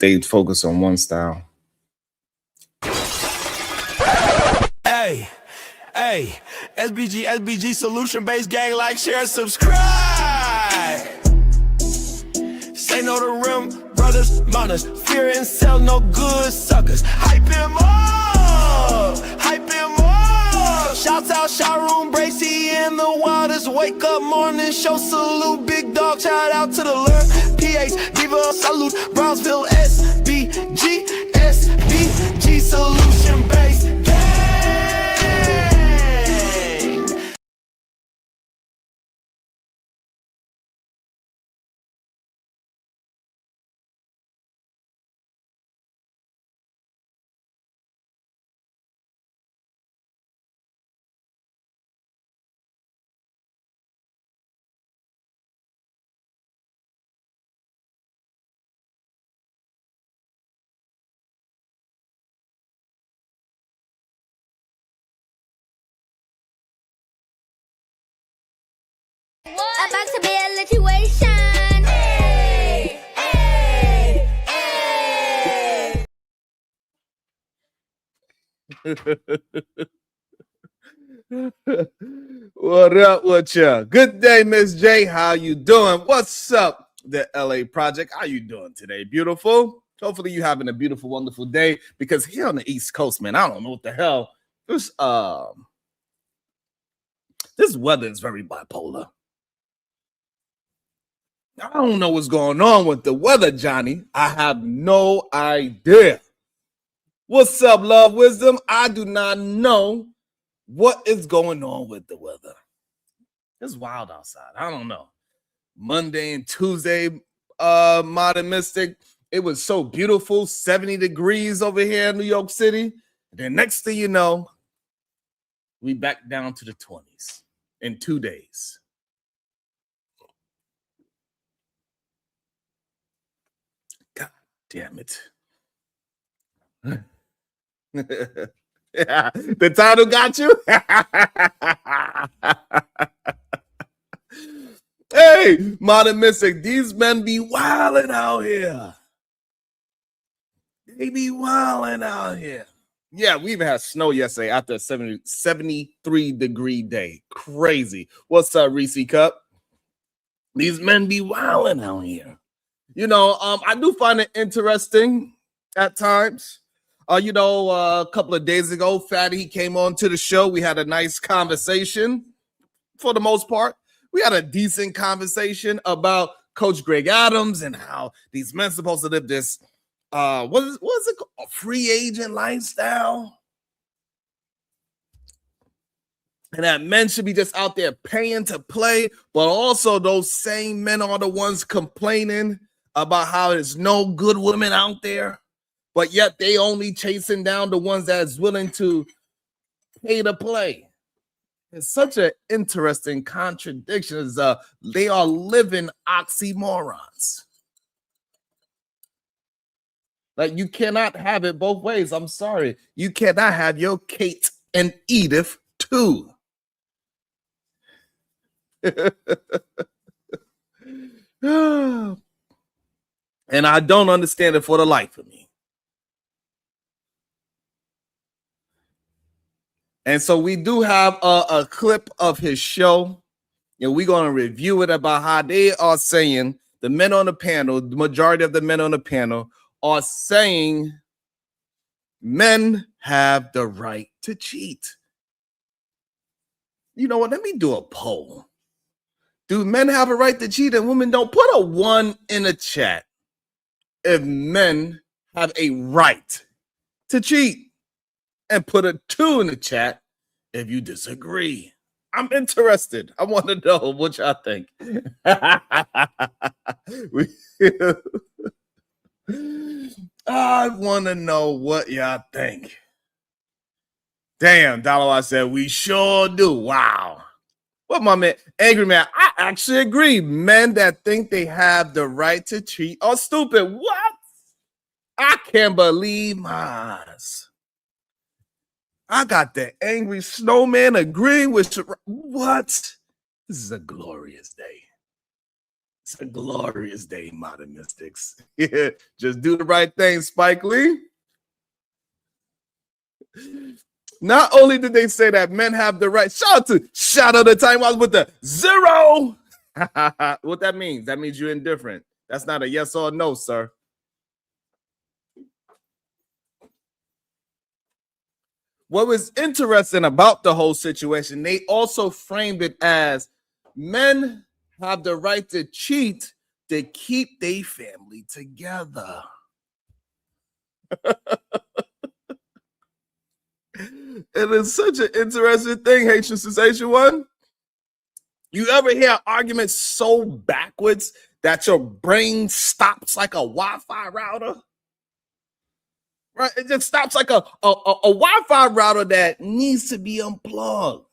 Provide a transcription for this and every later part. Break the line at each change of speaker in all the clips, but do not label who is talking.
they focus on one style.
Hey, SBG solution-based gang, like, share, subscribe. Say no to rim, brothers, mothers, fear and sell no good suckers. Hype him up, Shouts out, Sharoon, Bracy, and the Wildest. Wake up, morning show, salute, big dog, shout out to the Lurk. PH, Diva, salute, Brownsville, SBG solution-based gang.
About to be a situation. Hey, hey,
hey. What up with ya? Good day, Miss J. How you doing? What's up, the LA Project? How you doing today? Beautiful. Hopefully you having a beautiful, wonderful day, because here on the East Coast, man, I don't know what the hell. This weather is very bipolar. I don't know what's going on with the weather, Johnny. I have no idea. What's up, Love Wisdom? I do not know what is going on with the weather. It's wild outside. I don't know. Monday and Tuesday, Modern Mystic, it was so beautiful, 70 degrees over here in New York City. Then next thing you know, we back down to the 20s in 2 days. Damn it. Yeah, the title got you. Hey, Modern Mystic, these men be wilding out here. They be wilding out here. Yeah, we even had snow yesterday after a 73-degree day. Crazy. What's up, Reese Cup? These men be wilding out here. You know, I do find it interesting at times. A couple of days ago, Fatty came on to the show. We had a nice conversation for the most part. We had a decent conversation about Coach Greg Adams and how these men supposed to live this, what is it called? A free agent lifestyle. And that men should be just out there paying to play, but also those same men are the ones complaining about how there's no good women out there, but yet they only chasing down the ones that's willing to pay to play. It's such an interesting contradiction. They are living oxymorons. Like, you cannot have it both ways. I'm sorry. You cannot have your Kate and Edith too. And I don't understand it for the life of me. And so we do have a clip of his show, and we're going to review it about how they are saying, the men on the panel, the majority of the men on the panel are saying men have the right to cheat. You know what? Let me do a poll. Do men have a right to cheat and women don't? Put a 1 in the chat if men have a right to cheat, and put a 2 in the chat if you disagree. I'm interested. I want to know what y'all think. I want to know what y'all think. Damn, Dollar, I said we sure do. Wow. What, my man? Angry Man, I actually agree. Men that think they have the right to cheat are stupid. What? I can't believe my eyes. I got the angry snowman agreeing with what? This is a glorious day. It's a glorious day, modern mystics. Yeah, just do the right thing, Spike Lee. Not only did they say that men have the right, shout out the time I was with the 0. What that means? That means you're indifferent. That's not a yes or no, sir. What was interesting about the whole situation, they also framed it as men have the right to cheat to keep their family together. It is such an interesting thing, Haitian Sensation One. You ever hear an argument so backwards that your brain stops like a Wi-Fi router? Right? It just stops like a Wi-Fi router that needs to be unplugged.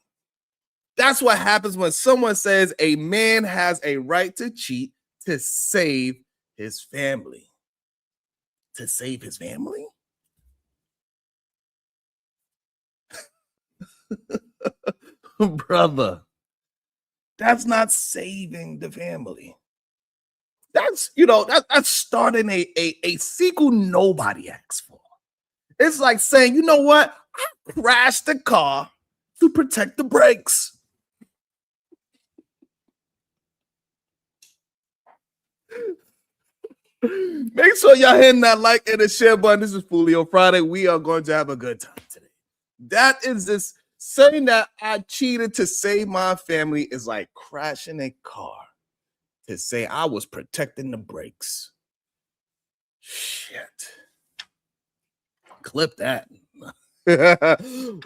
That's what happens when someone says a man has a right to cheat to save his family. To save his family? Brother, that's not saving the family. That's, that's starting a sequel nobody asked for. It's like saying, you know what? I crashed the car to protect the brakes. Make sure y'all hitting that like and the share button. This is Foolery on Friday. We are going to have a good time today. That is this saying that I cheated to save my family is like crashing a car to say I was protecting the brakes. Shit. Clip that.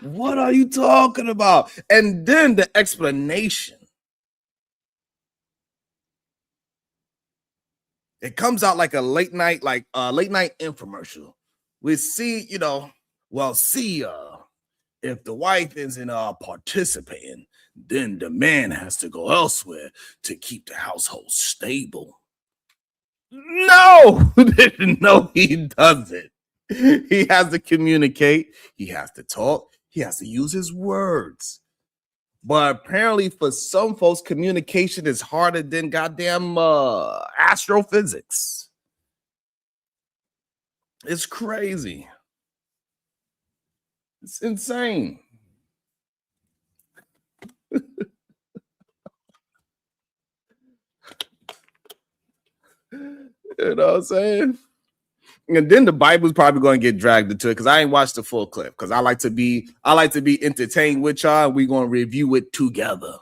What are you talking about? And then the explanation. It comes out like a late night infomercial. We see, if the wife isn't participating, then the man has to go elsewhere to keep the household stable. No, no, he doesn't. He has to communicate. He has to talk. He has to use his words. But apparently for some folks, communication is harder than goddamn astrophysics. It's crazy. It's insane. You know what I'm saying? And then the Bible's probably going to get dragged into it because I ain't watched the full clip because I like to be entertained with y'all. And we're going to review it together.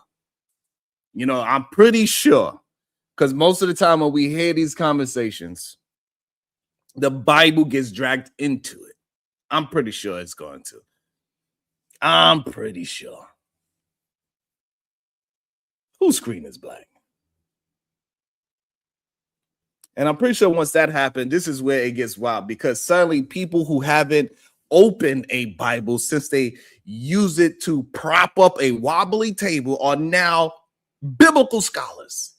I'm pretty sure because most of the time when we hear these conversations, the Bible gets dragged into it. I'm pretty sure it's going to. I'm pretty sure. Whose screen is black? And I'm pretty sure once that happened, this is where it gets wild because suddenly people who haven't opened a Bible since they use it to prop up a wobbly table are now biblical scholars.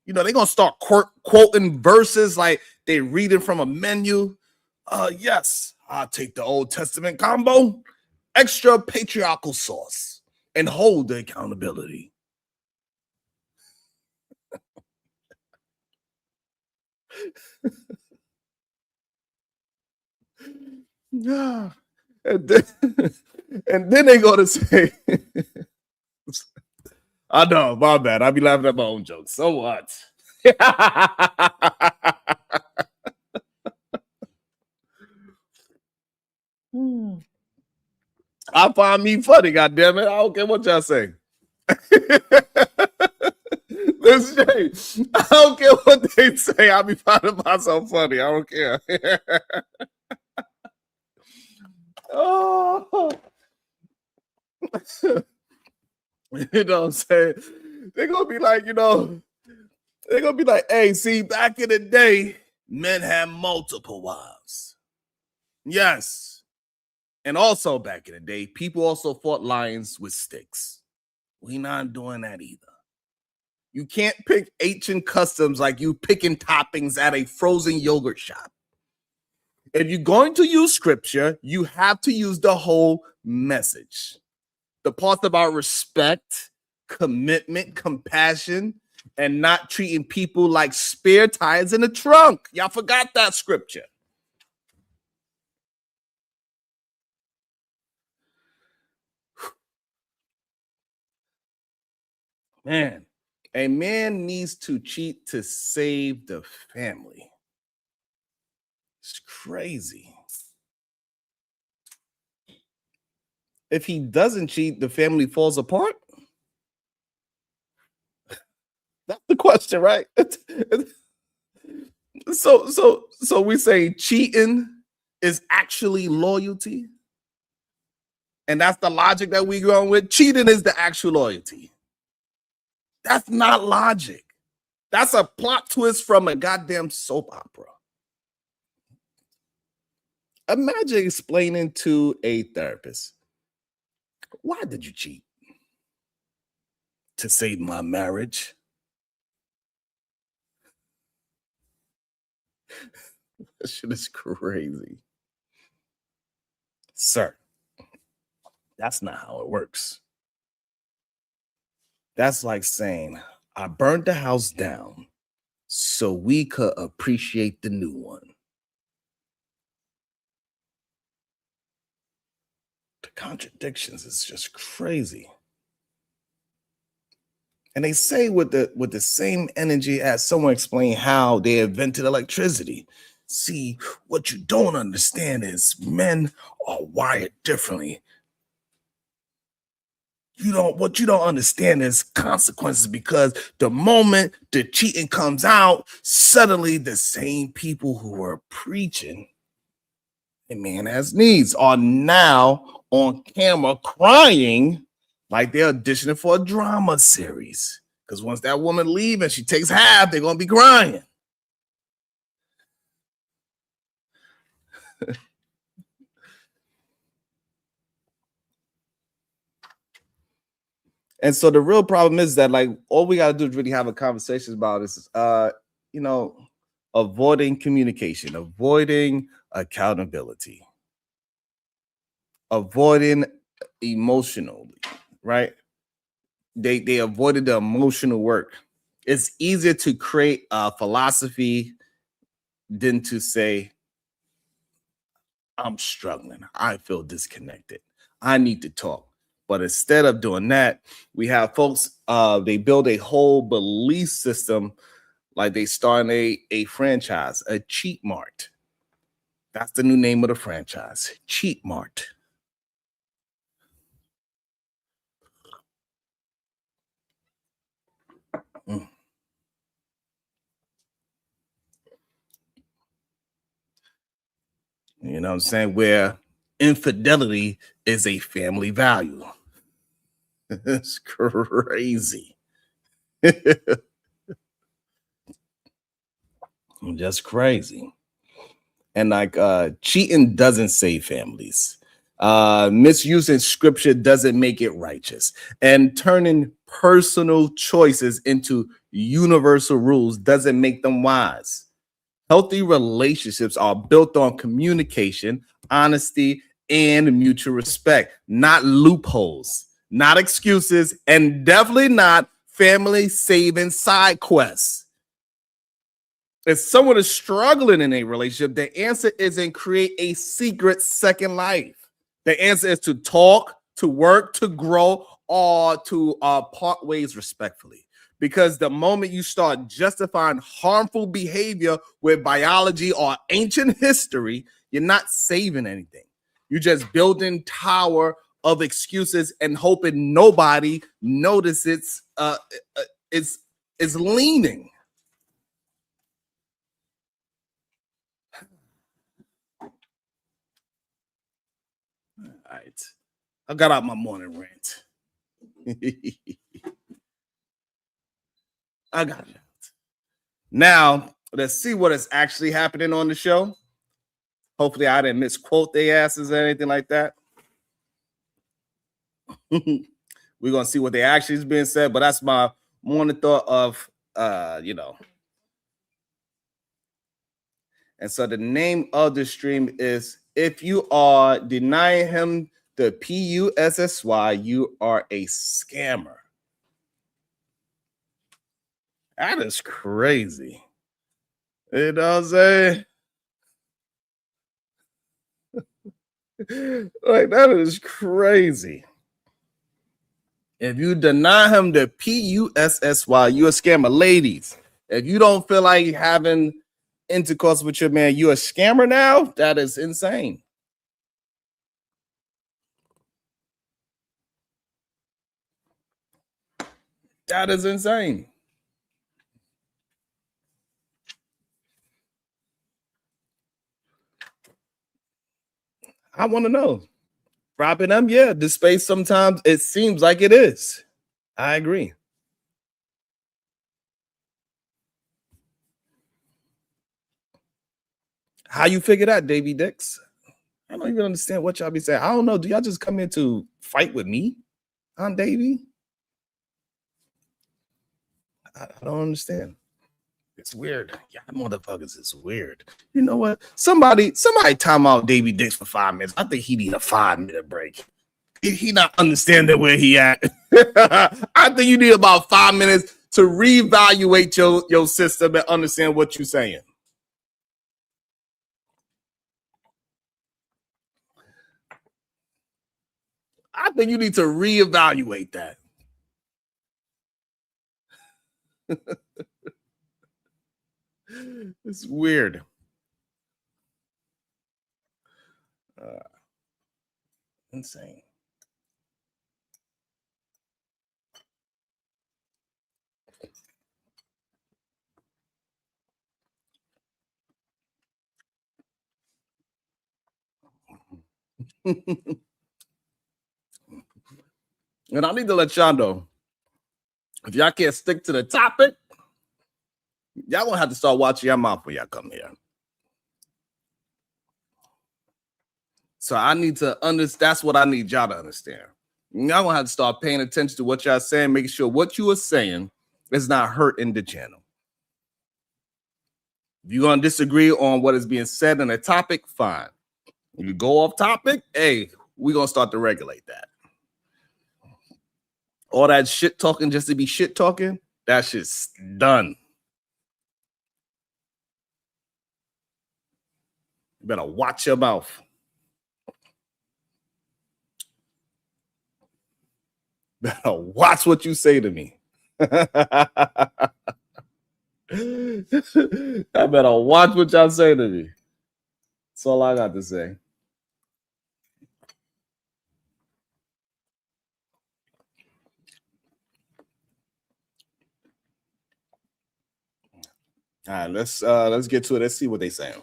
They're going to start quoting verses like they're reading from a menu. Yes, I'll take the Old Testament combo, extra patriarchal sauce, and hold the accountability. Yeah. And then they go to say, I know, my bad. I be laughing at my own jokes. So what? I find me funny, goddammit. I don't care what y'all say. Listen, I don't care what they say. I be finding myself funny. I don't care. Oh. You know what I'm saying? They're going to be like, they're going to be like, hey, see, back in the day, men had multiple wives. Yes. And also back in the day, people also fought lions with sticks. We're not doing that either. You can't pick ancient customs like you picking toppings at a frozen yogurt shop. If you're going to use scripture, you have to use the whole message. The parts about respect, commitment, compassion, and not treating people like spare tires in the trunk. Y'all forgot that scripture. Man, a man needs to cheat to save the family. It's crazy. If he doesn't cheat, the family falls apart? That's the question, right? So we say cheating is actually loyalty. And that's the logic that we go on with. Cheating is the actual loyalty. That's not logic. That's a plot twist from a goddamn soap opera. Imagine explaining to a therapist, why did you cheat? To save my marriage. That shit is crazy. Sir, that's not how it works. That's like saying, I burned the house down so we could appreciate the new one. The contradictions is just crazy. And they say with the same energy as someone explained how they invented electricity. See, what you don't understand is men are wired differently. What you don't understand is consequences, because the moment the cheating comes out, suddenly the same people who are preaching a man has needs are now on camera crying like they're auditioning for a drama series. Because once that woman leaves and she takes half, they're going to be crying. And so the real problem is that, like, all we got to do is really have a conversation about is, avoiding communication, avoiding accountability, avoiding emotionally, right? They avoided the emotional work. It's easier to create a philosophy than to say, I'm struggling. I feel disconnected. I need to talk. But instead of doing that, we have folks, they build a whole belief system, like they start a franchise, a cheat mart. That's the new name of the franchise, Cheat Mart. Mm. You know what I'm saying? Where infidelity is a family value. It's crazy. Just crazy. And like cheating doesn't save families. Misusing scripture doesn't make it righteous. And turning personal choices into universal rules doesn't make them wise. Healthy relationships are built on communication, honesty, and mutual respect, not loopholes, not excuses, and definitely not family saving side quests. If someone is struggling in a relationship, the answer isn't create a secret second life. The answer is to talk, to work, to grow, or to part ways respectfully. Because the moment you start justifying harmful behavior with biology or ancient history, you're not saving anything. You're just building tower of excuses and hoping nobody notices it's leaning. All right. I got out my morning rant. I got it. Now, let's see what is actually happening on the show. Hopefully, I didn't misquote their asses or anything like that. We're going to see what they actually is being said, but that's my morning thought of, And so the name of the stream is, if you are denying him the PUSSY, you are a scammer. That is crazy. You know what I'm saying? Like, that is crazy. If you deny him the PUSSY, you a scammer. Ladies, if you don't feel like having intercourse with your man, you a scammer now? That is insane. That is insane. I want to know. Robbing them, yeah. The space sometimes it seems like it is. I agree. How you figure that, Davy Dix? I don't even understand what y'all be saying. I don't know. Do y'all just come in to fight with me on Davy? I don't understand. It's weird. Y'all motherfuckers is weird. You know what? Somebody time out Davy Dix for 5 minutes. I think he need a 5-minute break. He not understanding where he at. I think you need about 5 minutes to reevaluate your system and understand what you're saying. I think you need to reevaluate that. It's weird. Insane. And I need to let y'all know, if y'all can't stick to the topic, y'all gonna have to start watching your mouth when y'all come here. So I need to understand. That's what I need y'all to understand. Y'all gonna have to start paying attention to what y'all saying, making sure what you are saying is not hurting the channel. If you're gonna disagree on what is being said in a topic, fine. If you go off topic, hey, we're gonna start to regulate that. All that shit talking just to be shit talking, that shit's done. You better watch your mouth. Better watch what you say to me. I better watch what y'all say to me. That's all I got to say. All right, let's get to it. Let's see what they saying.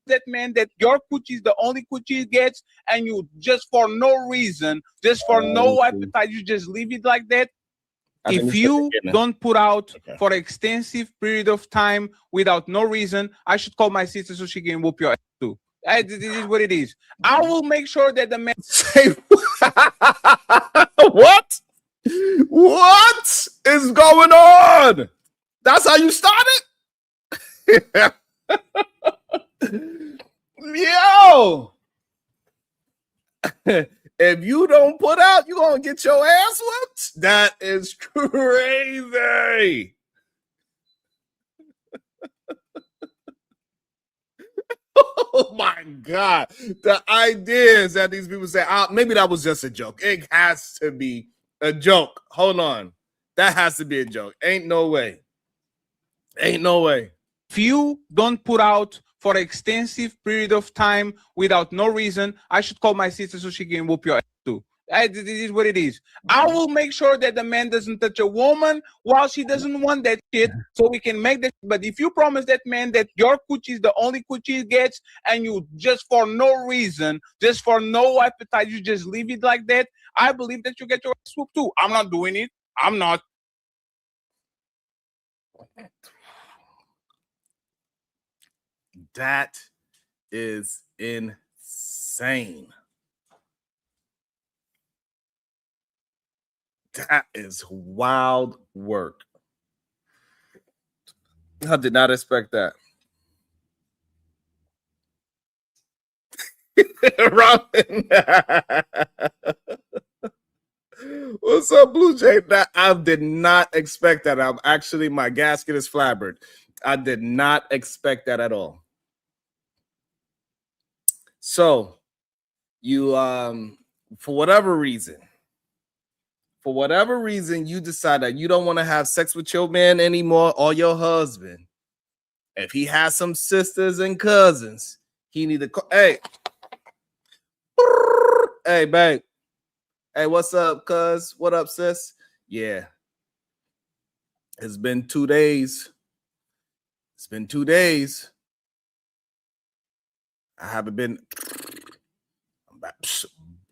That man that your coochie is the only coochie he gets, and you just for no reason, just for no appetite, you just leave it like that. If you don't put out for an extensive period of time without no reason, I should call my sister so she can whoop your ass too. This is what it is. I will make sure that the man
say what? What is going on? That's how you started? Yo, if you don't put out, you're gonna get your ass whipped. That is crazy. Oh my God. The ideas that these people say, maybe that was just a joke. It has to be a joke. Hold on. That has to be a joke. Ain't no way. Ain't no way.
If you don't put out for an extensive period of time without no reason, I should call my sister so she can whoop your ass too. This is what it is. I will make sure that the man doesn't touch a woman while she doesn't want that shit, so we can make that. But if you promise that man that your coochie is the only coochie he gets, and you just for no reason, just for no appetite, you just leave it like that, I believe that you get your ass whooped too. I'm not doing it. I'm not.
That is insane. That is wild work. I did not expect that. Robin. What's up, Blue Jay? That I did not expect that. I'm actually, my gasket is flabbered. I did not expect that at all. So you for whatever reason, you decide that you don't want to have sex with your man anymore or your husband. If he has some sisters and cousins, he need to call. Hey, babe. Hey, what's up, cuz? What up, sis? Yeah. It's been 2 days. It's been 2 days. I haven't been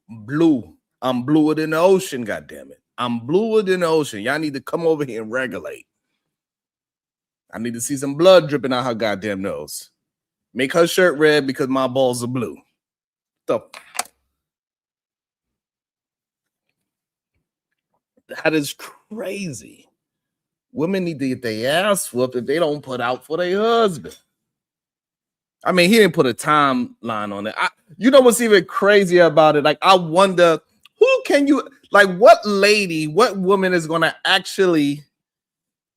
blue. I'm bluer than the ocean, goddammit. I'm bluer than the ocean. Y'all need to come over here and regulate. I need to see some blood dripping out her goddamn nose. Make her shirt red because my balls are blue. So that is crazy. Women need to get their ass whooped if they don't put out for their husband. I mean, he didn't put a timeline on it. You know what's even crazier about it? Like, I wonder, who can you, like, what lady, what woman is going to actually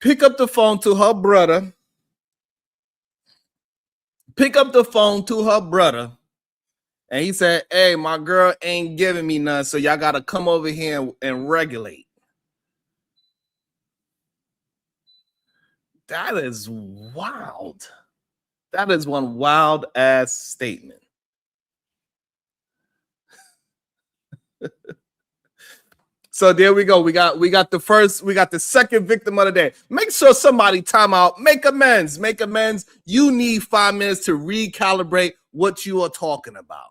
pick up the phone to her brother, and he said, hey, my girl ain't giving me none, so y'all got to come over here and regulate. That is wild. That is one wild ass statement. So there we go. We got the second victim of the day. Make sure somebody time out. Make amends. You need 5 minutes to recalibrate what you are talking about.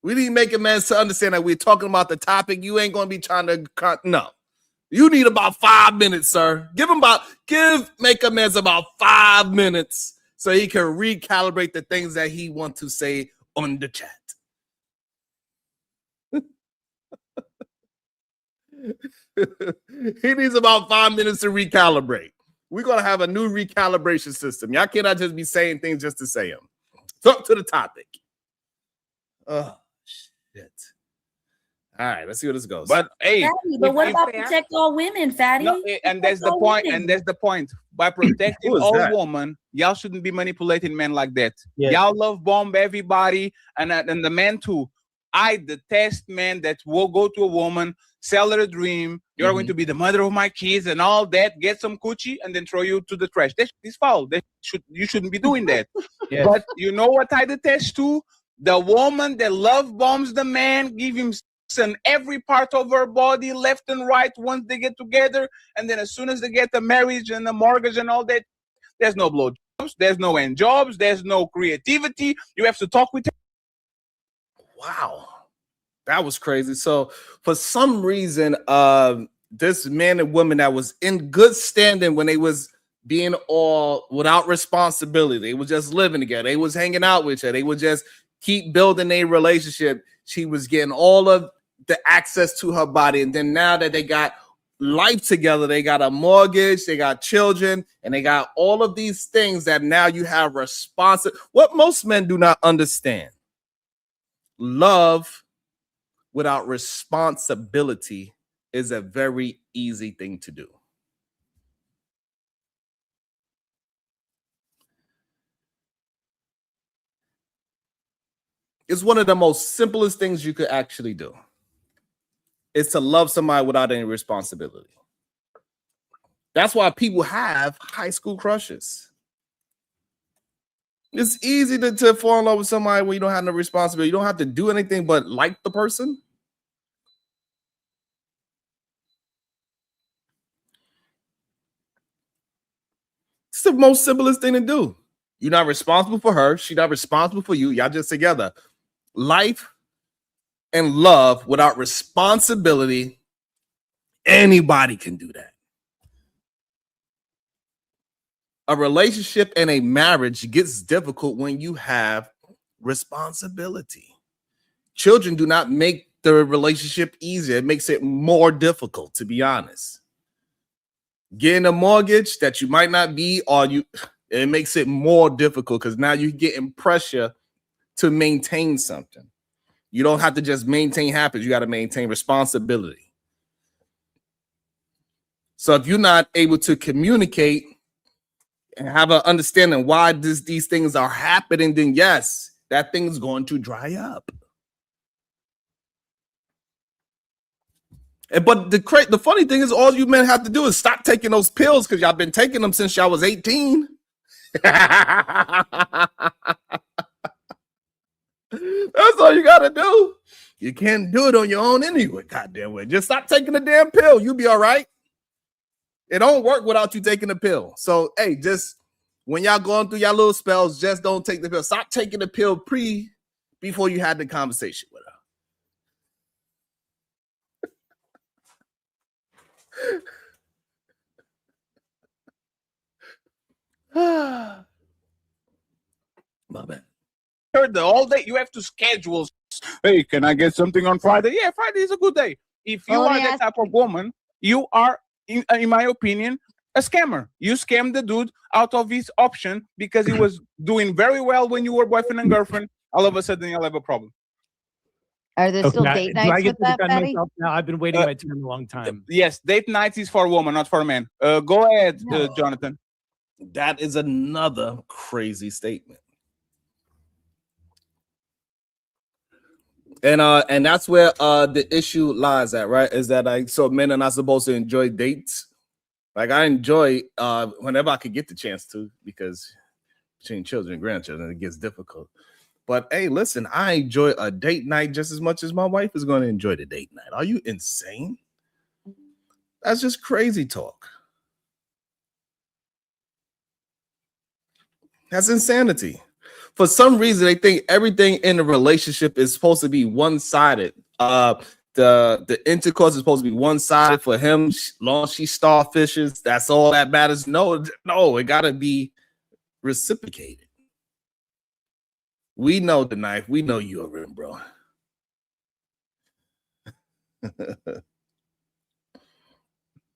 We need to make amends to understand that we're talking about the topic. You ain't going to be trying to no. You need about 5 minutes, sir. Make amends about 5 minutes so he can recalibrate the things that he wants to say on the chat. He needs about 5 minutes to recalibrate. We're going to have a new recalibration system. Y'all cannot just be saying things just to say them. Talk to the topic. Oh, shit. All right, let's see where this goes.
But hey,
Fatty, but what about protect all women, Fatty?
No, and that's the point. And that's the point. By protecting all women, y'all shouldn't be manipulating men like that. Yeah. Y'all love bomb everybody, and the men too. I detest men that will go to a woman, sell her a dream. You're going to be the mother of my kids and all that. Get some coochie and then throw you to the trash. That is foul. You shouldn't be doing that. Yes. But you know what I detest too? The woman that love bombs the man, give him and every part of her body left and right once they get together, and then as soon as they get the marriage and the mortgage and all that, there's no blowjobs, there's no end jobs, there's no creativity. You have to talk with her.
Wow, that was crazy. So for some reason, this man and woman that was in good standing when they was being all without responsibility, they was just living together, they was hanging out with each other, they would just keep building a relationship. She was getting all of the access to her body. And then now that they got life together, they got a mortgage, they got children, and they got all of these things that now you have what most men do not understand. Love without responsibility is a very easy thing to do. It's one of the most simplest things you could actually do. It's to love somebody without any responsibility. That's why people have high school crushes. It's easy to fall in love with somebody when you don't have no responsibility. You don't have to do anything but like the person. It's the most simplest thing to do. You're not responsible for her. She's not responsible for you. Y'all just together. Life and love without responsibility, anybody can do that. A relationship and a marriage gets difficult when you have responsibility. Children do not make the relationship easier. It makes it more difficult, to be honest. Getting a mortgage that you might not be, it makes it more difficult because now you're getting pressure to maintain something. You don't have to just maintain happiness. You got to maintain responsibility. So if you're not able to communicate and have an understanding why these things are happening, then yes, that thing's going to dry up. But the funny thing is, all you men have to do is stop taking those pills, because y'all been taking them since y'all was 18. That's all you gotta do. You can't do it on your own anyway. Goddamn way. Just stop taking the damn pill. You'll be all right. It don't work without you taking the pill. So hey, just when y'all going through y'all little spells, just don't take the pill. Stop taking the pill before you had the conversation with her. My bad.
The all day you have to schedule. Hey, can I get something on Friday? Yeah, Friday is a good day. If you are that type of woman, you are, in my opinion, a scammer. You scammed the dude out of his option because he was doing very well when you were boyfriend and girlfriend. All of a sudden, you'll have a problem.
Are there still date nights with that, Patty?
Now, I've been waiting my turn a long time.
Yes, date nights is for a woman, not for a man. Go ahead, Jonathan.
That is another crazy statement. And that's where the issue lies at, right? Is that so men are not supposed to enjoy dates. Like I enjoy whenever I could get the chance to, because between children and grandchildren, it gets difficult. But hey, listen, I enjoy a date night just as much as my wife is going to enjoy the date night. Are you insane? That's just crazy talk. That's insanity. For some reason, they think everything in a relationship is supposed to be one-sided. The intercourse is supposed to be one-sided for him. Long as she starfishes, that's all that matters. No, it gotta be reciprocated. We know the knife. We know you're in, bro.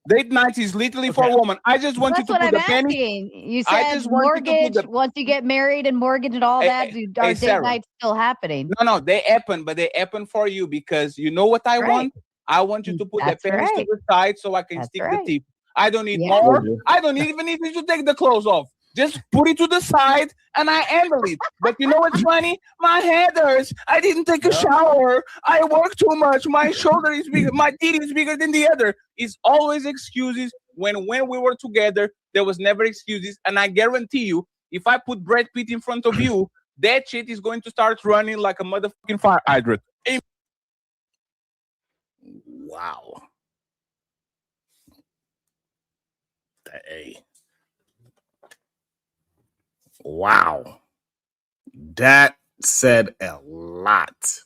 Date night is literally for a woman. I just want you to put the penny.
You said mortgage, once you get married and mortgage and all that, are date nights still happening?
No, they happen, but they happen for you because you know what I want? I want you to put the pennies to the side so I can stick the tip. I don't need more. I don't even need you to take the clothes off. Just put it to the side and I handle it. But you know what's funny? My head hurts. I didn't take a shower. I work too much. My shoulder is bigger. My teeth is bigger than the other. It's always excuses. When we were together, there was never excuses. And I guarantee you, if I put Brad Pitt in front of you, that shit is going to start running like a motherfucking fire hydrant.
Wow. Hey. Wow. That said a lot.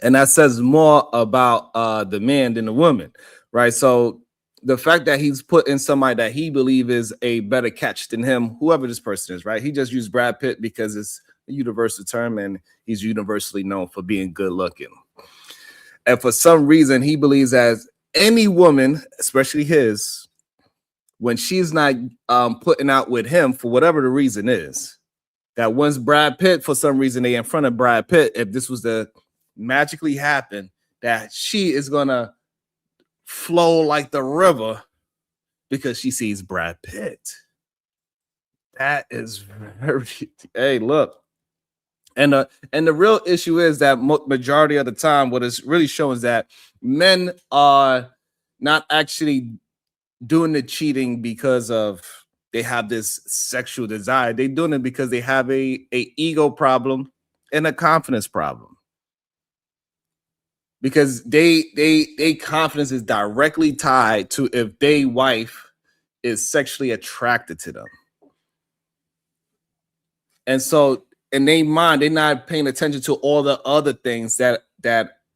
And that says more about the man than the woman, right? So the fact that he's put in somebody that he believes is a better catch than him, whoever this person is, right? He just used Brad Pitt because it's a universal term and he's universally known for being good looking. And for some reason, he believes as any woman, especially his, when she's not putting out with him for whatever the reason is, that once Brad Pitt, for some reason, they in front of Brad Pitt, if this was to magically happen, that she is gonna flow like the river because she sees Brad Pitt. That is very, hey, look. And the real issue is that majority of the time, what it's really showing is that men are not actually doing the cheating because of they have this sexual desire. They're doing it because they have a ego problem and a confidence problem. Because they confidence is directly tied to if their wife is sexually attracted to them. And so in their mind, they're not paying attention to all the other things that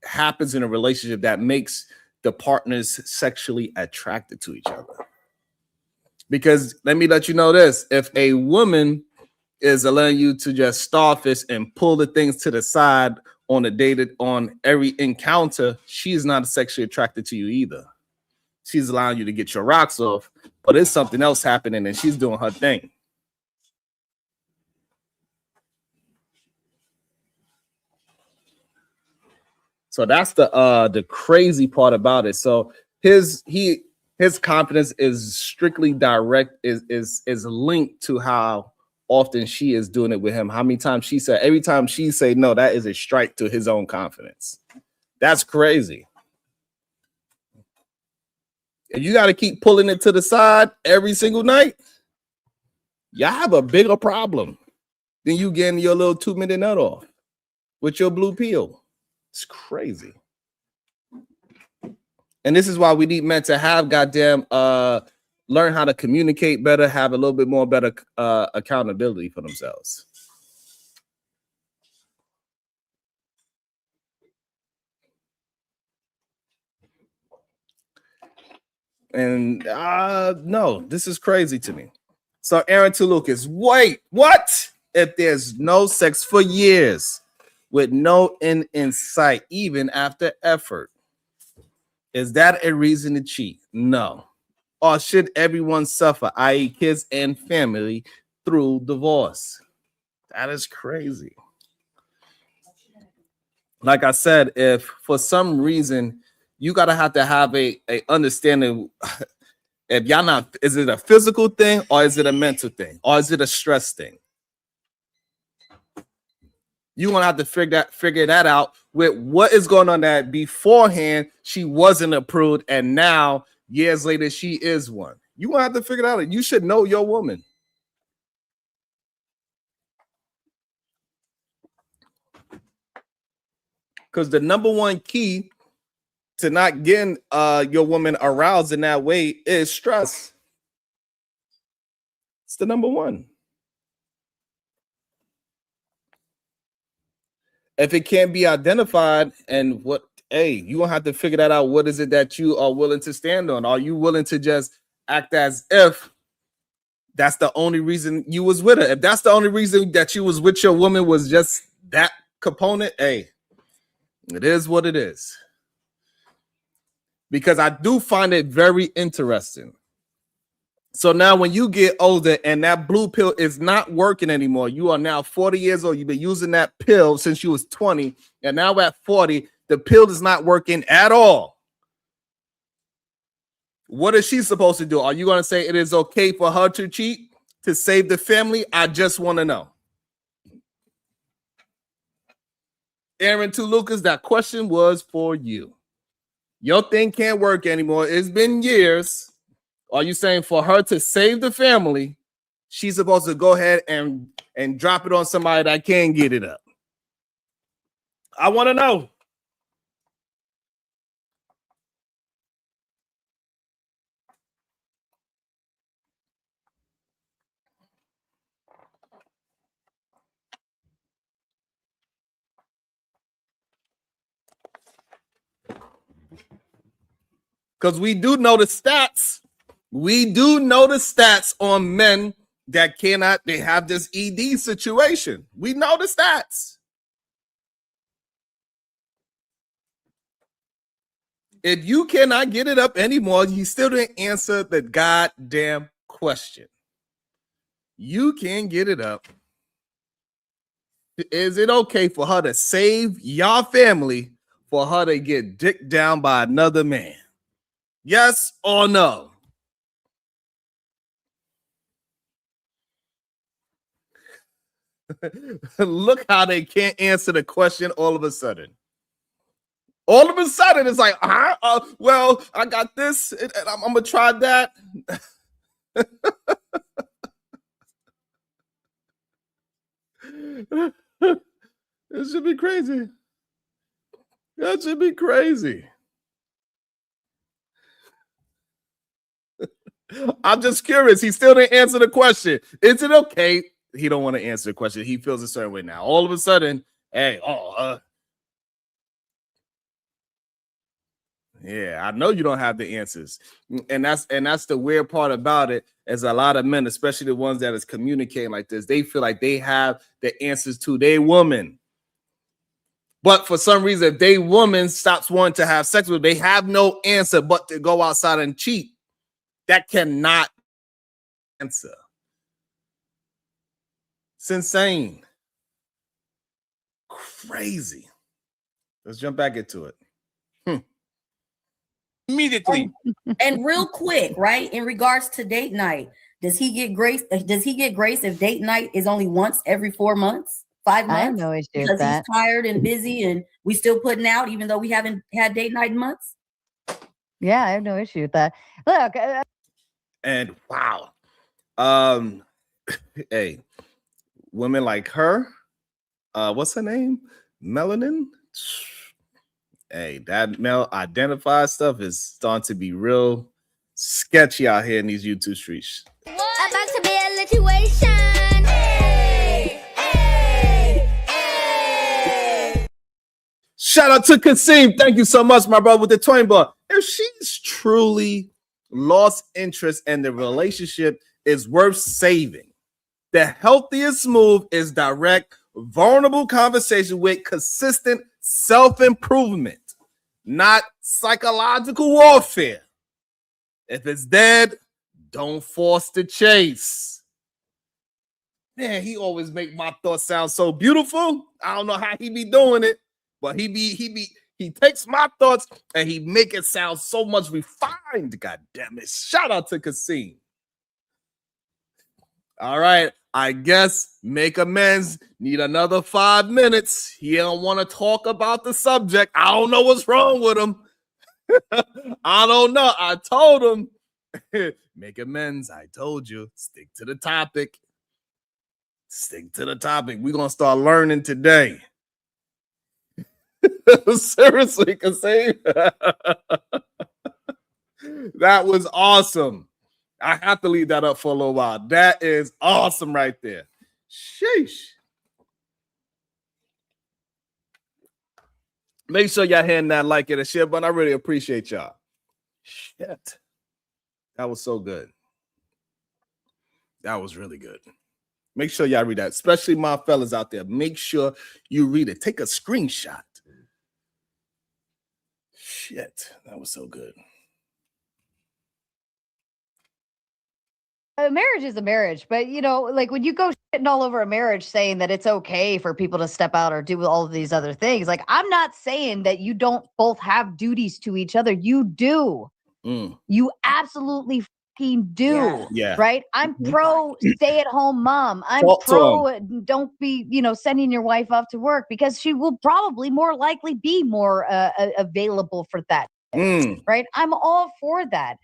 happens in a relationship that makes the partners sexually attracted to each other. Because let me let you know this, if a woman is allowing you to just starfish and pull the things to the side on a date, on every encounter, she's not sexually attracted to you either. She's allowing you to get your rocks off, but it's something else happening and she's doing her thing. So that's the crazy part about it. So his confidence is strictly direct, is linked to how often she is doing it with him. How many times she said, every time she say no, that is a strike to his own confidence. That's crazy. And you got to keep pulling it to the side every single night. Y'all have a bigger problem than you getting your little 2-minute nut off with your blue pill. It's crazy. And this is why we need men to have goddamn learn how to communicate better, have a little bit more better accountability for themselves. And no, this is crazy to me. So Aaron to Lucas, wait, what? If there's no sex for years with no end in sight, even after effort, is that a reason to cheat? No. Or should everyone suffer, i.e. kids and family, through divorce? That is crazy. Like I said, if for some reason you gotta have to have a understanding, if y'all not, is it a physical thing or is it a mental thing or is it a stress thing? You want to have to figure that out with what is going on that beforehand she wasn't approved and now years later she is one. You want to have to figure it out. You should know your woman. Because the number one key to not getting your woman aroused in that way is stress. It's the number one. If it can't be identified, and what, hey, you gonna have to figure that out. What is it that you are willing to stand on? Are you willing to just act as if that's the only reason you was with her? If that's the only reason that you was with your woman was just that component, hey, it is what it is. Because I do find it very interesting. So now when you get older and that blue pill is not working anymore, you are now 40 years old. You've been using that pill since you was 20. And now at 40, the pill is not working at all. What is she supposed to do? Are you going to say it is okay for her to cheat to save the family? I just want to know. Aaron to Lucas, that question was for you. Your thing can't work anymore. It's been years. Are you saying for her to save the family, she's supposed to go ahead and drop it on somebody that can get it up? I want to know. Because we do know the stats. We do know the stats on men that cannot, they have this ED situation. We know the stats. If you cannot get it up anymore, you still didn't answer the goddamn question. You can get it up. Is it okay for her to save your family for her to get dicked down by another man? Yes or no? Look how they can't answer the question all of a sudden. All of a sudden, it's like, well, I got this, and I'm going to try that. It should be crazy. That should be crazy. I'm just curious. He still didn't answer the question. Is it okay? He don't want to answer the question. He feels a certain way now. All of a sudden, hey, yeah, I know you don't have the answers. And that's the weird part about it, is a lot of men, especially the ones that is communicating like this, they feel like they have the answers to their woman. But for some reason, if they woman stops wanting to have sex with, they have no answer but to go outside and cheat. That cannot answer. It's insane. Crazy. Let's jump back into it.
Immediately.
And real quick, right? In regards to date night, does he get grace? Does he get grace if date night is only once every 4 months, 5 months?
I have no issue with
because
that.
he's tired and busy, and we still putting out, even though we haven't had date night in months.
Yeah, I have no issue with that. Look,
and wow, hey, women like her, what's her name? Melanin. Hey, that male identified stuff is starting to be real sketchy out here in these YouTube streets.
About to be a situation. Hey, hey, hey.
Shout out to Kasim. Thank you so much, my brother, with the twin bar. If she's truly lost interest and the relationship is worth saving, the healthiest move is direct, vulnerable conversation with consistent self-improvement, not psychological warfare. If it's dead, don't force the chase. Man, he always make my thoughts sound so beautiful. I don't know how he be doing it, but he takes my thoughts and he make it sound so much refined. God damn it. Shout out to Kasim. All right. I guess make amends. Need another 5 minutes. He don't want to talk about the subject. I don't know what's wrong with him. I don't know. I told him. Make amends. I told you. Stick to the topic. Stick to the topic. We're going to start learning today. Seriously, Kasim. That was awesome. I have to leave that up for a little while. That is awesome right there. Sheesh. Make sure y'all hitting that like and a share button. I really appreciate y'all. Shit. That was so good. That was really good. Make sure y'all read that, especially my fellas out there. Make sure you read it. Take a screenshot. Shit. That was so good.
a marriage is a marriage, but you know, like when you go shitting all over a marriage saying that it's okay for people to step out or do all of these other things, like I'm not saying that you don't both have duties to each other. You do. You absolutely fucking do.
Yeah.
Right? I'm pro stay-at-home mom. I'm pro don't be, you know, sending your wife off to work because she will probably more likely be more available for that. Right? I'm all for that.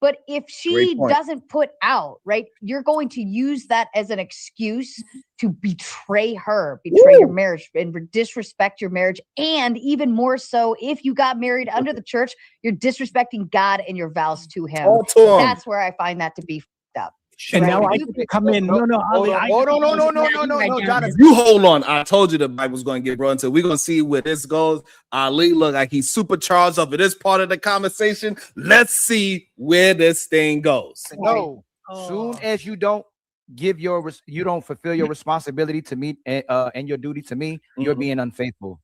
But if she doesn't put out, right, you're going to use that as an excuse to betray her, betray your marriage, and disrespect your marriage. And even more so, if you got married under the church, you're disrespecting God and your vows to him. That's where I find that to be up.
And now I can come in. No, Ali.
No, Jonathan. You hold on. I told you the Bible was going to get brought into. We're going to see where this goes. Ali look like he's supercharged over this part of the conversation. Let's see where this thing goes.
No, soon as you don't fulfill your responsibility to me and your duty to me, you're being unfaithful.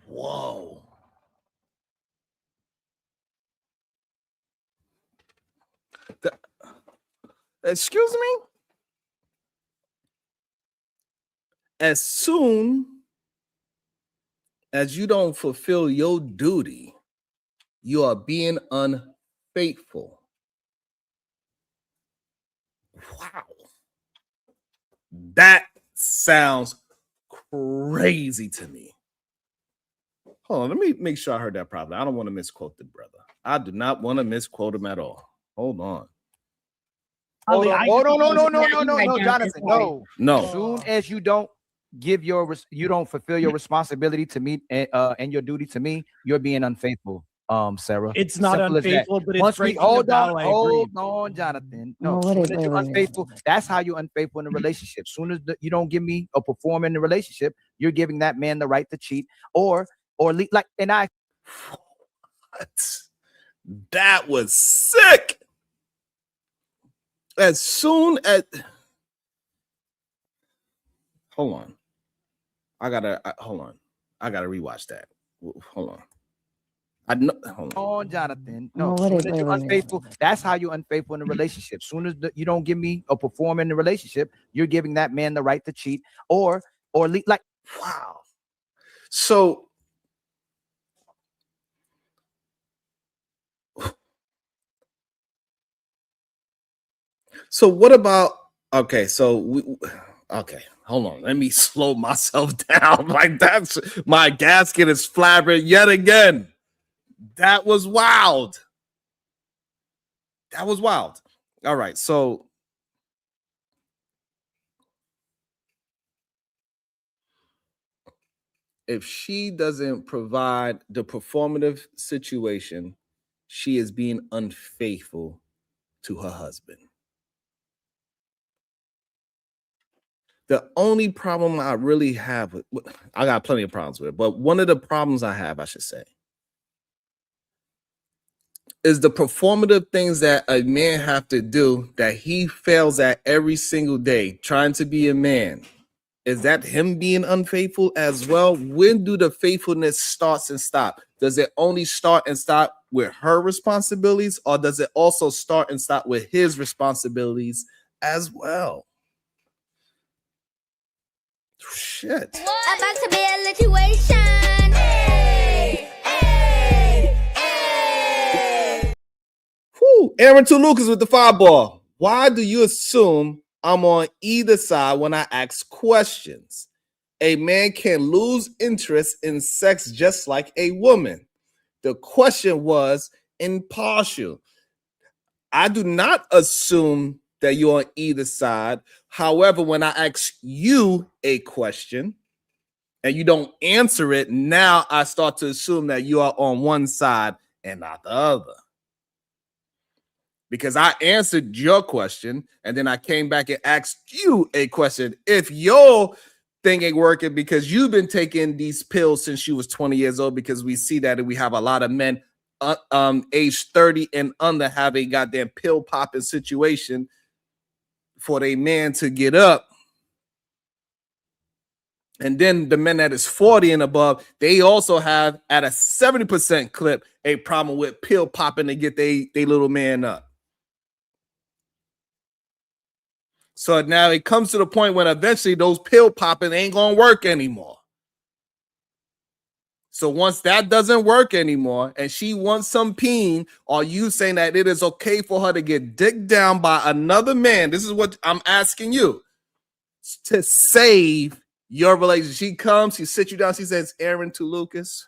Whoa. Excuse me? As soon as you don't fulfill your duty, you are being unfaithful. Wow. That sounds crazy to me. Hold on, let me make sure I heard that properly. I don't want to misquote the brother. I do not want to misquote him at all. Hold on.
No, Jonathan, no. Soon as you don't fulfill your responsibility to me and your duty to me, you're being unfaithful. Sarah,
it's not unfaithful, but it's right.
Hold on, Jonathan. No, you're unfaithful. That's how you're unfaithful in a relationship. Soon as you don't give me or perform in the relationship, you're giving that man the right to cheat or like. And I.
What? That was sick. As soon as, hold on, I gotta rewatch that. Hold on, hold
on, Jonathan. No, you're unfaithful. That's how you're unfaithful in a relationship. Soon as you don't give me or perform in the relationship, you're giving that man the right to cheat or like.
Wow. So what about, okay, okay, hold on. Let me slow myself down. Like, that's, my gasket is flabbing yet again. That was wild. That was wild. All right, so if she doesn't provide the performative situation, she is being unfaithful to her husband. The only problem I really have with, I got plenty of problems with it, but one of the problems I have, I should say, is the performative things that a man have to do that he fails at every single day, trying to be a man. Is that him being unfaithful as well? When do the faithfulness starts and stop? Does it only start and stop with her responsibilities, or does it also start and stop with his responsibilities as well? Shit.
About to be a situation. Hey, hey, hey.
Whew. Aaron to Lucas with the 5-ball. Why do you assume I'm on either side when I ask questions? A man can lose interest in sex just like a woman. The question was impartial. I do not assume that you're on either side. However, when I ask you a question and you don't answer it, now I start to assume that you are on one side and not the other. Because I answered your question and then I came back and asked you a question. If your thing ain't working because you've been taking these pills since you was 20 years old, because we see that we have a lot of men age 30 and under have a goddamn pill popping situation for a man to get up. And then the men that is 40 and above, they also have at a 70% clip a problem with pill popping to get they little man up. So now it comes to the point when eventually those pill popping ain't gonna work anymore. So once that doesn't work anymore and she wants some peen, are you saying that it is okay for her to get dicked down by another man? This is what I'm asking you, to save your relationship. She comes, she sits you down, she says, Aaron to Lucas,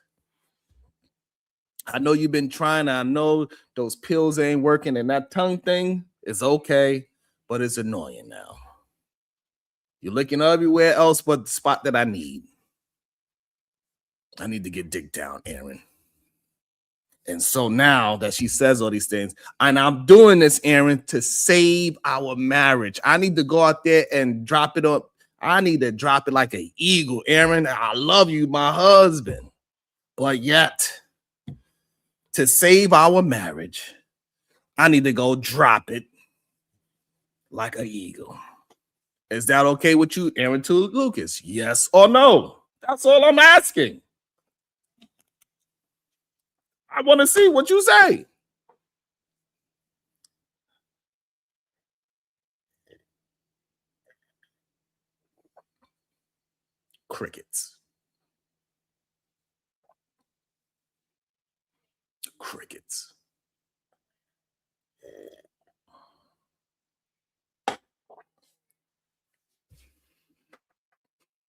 I know you've been trying, I know those pills ain't working, and that tongue thing is okay, but it's annoying now. You're looking everywhere else but the spot that I need. I need to get dicked down, Aaron. And so now that she says all these things, and I'm doing this, Aaron, to save our marriage. I need to go out there and drop it up. I need to drop it like an eagle, Aaron. I love you, my husband. But yet, to save our marriage, I need to go drop it like an eagle. Is that okay with you, Aaron to Lucas? Yes or no? That's all I'm asking. I want to see what you say. Crickets. Crickets.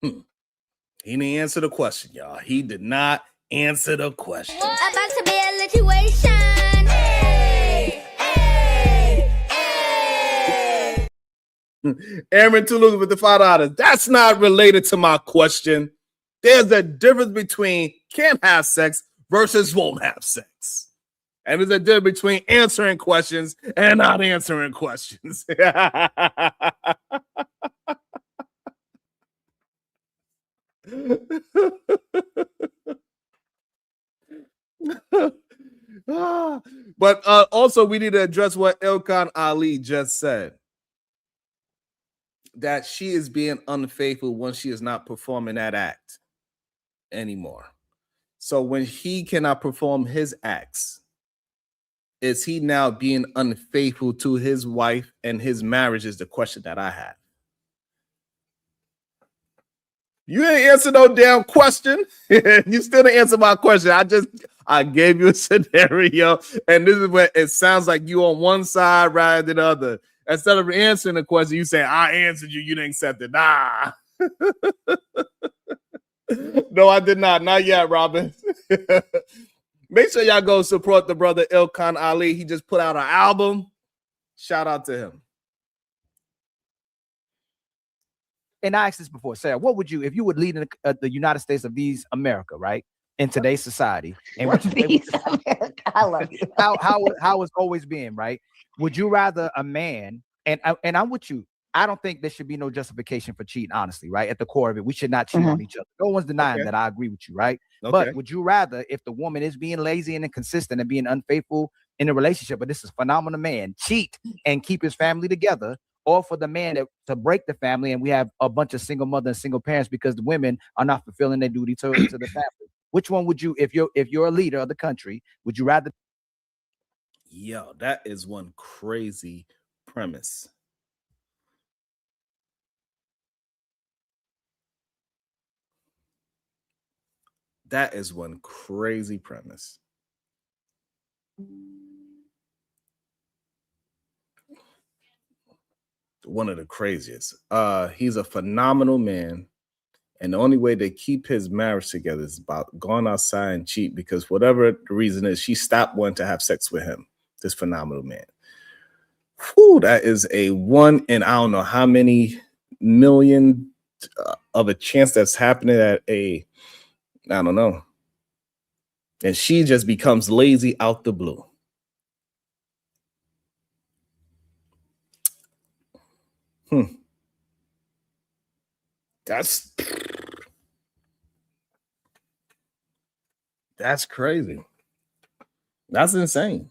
He didn't answer the question, y'all. He did not answer the question.
About to be a situation. Hey, hey, hey.
Aaron Toulouse with the $5. That's not related to my question. There's a difference between can't have sex versus won't have sex. And there's a difference between answering questions and not answering questions. But also we need to address what Ilkan Ali just said, that she is being unfaithful when she is not performing that act anymore. So when he cannot perform his acts, is he now being unfaithful to his wife and his marriage is the question that I have. You didn't answer no damn question. You still didn't answer my question. I gave you a scenario, and this is what it sounds like you on one side rather than the other. Instead of answering the question, you say, I answered you, you didn't accept it. Nah. No, I did not. Not yet, Robin. Make sure y'all go support the brother Ilkan Ali. He just put out an album. Shout out to him.
And I asked this before, Sarah, what would you, if you would lead in the United States of these America, right, in today's society, and
America, I love you.
how it's always been, right? Would you rather a man, and I'm with you, I don't think there should be no justification for cheating, honestly, right? At the core of it, we should not cheat on each other. No one's denying that. I agree with you, right? But would you rather, if the woman is being lazy and inconsistent and being unfaithful in a relationship, but this is a phenomenal man, cheat and keep his family together, or for the man to break the family and we have a bunch of single mothers and single parents because the women are not fulfilling their duty to the family? Which one would you, if you're a leader of the country, would you rather?
Yo, that is one crazy premise. That is one crazy premise. One of the craziest. He's a phenomenal man, and the only way to keep his marriage together is about going outside and cheat, because whatever the reason is, she stopped wanting to have sex with him, this phenomenal man. Whew, that is a one in I don't know how many million of a chance that's happening at a, I don't know. And she just becomes lazy out the blue. That's crazy. That's insane.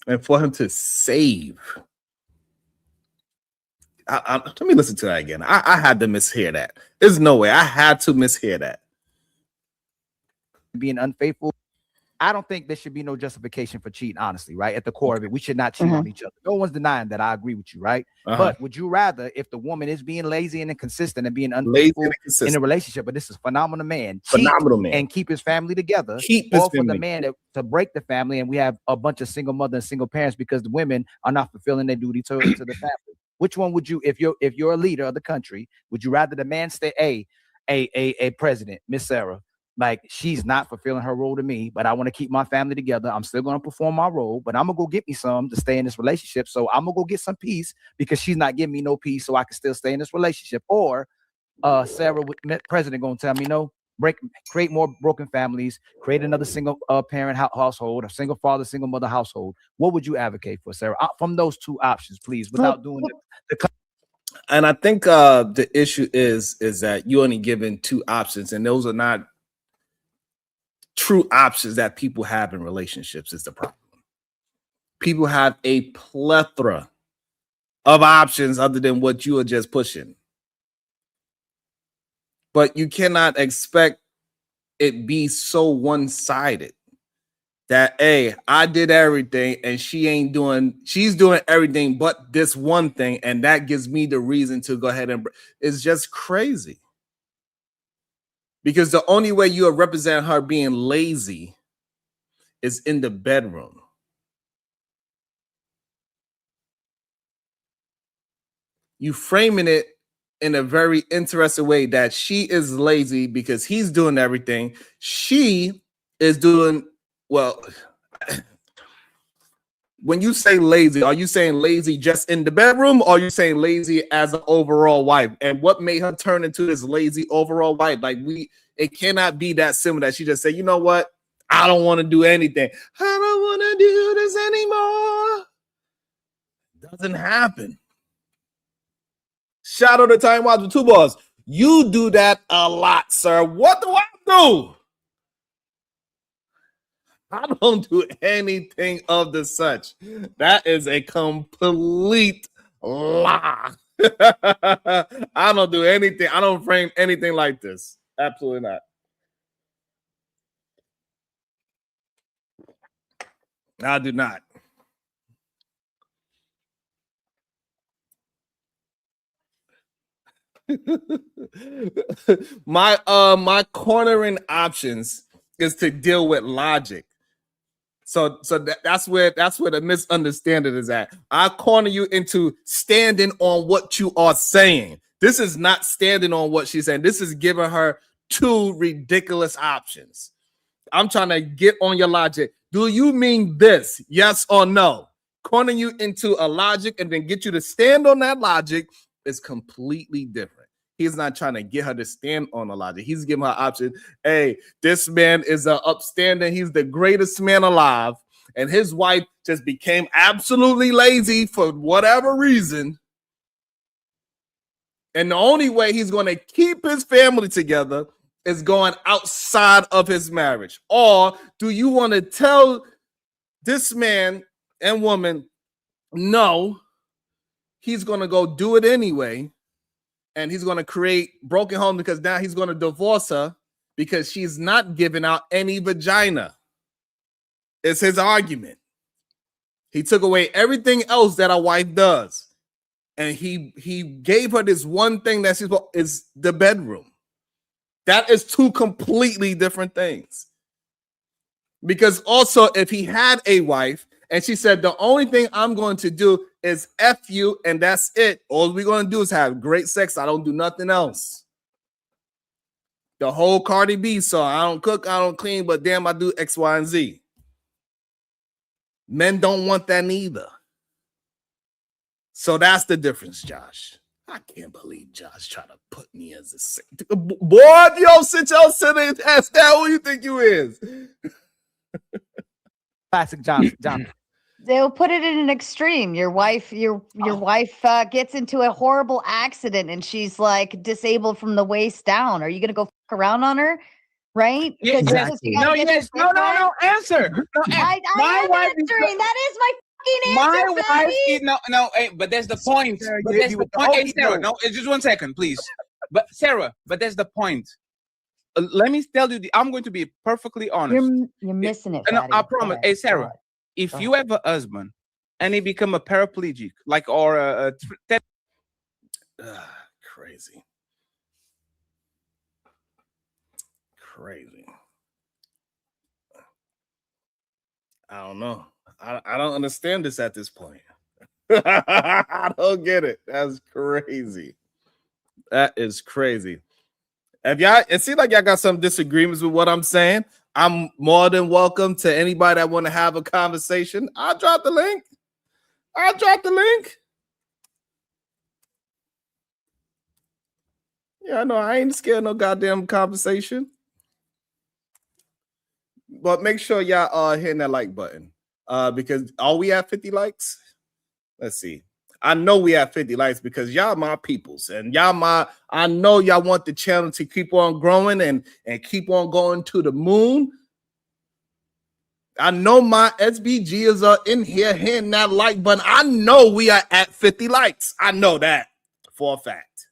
And for him to save. Let me listen to that again. I had to mishear that. There's no way. I had to mishear that.
Being unfaithful, I don't think there should be no justification for cheating, honestly, right? At the core of it, we should not cheat on each other. No one's denying that. I agree with you, right? But would you rather, if the woman is being lazy and inconsistent and being unfaithful in a relationship, but this is a phenomenal man, and keep his family together, or for the man to break the family and we have a bunch of single mothers and single parents because the women are not fulfilling their duty to the family? Which one would you, if you're a leader of the country, would you rather the man stay a president, Miss Sarah? Like, she's not fulfilling her role to me, but I want to keep my family together. I'm still going to perform my role, but I'm going to go get me some to stay in this relationship. So I'm going to go get some peace because she's not giving me no peace, so I can still stay in this relationship. Or Sarah, president, going to tell me, no, create more broken families, create another single parent household, a single father, single mother household. What would you advocate for, Sarah? From those two options, please, without doing the
and I think the issue is that you're only given two options, and those are not true options that people have in relationships. Is the problem. People have a plethora of options other than what you are just pushing. But you cannot expect it be so one-sided that, hey, I did everything and she's doing everything but this one thing, and that gives me the reason to go ahead and it's just crazy. Because the only way you represent her being lazy is in the bedroom. You framing it in a very interesting way that she is lazy because he's doing everything. She is doing, well, when you say lazy, are you saying lazy just in the bedroom, or are you saying lazy as an overall wife? And what made her turn into this lazy overall wife? Like, it cannot be that simple that she just said, you know what? I don't want to do anything. I don't want to do this anymore. Doesn't happen. Shout out to Time Watch with 2 balls. You do that a lot, sir. What do I do? I don't do anything of the such. That is a complete lie. I don't do anything. I don't frame anything like this. Absolutely not. I do not. my cornering options is to deal with logic. So that's where the misunderstanding is at. I corner you into standing on what you are saying. This is not standing on what she's saying. This is giving her two ridiculous options. I'm trying to get on your logic. Do you mean this? Yes or no? Corner you into a logic and then get you to stand on that logic is completely different. He's not trying to get her to stand on a logic. He's giving her option. Hey, this man is an upstanding. He's the greatest man alive. And his wife just became absolutely lazy for whatever reason. And the only way he's going to keep his family together is going outside of his marriage. Or do you want to tell this man and woman, no, he's going to go do it anyway. And he's going to create broken home because now he's going to divorce her because she's not giving out any vagina. It's his argument. He took away everything else that a wife does. And he gave her this one thing that is the bedroom. That is two completely different things. Because also, if he had a wife and she said, the only thing I'm going to do is F you, and that's it. All we're going to do is have great sex. I don't do nothing else. The whole Cardi B song, I don't cook, I don't clean, but damn, I do X, Y, and Z. Men don't want that neither. So that's the difference, Josh. I can't believe Josh trying to put me as a boy. Yo, sit your sitting ass down. Who you think you is?
Classic John.
They'll put it in an extreme. Your wife gets into a horrible accident and she's like disabled from the waist down. Are you gonna go fuck around on her? Right?
Yeah, exactly. No. Answer. No,
I'm answering. That is my fucking answer.
My wife is no. Hey, but there's the point. But there's the point. Hey, Sarah, no, just 1 second, please. But Sarah, there's the point. Let me tell you. I'm going to be perfectly honest.
You're missing it.
And I promise. Hey, Sarah, if you have a husband and he become a paraplegic, like or
crazy. I don't know. I don't understand this at this point. I don't get it. That's crazy. That is crazy. If y'all, it seems like y'all got some disagreements with what I'm saying. I'm more than welcome to anybody that want to have a conversation. I'll drop the link. Yeah, I know. I ain't scared of no goddamn conversation. But make sure y'all hitting that like button. Because are we at 50 likes? Let's see. I know we have 50 likes because y'all my peoples and I know y'all want the channel to keep on growing and keep on going to the moon. I know my SBGs are in here hitting that like button. I know we are at 50 likes. I know that for a fact.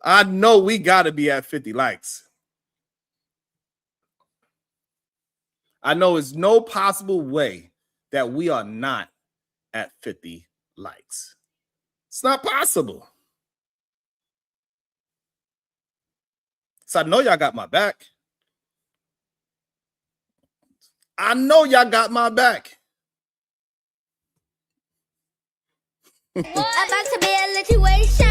I know we got to be at 50 likes. I know there's no possible way that we are not at 50 likes. It's not possible. So I know y'all got my back. I'm about
to be a situation.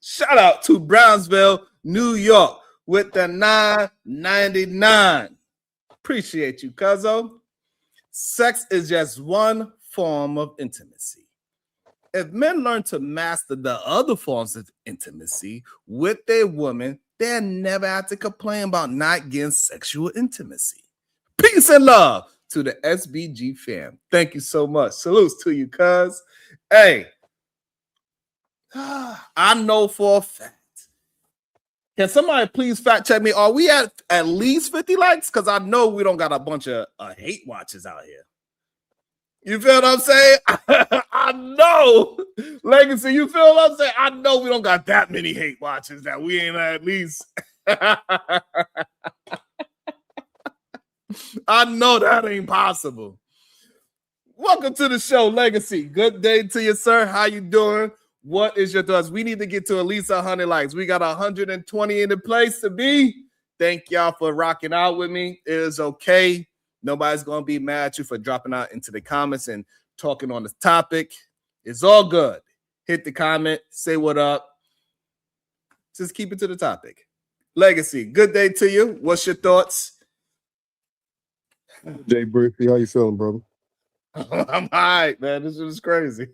Shout out to Brownsville, New York with the $9.99. Appreciate you, cuzzo. Sex is just one form of intimacy. If men learn to master the other forms of intimacy with their women, they'll never have to complain about not getting sexual intimacy. Peace and love to the SBG fam. Thank you so much. Salutes to you, cuz. Hey, I know for a fact. Can somebody please fact check me? Are we at least 50 likes? Because I know we don't got a bunch of hate watchers out here. You feel what I'm saying? I know. Legacy, you feel what I'm saying? I know we don't got that many hate watchers that we ain't at least. I know that ain't possible. Welcome to the show, Legacy. Good day to you, sir. How you doing? What is your thoughts? We need to get to at least 100 likes. We got 120 in the place to be. Thank y'all for rocking out with me. It is okay. Nobody's going to be mad at you for dropping out into the comments and talking on the topic. It's all good. Hit the comment. Say what up. Just keep it to the topic. Legacy, good day to you. What's your thoughts?
Jay Briefly, how you feeling, brother?
I'm all right, man. This is crazy.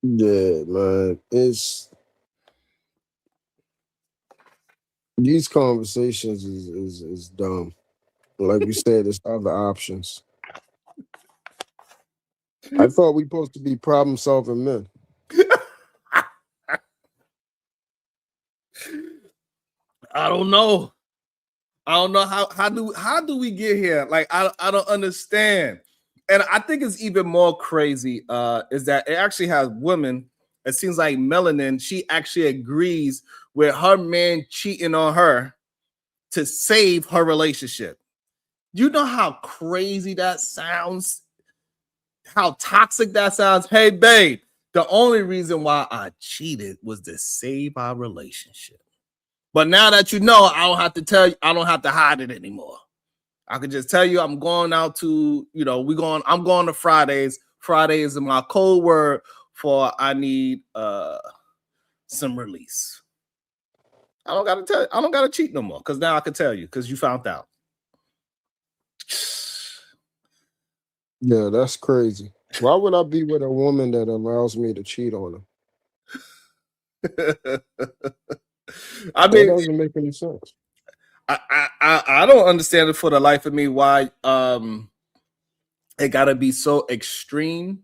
Yeah, man. It's these conversations is dumb. Like you said, there's other options. I thought we supposed to be problem solving men.
I don't know. How do we get here? Like I don't understand. And I think it's even more crazy is that it actually has women. It seems like Melanin, she actually agrees with her man cheating on her to save her relationship. You know how crazy that sounds? How toxic that sounds? Hey, babe, the only reason why I cheated was to save our relationship. But now that you know, I don't have to tell you, I don't have to hide it anymore. I can just tell you I'm going out to, I'm going to Fridays. Fridays is my code word for I need some release. I don't gotta tell you, I don't gotta cheat no more, because now I can tell you, because you found out.
Yeah, that's crazy. Why would I be with a woman that allows me to cheat on her?
I mean,
that doesn't make any sense.
I don't understand it for the life of me why it gotta be so extreme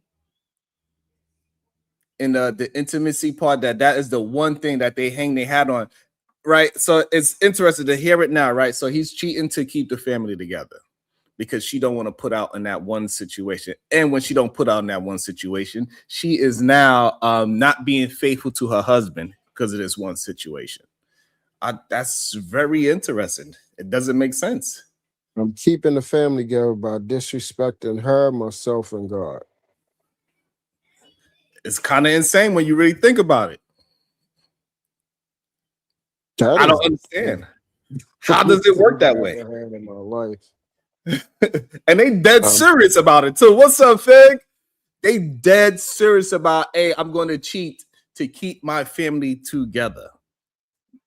in the intimacy part that is the one thing that they hang their hat on, right? So it's interesting to hear it now, right? So he's cheating to keep the family together because she don't want to put out in that one situation. And when she don't put out in that one situation, she is now not being faithful to her husband because of this one situation. That's very interesting. It doesn't make sense.
I'm keeping the family together by disrespecting her, myself, and God.
It's kind of insane when you really think about it. I don't understand. How does it work that way?
In my life.
And they dead serious about it too. What's up, Fig? They dead serious about, hey, I'm going to cheat to keep my family together.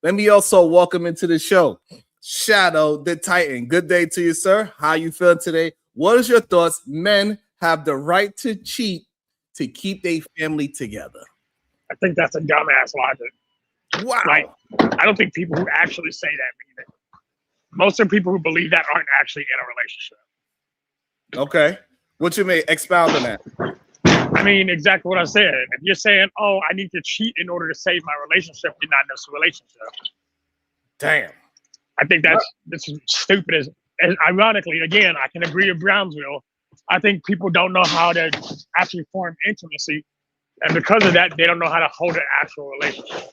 Let me also welcome into the show Shadow the Titan. Good day to you, sir. How you feeling today? What is your thoughts? Men have the right to cheat to keep their family together.
I think that's a dumbass logic.
Wow.
Like, I don't think people who actually say that mean it. Most of the people who believe that aren't actually in a relationship.
Okay. What you mean? Expound on that.
I mean, exactly what I said. If you're saying, oh, I need to cheat in order to save my relationship, you're not in this relationship.
Damn.
I think this is stupid. As ironically, again, I can agree with Brownsville. I think people don't know how to actually form intimacy. And because of that, they don't know how to hold an actual relationship.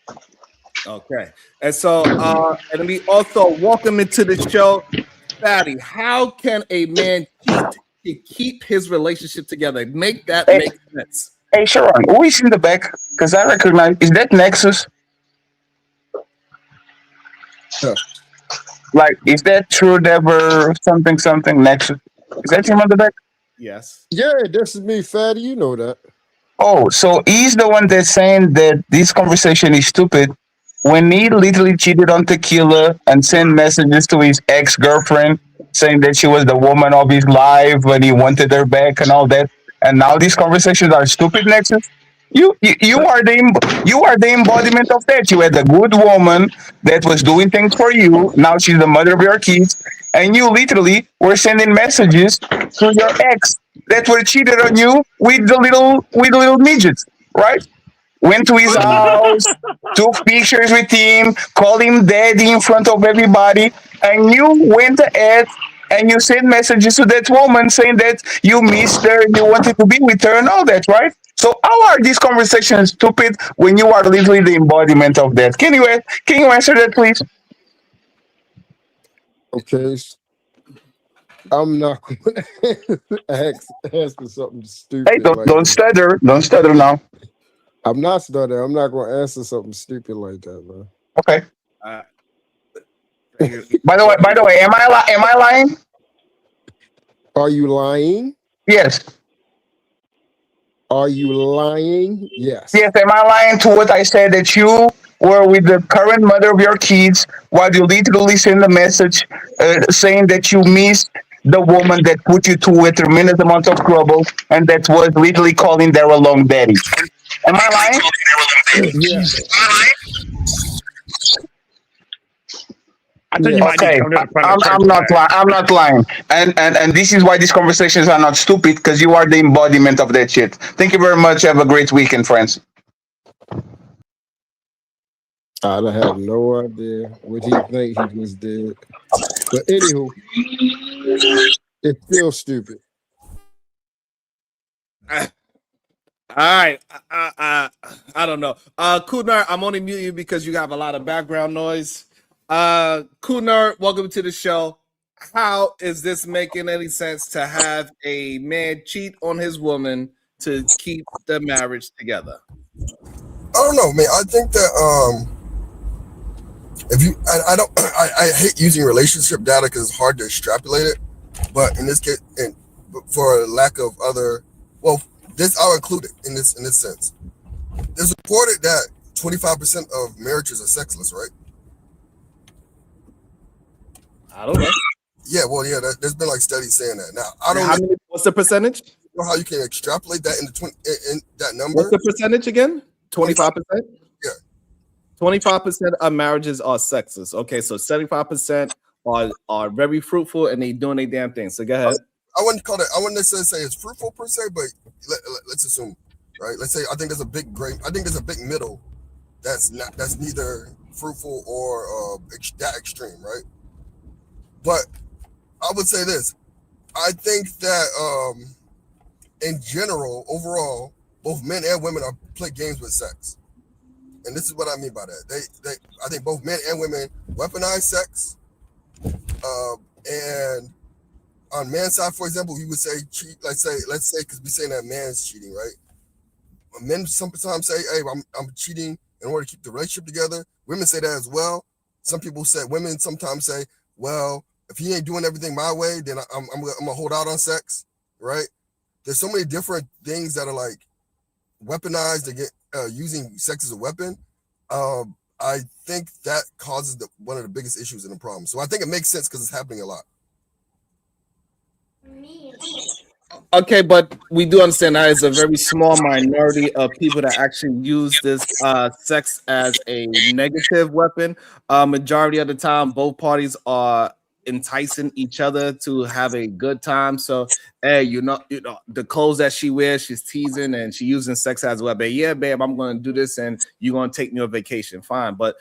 Okay. And so, and we also welcome into the show, Fatty. How can a man cheat to keep his relationship together? Make that make sense.
Hey, Sharon, who is in the back? Because I recognize, is that Nexus?
Yeah.
Like, is that True Deborah something Nexus? Is that him on the back?
Yes.
Yeah, this is me, Fatty. You know that.
Oh, so he's the one that's saying that this conversation is stupid when he literally cheated on Tequila and sent messages to his ex-girlfriend saying that she was the woman of his life when he wanted her back and all that. And now these conversations are stupid, Nexus. You are the embodiment of that. You had a good woman that was doing things for you. Now she's the mother of your kids, and you literally were sending messages to your ex that were cheated on you with the little midgets, right? Went to his house, took pictures with him, called him daddy in front of everybody, and you went ahead and you sent messages to that woman saying that you missed her, you wanted to be with her, and all that, right? So how are these conversations stupid when you are literally the embodiment of that? Can you answer that, please?
Okay. I'm not going to answer something stupid.
Hey,
like
don't
that.
stutter. Don't stutter now.
I'm not stuttering. I'm not going to answer something stupid like that, man.
Okay.
By
the way, am I lying?
Are you lying?
Yes.
Are you lying? Yes.
Yes, am I lying to what I said that you were with the current mother of your kids while you literally sent a message saying that you missed the woman that put you to a tremendous amount of trouble and that was literally calling their alone daddy? Am I lying?
Yes.
I think you might need
Okay,
to come to the front
I'm,
of church
I'm
with
not
that.
lying. I'm not lying, and this is why these conversations are not stupid, because you are the embodiment of that shit. Thank you very much. Have a great weekend, friends.
I have no idea what he think he just did. But anywho, it's still stupid.
All right. I don't know. Kunar, I'm only muting you because you have a lot of background noise. Kunar, welcome to the show. How is this making any sense to have a man cheat on his woman to keep the marriage together?
I don't know, man. I think that if you, I hate using relationship data because it's hard to extrapolate it. But in this case, and for lack of other, well, this I'll include it in this sense. It's reported that 25% of marriages are sexless, right?
I don't know.
Yeah, well, yeah, there's been like studies saying that. Now, I don't know.
What's the percentage?
Know how you can extrapolate that into in that number.
What's the percentage again? 25%?
Yeah.
25% of marriages are sexless. Okay, so 75% are very fruitful and they doing their damn thing. So go ahead.
I wouldn't call it. I wouldn't necessarily say it's fruitful per se, but let's assume, right? Let's say I think there's a big gray. I think there's a big middle that's neither fruitful or that extreme, right? But I would say this. I think that in general, overall, both men and women are play games with sex, and this is what I mean by that. I think both men and women weaponize sex, and on man's side, for example, we would say cheat. Let's say because we're saying that man's cheating, right? Men sometimes say, "Hey, I'm cheating in order to keep the relationship together." Women say that as well. Women sometimes say, "Well, if he ain't doing everything my way, then I'm gonna hold out on sex," right? There's so many different things that are like weaponized to get using sex as a weapon. I think that causes one of the biggest issues in the problem. So I think it makes sense because it's happening a lot.
Okay, but we do understand that it's a very small minority of people that actually use this sex as a negative weapon. Majority of the time, both parties are enticing each other to have a good time. So, hey, you know, the clothes that she wears, she's teasing and she using sex as a weapon. Yeah, babe, I'm going to do this and you're going to take me on vacation. Fine. But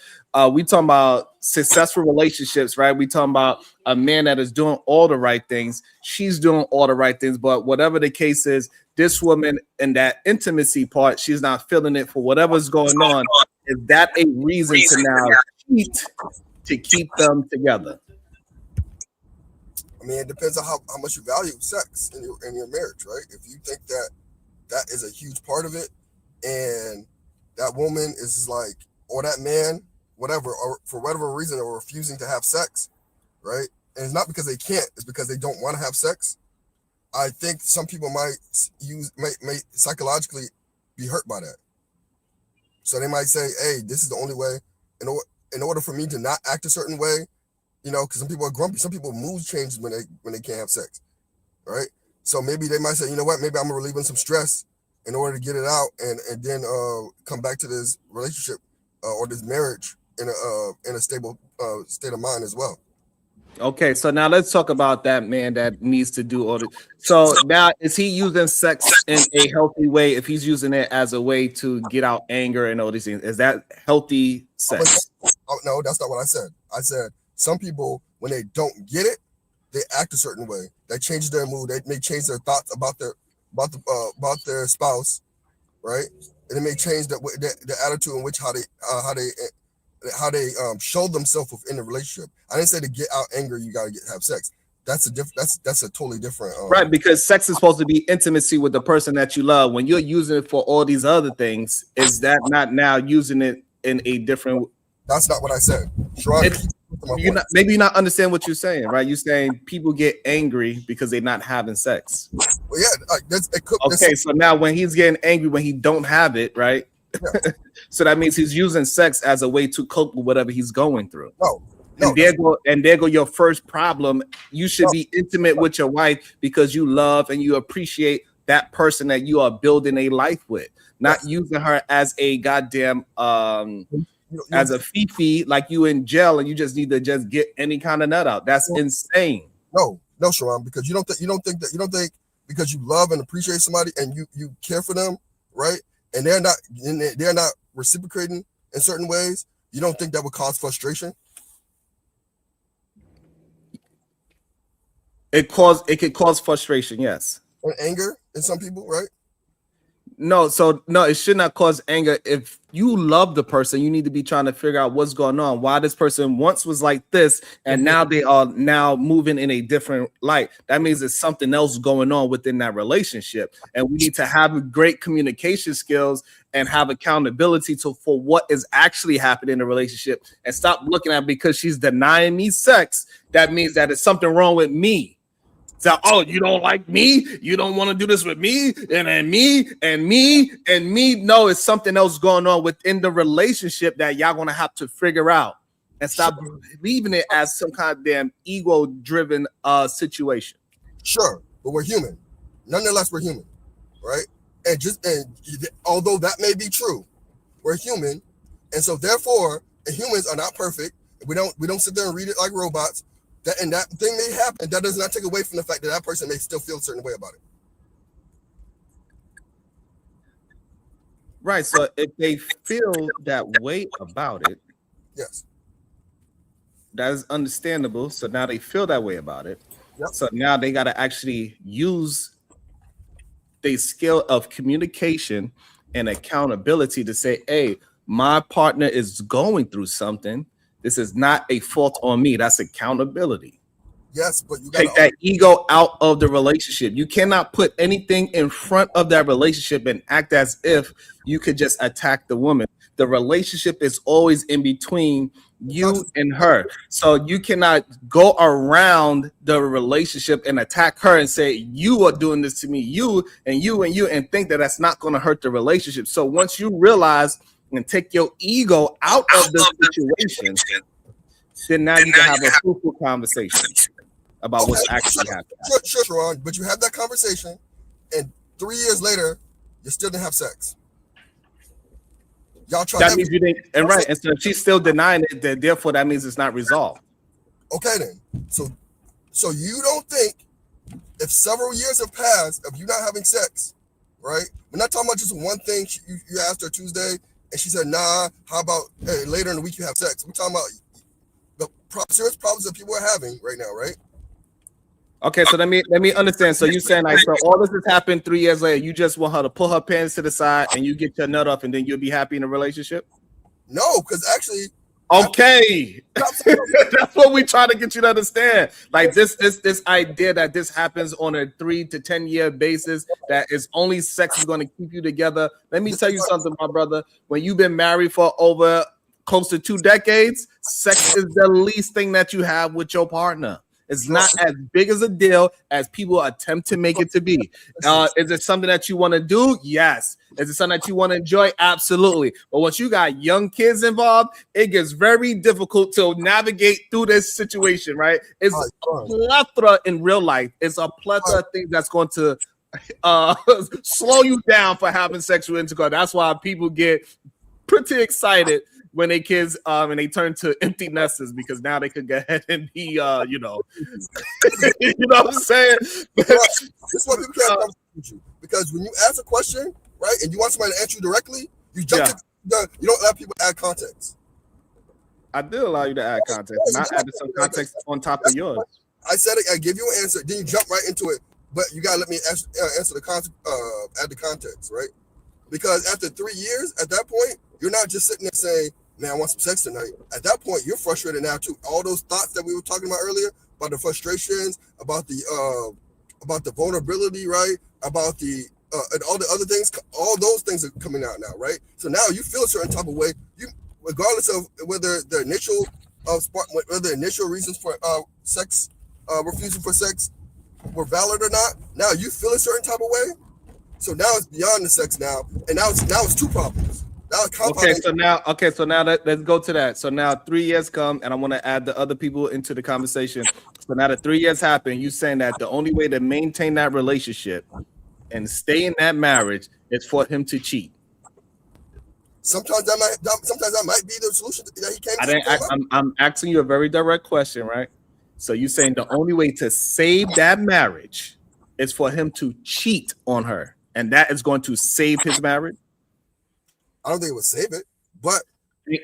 we talking about successful relationships, right? We talking about a man that is doing all the right things. She's doing all the right things. But whatever the case is, this woman in that intimacy part, she's not feeling it for whatever's going on. Is that a reason to now cheat to keep them together?
I mean, it depends on how much you value sex in your marriage, right? If you think that is a huge part of it, and that woman is just like, or that man, whatever, or for whatever reason, are refusing to have sex, right? And it's not because they can't; it's because they don't want to have sex. I think some people might psychologically be hurt by that. So they might say, "Hey, this is the only way. In order for me to not act a certain way." You know, because some people are grumpy. Some people mood changes when they can't have sex, right? So maybe they might say, you know what? Maybe I'm relieving some stress in order to get it out, and then come back to this relationship or this marriage in a stable state of mind as well.
Okay, so now let's talk about that man that needs to do all this. So now, is he using sex in a healthy way? If he's using it as a way to get out anger and all these things, is that healthy sex?
No, that's not what I said. I said some people, when they don't get it, they act a certain way. They change their mood. They may change their thoughts about their spouse, right? And it may change the attitude in which how they show themselves within the relationship. I didn't say to get out anger, you gotta have sex. That's a totally different.
Right, because sex is supposed to be intimacy with the person that you love. When you're using it for all these other things, is that not now using it in a different?
That's not what I said.
Maybe you not understand what you're saying, right? You're saying people get angry because they're not having sex.
Well, yeah,
okay, so now when he's getting angry when he don't have it, right? Yeah. So that means he's using sex as a way to cope with whatever he's going through.
No,
and there go your first problem. You should be intimate with your wife because you love and you appreciate that person that you are building a life with, not using her as a goddamn as a fifi, like you in jail and you just need to just get any kind of nut out. That's insane.
No, Sharon, because you don't think because you love and appreciate somebody and you care for them, right? And they're not reciprocating in certain ways. You don't think that would cause frustration?
It could cause frustration, yes.
And anger in some people, right?
No, it should not cause anger. If you love the person, you need to be trying to figure out what's going on. Why this person once was like this, and now they are now moving in a different light. That means there's something else going on within that relationship, and we need to have great communication skills and have accountability for what is actually happening in the relationship, and stop looking at because she's denying me sex. That means that there's something wrong with me. So, you don't like me? You don't want to do this with me? And then me and me and me? No, it's something else going on within the relationship that y'all gonna have to figure out and stop leaving it as some kind of damn ego-driven situation.
Sure, but we're human. Nonetheless, we're human, right? And although that may be true, we're human, and so therefore, humans are not perfect. We don't sit there and read it like robots. That thing may happen. That does not take away from the fact that person may still feel a certain way about it.
Right. So if they feel that way about it,
yes,
that is understandable. So now they feel that way about it.
Yep.
So now they got to actually use the skill of communication and accountability to say, hey, my partner is going through something. This is not a fault on me. That's accountability.
Yes, but you
take that ego out of the relationship. You cannot put anything in front of that relationship and act as if you could just attack the woman. The relationship is always in between you and her. So you cannot go around the relationship and attack her and say, you are doing this to me, you, and think that that's not going to hurt the relationship. So once you realize and take your ego out of the situation, then now you can have a fruitful conversation about what's actually happening.
Sure, Sharon, but you have that conversation, and 3 years later, you still didn't have sex. Y'all try.
That means you didn't, and right, and so she's still denying it. That therefore, that means it's not resolved.
Okay, then. So you don't think if several years have passed of you not having sex, right? We're not talking about just one thing. You asked her Tuesday. And she said, nah, how about later in the week you have sex? We're talking about the serious problems that people are having right now, right?
Okay, so let me understand. So you saying like, so all this has happened 3 years later, you just want her to pull her pants to the side and you get your nut off and then you'll be happy in a relationship?
No, because actually...
Okay. That's what we try to get you to understand. Like this idea that this happens on a 3 to 10 year basis, that is only sex is going to keep you together. Let me tell you something, my brother. When you've been married for over close to 2 decades, sex is the least thing that you have with your partner. It's not as big as a deal as people attempt to make it to be. Is it something that you want to do? Yes. Is it something that you want to enjoy? Absolutely. But once you got young kids involved, it gets very difficult to navigate through this situation, right? It's a plethora in real life. It's a plethora of things that's going to slow you down for having sexual intercourse. That's why people get pretty excited when they kids and they turn to empty nesters, because now they could go ahead and be you know you know what I'm saying?
This is what people can't come with you, because when you ask a question, right, and you want somebody to answer you directly, you jump to you don't allow people to add context.
I did allow you to add context, and I added some context on top of yours.
I said it, I give you an answer, then you jump right into it, but you gotta let me answer the add the context, right? Because after 3 years, at that point, you're not just sitting there saying, man, I want some sex tonight. At that point, you're frustrated now too. All those thoughts that we were talking about earlier, about the frustrations, about the vulnerability, right? About the and all the other things, all those things are coming out now, right? So now you feel a certain type of way, you regardless of whether the initial whether the initial reasons for sex, refusal for sex were valid or not. Now you feel a certain type of way. So now it's beyond the sex now, and now it's two problems. Now
so now let's go to that. So now 3 years come, and I want to add the other people into the conversation. So now that 3 years happen, you saying that the only way to maintain that relationship and stay in that marriage is for him to cheat.
Sometimes that might be the solution that he came to.
I'm asking you a very direct question, right? So you saying the only way to save that marriage is for him to cheat on her, and that is going to save his marriage?
I don't think it would save it, but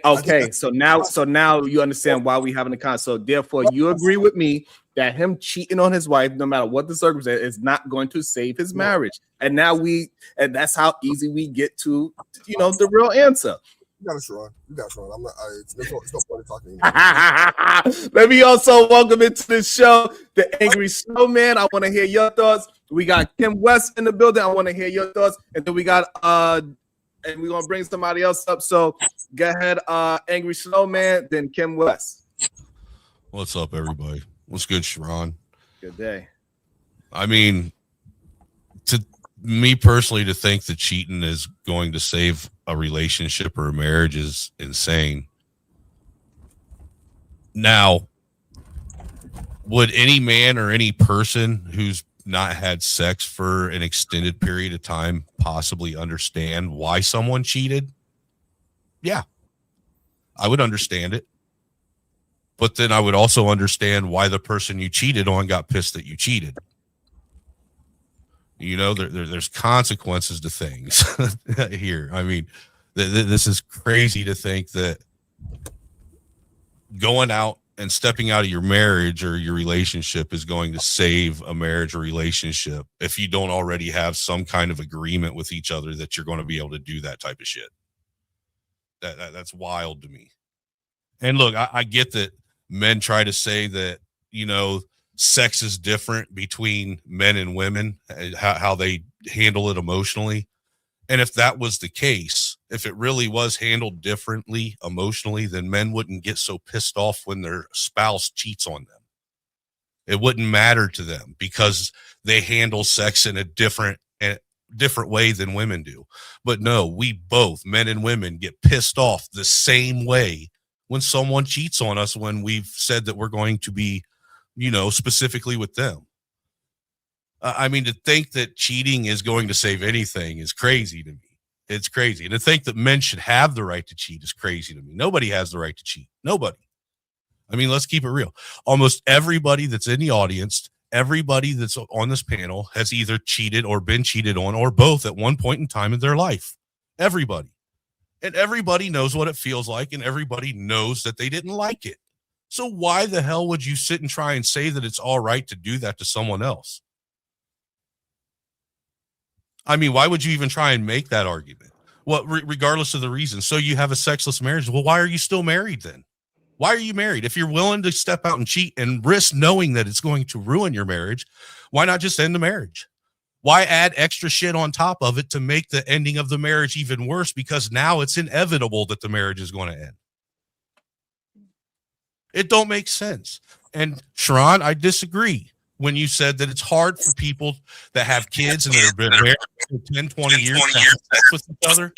okay. So now you understand why we having the con. So therefore, you agree with me that him cheating on his wife, no matter what the circumstance, is not going to save his marriage. And now and that's how easy we get to, the real answer.
You got it, Sharon. I'm not. There's no point in talking.
Let me also welcome into the show the Angry Snowman. I want to hear your thoughts. We got Kim West in the building. I want to hear your thoughts, and then we got and we're gonna bring somebody else up. So go ahead, Angry Snowman, then Kim West.
What's up, everybody? What's good, Sharon?
Good day.
I mean, to me personally, to think that cheating is going to save a relationship or a marriage is insane. Now, would any man or any person who's not had sex for an extended period of time possibly understand why someone cheated? Yeah, I would understand it. But then I would also understand why the person you cheated on got pissed that you cheated. There's consequences to things here. I mean, this is crazy to think that going out and stepping out of your marriage or your relationship is going to save a marriage or relationship if you don't already have some kind of agreement with each other that you're going to be able to do that type of shit. That's wild to me. And look, I get that men try to say that, sex is different between men and women, how they handle it emotionally. And if that was the case, if it really was handled differently emotionally, then men wouldn't get so pissed off when their spouse cheats on them. It wouldn't matter to them because they handle sex in a different way than women do. But no, we both, men and women, get pissed off the same way when someone cheats on us, when we've said that we're going to be, specifically with them. I mean, to think that cheating is going to save anything is crazy to me. It's crazy. And to think that men should have the right to cheat is crazy to me. Nobody has the right to cheat. Nobody. I mean, let's keep it real. Almost everybody that's in the audience, everybody that's on this panel has either cheated or been cheated on or both at one point in time in their life. Everybody. And everybody knows what it feels like, and everybody knows that they didn't like it. So why the hell would you sit and try and say that it's all right to do that to someone else? I mean, why would you even try and make that argument? Well, regardless of the reason. So you have a sexless marriage. Well, why are you still married then? Why are you married? If you're willing to step out and cheat and risk knowing that it's going to ruin your marriage, why not just end the marriage? Why add extra shit on top of it to make the ending of the marriage even worse? Because now it's inevitable that the marriage is going to end. It don't make sense. And Sharon, I disagree when you said that it's hard for people that have kids and that have been married for 10, 20 years to have sex with each other.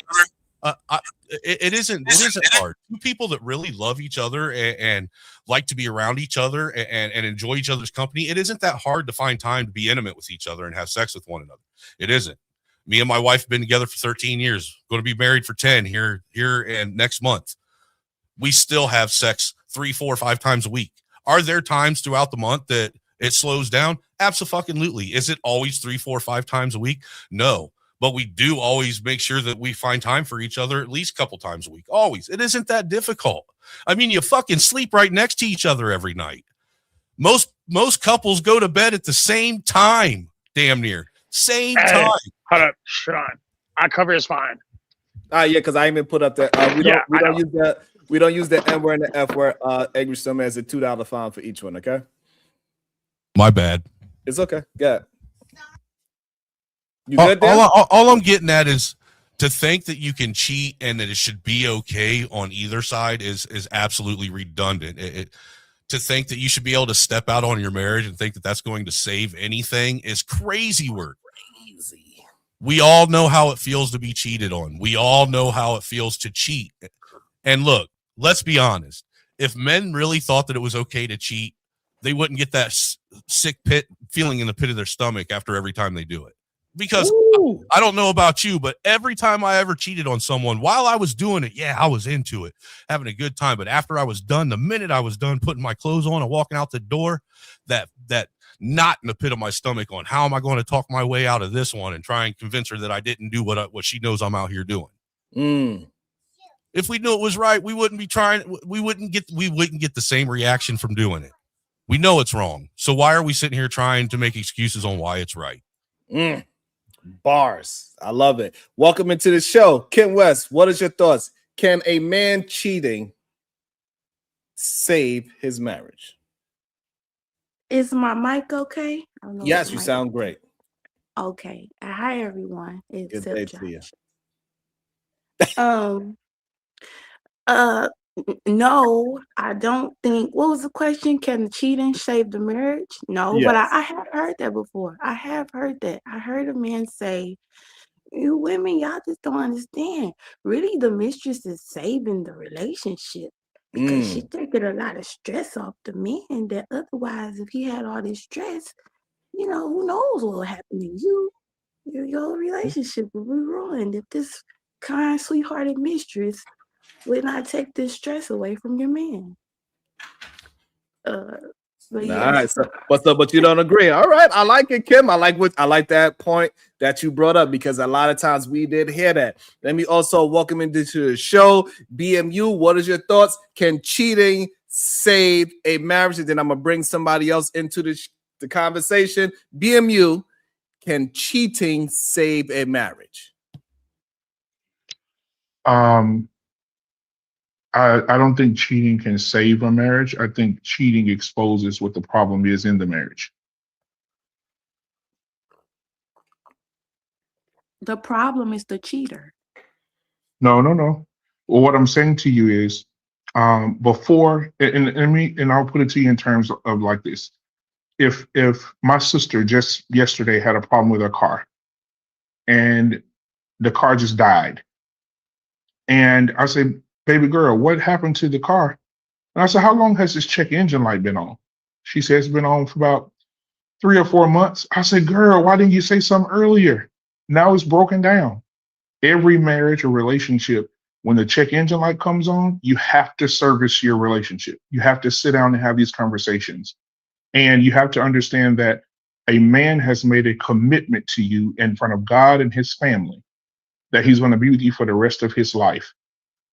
It isn't hard. Two people that really love each other and like to be around each other and enjoy each other's company, it isn't that hard to find time to be intimate with each other and have sex with one another. It isn't. Me and my wife have been together for 13 years, going to be married for 10 here and next month. We still have sex 3, 4, 5 times a week. Are there times throughout the month that it slows down? Absolutely. Is it always 3, 4, 5 times a week? No. But we do always make sure that we find time for each other at least a couple times a week. Always. It isn't that difficult. I mean, you fucking sleep right next to each other every night. Most couples go to bed at the same time, damn near. Same time.
Hold up, Sean. Our cover is fine.
Yeah, because I even put up that we don't use the N word and the F word. Angry Summer as a $2 fine for each one, okay?
My bad.
It's okay. Good. You good there?
All I'm getting at is to think that you can cheat and that it should be okay on either side is absolutely redundant. To think that you should be able to step out on your marriage and think that that's going to save anything is crazy work.
Crazy.
We all know how it feels to be cheated on. We all know how it feels to cheat. And look, let's be honest. If men really thought that it was okay to cheat, they wouldn't get that sick feeling in the pit of their stomach after every time they do it. Because I don't know about you, but every time I ever cheated on someone while I was doing it, yeah, I was into it, having a good time. But after I was done, the minute I was done putting my clothes on and walking out the door, that knot in the pit of my stomach on how am I going to talk my way out of this one and try and convince her that I didn't do what she knows I'm out here doing. If we knew it was right, we wouldn't be trying. We wouldn't get the same reaction from doing it. We know it's wrong. So why are we sitting here trying to make excuses on why it's right?
Bars. I love it. Welcome into the show. Kim West, what is your thoughts? Can a man cheating save his marriage?
Is my mic okay? I don't know
Yes, you sound great.
Okay. Hi, everyone.
Good day to you.
No, I don't think. What was the question? Can cheating save the marriage? No, but I have heard that before. I have heard that. I heard a man say, "You women, y'all just don't understand. Really, the mistress is saving the relationship because she's taking a lot of stress off the man. That otherwise, if he had all this stress, who knows what will happen to you? Your relationship will be ruined if this kind, sweethearted mistress would not take this stress away from your man."
All right, so what's up? But you don't agree. All right, I like it, Kim. I like that point that you brought up because a lot of times we did hear that. Let me also welcome into the show, BMU. What is your thoughts? Can cheating save a marriage? And then I'm gonna bring somebody else into the conversation. BMU, can cheating save a marriage?
I don't think cheating can save a marriage. I think cheating exposes what the problem is in the marriage.
The problem is the cheater.
No. Well, what I'm saying to you is, before, and I'll put it to you in terms of like this. If my sister just yesterday had a problem with her car, and the car just died, and I said, "Baby girl, what happened to the car?" And I said, "How long has this check engine light been on?" She says it's been on for about 3 or 4 months. I said, "Girl, why didn't you say something earlier? Now it's broken down." Every marriage or relationship, when the check engine light comes on, you have to service your relationship. You have to sit down and have these conversations. And you have to understand that a man has made a commitment to you in front of God and his family that he's going to be with you for the rest of his life.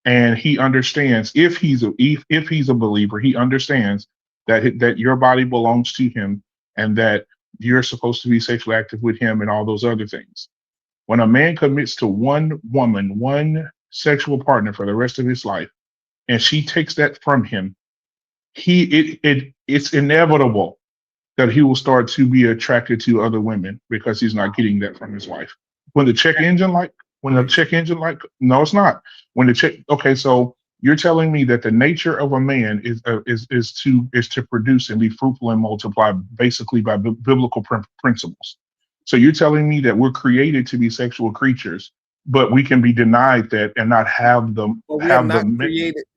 And he understands, if he's a believer, he understands that your body belongs to him and that you're supposed to be sexually active with him and all those other things. When a man commits to one woman, one sexual partner for the rest of his life, and she takes that from him, it's inevitable that he will start to be attracted to other women because he's not getting that from his wife. When the check engine light, no, it's not. Okay, so you're telling me that the nature of a man is to produce and be fruitful and multiply, basically by biblical principles. So you're telling me that we're created to be sexual creatures, but we can be denied that and not have them.
Well,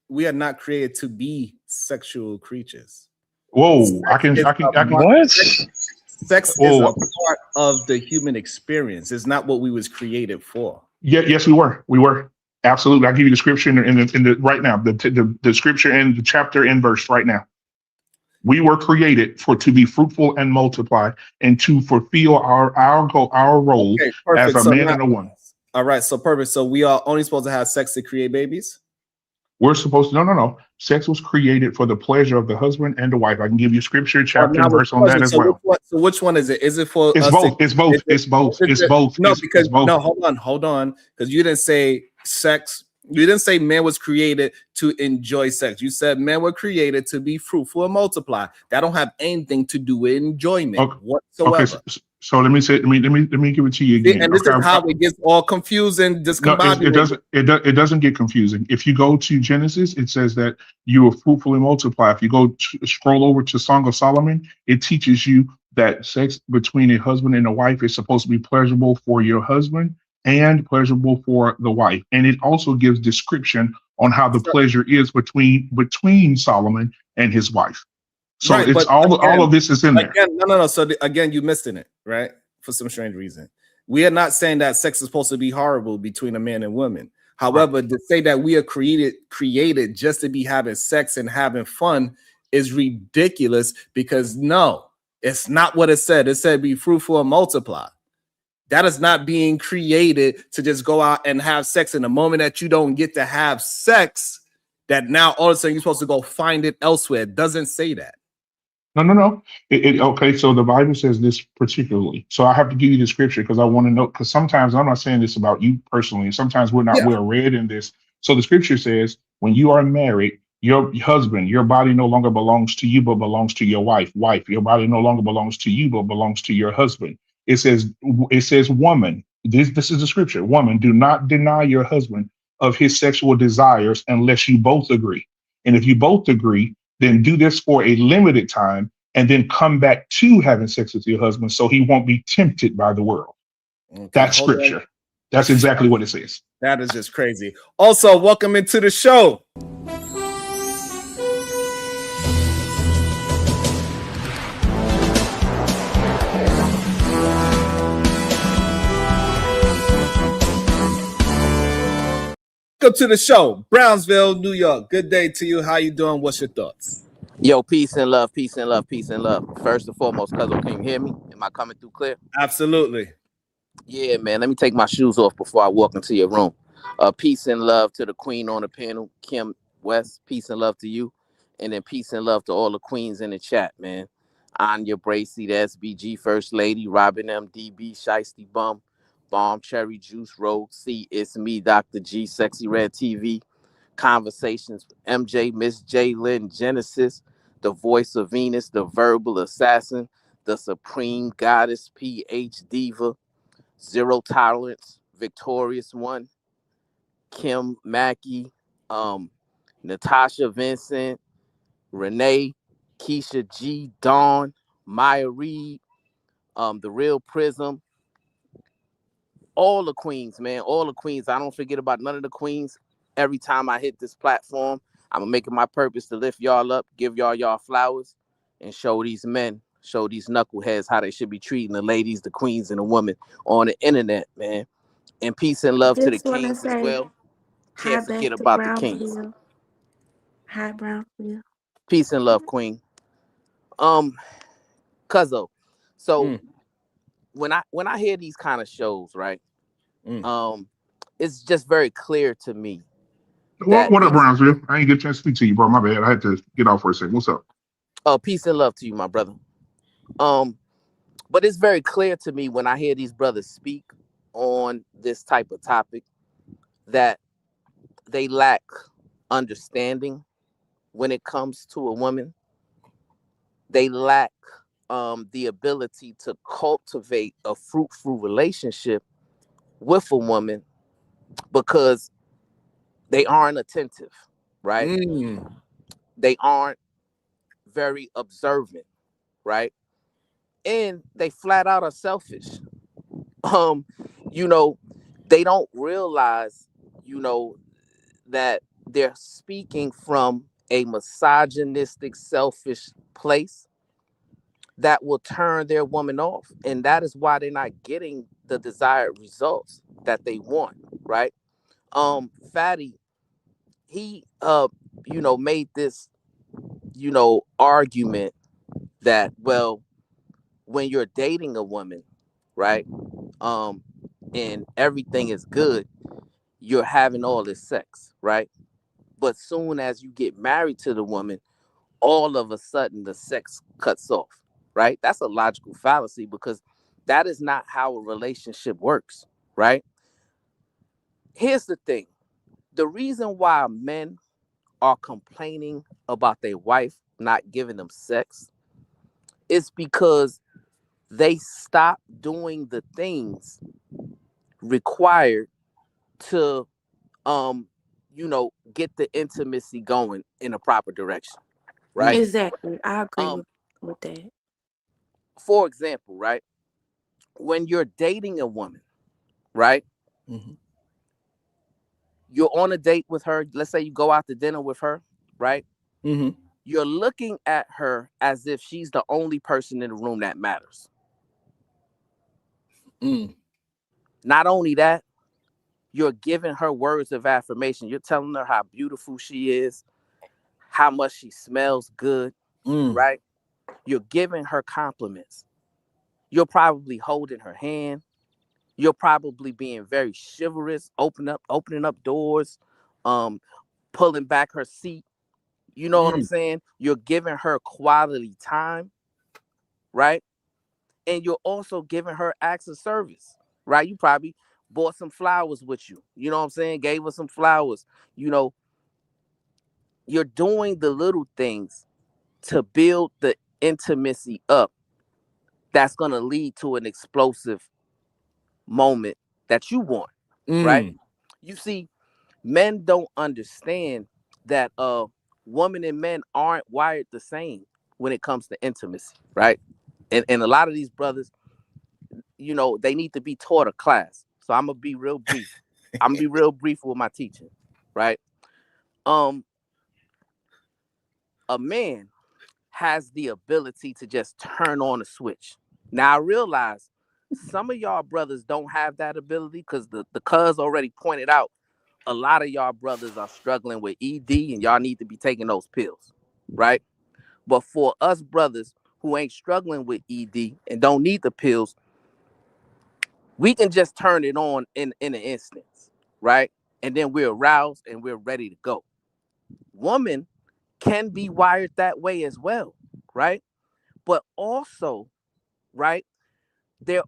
we are not created to be sexual creatures.
Whoa, I can.
What? Sex is a part of the human experience. It's not what we was created for.
Yes, we were. We were. Absolutely. I'll give you the scripture in the right now, the scripture and the chapter and verse right now. We were created to be fruitful and multiply and to fulfill our role as a man and a woman.
All right. So perfect. So we are only supposed to have sex to create babies?
We're supposed to, no. Sex was created for the pleasure of the husband and the wife. I can give you scripture, chapter, and verse on that as well.
So which one is it? Is it for?
It's both. It's both. It's both.
No, because no, hold on, because you didn't say sex. You didn't say man was created to enjoy sex. You said men were created to be fruitful and multiply. That don't have anything to do with enjoyment whatsoever.
Okay, so let me give it to you again.
And this is how it gets all confused and discombobulated.
No, it doesn't get confusing. If you go to Genesis, it says that you will fruitfully multiply. If you go scroll over to Song of Solomon, it teaches you that sex between a husband and a wife is supposed to be pleasurable for your husband and pleasurable for the wife. And it also gives description on how the pleasure is between Solomon and his wife. So
right,
it's all of this is in there.
No. So again, you missing it, right? For some strange reason. We are not saying that sex is supposed to be horrible between a man and woman. However, to say that we are created just to be having sex and having fun is ridiculous, because no, it's not what it said. It said be fruitful and multiply. That is not being created to just go out and have sex. In the moment that you don't get to have sex, that now all of a sudden you're supposed to go find it elsewhere. It doesn't say that.
No. Okay, so the Bible says this particularly. So I have to give you the scripture because I want to know, because sometimes I'm not saying this about you personally, and sometimes we're not well read in this. So the scripture says, when you are married, your husband, your body no longer belongs to you, but belongs to your wife. Wife, your body no longer belongs to you, but belongs to your husband. It says, woman, this is the scripture. Woman, do not deny your husband of his sexual desires unless you both agree. And if you both agree, then do this for a limited time and then come back to having sex with your husband so he won't be tempted by the world. Okay, that's scripture. That's exactly what it says.
That is just crazy. Also, welcome into the show. Welcome to the show, Brownsville, New York. Good day to you. How you doing? What's your thoughts?
Yo, peace and love, peace and love, peace and love. First and foremost, Cuzzo, can you hear me? Am I coming through clear?
Absolutely.
Yeah, man. Let me take my shoes off before I walk into your room. Peace and love to the queen on the panel, Kim West. Peace and love to you. And then peace and love to all the queens in the chat, man. Anya Bracy, the SBG First Lady, Robin M. DB, Shiesty Bum, Bomb Cherry Juice Road C. It's me, Dr. G, Sexy Red TV. Conversations with MJ, Miss J. Lynn, Genesis, the voice of Venus, the verbal assassin, the supreme goddess, PH Diva, Zero Tolerance, Victorious One, Kim Mackey, Natasha Vincent, Renee, Keisha G, Dawn, Maya Reed, the Real Prism, all the queens, man, all the queens. I don't forget about none of the queens. Every time I hit this platform, I'm making my purpose to lift y'all up, give y'all flowers, and show these men, show these knuckleheads how they should be treating the ladies, the queens, and the women on the internet, man. And peace and love to the kings as well. Can't forget about the kings.
Hi, Brownfield.
Peace and love, queen. Cuzzo. So when I hear these kind of shows, right? It's just very clear to me.
What up, Brownsville? I ain't get a chance to speak to you, bro. My bad. I had to get off for a second. What's up?
Oh, peace and love to you, my brother. But it's very clear to me when I hear these brothers speak on this type of topic that they lack understanding when it comes to a woman. They lack the ability to cultivate a fruitful relationship with a woman because they aren't attentive, right? They aren't very observant, right? And they flat out are selfish. They don't realize, that they're speaking from a misogynistic, selfish place that will turn their woman off. And that is why they're not getting the desired results that they want, right? Fatty, he made this argument that, well, when you're dating a woman, right, and everything is good, you're having all this sex, right? But soon as you get married to the woman, all of a sudden the sex cuts off, right? That's a logical fallacy because that is not how a relationship works, right? Here's the thing. the reason why men are complaining about their wife not giving them sex is because they stop doing the things required to get the intimacy going in a proper direction, right?
Exactly. I agree with that.
For example, right, when you're dating a woman, right, you're on a date with her, let's say you go out to dinner with her, right, you're looking at her as if she's the only person in the room that matters. Not only that, you're giving her words of affirmation. You're telling her how beautiful she is, how much she smells good, right? You're giving her compliments. You're probably holding her hand. You're probably being very chivalrous, opening up doors, pulling back her seat. You know what I'm saying? You're giving her quality time, right? And you're also giving her acts of service, right? You probably bought some flowers with you. You know what I'm saying? Gave her some flowers. You know, you're doing the little things to build the intimacy up that's going to lead to an explosive moment that you want, right? You see, men don't understand that women and men aren't wired the same when it comes to intimacy, right? And a lot of these brothers, you know, they need to be taught a class. So I'm gonna be real brief. I'm gonna be real brief with my teaching, right? A man has the ability to just turn on a switch. Now I realize some of y'all brothers don't have that ability because the cuz already pointed out a lot of y'all brothers are struggling with ED and y'all need to be taking those pills, right? But for us brothers who ain't struggling with ED and don't need the pills, we can just turn it on in an instance, right? And then we're aroused and we're ready to go. Women can be wired that way as well, right? But also, right, they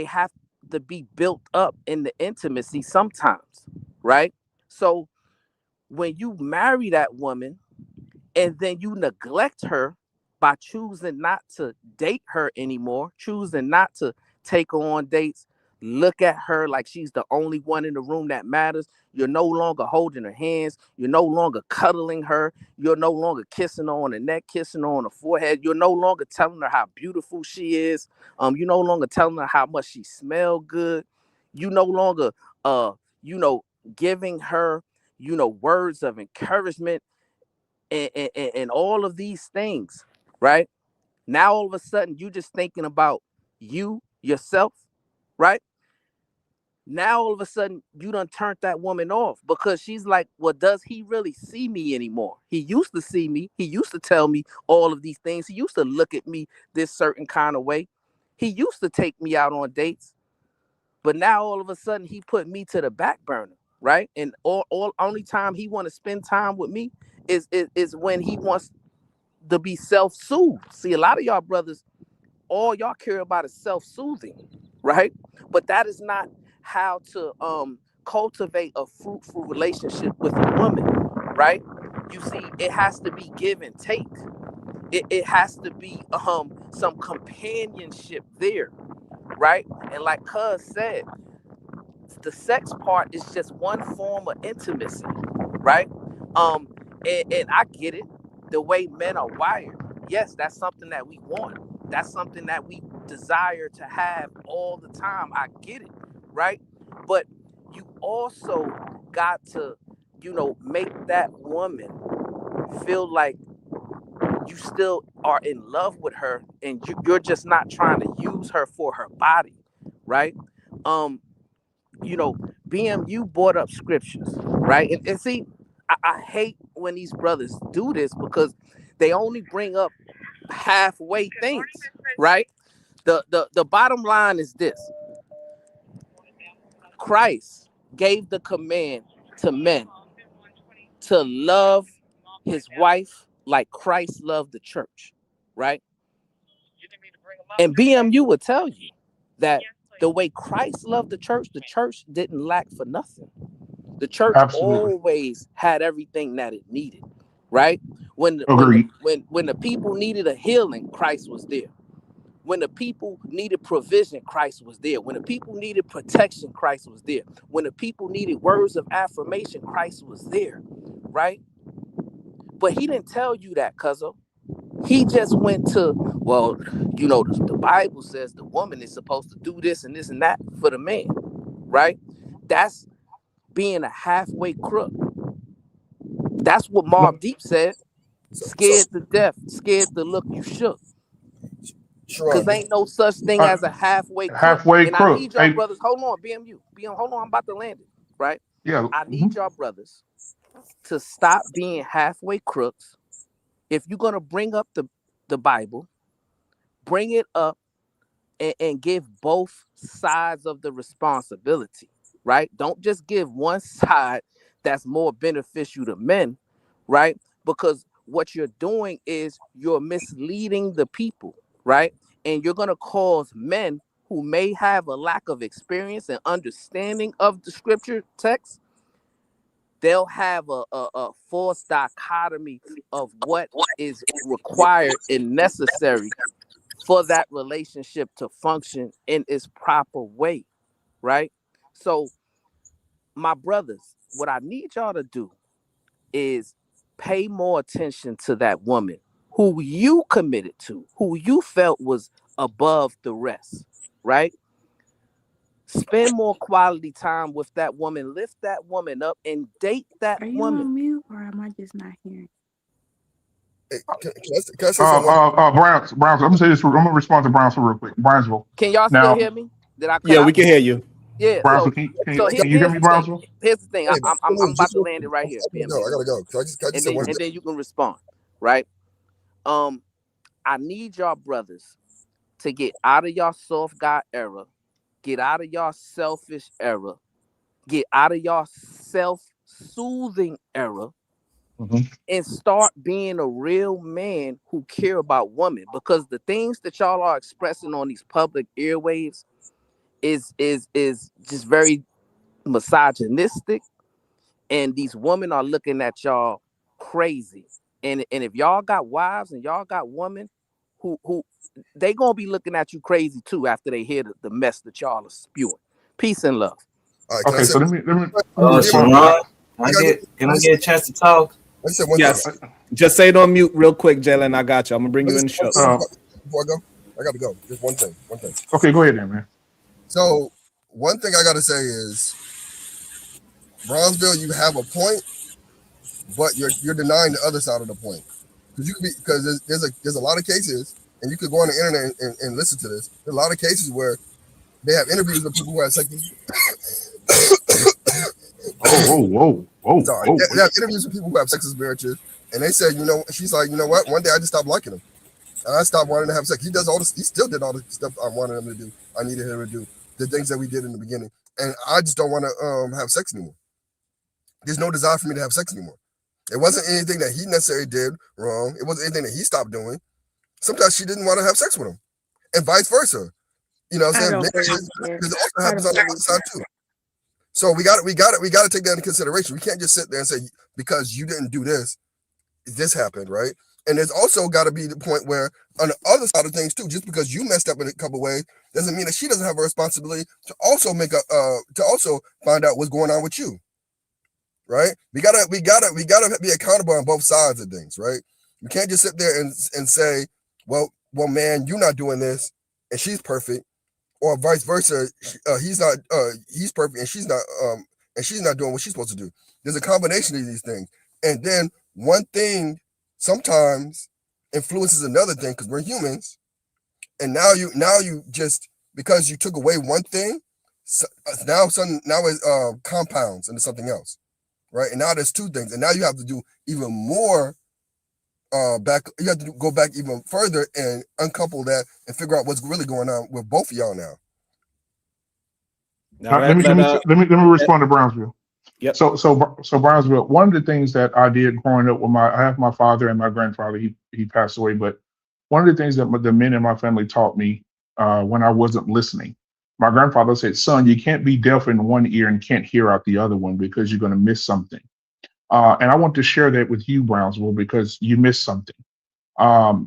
have to be built up in the intimacy sometimes, right? So when you marry that woman and then you neglect her by choosing not to date her anymore, choosing not to take her on dates, look at her like she's the only one in the room that matters. You're no longer holding her hands. You're no longer cuddling her. You're no longer kissing her on the neck, kissing her on the forehead. You're no longer telling her how beautiful she is. You're no longer telling her how much she smells good. You no longer, giving her, words of encouragement and all of these things, right? Now all of a sudden you just thinking about yourself, right? Now all of a sudden you done turned that woman off because she's like, well, does he really see me anymore? He used to see me. He used to tell me all of these things. He used to look at me this certain kind of way. He used to take me out on dates. But now all of a sudden he put me to the back burner, right? And all only time he want to spend time with me is when he wants to be self-soothed. See, a lot of y'all brothers, all y'all care about is self-soothing, right? But that is not how to cultivate a fruitful relationship with a woman, right? You see, it has to be give and take. It has to be some companionship there, right? And like Cuz said, the sex part is just one form of intimacy, right? And I get it, the way men are wired. Yes, that's something that we want. That's something that we desire to have all the time. I get it, right? But you also got to, make that woman feel like you still are in love with her and you're just not trying to use her for her body, right? BMU brought up scriptures, right? And see, I hate when these brothers do this because they only bring up halfway things, right? The bottom line is this: Christ gave the command to men to love his wife like Christ loved the church, right? And BMU will tell you that the way Christ loved the church didn't lack for nothing. The church
Absolutely.
always had everything that it needed, right? When
Agreed.
the people needed a healing, Christ was there. When the people needed provision, Christ was there. When the people needed protection, Christ was there. When the people needed words of affirmation, Christ was there, right? But he didn't tell you that, cuzzo. He just went to, well, you know, the Bible says the woman is supposed to do this and that for the man, right? That's being a halfway crook. That's what Mobb Deep said. Scared to death, scared to look, you shook. Because ain't no such thing as a halfway crook.
Halfway
and
crook.
I need y'all brothers, hold on, BMU, hold on, I'm about to land it, right?
Yeah.
I need y'all brothers to stop being halfway crooks. If you're going to bring up the Bible, bring it up and give both sides of the responsibility, right? Don't just give one side that's more beneficial to men, right? Because what you're doing is you're misleading the people, right? And you're going to cause men who may have a lack of experience and understanding of the scripture text, they'll have a false dichotomy of what is required and necessary for that relationship to function in its proper way, right? So, my brothers, what I need y'all to do is pay more attention to that woman who you committed to, who you felt was above the rest, right? Spend more quality time with that woman, lift that woman up, and date that
Are you
woman.
on mute or am I just not hearing?
Hey, can I say something?
Browns. I'm gonna say this. I'm gonna respond to Brownsville real quick. Brownsville.
Can y'all still hear me? Did I cut
Yeah,
out?
we can hear you.
Yeah.
Brownsville,
So
can you hear me, Brownsville?
Here's the thing.
Hey,
I'm about to land it right here.
I gotta go. Can I just say one thing?
And then you can respond, right? I need y'all brothers to get out of y'all soft guy era, get out of y'all selfish era, get out of y'all self-soothing era, and start being a real man who care about women. Because the things that y'all are expressing on these public airwaves is just very misogynistic, and these women are looking at y'all crazy. And if y'all got wives and y'all got women who they gonna be looking at you crazy too after they hear the mess that y'all are spewing. Peace and love.
Right,
Okay, so let me
Sharon, can I get a chance to talk?
I just said one
Yes.
thing.
Just say it on mute real quick, Jalen. I got you. I'm gonna bring you in the show.
Before I go, I gotta go. Just one thing.
Okay, go ahead then, man.
So one thing I gotta say is, Brownsville, you have a point, but you're denying the other side of the point. Because there's a lot of cases, and you could go on the internet and listen to this. There's a lot of cases where they have interviews with people who have sex.
Whoa.
Sorry. They have interviews with people who have sexist marriages, and they said, she's like, you know what? One day I just stopped liking him. And I stopped wanting to have sex. He does all this. He still did all the stuff I wanted him to do. I needed him to do the things that we did in the beginning, and I just don't want to have sex anymore. There's no desire for me to have sex anymore. It wasn't anything that he necessarily did wrong. It wasn't anything that he stopped doing. Sometimes she didn't want to have sex with him, and vice versa. You know what I'm saying? Because it also happens on the other side too. So we got to take that into consideration. We can't just sit there and say, because you didn't do this happened, right? And there's also got to be the point where on the other side of things too, just because you messed up in a couple of ways doesn't mean that she doesn't have a responsibility to also to also find out what's going on with you, right? We gotta be accountable on both sides of things, right? We can't just sit there and say, well, man, you're not doing this, and she's perfect, or vice versa. He's perfect, and she's not doing what she's supposed to do. There's a combination of these things, and then one thing sometimes influences another thing because we're humans, and now you just, because you took away one thing, now it compounds into something else, right? And now there's two things, and now you have to do even more back. You have to go back even further and uncouple that and figure out what's really going on with both of y'all now.
Let me respond to Brownsville.
Yep.
So Brownsville, one of the things that I did growing up I have my father and my grandfather. He passed away, but one of the things that the men in my family taught me when I wasn't listening, My grandfather said, son, you can't be deaf in one ear and can't hear out the other one because you're going to miss something. And I want to share that with you, Brownsville, because you missed something.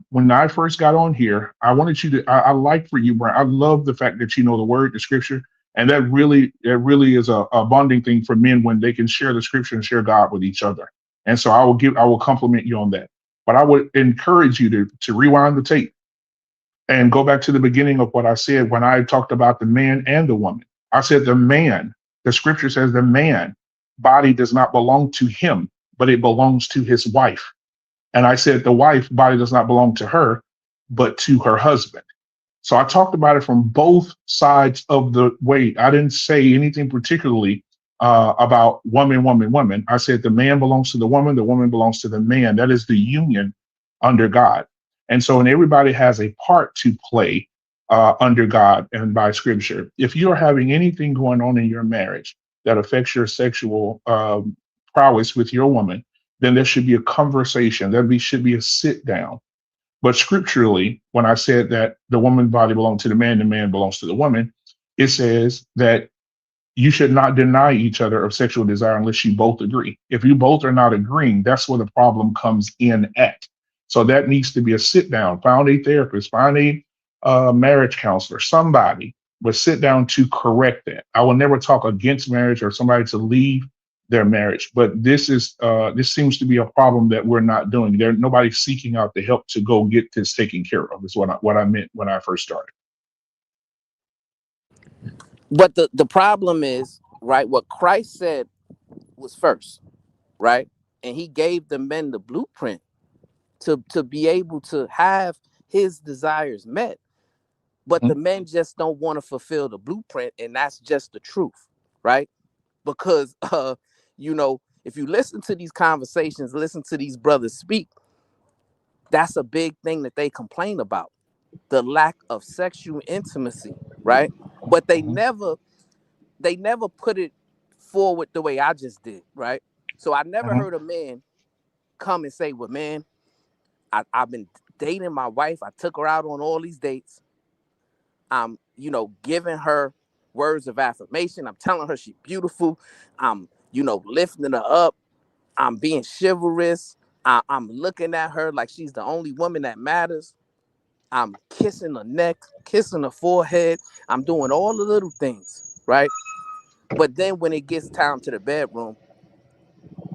When I first got on here, I wanted you to, I like for you, Brown. I love the fact that you know the word, the scripture, and that really is a bonding thing for men when they can share the scripture and share God with each other. And so I will compliment you on that. But I would encourage you to rewind the tape and go back to the beginning of what I said when I talked about the man and the woman. I said the scripture says the man body does not belong to him, but it belongs to his wife. And I said the wife body does not belong to her, but to her husband. So I talked about it from both sides of the way. I didn't say anything particularly about woman. I said the man belongs to the woman belongs to the man. That is the union under God. And so, and everybody has a part to play under God and by scripture. If you're having anything going on in your marriage that affects your sexual prowess with your woman, then there should be a conversation. Should be a sit down. But scripturally, when I said that the woman's body belongs to the man belongs to the woman, it says that you should not deny each other of sexual desire unless you both agree. If you both are not agreeing, that's where the problem comes in at. So that needs to be a sit down. Find a therapist, find a marriage counselor, somebody, but sit down to correct that. I will never talk against marriage or somebody to leave their marriage, but this seems to be a problem that we're not doing. Nobody's seeking out the help to go get this taken care of. Is what I meant when I first started.
But the problem is, right, what Christ said was first, right? And he gave the men the blueprint to be able to have his desires met. But the men just don't want to fulfill the blueprint, and that's just the truth, right? Because if you listen to these conversations, listen to these brothers speak, that's a big thing that they complain about, the lack of sexual intimacy, right? But they never put it forward the way I just did, right? So I never heard a man come and say, well, man, I've been dating my wife. I took her out on all these dates. I'm, giving her words of affirmation. I'm telling her she's beautiful. I'm, lifting her up. I'm being chivalrous. I'm looking at her like she's the only woman that matters. I'm kissing her neck, kissing her forehead. I'm doing all the little things, right? But then when it gets time to the bedroom,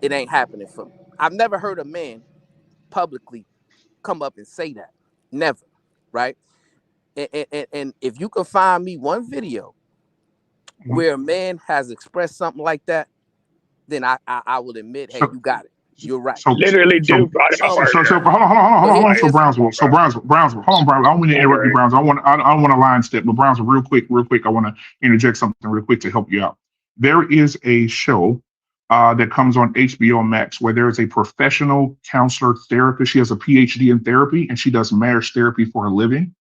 it ain't happening for me. I've never heard a man publicly come up and say that. Never, right? And if you can find me one video where a man has expressed something like that, then I will admit, hey, you got it. You're right.
Literally do brought it up earlier.
Hold on. So Brownsville. Hold on, Brownsville. I don't want to interrupt you, Brownsville. I don't want to line step, but Brownsville, real quick. I want to interject something real quick to help you out. There is a show that comes on HBO Max where there is a professional counselor therapist. She has a PhD in therapy and she does marriage therapy for a living.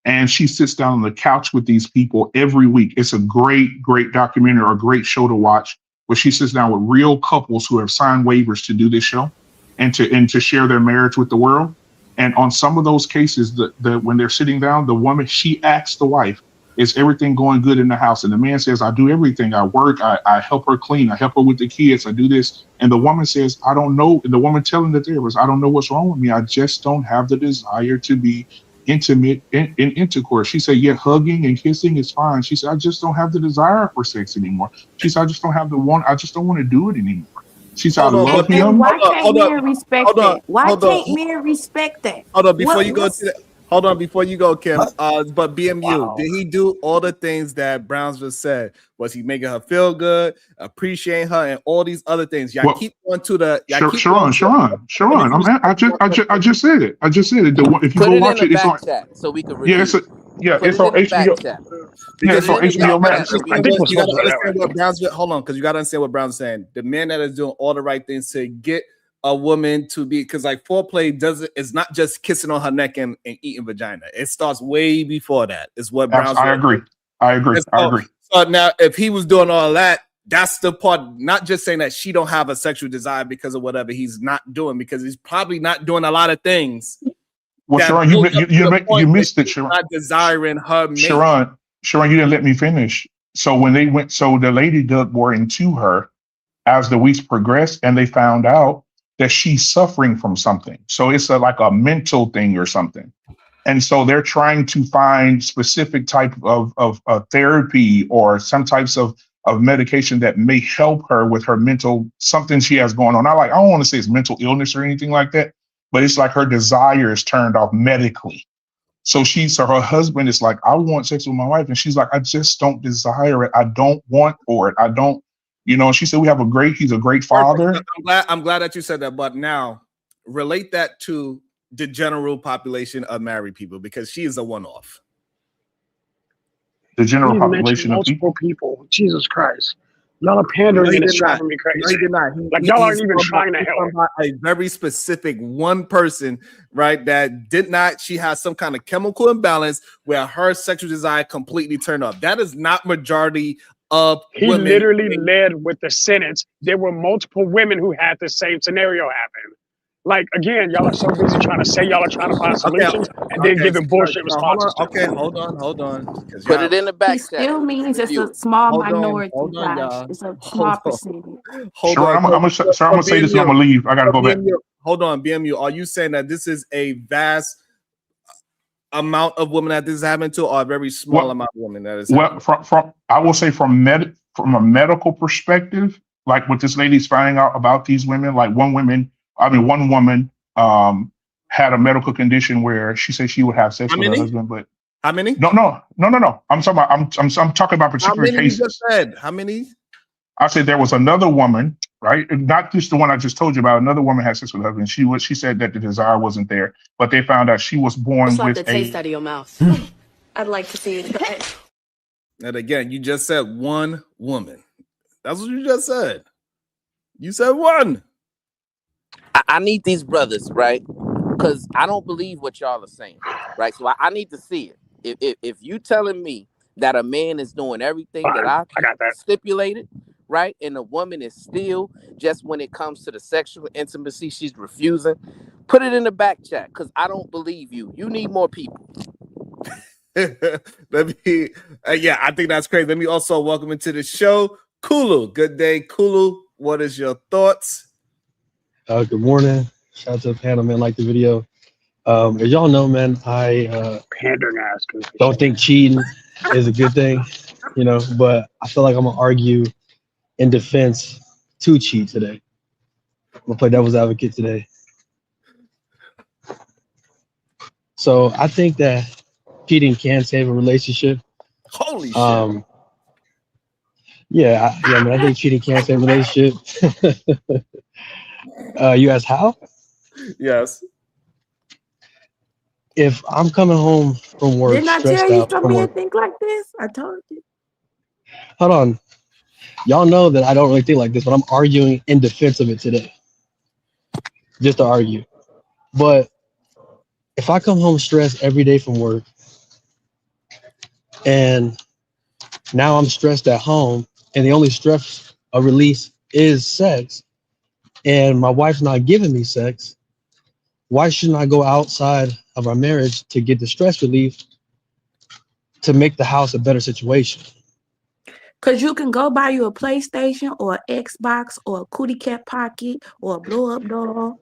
And she sits down on the couch with these people every week. It's a great documentary or a great show to watch, where she sits down with real couples who have signed waivers to do this show and to share their marriage with the world. And on some of those cases, when they're sitting down, the woman, she asks the wife, is everything going good in the house? And the man says, I do everything. I work, I help her clean, I help her with the kids, I do this. And the woman says, I don't know. And the woman telling the therapist, I don't know what's wrong with me. I just don't have the desire to be intimate in intercourse. She said, yeah, hugging and kissing is fine. She said, I just don't have the desire for sex anymore. She said, I just don't want to do it anymore. She said, I love him.
Why can't men respect that? Why can't men respect that?
Hold on, before you go to that. Hold on, before you go, Kim. But BMU, did he do all the things that Brownsville said? Was he making her feel good, appreciating her, and all these other things? Y'all keep going to the.
Sharon. I just said it. If you go watch it, it's on.
Chat so we can.
It's on HBO. Yeah, it's on HBO Max.
I think you got to understand what Brownsville. Hold on, because you got to understand what Brown's saying. The man that is doing all the right things to get a woman to be, because like foreplay it's not just kissing on her neck and eating vagina. It starts way before that. Is what Brown's.
I agree.
So now, if he was doing all that, that's the part. Not just saying that she don't have a sexual desire because of whatever he's not doing, because he's probably not doing a lot of things.
Well, Sharon, you missed it, Sharon.
Not desiring her.
Sharon, Sharon, you didn't let me finish. So when they went, so the lady dug more into her as the weeks progressed, and they found out that she's suffering from something. So it's like a mental thing or something. And so they're trying to find specific type of therapy or some types of medication that may help her with her mental, something she has going on. I don't want to say it's mental illness or anything like that, but it's like her desire is turned off medically. So her husband is like, I want sex with my wife. And she's like, I just don't desire it. I don't want for it. I don't, she said, he's a great father.
I'm glad that you said that. But now relate that to the general population of married people, because she is a one-off.
The general
You
population
mentioned
of people.
multiple people. Jesus Christ. Y'all are pandering and it's driving me crazy.
No, he did not.
Like y'all aren't even trying to help.
A very specific one person, right? That did not. She has some kind of chemical imbalance where her sexual desire completely turned off. That is not majority of women.
He literally led with the sentence. There were multiple women who had the same scenario happen. Like, again, y'all are so busy trying to say y'all are trying to find solutions and then giving bullshit responses.
Hold on.
Put it in the back.
It still means it's a small minority. It's a small percentage.
I'm gonna say this and I'm gonna leave. I gotta go back.
Hold on, BMU. Are you saying that this is a vast amount of women that this is happening to, or a very small amount of women that is happening?
From I will say from a medical perspective, like what this lady's finding out about these women, like one woman had a medical condition where she said she would have sex with her husband, but
how many?
No. I'm talking about I'm talking about particular cases.
You just said? How many?
I said there was another woman, right? Not just the one I just told you about. Another woman had sex with her husband. She said that the desire wasn't there, but they found out she was born with
the taste out of your mouth. I'd like to see it try.
And again, you just said one woman. That's what you just said. You said one.
I need these brothers, right? Because I don't believe what y'all are saying, right? So I need to see it. If you telling me that a man is doing everything that I got that stipulated, right, and the woman is still, just when it comes to the sexual intimacy, she's refusing, put it in the back chat, because I don't believe you. You need more people.
Let me, I think that's crazy. Let me also welcome into the show, Kulu. Good day, Kulu. What is your thoughts?
Good morning. Shout out to the panel, man. Like the video. As y'all know, man, I don't think cheating is a good thing, but I feel like I'm gonna argue in defense to cheat today. I'm gonna play devil's advocate today. So I think that cheating can save a relationship.
Holy shit.
I think cheating can save a relationship. You asked how?
Yes.
If I'm coming home from work,
Didn't I
stressed
tell you
out
some
from
men
work.
think like this? I told you.
Hold on. Y'all know that I don't really think like this, but I'm arguing in defense of it today. Just to argue. But if I come home stressed every day from work, and now I'm stressed at home, and the only stress release is sex, and my wife's not giving me sex, why shouldn't I go outside of our marriage to get the stress relief to make the house a better situation?
Because you can go buy you a PlayStation or an Xbox or a Cootie Cat Pocket or a blow up doll.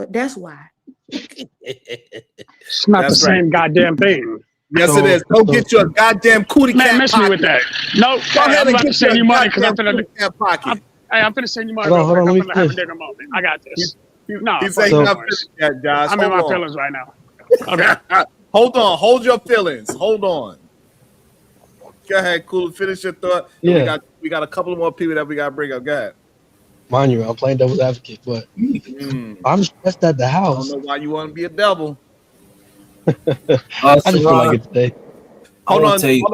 That's why.
It's not the same goddamn thing.
Yes, it is. Go get your goddamn Cootie Cat
miss
pocket.
me with that. No,
Go ahead and get
send
your
you money because I'm
goddamn
finna
Cootie Cat pocket.
I'm finna send you money.
Hold on,
I'm
let me
finna have a
finish.
nigga moment. I got this. No,
He's saying
So-
he's not finished yet, Josh.
I'm in my
Hold on.
feelings right now. Okay.
Hold on. Hold your feelings. Hold on. Go ahead, cool. Finish your thought.
Yeah.
We got a couple more people that we got to bring up. Go ahead.
Mind you, I'm playing devil's advocate, but I'm stressed at the
I
house.
don't know why you want to be a devil.
I just feel like it today.
Hold
wanna
on.
tell you-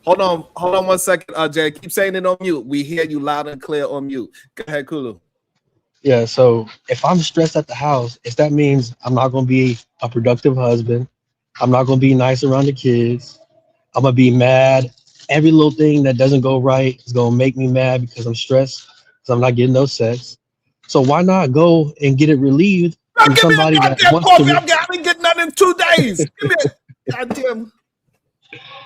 Hold on 1 second, Jay. Keep saying it on mute. We hear you loud and clear on mute. Go ahead, Kulu.
Yeah, so if I'm stressed at the house, if that means I'm not going to be a productive husband, I'm not going to be nice around the kids, I'm going to be mad. Every little thing that doesn't go right is going to make me mad because I'm stressed, because I'm not getting no sex. So why not go and get it relieved from somebody that wants to?
I didn't get nothing in 2 days. Give me a goddamn.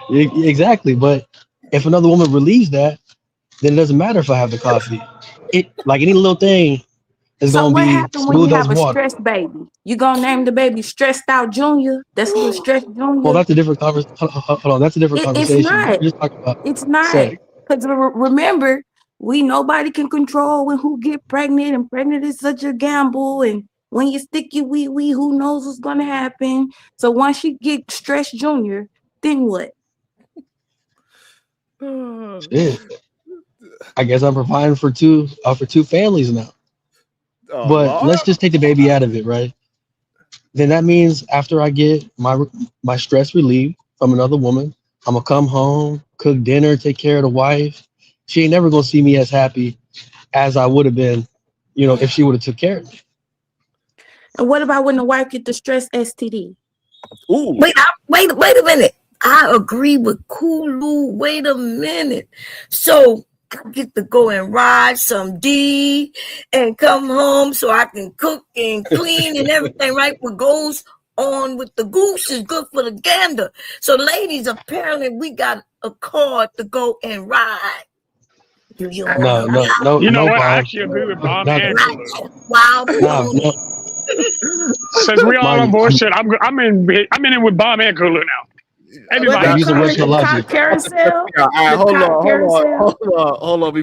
Exactly. But if another woman relieves that, then it doesn't matter if I have the coffee. It like any little thing is
So
gonna
what
be
happened when you
smooth as
have a
water.
stressed baby? You gonna name the baby Stressed Out Junior? That's a little Stressed
Well,
Junior.
that's a different conversation. Hold on, that's a different
It's
conversation.
not.
We're just talking about
It's not.
sex.
Because remember, nobody can control when who get pregnant, and pregnant is such a gamble. And when you stick your wee, who knows what's gonna happen? So once you get Stressed Junior, then what?
Shit. I guess I'm providing for two families now.
Oh,
But
Lord.
let's just take the baby out of it, right? Then that means after I get my stress relieved from another woman, I'm gonna come home, cook dinner, take care of the wife. She ain't never gonna see me as happy as I would have been, if she would have took care of me.
And what about when the wife get the stress STD?
Ooh.
Wait a minute. I agree with Kulu. Wait a minute. So I get to go and ride some D and come home so I can cook and clean and everything, right? What goes on with the goose is good for the gander. So ladies, apparently we got a card to go and ride.
No.
You know what? I
Bob.
actually agree with Bomb
No,
and Kulu.
Wow.
no.
Since we all on bullshit, I'm in it with Bomb and Kulu now. Everybody.
I'm using rational logic.
Carousel.
All right,
The cop
hold on.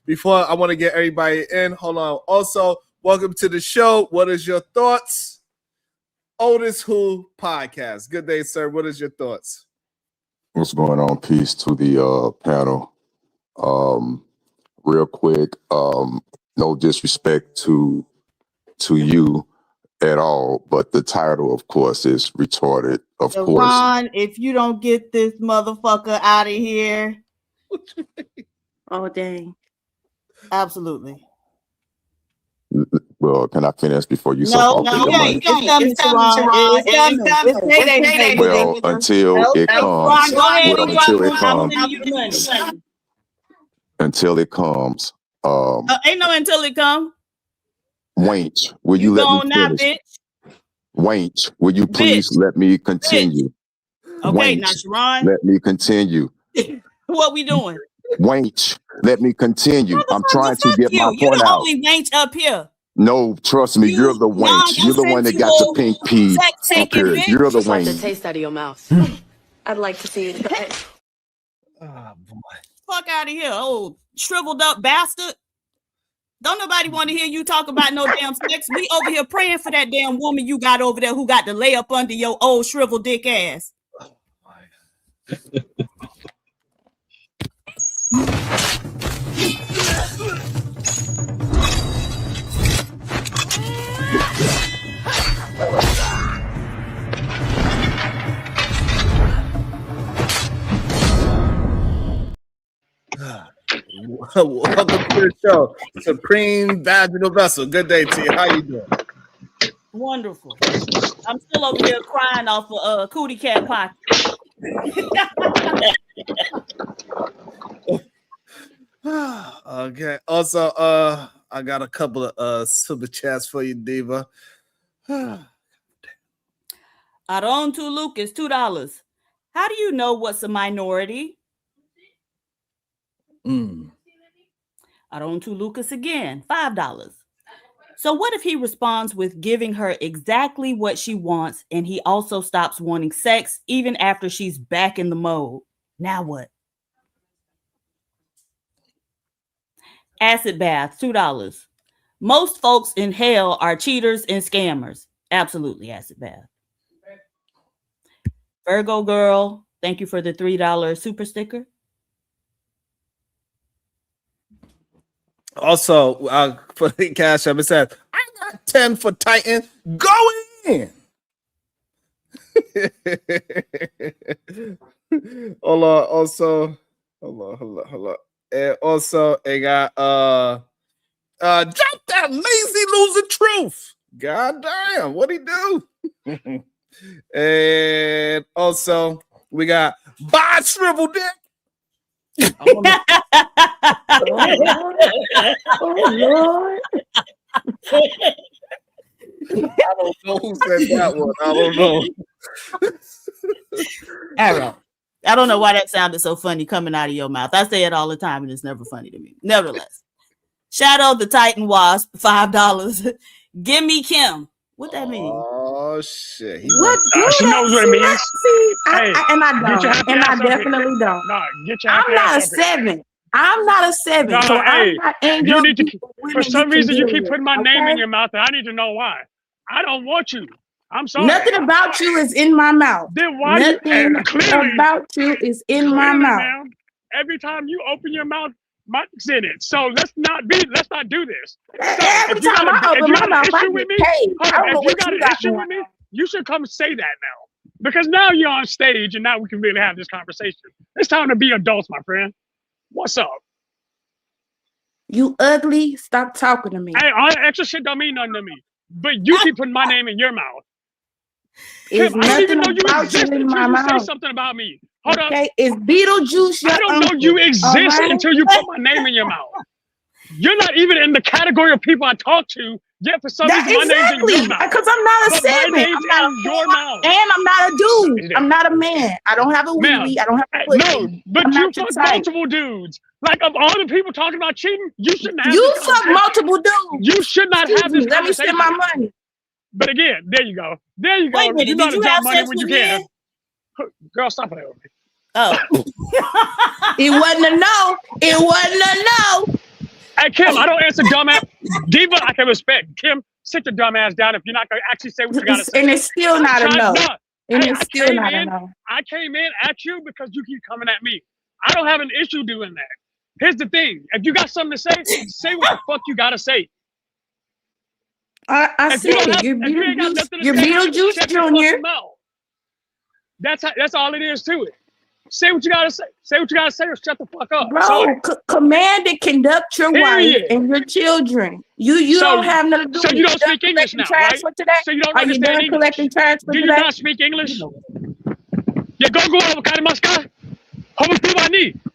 Before I want to get everybody in, hold on. Also, welcome to the show. What is your thoughts? Otis Who podcast. Good day, sir. What is your thoughts?
What's going on? Peace to the panel. Real quick, no disrespect to you at all, but the title, of course, is retarded. Of course.
Ron, if you don't get this motherfucker out of here.
Oh, dang.
Absolutely.
Well, can I finish before you
No, it's coming.
Well, until it comes. Until it comes.
Ain't no until it comes.
Wanch, will you let me finish?
Bitch.
Wanch, will you please let me continue?
Okay,
Wanch,
now Sharon.
let me continue.
What we doing?
Wanch, let me continue. I'm trying to get my
You're
point
the
out.
only wench up here.
No, trust me, you're the wench. You're the one that got the pink pee up here. You're the
Like the
wench.
taste out of your mouth. I'd like to see you try it.
Oh boy. Fuck out of here, old shriveled up bastard. Don't nobody want to hear you talk about no damn sex. We over here praying for that damn woman you got over there who got to lay up under your old shriveled dick ass.
Welcome to the show, Supreme Vaginal Vessel. Good day to you. How you doing?
Wonderful. I'm still over here crying off of Cootie Cat Pocket.
Okay. Also, I got a couple of super chats for you, Diva.
Aron to Lucas, $2. How do you know what's a minority? Aron to Lucas again, $5. So what if he responds with giving her exactly what she wants and he also stops wanting sex even after she's back in the mode? Now what? Acid bath, $2. Most folks in hell are cheaters and scammers. Absolutely, acid bath. Virgo girl, thank you for the $3 super sticker.
Also, for the cash app, it said, I got 10 for Titan. Go in. Hold on. Also, hold on. And also, it got drop that lazy loser truth. God damn, what'd he do? And also, we got buy shrivel dick.
Oh, Lord.
I don't know who said that one. I don't know.
Arrow. I don't know why that sounded so funny coming out of your mouth. I say it all the time, and it's never funny to me. Nevertheless, Shadow the Titan Wasp, $5. Give me Kim. What that mean?
Oh shit!
What? She knows what it means.
See,
Hey,
I
get your
don't,
happy
and I
ass up here.
definitely don't.
Nah, get your
I'm
happy
not a
ass up here.
7. I'm not a 7.
Nah,
So
hey,
I'm not in
you
your
need to.
group of women
For some
can
reason, you
deal
keep
with,
putting my name in
okay?
your mouth, and I need to know why. I don't want you. I'm sorry.
Nothing about you is in my mouth.
Then why
Nothing
you clearly
about you is in my mouth.
ma'am, every time you open your mouth, Mike's in it. So let's not do this. So
Every
if you
time
got
I open my
an
mouth, I
issue with
get
me,
paid. I don't know
if you
what
got
you
an
got
issue
going
with me,
on.
you should come say that now. Because now you're on stage and now we can really have this conversation. It's time to be adults, my friend. What's up?
You ugly. Stop talking to me.
Hey, all that extra shit don't mean nothing to me. But you keep putting my name in your mouth.
It's
Kim, I don't even know
nothing
you
about
exist
you in
until
my
you say
mouth.
something about me. Hold up.
Okay, is Beetlejuice your
I don't know
uncle?
you exist
All right?
until you put my name in your mouth. You're not even in the category of people I talk to, yet for some reason my name's in your mouth.
Because I'm not a
But my
7.
name's
I'm not
in your mouth.
and I'm not a dude. I'm not a man. I don't have a wee. I don't have a pussy.
No, but
I'm
you
not your
fuck
type.
multiple dudes. Like of all the people talking about cheating, you shouldn't have
You
this
fuck
conversation.
multiple dudes.
You should not
Excuse
have this
me, let me
conversation.
spend my money.
But again, there you go. There you go.
Wait a minute,
You know
did
to
you
dump
have
money
sex
when you
with
can.
men?
Girl, stop playing with me.
Oh.
It wasn't a no. It wasn't a no.
Hey, Kim, I don't answer dumb ass. Diva, I can respect. Kim, sit your dumb ass down if you're not going to actually say what you got to say.
And it's still not a no. And
Hey,
it's
I
still
came
not a
in-
no.
I came in at you because you keep coming at me. I don't have an issue doing that. Here's the thing. If you got something to say what the fuck you got to say.
I
If you
said
don't
it.
have-
You're
if you ain't got
Beetlejuice.
nothing to
You're
say,
Beetlejuice
shut your
Jr.
fucking mouth. That's all it is to it. Say what you got to say. Say what you got to say or shut the fuck up.
Bro,
Sorry.
command and conduct your
Period.
wife and your children. You
So-
don't have nothing to do
so
with
you
it.
don't
done
speak English
collecting
now,
trash
right?
for today?
So you don't
Are you
understand
done
English?
collecting trash for
Do you
today?
not speak English? Yeah, go Karimaska.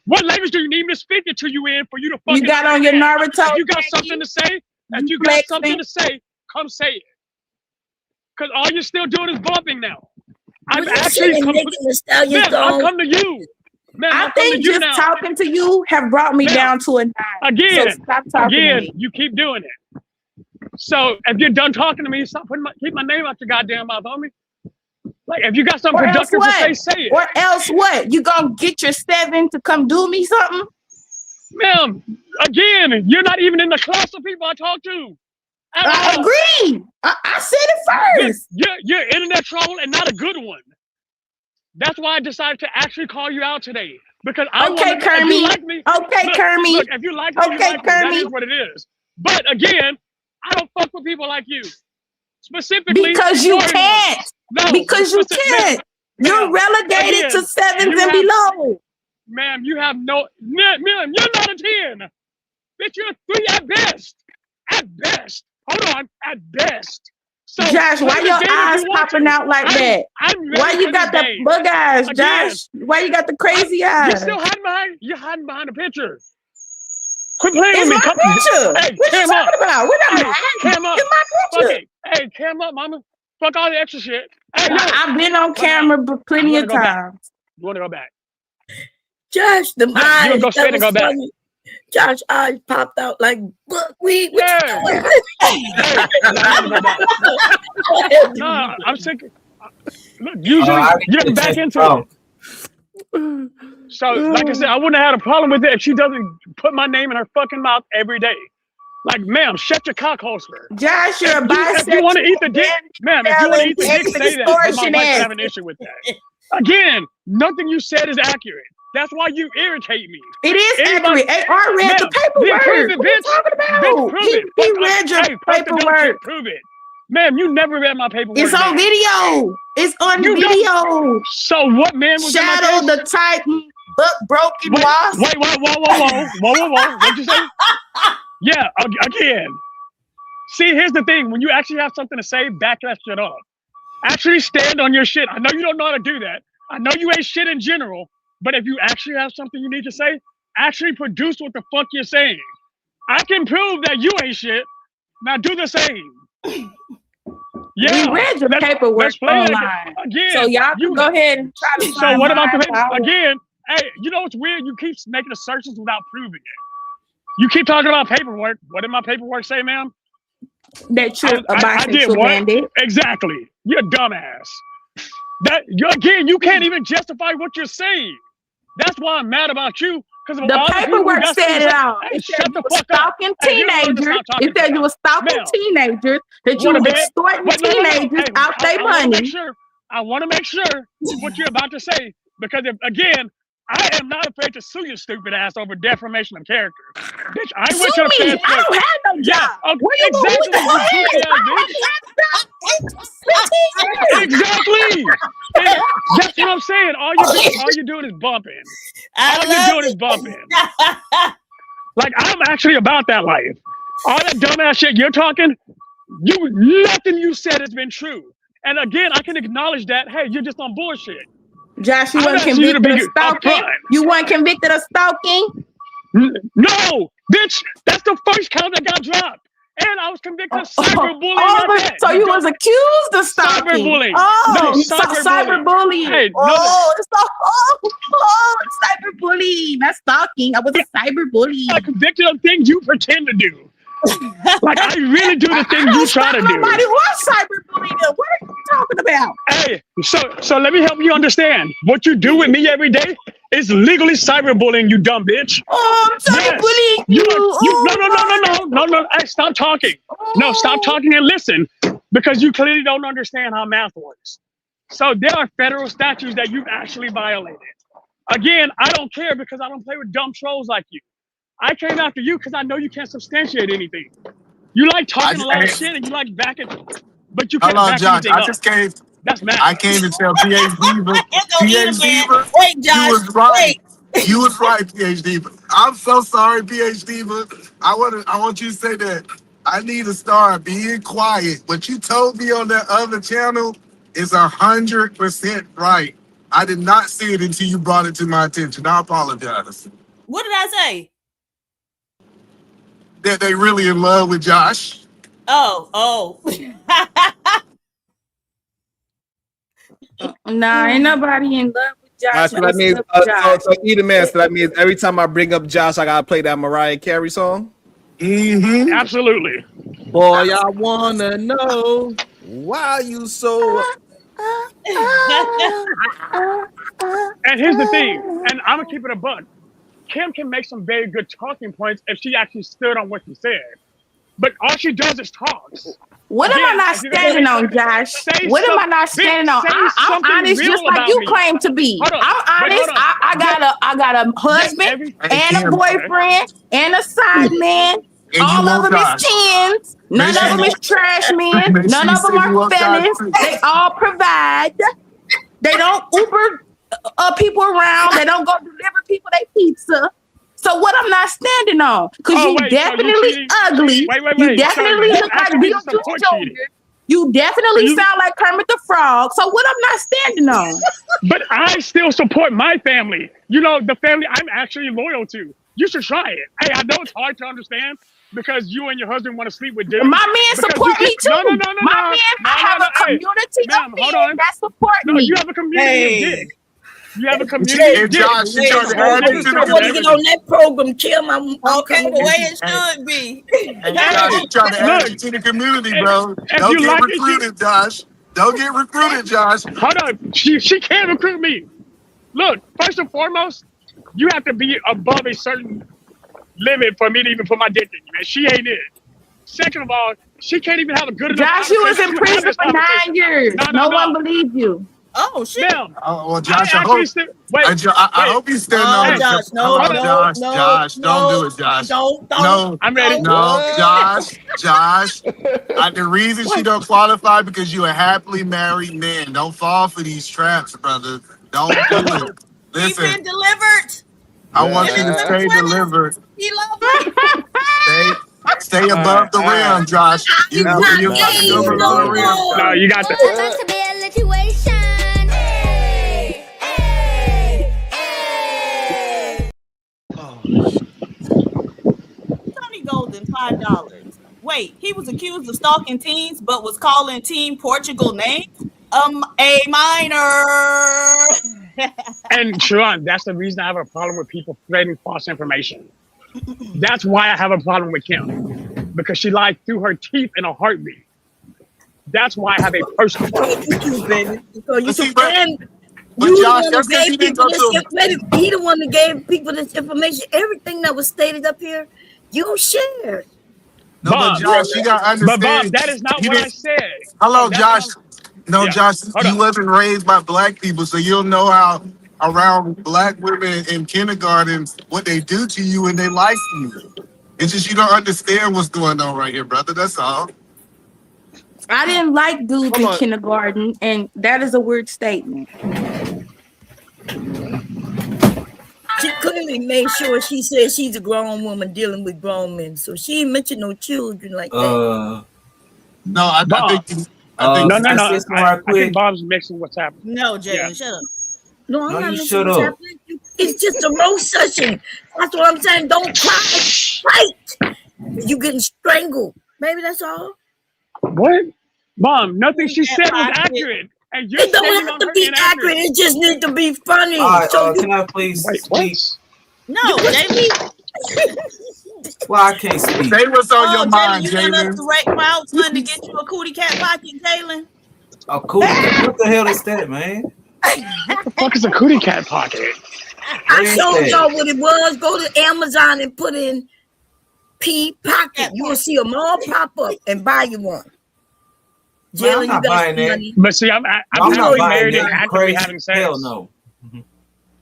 What language do you need me to speak it to you in for you to fucking
You got on your
understand?
Naruto.
If you got something to say, if you got
flex
something
me.
to say, come say it. Because all you're still doing is bumping now. I'm
What you
actually
saying,
come,
Megan Thee Stallion
man, I've
song?
come to you. Man,
I
I've come to
think
you
just
now.
talking to you have brought me
Now,
down to a 9.
Again,
so stop talking to
again,
me.
you keep doing it. So if you're done talking to me, stop keep my name out your goddamn mouth, homie. Like if you got something
Or else
productive to
what?
say it.
Or else what? You gonna get your 7 to come do me something?
Ma'am, again, you're not even in the class of people I talk to.
I agree. I said it first.
You're internet troll and not a good one. That's why I decided to actually call you out today. Because I
Okay,
want to, if
Kermit.
you like me,
Okay,
look,
Kermit.
look, if you like me, you
Okay,
like me. That
Kermit.
is what it is. But again, I don't fuck with people like you. Specifically,
Because you
foreign
can't.
ones. No,
Because you can't. You're
ma'am,
relegated
again,
to 7s
you
and
have-
below.
Ma'am, you have no, ma'am, you're not a 10. Bitch, you're a 3 at best. At best. Hold on, at best. So,
Josh, why
play the
your
game if
eyes
you want
popping
to.
out like that?
I'm ready
Why you
for
got
this
the
game.
bug eyes,
Again,
Josh? Why you got the crazy
You're
eyes?
still hiding behind. You're hiding behind a picture. Quit playing
It's
with me.
my
Come,
picture.
Hey,
What you
cam
talking
up.
about? What I'm
Hey,
hiding?
cam up.
It's my
Fuck
picture.
it. Hey, cam up, mama. Fuck all the extra shit. Hey, yo.
I've been on camera plenty
You
of
wanna go back?
times.
You want to go back?
Josh, them
Yeah, you
eyes.
gonna go straight
That
and
was
go back.
funny. Josh eyes popped out like buckwheat. What
Yeah.
you doing?
No, I'm sick. Look, usually getting back into it. So, like I said, I wouldn't have had a problem with it if she doesn't put my name in her fucking mouth every day. Like, ma'am, shut your cock holster.
Josh, you're a
If you want to eat the dick, ma'am, if you want to eat the dick, say that. But my wife would have an issue with that. Again, nothing you said is accurate. That's why you irritate me.
It is
Anybody-
accurate. Hey, I read the
Ma'am, then
paperwork.
prove it,
What are you
bitch.
talking about?
Bitch, prove it.
He
Fuck,
read your
hey, fuck the dumb shit,
paperwork.
prove it. Ma'am, you never read my paperwork.
It's on
man.
video. It's on
You don't-
video.
So what man was
Shadow
in my
the Titan, buck broken
Wait,
wasp.
wait, whoa. What'd you say? Yeah, again. See, here's the thing. When you actually have something to say, back that shit up. Actually stand on your shit. I know you don't know how to do that. I know you ain't shit in general, but if you actually have something you need to say, actually produce what the fuck you're saying. I can prove that you ain't shit. Now do the same. Yeah,
We read your paperwork
let's play it
online.
again.
So y'all can go ahead and try to
So
find
what about
mine.
the again? Hey, you know what's weird? You keep making assertions without proving it. You keep talking about paperwork. What did my paperwork say, ma'am?
That you're a
I did
bisexual
what?
bandit.
Exactly. You're a dumbass. That again, you can't even justify what you're saying. That's why I'm mad about you. Because
The paperwork said it all.
Hey,
It said
shut
you
the
were
fuck up.
stalking
Hey, you don't learn to
teenagers.
stop talking
It said
to
you
me.
were stalking
Ma'am,
teenagers, that you
wanna
were
bet?
extorting
Wait, no.
teenagers
Hey,
out their
I want to make
money.
sure. I want to make sure what you're about to say, because if, again, I am not afraid to sue your stupid ass over defamation of character. Bitch, I went to the
Sue me.
feds
I
for-
don't have no
Yeah,
job.
okay,
Where you going?
exactly,
Who
you
the
goofy
hell?
ass
I
bitch.
haven't had a job in 15 years.
Exactly. And that's what I'm saying. All you're doing is bumping. All you're doing is bumping. Like, I'm actually about that life. All that dumbass shit you're talking, nothing you said has been true. And again, I can acknowledge that. Hey, you're just on bullshit.
Josh, you
I'm
weren't
asking you to
convicted of
be
stalking?
upfront.
You weren't convicted of stalking?
No, bitch, that's the first count that got dropped. And I was convicted of cyberbullying at that.
So you was accused of stalking.
Cyberbullying.
Oh,
No,
cyberbullying.
Hey,
Cyberbullying. That's stalking. I was a cyberbully.
I'm convicted of things you pretend to do. Like, I really do the things you try to do.
Nobody was cyberbullying them. What are you talking about?
Hey, so let me help you understand. What you do with me every day is legally cyberbullying, you dumb bitch.
Oh, I'm cyberbullying you.
No. Hey, stop talking. No, stop talking and listen, because you clearly don't understand how math works. So there are federal statutes that you've actually violated. Again, I don't care, because I don't play with dumb trolls like you. I came after you because I know you can't substantiate anything. You like talking a lot of shit and you like backing, but you can't back anything up. That's math.
I came to tell PhD, but PhD,
Wait, Josh.
you was right.
Wait.
You was right, PhD. I'm so sorry, PhD, but I want you to say that I need to start being quiet. What you told me on that other channel is 100% right. I did not see it until you brought it to my attention. I apologize.
What did I say?
That they really in love with Josh.
Oh.
Nah, ain't nobody in love with Josh.
So that means, so either man. So that means every time I bring up Josh, I gotta play that Mariah Carey song.
Mm-hmm. Absolutely.
Boy, I wanna know why you so.
And here's the thing, and I'm gonna keep it a buck. Kim can make some very good talking points if she actually stood on what she said. But all she does is talks.
What am I not standing on, Josh? What am I not standing on? I'm honest, just like you claim to be. I'm honest. I got a husband and a boyfriend and a side man. All of them is tens. None of them is trash men. None of them are felons. They all provide. They don't Uber people around. They don't go deliver people their pizza. So what I'm not standing on, because you definitely ugly. You definitely look like Bill Jr. You definitely sound like Kermit the Frog. So what I'm not standing on.
But I still support my family. You know, the family I'm actually loyal to. You should try it. Hey, I know it's hard to understand because you and your husband want to sleep with dudes.
My men support me too.
No.
My men, I have a community of men that support me.
No, you have a community of dick. You have a community of dick.
I want to get on that program, Kim. Okay, the way it should be.
Josh, you trying to add you to the community, bro. Don't get recruited, Josh. Don't get recruited, Josh.
Hold on. She can't recruit me. Look, first and foremost, you have to be above a certain limit for me to even put my dick in you, man. She ain't it. Second of all, she can't even have a good enough
Josh, you was in prison for 9 years. No one believed you.
Oh shit!
Oh well, Josh, I hope you stand on.
Josh,
Josh, don't do it, Josh.
Don't.
I'm ready.
No, Josh. The reason she don't qualify because you a happily married man. Don't fall for these traps, brother. Don't do it. Listen,
He's been delivered.
I want you to stay delivered.
He loves me.
Stay above the rim, Josh. You about to go below the rim.
No, you got that.
Tony Golden, $5. Wait, he was accused of stalking teens, but was calling Team Portugal names. A minor.
And Sharon, that's the reason I have a problem with people spreading false information. That's why I have a problem with Kim, because she lied through her teeth in a heartbeat. That's why I have a personal problem.
You, baby. Because you
See,
took
but
and
But
you
Josh,
the one
that's
who
because he
gave
didn't
people
go
this
to.
information. He the one that gave people this information. Everything that was stated up here, you shared.
No, but
Bob,
Josh, you gotta
but Bob,
understand.
that is not
You
what I
didn't.
said.
Hello,
That's what
Josh. No,
yeah.
Josh,
Hold
you
on.
wasn't raised by black people, so you'll know how around black women in kindergarten what they do to you when they like you. It's just you don't understand what's going on right here, brother. That's all.
I didn't like dudes
Hold
in
on.
kindergarten, and that is a weird statement.
She clearly made sure she said she's a grown woman dealing with grown men, so she ain't mentioned no children like that.
No, I
Bob.
think I think
No.
Can I say something right
I
quick?
think Bob's mixing what's happening.
No, Jalen,
Yeah.
shut up.
No, I'm
No,
not
you
mentioning
shut
what's
up.
happening. It's just a roast session. That's what I'm saying. Don't cry. Fight. You getting strangled. Maybe that's all.
What? Mom, nothing she
That
said was
pocket.
accurate. And you're
It don't
standing
have
on
to
her
be
inaccuracy.
accurate. It just needs to be funny.
All right,
So
can I please
Wait,
speak?
No, Jalen.
Well, I can't speak.
say what's on your
Jalen,
mind,
you want us
Jalen.
to crowdfund to get you a cootie cat pocket, Jalen?
A cootie cat? What the hell is that, man?
What the fuck is a cootie cat pocket?
I
What is
showed
that?
y'all what it was. Go to Amazon and put in P pocket. You will see them all pop up and buy you one.
Man, I'm
Jalen, you
not
got
buying
some
that.
money.
But see, I'm
No, I'm
actually
not buying
married and
that. You
actively
crazy?
having sex.
Hell no.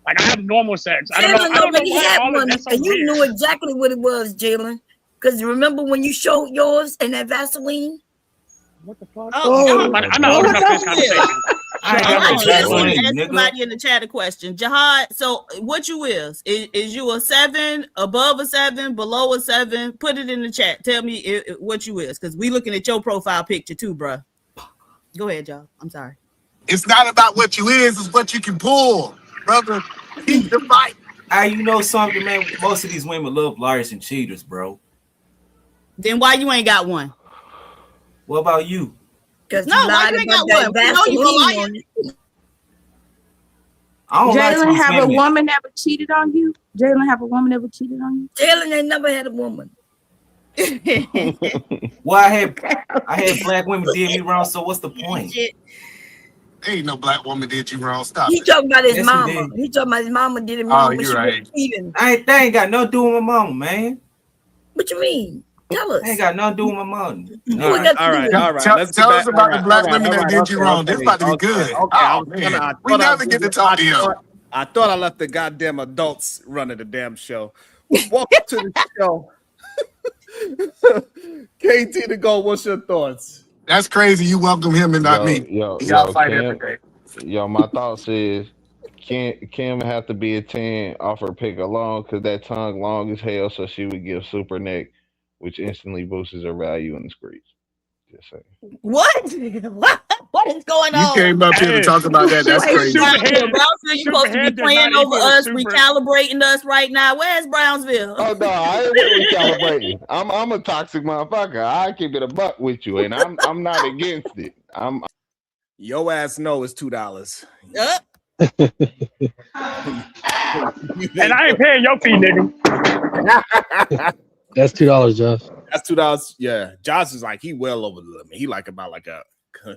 Like I have normal sex. I
Jalen
don't know
already
why
had
all of
one,
that's so
and you
weird.
knew exactly what it was, Jalen. Because remember when you showed yours and that Vaseline?
What the fuck?
Oh,
I'm not old enough for this conversation.
I ain't
Hold
got
on,
no
let's
Vaseline,
ask
nigga.
somebody in the chat a question. Jihad, so what you is you a 7, above a 7, below a 7? Put it in the chat. Tell me what you is, because we looking at your profile picture too, bruh. Go ahead, y'all. I'm sorry.
It's not about what you is, it's what you can pull, brother. Keep the fight.
Hey, you know something, man? Most of these women love liars and cheaters, bro.
Then why you ain't got one?
What about you?
Because
No,
you
why
lied
you ain't
about
got
that
one? We know you a
Vaseline
liar.
on it.
I don't lie to
Jalen,
these
have a
women.
woman ever cheated on you? Jalen, have a woman ever cheated on you?
Jalen ain't never had a woman.
Well, I had black women did me wrong, so what's the point?
Ain't no black woman did you wrong. Stop
He
it.
talking about his
Yes, he
mama.
did.
He talking about his mama did him
Oh,
wrong when
you're
she
right.
was cheating.
That ain't got nothing to do with my mama, man.
What you mean? Tell us.
That ain't got nothing to do with my mama.
What got to do with it?
All right.
Tell,
Let's
tell
get
us
back.
about the black women that did you wrong. This about to be
Okay.
good.
I
Oh
was gonna.
man, we never get to talk to you.
I thought I left the goddamn adults running the damn show. Welcome to the show. KT to go. What's your thoughts?
That's crazy. You welcome him and not me. Y'all fight every day.
Yo, my thoughts is Kim have to be a 10 off her pick alone because that tongue long as hell, so she would give super neck, which instantly boosts her value in the streets. Just saying.
What? What is going
You
on?
came up here to talk about that. That's crazy.
Brownsville, you supposed to be playing over us, recalibrating us right now. Where's Brownsville?
Oh no, I ain't with recalibrating. I'm a toxic motherfucker. I keep it a buck with you, and I'm not against it.
Your ass know it's $2.
And I ain't paying your fee, nigga.
That's $2, Josh.
That's $2. Yeah, Josh is like he well over the limit. He like about like a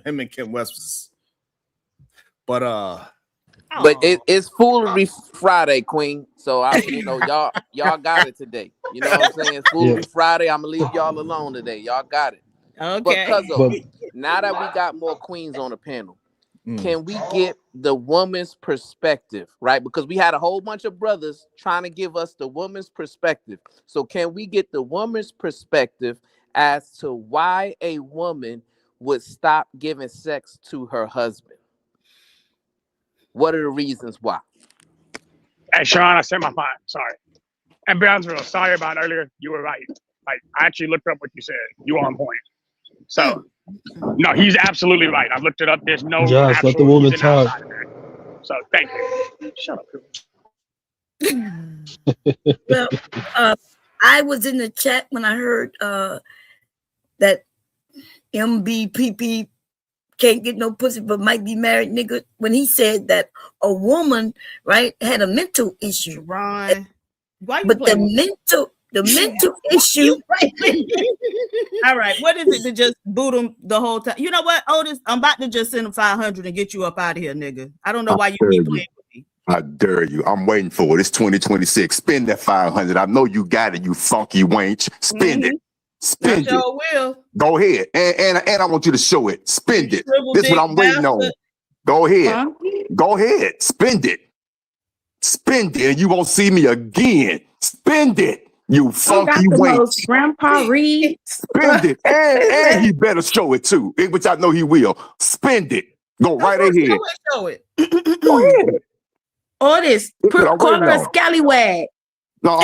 him and Kim West was, but
it's Foolery Friday, Queen. So y'all got it today. You know what I'm saying? Foolery Friday. I'm gonna leave y'all alone today. Y'all got it.
Okay.
But now that we got more queens on the panel, can we get the woman's perspective, right? Because we had a whole bunch of brothers trying to give us the woman's perspective. So can we get the woman's perspective as to why a woman would stop giving sex to her husband? What are the reasons why?
Hey, Sean, I said my mind. Sorry. And Brownsville, sorry about earlier. You were right. Like, I actually looked up what you said. You were on point. So, no, he's absolutely right. I looked it up. There's no
Josh, let the woman talk.
So, thank you. Shut up.
Well, I was in the chat when I heard that MBPP can't get no pussy but might be married nigga when he said that a woman, right, had a mental issue.
Ron, why you
but the
playing?
mental issue.
All right, what is it to just boot him the whole time? You know what, Otis? I'm about to just send him 500 and get you up out of here, nigga. I don't know why you keep playing with me.
I dare you. I'm waiting for it. It's 2026. Spend that 500. I know you got it, you funky wench. Spend it. Spend it.
Sure will.
Go ahead. And I want you to show it. Spend it. This is what I'm waiting on.
bastard.
Go ahead.
Huh?
Go ahead. Spend it. Spend it. And you won't see me again. Spend it. You funky wench.
Grandpa Reed.
Spend it. And he better show it too, which I know he will. Spend it. Go right ahead.
Show it.
Go ahead.
Otis, corporate scallywag.
No,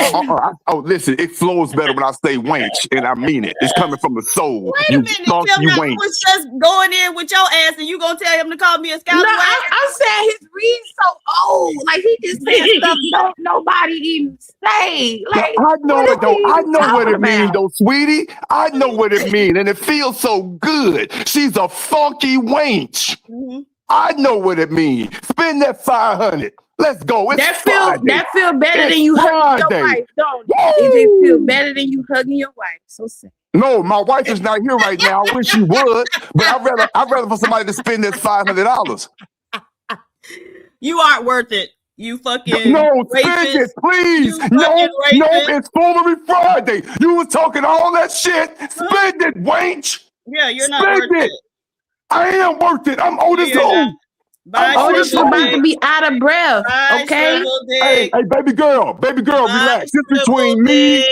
oh, listen, it flows better when I say wench, and I mean it. It's coming from the soul.
Wait a minute, Tim, I was just going in with your ass, and you gonna tell him to call me a scallywag?
No, I'm saying his read's so old. Like he just said stuff nobody even say. Like
I know it though. I know what it means
about?
though, sweetie. I know what it means, and it feels so good. She's a funky wench. I know what it means. Spend that 500. Let's go. It's Friday.
That feel better than you hugging your wife, don't it? It feel better than you hugging your wife. So sad.
No, my wife is not here right now. I wish she would, but I'd rather for somebody to spend that $500.
You aren't worth it. You fucking
no, spend it, please. No, it's Foolery Friday. You was talking all that shit. Spend it, wench.
Yeah, you're not
Spend
worth
it. I am worth it. I'm Otis
You're
old.
not. Bye,
Otis, you about to be out of breath.
Bye,
Okay.
Hey, baby girl, relax. This between me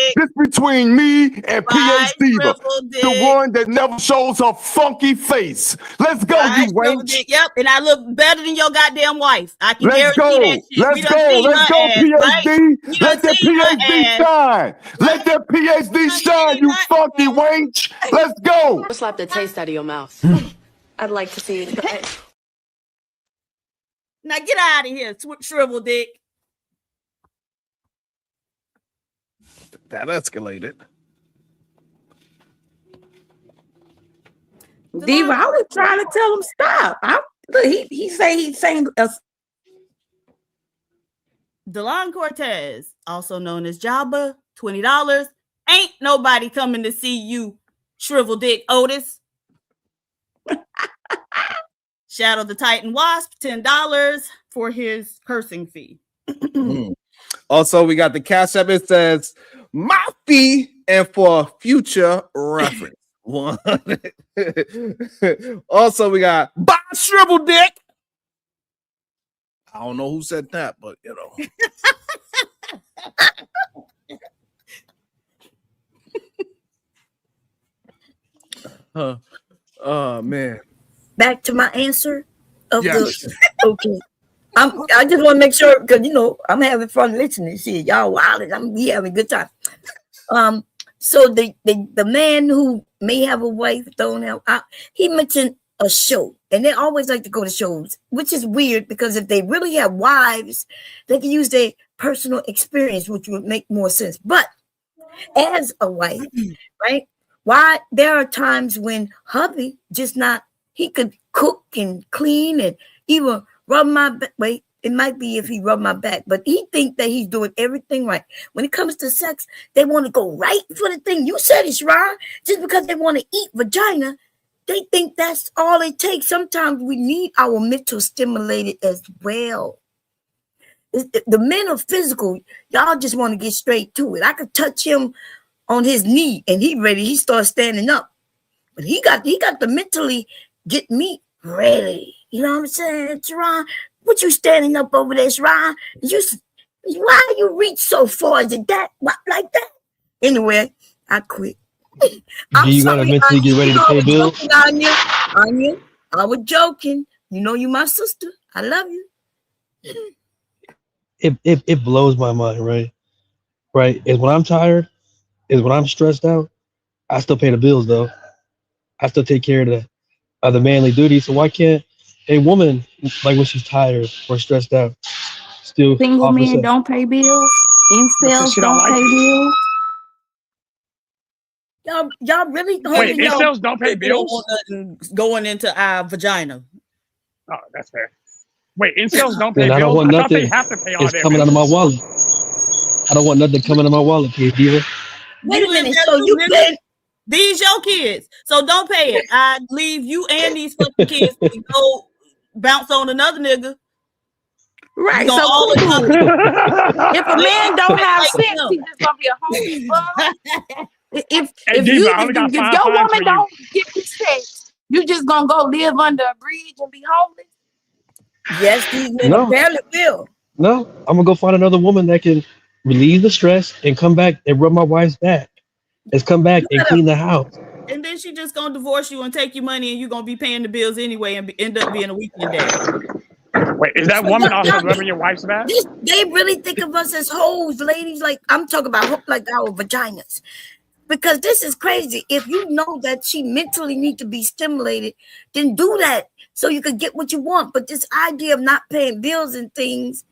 and PH Diva, the one that never shows her funky face. Let's go, you wench.
Yep, and I look better than your goddamn wife. I can
Let's
guarantee
go.
that shit.
Let's go, PhD. Let that PhD shine. Let that PhD shine, you funky wench. Let's go.
Slap the taste out of your mouth. I'd like to see you try it.
Now get out of here, shrivel dick.
That escalated.
Diva, I was trying to tell him stop. He say he's saying
Delon Cortez, also known as Jabba, $20. Ain't nobody coming to see you, shrivel dick Otis. Shadow the Titan Wasp, $10 for his cursing fee.
Also, we got the Cash App. It says my fee and for future reference. One. Also, we got Bob Shrivel Dick. I don't know who said that, but you know. Oh man.
Back to my answer of
yes.
Okay. I just want to make sure because I'm having fun listening. See, y'all wild. We having a good time. So the man who may have a wife, don't have. He mentioned a show, and they always like to go to shows, which is weird because if they really have wives, they can use their personal experience, which would make more sense. But as a wife, right? Why there are times when hubby just not. He could cook and clean and even rub my back. Wait, it might be if he rubbed my back, but he think that he's doing everything right. When it comes to sex, they want to go right for the thing. You said it's right. Just because they want to eat vagina, they think that's all it takes. Sometimes we need our mental stimulated as well. The men are physical. Y'all just want to get straight to it. I could touch him on his knee and he ready. He starts standing up, but he got to mentally get me ready. You know what I'm saying, Teron? What you standing up over there, Teron? Why you reach so far? Is it that like that? Anyway, I quit.
You gotta mentally get ready to pay bills.
Anya, I was joking. You my sister. I love you.
It blows my mind, right? Right. Is when I'm tired, is when I'm stressed out, I still pay the bills though. I still take care of the manly duty. So why can't a woman, like when she's tired or stressed out, still
single men don't pay bills? Incels don't pay bills.
y'all really
Wait,
holding y'all.
incels don't pay
They don't
bills?
want nothing going into our vagina.
Oh, that's fair. Wait, incels don't pay
And I don't
bills?
want
I thought they
nothing.
have to pay all
It's
their
coming out of my
bills.
wallet. I don't want nothing coming out of my wallet, Diva.
Wait
You
a minute.
live there
So
too,
you
nigga.
pay?
These your kids, so don't pay it. I leave you and these fucking kids to go bounce on another nigga.
Right.
You gonna
So
always
cool. If a man don't have
like
sex,
him.
he's just gonna be a homeless bum. If
Hey,
if
Diva,
you
I only got
if
5
your
fines
woman
for you.
don't give you sex, you just gonna go live under a bridge and be homeless?
Yes, these men
No.
apparently will.
No, I'm gonna go find another woman that can relieve the stress and come back and rub my wife's back. Let's come back and clean the house.
And then she just gonna divorce you and take your money, and you're gonna be paying the bills anyway, and end up being a weekend dad.
Wait, is that
So
woman
y'all-
also
y'all-
rubbing your wife's back?
They really think of us as hoes, ladies. Like I'm talking about like our vaginas. Because this is crazy. If you know that she mentally need to be stimulated, then do that so you can get what you want. But this idea of not paying bills and things,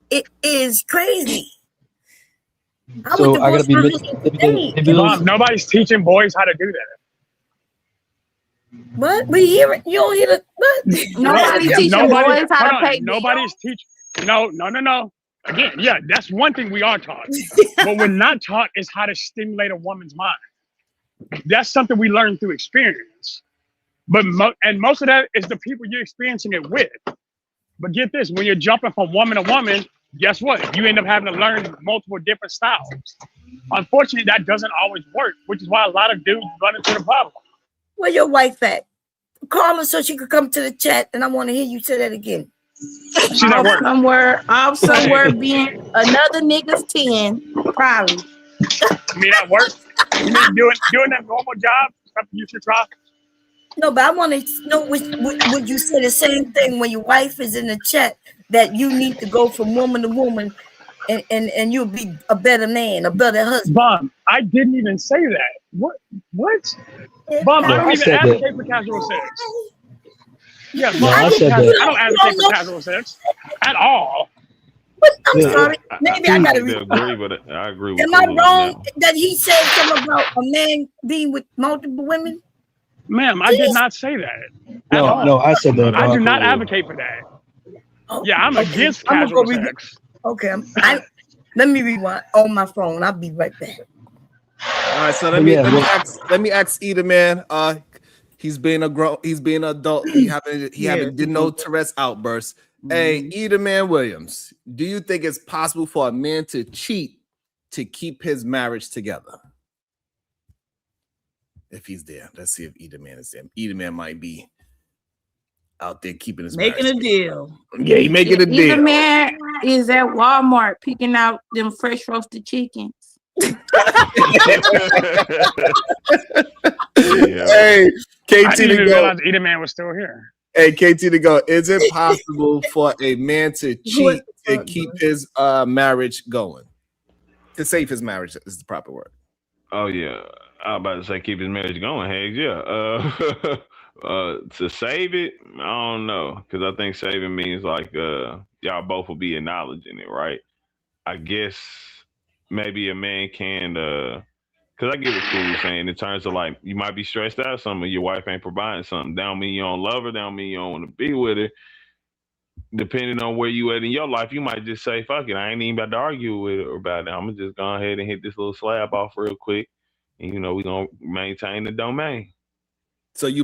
it is crazy. I would
So I gotta
divorce
be
my
mentally
husband
stimulated.
today.
Mom, nobody's teaching boys how to do that.
What? We hear it. You don't hear it. What?
Nobody's teaching
Nobody,
boys how
hold
to
on,
pay bills.
nobody's teaching. No. Again, yeah, that's one thing we are taught. What we're not taught is how to stimulate a woman's mind. That's something we learn through experience. But most of that is the people you're experiencing it with. But get this, when you're jumping from woman to woman, guess what? You end up having to learn multiple different styles. Unfortunately, that doesn't always work, which is why a lot of dudes run into the problem.
Where your wife at? Call her so she could come to the chat, and I want to hear you say that again.
She's at work.
Off somewhere being another nigga's 10, probably.
You mean at work? You mean doing that normal job? Something you should try?
No, but I want to know would you say the same thing when your wife is in the chat that you need to go from woman to woman and you'll be a better man, a better husband?
Bum, I didn't even say that. What? Bum, I don't even advocate for casual sex. Yeah, Bum, I don't advocate for casual sex at all.
I'm sorry. Maybe I gotta
agree, but I agree with
Am I
Cool
wrong that he said something about a man being with multiple women?
Ma'am, I did not say that.
No, I said that.
I do not advocate for that. Yeah, I'm against casual sex.
Okay, let me rewind on my phone. I'll be right back.
All right, so let me ask Eda, man. He's being an adult. He did no Tourette's outbursts. Hey, Eda Man Williams, do you think it's possible for a man to cheat to keep his marriage together? If he's there, let's see if Eda Man is there. Eda Man might be out there keeping his
making
marriage
a deal.
Yeah, he making a deal.
Either man is at Walmart picking out them fresh roasted chickens.
Hey, KT
I didn't
to
even
go.
realize Eda Man was still here.
Hey, KT to go. Is it possible for a man to cheat to keep his marriage going? To save his marriage is the proper word.
Oh yeah, I was about to say keep his marriage going. Hey, yeah. To save it, I don't know, because I think saving means like y'all both will be acknowledging it, right? I guess maybe a man can, because I get what Cool's saying in terms of like you might be stressed out, something your wife ain't providing something. That don't mean you don't love her. That don't mean you don't want to be with her. Depending on where you at in your life, you might just say, "Fuck it, I ain't even about to argue with her about it. I'm gonna just go ahead and hit this little slab off real quick, and we gonna maintain the domain."
So you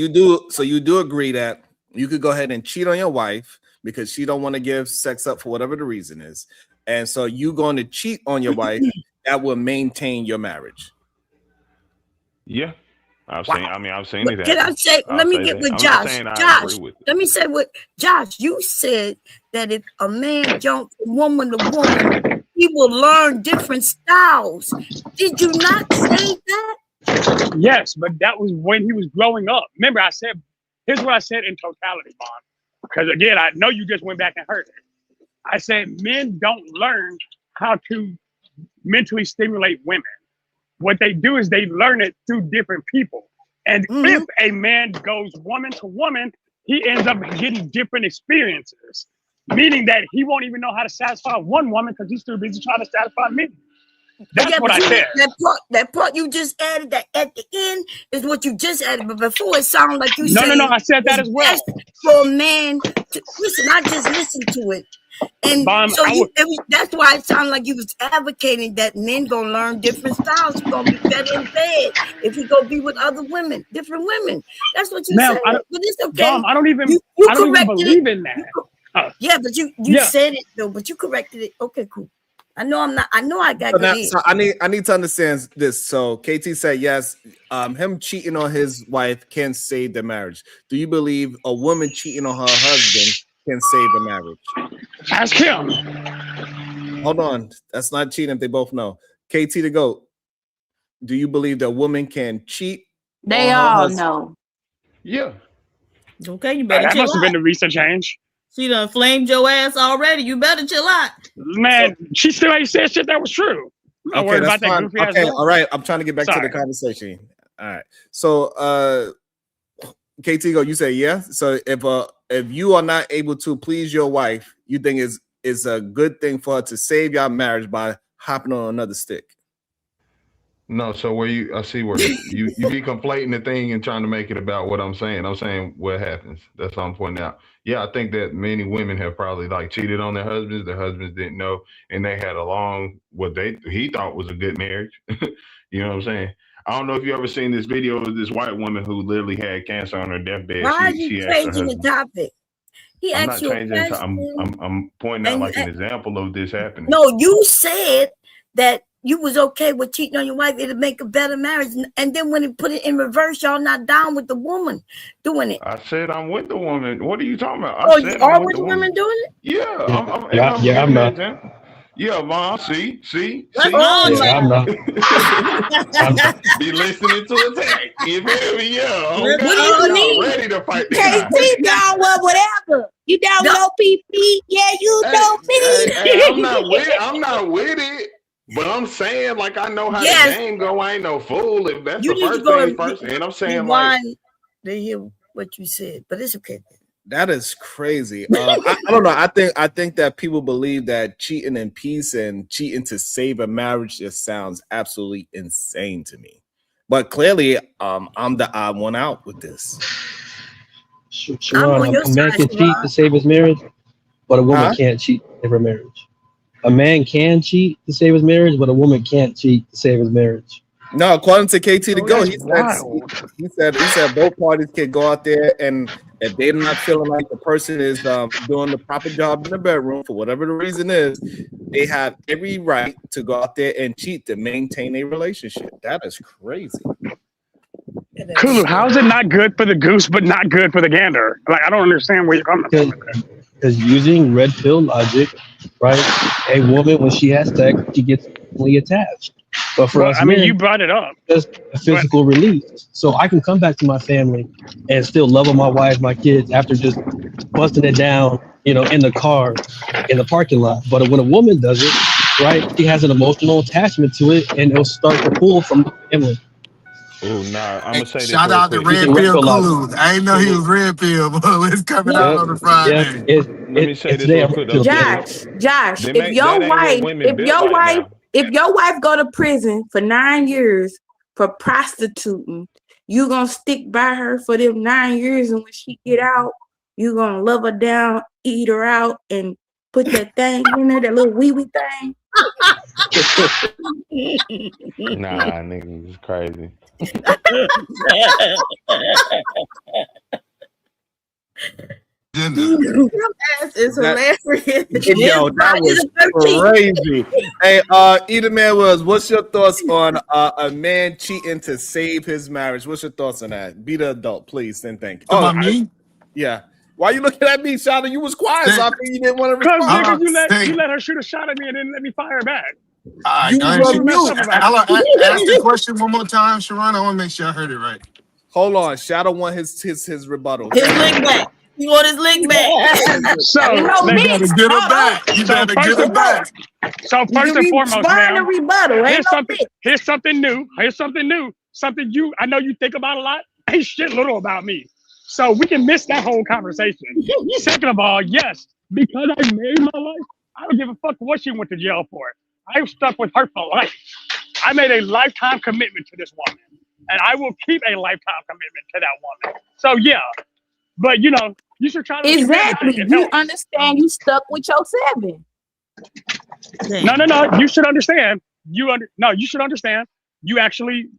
do agree that you could go ahead and cheat on your wife because she don't want to give sex up for whatever the reason is, and so you going to cheat on your wife that will maintain your marriage.
Yeah, I've seen it.
Can I say? Let me get with Josh. Josh, let me say what Josh. You said that if a man jumps from woman to woman, he will learn different styles. Did you not say that?
Yes, but that was when he was growing up. Remember, I said, here's what I said in totality, Bond. Because again, I know you just went back and heard it. I said men don't learn how to mentally stimulate women. What they do is they learn it through different people. And if a man goes woman to woman, he ends up getting different experiences, meaning that he won't even know how to satisfy one woman because he's too busy trying to satisfy me. That's what I said.
That part you just added, that at the end is what you just added. But before it sounded like you said.
No, I said that as well.
For a man to listen, I just listened to it. And so that's why it sounded like you was advocating that men gonna learn different styles. He's gonna be better in bed if he go be with other women, different women. That's what you said. But it's okay.
Dom, I don't even believe in that.
Yeah, but you said it though, but you corrected it. Okay, cool. I know I got good.
So I need to understand this. So KT said yes, him cheating on his wife can save the marriage. Do you believe a woman cheating on her husband can save a marriage?
Ask him.
Hold on. That's not cheating if they both know. KT the GOAT. Do you believe that a woman can cheat?
They all know.
Yeah.
Okay, you better
That
chill
must have
out.
been the recent change.
She done flamed your ass already. You better chill out.
Man, she still ain't said shit that was true. Don't worry about that goofy ass.
Okay, all right. I'm trying to get back to the conversation. All right. So KT go, you say yeah. So if you are not able to please your wife, you think it's a good thing for her to save your marriage by hopping on another stick?
No, so I see where you be conflating the thing and trying to make it about what I'm saying. I'm saying what happens. That's all I'm pointing out. Yeah, I think that many women have probably like cheated on their husbands. Their husbands didn't know, and they had a long he thought was a good marriage. You know what I'm saying? I don't know if you ever seen this video of this white woman who literally had cancer on her deathbed.
Why are you changing the topic? He
I'm
asked
not
you a
changing.
question.
I'm pointing out like an example of this happening.
No, you said that you was okay with cheating on your wife. It'll make a better marriage. And then when he put it in reverse, y'all not down with the woman doing it.
I said I'm with the woman. What are you talking about?
Oh, you are with the women doing it?
Yeah,
I'm not.
Yeah, Mom. See.
What's wrong?
Yeah, I'm not.
Be listening to a tape. You feel me? Yeah.
What do you need?
Ready to fight the
KT down with whatever. You down with OPP? Yeah, you know me.
Hey, I'm not with it. But I'm saying, like, I know how the game go. I ain't no fool. If that's the first thing first, and I'm saying, like,
they hear what you said, but it's okay.
That is crazy. I don't know. I think that people believe that cheating in peace and cheating to save a marriage just sounds absolutely insane to me. But clearly, I'm the odd one out with this.
Sharon, a man can cheat to save his marriage, but a woman can't cheat to save her marriage. A man can cheat to save his marriage, but a woman can't cheat to save his marriage.
No, according to KT to go, he said both parties can go out there, and if they're not feeling like the person is doing the proper job in the bedroom for whatever the reason is, they have every right to go out there and cheat to maintain a relationship. That is crazy.
Kulu, how is it not good for the goose but not good for the gander? Like, I don't understand where you're coming from.
Because using red pill logic, right? A woman, when she has sex, she gets emotionally attached. But for us,
I mean,
men,
you brought it up.
just a physical release. So I can come back to my family and still love on my wife, my kids, after just busting it down, in the car, in the parking lot. But when a woman does it, right, she has an emotional attachment to it, and it'll start to pull from the family.
Oh, nah, I'm gonna say this.
Shout out to Red Pill Kulu. I didn't know he was Red Pill, but it's coming out on the Friday.
Let me say this real quick.
Josh, if your wife go to prison for 9 years for prostituting, you gonna stick by her for them 9 years, and when she get out, you gonna love her down, eat her out, and put that thing in her, that little wee wee thing.
Nah, nigga, it's crazy.
Your ass is hilarious.
Yo, that was crazy. Hey, Either Man was, what's your thoughts on a man cheating to save his marriage? What's your thoughts on that? Be the adult, please, and thank you.
About me?
Yeah. Why you looking at me, Shada? You was quiet, so I think you didn't want to respond.
Because you let her shoot a shot at me and didn't let me fire back.
Ask the question one more time, Sharon. I want to make sure I heard it right.
Hold on, Shadow want his rebuttal.
His lick back. He want his lick back.
So
you better get it back. You better get it back.
So first and foremost, man, here's something new. Something I know you think about a lot. Ain't shit little about me. So we can miss that whole conversation. Second of all, yes, because I married my wife, I don't give a fuck what she went to jail for. I'm stuck with her for life. I made a lifetime commitment to this woman, and I will keep a lifetime commitment to that woman. So yeah, but you know, you should try to
Exactly.
It
You
helps.
understand you stuck with your 7.
No. You should understand. You should understand. You actually,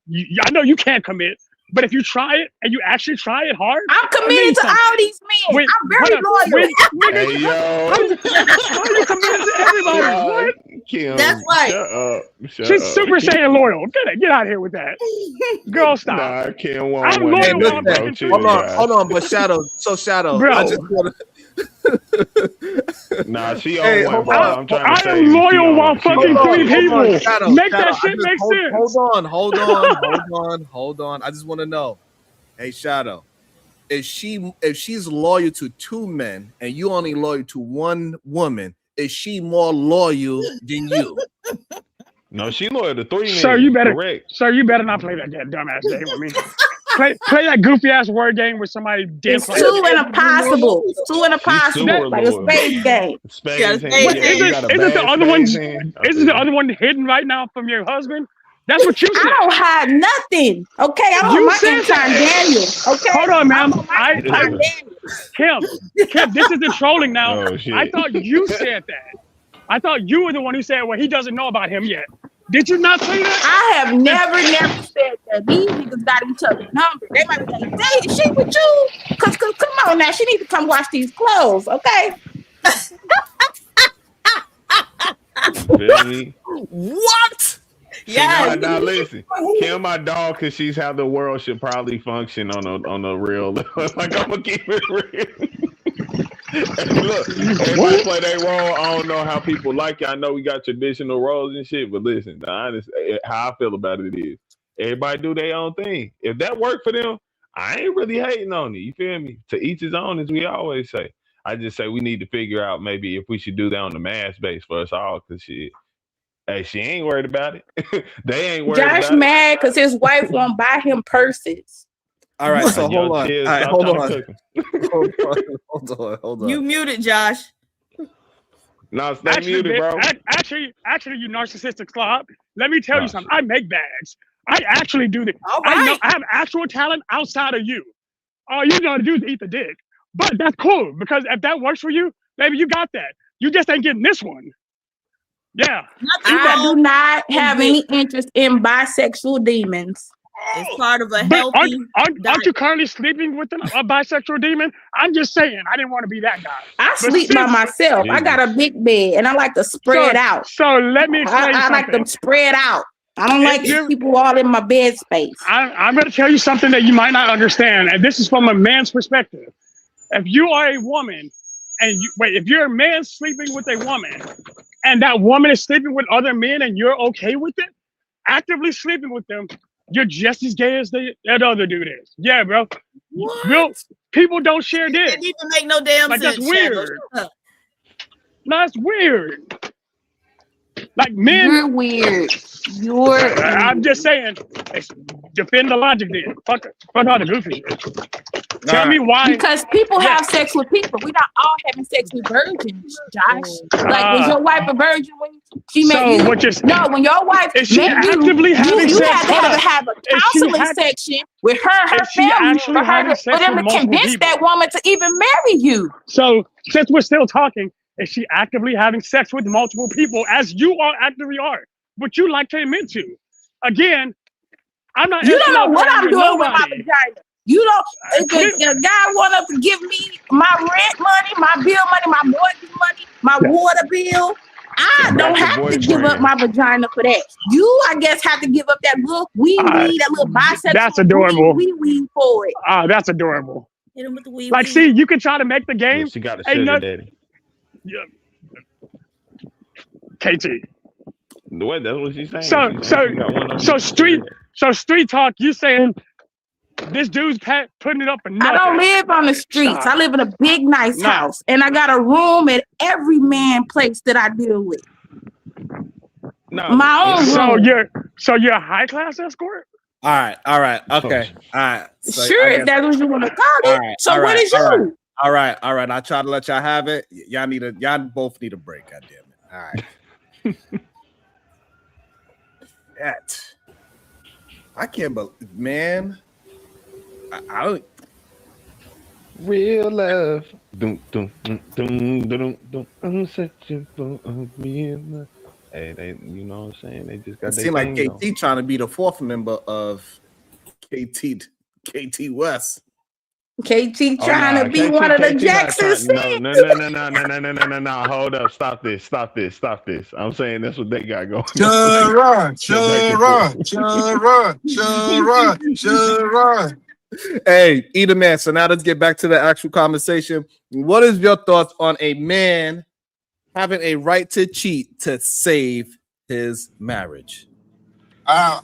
I know you can't commit, but if you try it and you actually try it hard,
I'm committed to all these men. I'm very loyal.
Hey, yo.
How are you committed to everybody? What?
Kim,
That's right.
Shut up.
She's Super Saiyan loyal. Get out of here with that. Girl, stop.
Nah, Kim won't.
I'm loyal while I'm fucking too.
Hold on, but Shadow. So Shadow,
Bro.
I just want to.
Nah, she
Hey,
on
hold
one, bro.
on.
I'm trying to
I
say.
am loyal while fucking
Hold on,
3
hold on,
people.
Shadow,
Make
Shadow,
that shit make sense.
Hold on. I just want to know. Hey, Shadow, if she's loyal to 2 men and you only loyal to 1 woman, is she more loyal than you?
No, she loyal to 3 men.
Sir, you better not play that dumbass game with me. Play that goofy ass word game with somebody
It's
like
2 and a possible. 2 and a possible. Like a
loyal.
space game.
Space hand.
What,
Yeah,
isn't
you got a
the
bad
other one?
space hand?
Isn't the other one hidden right now from your husband? That's what you said.
I don't hide nothing. Okay, I'm on
You
my
said
Anton
that.
Daniel. Okay,
Hold on, ma'am.
I'm on my Anton Daniel.
Kim, this isn't trolling now.
Oh, shit.
I thought you said that. I thought you were the one who said, well, he doesn't know about him yet. Did you not say that?
I have never said that. These niggas got each other's number. They might be like, "Dang, is she with you?" Cause come on now, she need to come wash these clothes, okay?
Feel me?
What?
Yeah.
Now listen, Kim my dog because she's how the world should probably function on a real level. Like I'm gonna keep it real. Look, everybody play their role. I don't know how people like it. I know we got traditional roles and shit, but listen, the honest how I feel about it is everybody do their own thing. If that worked for them, I ain't really hating on it. You feel me? To each his own, as we always say. I just say we need to figure out maybe if we should do that on the mass base for us all, because shit. Hey, she ain't worried about it. They ain't worried about it.
Josh mad because his wife won't buy him purses.
All right, so hold on.
Cheers,
All right, hold on.
You muted, Josh.
No, stay muted, bro.
Actually, you narcissistic slob. Let me tell you something. I make bags. I actually do this.
All right.
I have actual talent outside of you. All you gotta do is eat the dick. But that's cool because if that works for you, baby, you got that. You just ain't getting this one. Yeah.
I do not have any interest in bisexual demons.
It's part of a
But
healthy.
aren't you currently sleeping with a bisexual demon? I'm just saying, I didn't want to be that guy.
I sleep by myself. I got a big bed and I like to spread out.
So let me explain
I like
something.
to spread out. I don't like people all in my bed space.
I'm going to tell you something that you might not understand, and this is from a man's perspective. If you are a woman, and if you're a man sleeping with a woman, and that woman is sleeping with other men, and you're okay with it, actively sleeping with them, you're just as gay as that other dude is. Yeah, bro. What? People don't share this.
It didn't even make no damn sense.
That's weird. No, that's weird. Like men.
You're weird.
I'm just saying. Defend the logic then. Fuck all the goofy. Tell me why.
Because people have sex with people. We're not all having sex with virgins, Josh. Like, was your wife a virgin when she met you? No, when your wife
is she
met
actively
you,
having
you
sex?
have to have a counseling section with her family for them to convince that woman to even marry you.
So, since we're still talking, is she actively having sex with multiple people as you all actively are? But you like to admit to. Again, I'm not.
You don't know what I'm doing with my vagina. You don't. If the guy want to give me my rent money, my bill money, my mortgage money, my water bill, I don't have to give up my vagina for that. You, I guess, have to give up that little that little bisexual.
That's adorable.
Wee for it.
That's adorable.
Hit him with the wee.
Like, see, you can try to make the game.
She got a sugar daddy.
Yeah. KT.
What? That's what she's saying.
So street talk. You saying this dude's putting it up for nothing?
I don't live on the streets. I live in a big, nice house, and I got a room at every man place that I deal with. My own room.
So you're a high class escort?
All right, okay, all right. So
sure, if that's what you want to call it. So what is you?
All right. I try to let y'all have it. Y'all both need a break. God damn it. All right. that. I can't believe, man. I don't.
Real love. Dum, dum, dum, dum, dum, dum. I'm searching for a real love. Hey, they, you know what I'm saying? They just got
It
their
seemed like
thing going.
KT trying to be the fourth member of KT West.
KT
Oh,
trying
nah,
to be one of the
KT not
Jackson
trying. No,
6.
no. Hold up. Stop this. I'm saying that's what they got going on.
Sharon.
Hey, either man. So now let's get back to the actual conversation. What is your thoughts on a man having a right to cheat to save his marriage?
I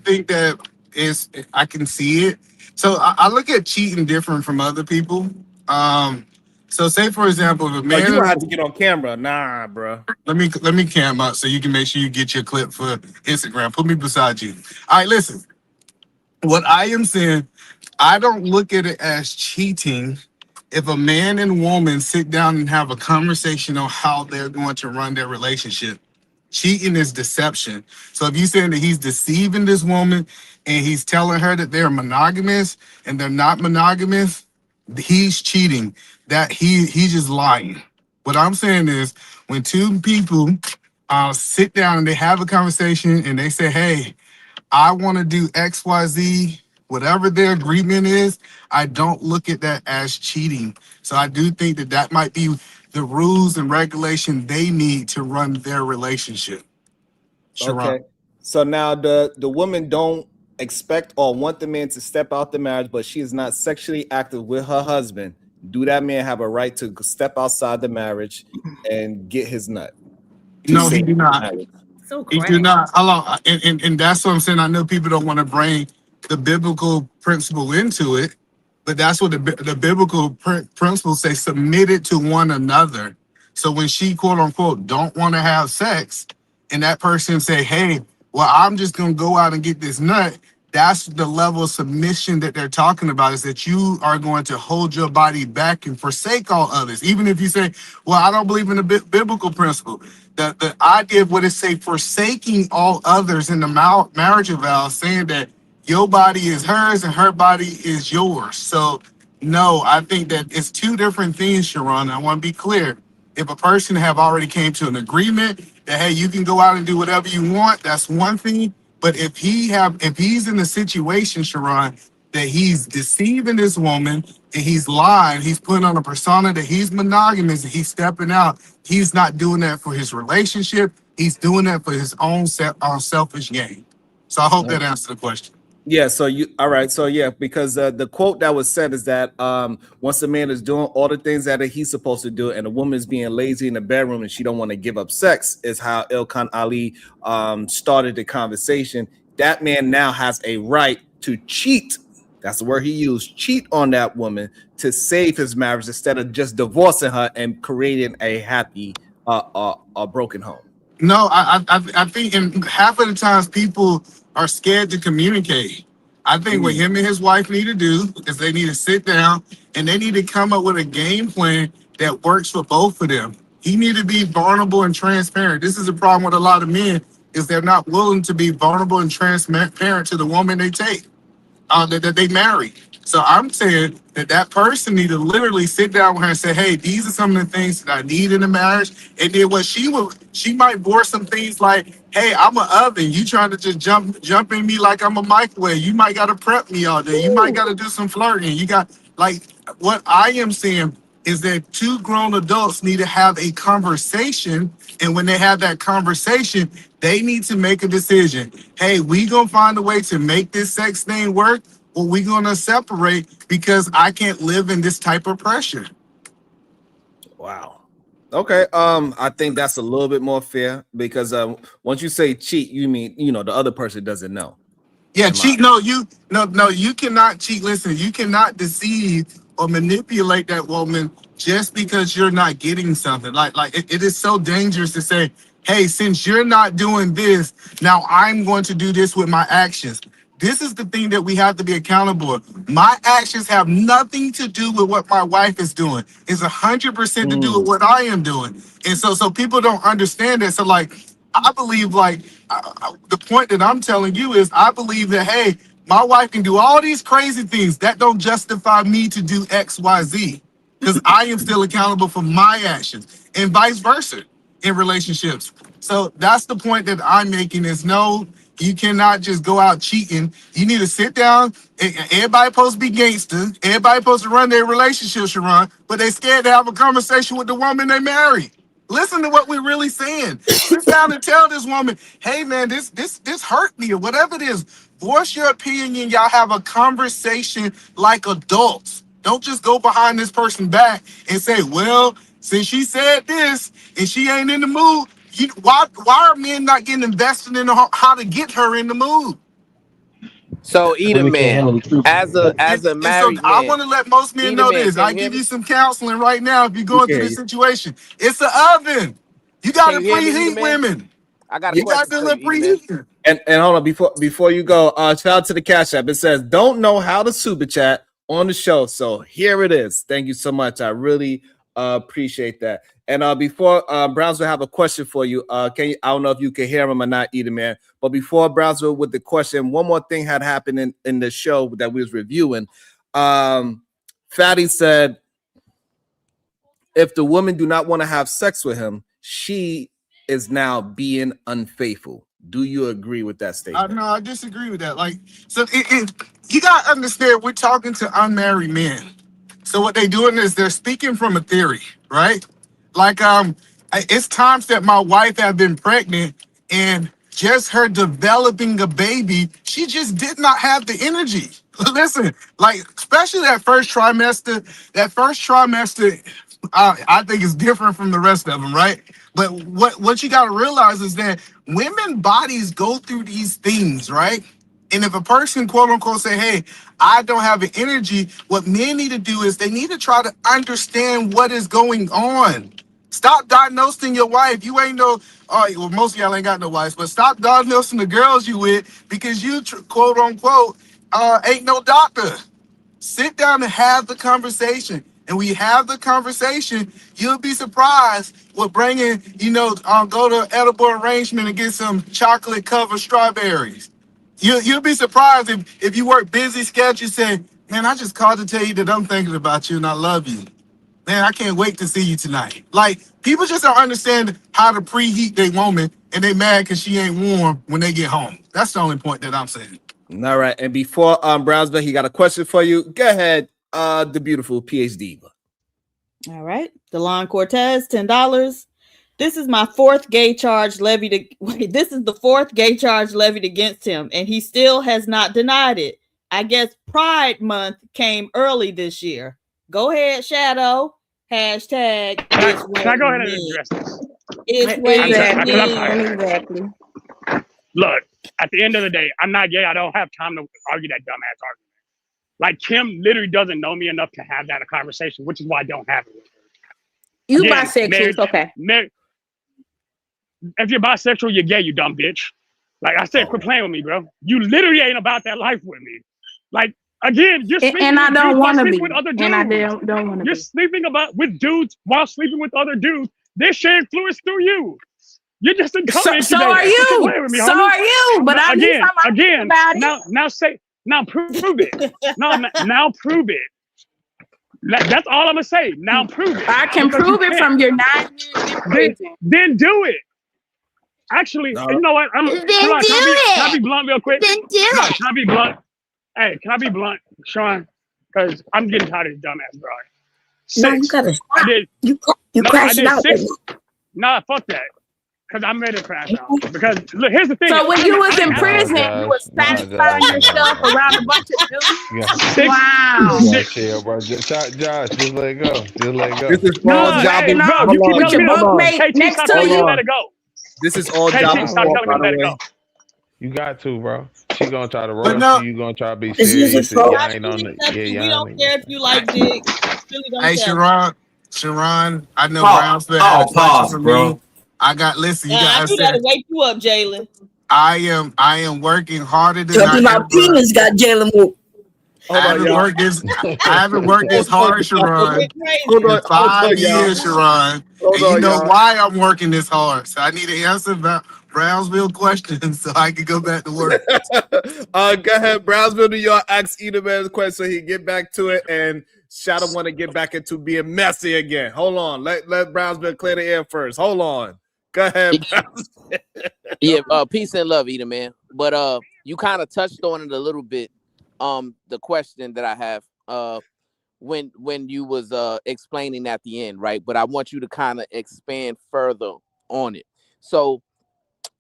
think that is, I can see it. So I look at cheating different from other people. So say for example, if a man,
you gonna have to get on camera, nah, bro.
Let me cam up so you can make sure you get your clip for Instagram. Put me beside you. All right, listen. What I am saying, I don't look at it as cheating if a man and woman sit down and have a conversation on how they're going to run their relationship. Cheating is deception. So if you're saying that he's deceiving this woman and he's telling her that they're monogamous and they're not monogamous, he's cheating. That he's just lying. What I'm saying is when two people sit down and they have a conversation and they say, hey, I want to do XYZ, whatever their agreement is, I don't look at that as cheating. So I do think that that might be the rules and regulation they need to run their relationship. Sharon.
Okay. So now the woman don't expect or want the man to step out the marriage, but she is not sexually active with her husband. Do that man have a right to step outside the marriage and get his nut?
No, he do not.
So
He do not. Hello, and that's what I'm saying. I know people don't want to bring the biblical principle into it, but that's what the biblical principles say: submitted to one another. So when she quote unquote don't want to have sex, and that person say, "Hey, well, I'm just gonna go out and get this nut," that's the level of submission that they're talking about. Is that you are going to hold your body back and forsake all others, even if you say, "Well, I don't believe in the biblical principle." The idea of what it say, forsaking all others in the marriage vow, saying that your body is hers and her body is yours. So no, I think that it's two different things, Sharon. I want to be clear. If a person have already came to an agreement that, hey, you can go out and do whatever you want, that's one thing. But if he's in a situation, Sharon, that he's deceiving this woman and he's lying, he's putting on a persona that he's monogamous and he's stepping out, he's not doing that for his relationship. He's doing that for his own selfish gain. So I hope that answered the question.
Yeah, so all right, so yeah, because the quote that was said is that once a man is doing all the things that he's supposed to do and a woman is being lazy in the bedroom and she don't want to give up sex, is how Ilkan Ali started the conversation. That man now has a right to cheat. That's the word he used, cheat on that woman to save his marriage instead of just divorcing her and creating a happy a broken home.
No, I think in half of the times people are scared to communicate. I think what him and his wife need to do is they need to sit down and they need to come up with a game plan that works for both of them. He need to be vulnerable and transparent. This is a problem with a lot of men, is they're not willing to be vulnerable and transparent to the woman they take, that they marry. So I'm saying that person need to literally sit down with her and say, hey, these are some of the things that I need in a marriage. And then what she might bore some things like, hey, I'm an oven. You trying to just jump in me like I'm a microwave. You might got to prep me all day. You might got to do some flirting. You got, like, what I am saying is that two grown adults need to have a conversation. And when they have that conversation, they need to make a decision. Hey, we gonna find a way to make this sex thing work, or we gonna separate because I can't live in this type of pressure.
Wow. Okay. I think that's a little bit more fair because once you say cheat, you mean the other person doesn't know.
Yeah, cheat. No, you cannot cheat. Listen, you cannot deceive or manipulate that woman just because you're not getting something. Like it is so dangerous to say, hey, since you're not doing this, now I'm going to do this with my actions. This is the thing that we have to be accountable for. My actions have nothing to do with what my wife is doing. It's 100% to do with what I am doing. And so people don't understand that. So like, I believe like the point that I'm telling you is I believe that, hey, my wife can do all these crazy things that don't justify me to do X, Y, Z, because I am still accountable for my actions, and vice versa in relationships. So that's the point that I'm making is no, you cannot just go out cheating. You need to sit down. Everybody supposed to be gangster. Everybody supposed to run their relationship, Sharon, but they scared to have a conversation with the woman they marry. Listen to what we're really saying. Sit down and tell this woman, hey man, this hurt me or whatever it is. Voice your opinion. Y'all have a conversation like adults. Don't just go behind this person back and say, well, since she said this and she ain't in the mood, why are men not getting invested in how to get her in the mood?
So eat a
Women can't handle
man
the truth.
as a married
I
man.
want to let most men
Eat a
know
man.
this.
Can
I
you hear
give
me?
you some counseling right now if you're going through this
Okay.
situation. It's an oven. You got
Can
to
you hear me, Eat a
preheat
man?
women.
I got a
You got
question
to
for you, Eat a man.
preheat.
And hold on, before you go, shout out to the Cash App. It says, don't know how to super chat on the show. So here it is. Thank you so much. I really appreciate that. And before Brownsville have a question for you. I don't know if you can hear him or not, Eat a Man. But before Brownsville with the question, one more thing had happened in the show that we was reviewing. Fatty said, if the woman do not want to have sex with him, she is now being unfaithful. Do you agree with that statement?
No, I disagree with that. Like, so you got to understand, we're talking to unmarried men. So what they're doing is they're speaking from a theory, right? Like, it's times that my wife have been pregnant and just her developing a baby, she just did not have the energy. Listen, like, especially that first trimester, I think is different from the rest of them, right? But what you got to realize is that women bodies go through these things, right? And if a person, quote unquote, say, hey, I don't have the energy, what men need to do is they need to try to understand what is going on. Stop diagnosing your wife. You ain't no, well, most of y'all ain't got no wives, but stop diagnosing the girls you with because you, quote unquote, ain't no doctor. Sit down and have the conversation. And when you have the conversation, you'll be surprised with bringing, go to edible arrangement and get some chocolate covered strawberries. You'll be surprised if you work busy schedule, say, man, I just called to tell you that I'm thinking about you and I love you. Man, I can't wait to see you tonight. Like, people just don't understand how to preheat their woman and they mad because she ain't warm when they get home. That's the only point that I'm saying.
All right. And before Brownsville, he got a question for you. Go ahead, the beautiful PhD.
All right. Delon Cortez, $10. This is my fourth gay charge levied. This is the fourth gay charge levied against him, and he still has not denied it. I guess Pride Month came early this year. Go ahead, Shadow. Hashtag.
Can I go ahead and address this?
Exactly.
Look, at the end of the day, I'm not gay. I don't have time to argue that dumbass argument. Like, Kim literally doesn't know me enough to have that conversation, which is why I don't have it with her.
You bisexual, it's okay.
If you're bisexual, you're gay, you dumb bitch. Like I said, quit playing with me, bro. You literally ain't about that life with me. Like, again, you're sleeping
and I
with
don't
dudes
want
while
to be.
sleeping with other dudes.
And I don't want to be.
You're sleeping with dudes while sleeping with other dudes. They're sharing fluids through you. You're just a dumb
So are you.
Me,
so
homie.
are you. But at least I'm
again.
about it.
Now prove it. now prove it. That's all I'm gonna say. Now prove it.
I can prove it from your 9 years in prison.
Then do it. Actually, you know what? Can I be blunt real quick? Can I be blunt? Hey, can I be blunt, Sean? Because I'm getting tired of this dumbass, bro.
No, you gotta stop. You crashing out.
Nah, fuck that. Because I'm ready to crash out. Because look, here's the thing.
So when you was in prison, you was satisfying yourself around a bunch of dudes? Wow.
Chill, bro. Josh, just let it go. Just let it go.
This is all job.
Bro, you keep
With your bunkmate next to you.
Let it go.
This is all
KT,
job.
stop telling me to let it go.
You got to, bro. She gonna try to roast you. You gonna try to be serious.
We don't care if you like dick. Really don't
Hey,
care.
Sharon, I know Brownsville had a question for me. I got listen. You
I
guys
knew that to wake you up, Jalen.
I am working harder than
Talking about penis got Jalen Moore.
I haven't worked this hard, Sharon. In 5 years, Sharon. And you know why I'm working this hard. So I need to answer about Brownsville questions so I can go back to work.
Go ahead, Brownsville, New York. Ask Edelman the question so he get back to it. And Shadow want to get back into being messy again. Hold on. Let Brownsville clear the air first. Hold on. Go ahead, Brownsville.
Yeah, peace and love, Eda, man. But you kind of touched on it a little bit. The question that I have when you was explaining at the end, right? But I want you to kind of expand further on it. So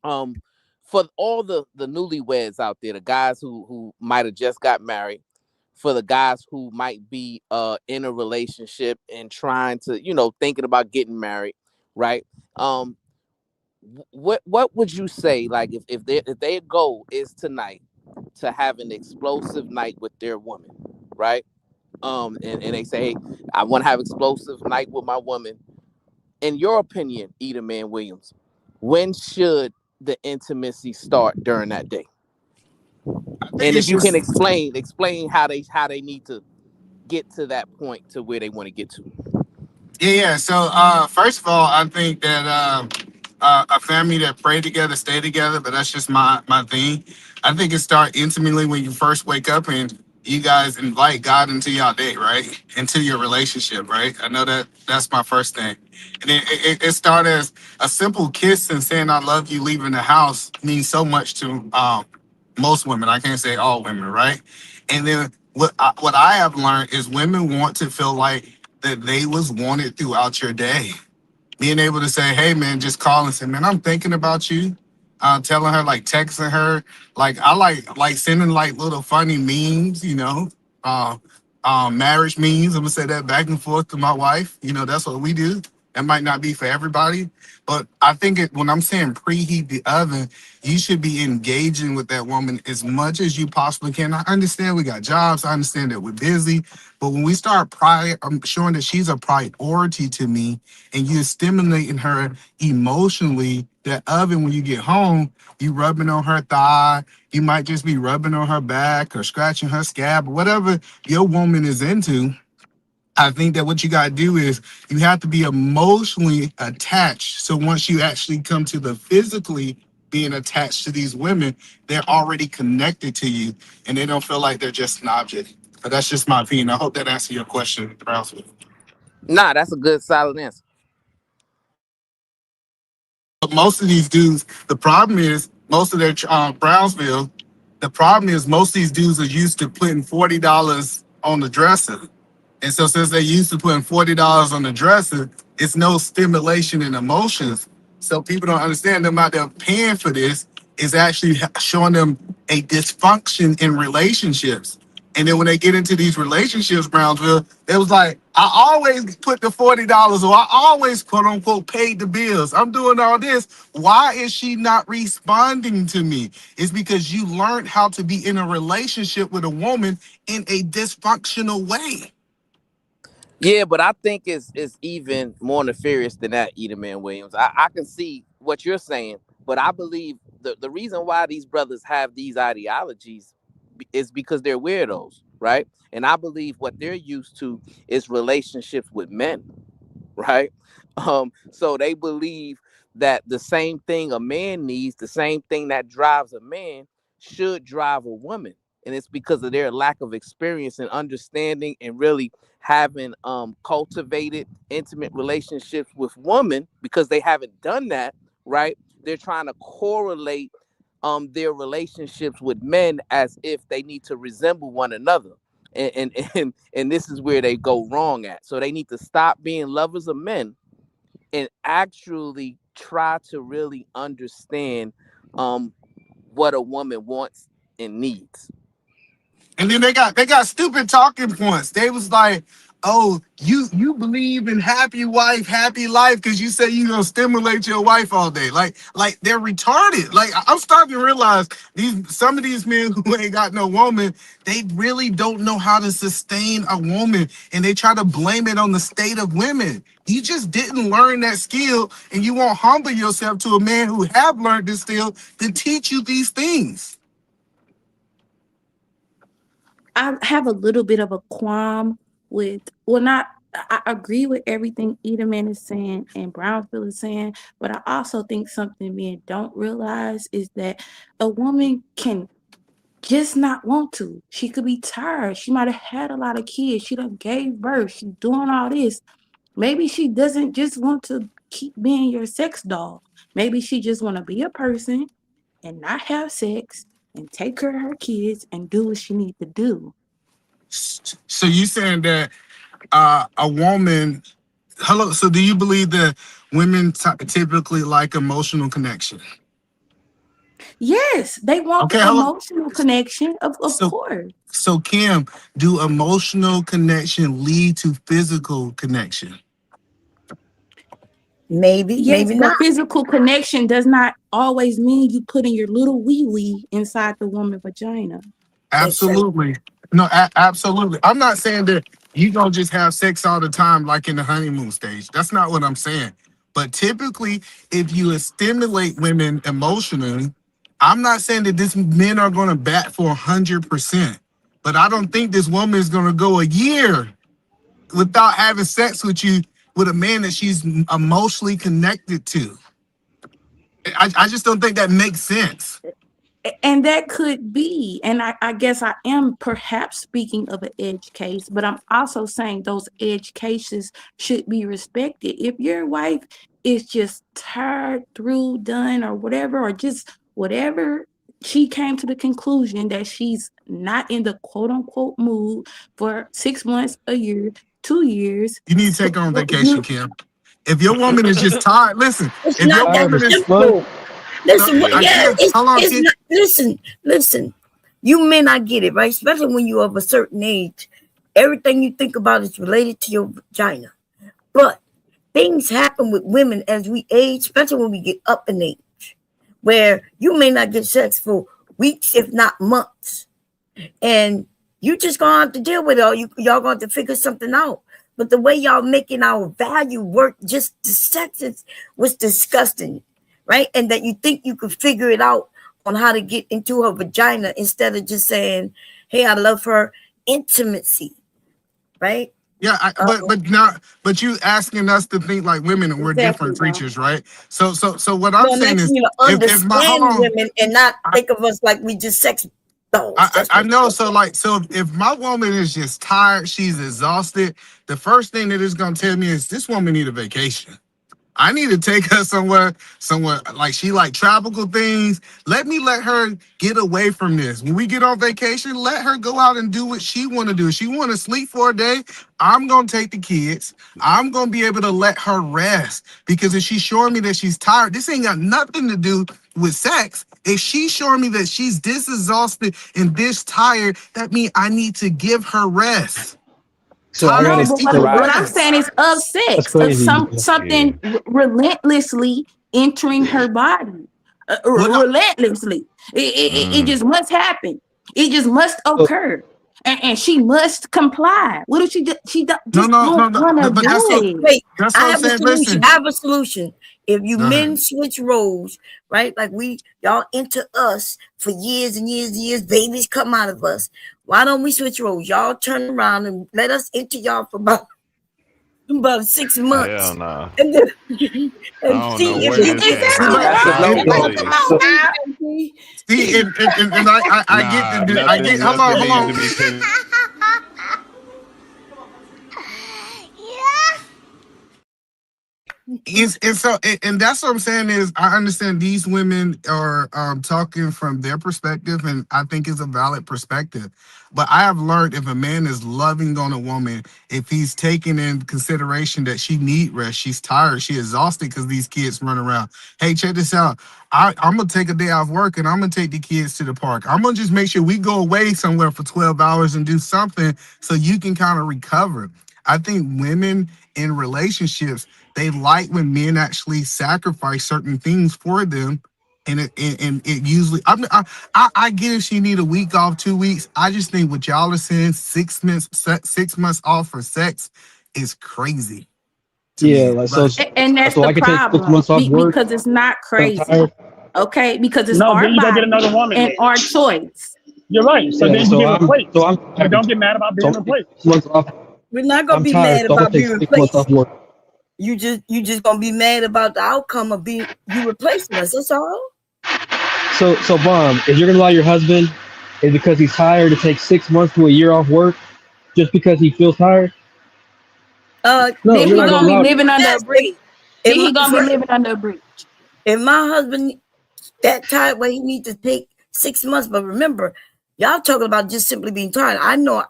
for all the newlyweds out there, the guys who might have just got married, for the guys who might be in a relationship and trying to, thinking about getting married, right? What would you say, like, if their goal is tonight to have an explosive night with their woman, right? And they say, hey, I want to have explosive night with my woman. In your opinion, Eda Man Williams, when should the intimacy start during that day? And if you can explain how they need to get to that point to where they want to get to.
Yeah. So first of all, I think that a family that pray together, stay together, but that's just my thing. I think it starts intimately when you first wake up and you guys invite God into your day, right? Into your relationship, right? I know that's my first thing. And then it started as a simple kiss and saying I love you leaving the house means so much to most women. I can't say all women, right? And then what I have learned is women want to feel like that they was wanted throughout your day. Being able to say, hey man, just call and say, man, I'm thinking about you. Telling her, like texting her, like I like sending like little funny memes, marriage memes. I'm gonna say that back and forth to my wife. That's what we do. That might not be for everybody, but I think when I'm saying preheat the oven, you should be engaging with that woman as much as you possibly can. I understand we got jobs. I understand that we're busy, but when we start showing that she's a priority to me, and you're stimulating her emotionally, that oven, when you get home, you rubbing on her thigh, you might just be rubbing on her back or scratching her scab, whatever your woman is into. I think that what you got to do is you have to be emotionally attached. So once you actually come to the physically being attached to these women, they're already connected to you and they don't feel like they're just an object. But that's just my opinion. I hope that answers your question, Brownsville.
Nah, that's a good, solid answer.
But most of these dudes, the problem is most of their Brownsville, the problem is most of these dudes are used to putting $40 on the dresser. And so since they're used to putting $40 on the dresser, it's no stimulation and emotions. So people don't understand them out there paying for this is actually showing them a dysfunction in relationships. And then when they get into these relationships, Brownsville, it was like, I always put the $40 or I always quote unquote paid the bills. I'm doing all this. Why is she not responding to me? It's because you learned how to be in a relationship with a woman in a dysfunctional way.
Yeah, but I think it's even more nefarious than that, Eda Man Williams. I can see what you're saying, but I believe the reason why these brothers have these ideologies is because they're weirdos, right? And I believe what they're used to is relationships with men, right? So they believe that the same thing a man needs, the same thing that drives a man should drive a woman. And it's because of their lack of experience and understanding and really having cultivated intimate relationships with women, because they haven't done that, right? They're trying to correlate their relationships with men as if they need to resemble one another. And this is where they go wrong at. So they need to stop being lovers of men and actually try to really understand what a woman wants and needs.
And then they got stupid talking points. They was like, oh, you believe in happy wife, happy life because you say you're gonna stimulate your wife all day. Like they're retarded. Like I'm starting to realize some of these men who ain't got no woman, they really don't know how to sustain a woman, and they try to blame it on the state of women. You just didn't learn that skill, and you won't humble yourself to a man who have learned this skill to teach you these things.
I have a little bit of a qualm with, well, not I agree with everything Edelman is saying and Brownfield is saying, but I also think something men don't realize is that a woman can just not want to. She could be tired. She might have had a lot of kids. She done gave birth. She's doing all this. Maybe she doesn't just want to keep being your sex doll. Maybe she just want to be a person and not have sex and take care of her kids and do what she needs to do.
So you saying that a woman, hello, so do you believe that women typically like emotional connection?
Yes, they want the emotional connection, of course.
So Kim, do emotional connection lead to physical connection?
Maybe,
Yes,
maybe
but
not.
physical connection does not always mean you putting your little wee-wee inside the woman's vagina.
Absolutely. No, absolutely. I'm not saying that you don't just have sex all the time like in the honeymoon stage. That's not what I'm saying. But typically, if you stimulate women emotionally, I'm not saying that these men are going to bat for 100%. But I don't think this woman is going to go a year without having sex with you with a man that she's emotionally connected to. I just don't think that makes sense.
And that could be, and I guess I am perhaps speaking of an edge case, but I'm also saying those edge cases should be respected. If your wife is just tired, through, done, or whatever, or just whatever, she came to the conclusion that she's not in the quote unquote mood for 6 months, a year, 2 years.
You need to take her on vacation, Kim. If your woman is just tired, listen.
It's
if
not
your
that
woman is
simple. Listen,
No,
listen. You may not get it, right? Especially when you're of a certain age. Everything you think about is related to your vagina. But things happen with women as we age, especially when we get up in age, where you may not get sex for weeks, if not months. And you just gonna have to deal with it, or y'all gonna have to figure something out. But the way y'all making our value work, just the sex was disgusting. Right? And that you think you could figure it out on how to get into her vagina instead of just saying, hey, I love her intimacy. Right?
Yeah, but you asking us to think like women and we're different creatures, right? So what I'm saying is
understand women and not think of us like we just sex dolls.
I know. So if my woman is just tired, she's exhausted, the first thing that is gonna tell me is this woman need a vacation. I need to take her somewhere like she like tropical things. Let her get away from this. When we get on vacation, let her go out and do what she want to do. If she want to sleep for a day, I'm going to take the kids. I'm going to be able to let her rest, because if she's showing me that she's tired, this ain't got nothing to do with sex. If she's showing me that she's this exhausted and this tired, that means I need to give her rest.
So
what I'm saying is of sex, of something relentlessly entering her body, relentlessly. It just must happen. It just must occur, and she must comply. What if she do? She don't want to do it.
Wait, I have a solution. I have a solution. If you men switch roles, right? Like y'all into us for years and years and years, babies come out of us. Why don't we switch roles? Y'all turn around and let us into y'all for about 6 months.
Hell nah.
And then
I don't know where this
See, and I get. Hold on. And that's what I'm saying is I understand these women are talking from their perspective, and I think it's a valid perspective. But I have learned if a man is loving on a woman, if he's taking in consideration that she need rest, she's tired, she's exhausted because these kids run around. Hey, check this out. I'm going to take a day off work and I'm going to take the kids to the park. I'm going to just make sure we go away somewhere for 12 hours and do something so you can kind of recover. I think women in relationships, they like when men actually sacrifice certain things for them. And it usually, I get if she need a week off, 2 weeks. I just think what y'all are saying, 6 months off for sex is crazy.
Yeah, like so.
And that's the problem because it's not crazy. Okay, because it's our body
get another woman
and our choice.
You're right. So then you get replaced. So don't get mad about being replaced.
We're not gonna
I'm
be
tired,
mad
so I'm
about
gonna
being
take 6 months off
replaced.
work.
You just gonna be mad about the outcome of being you replacing us. That's all.
So Bomb, if you're gonna allow your husband, is because he's tired to take 6 months to a year off work just because he feels tired? No,
Then
you're
he
not
gonna
gonna
be
allow it.
living under a
Yes,
bridge. Then he gonna be
if
living under a bridge.
my husband that tired where he need to take 6 months, but remember, y'all talking about just simply being tired. I know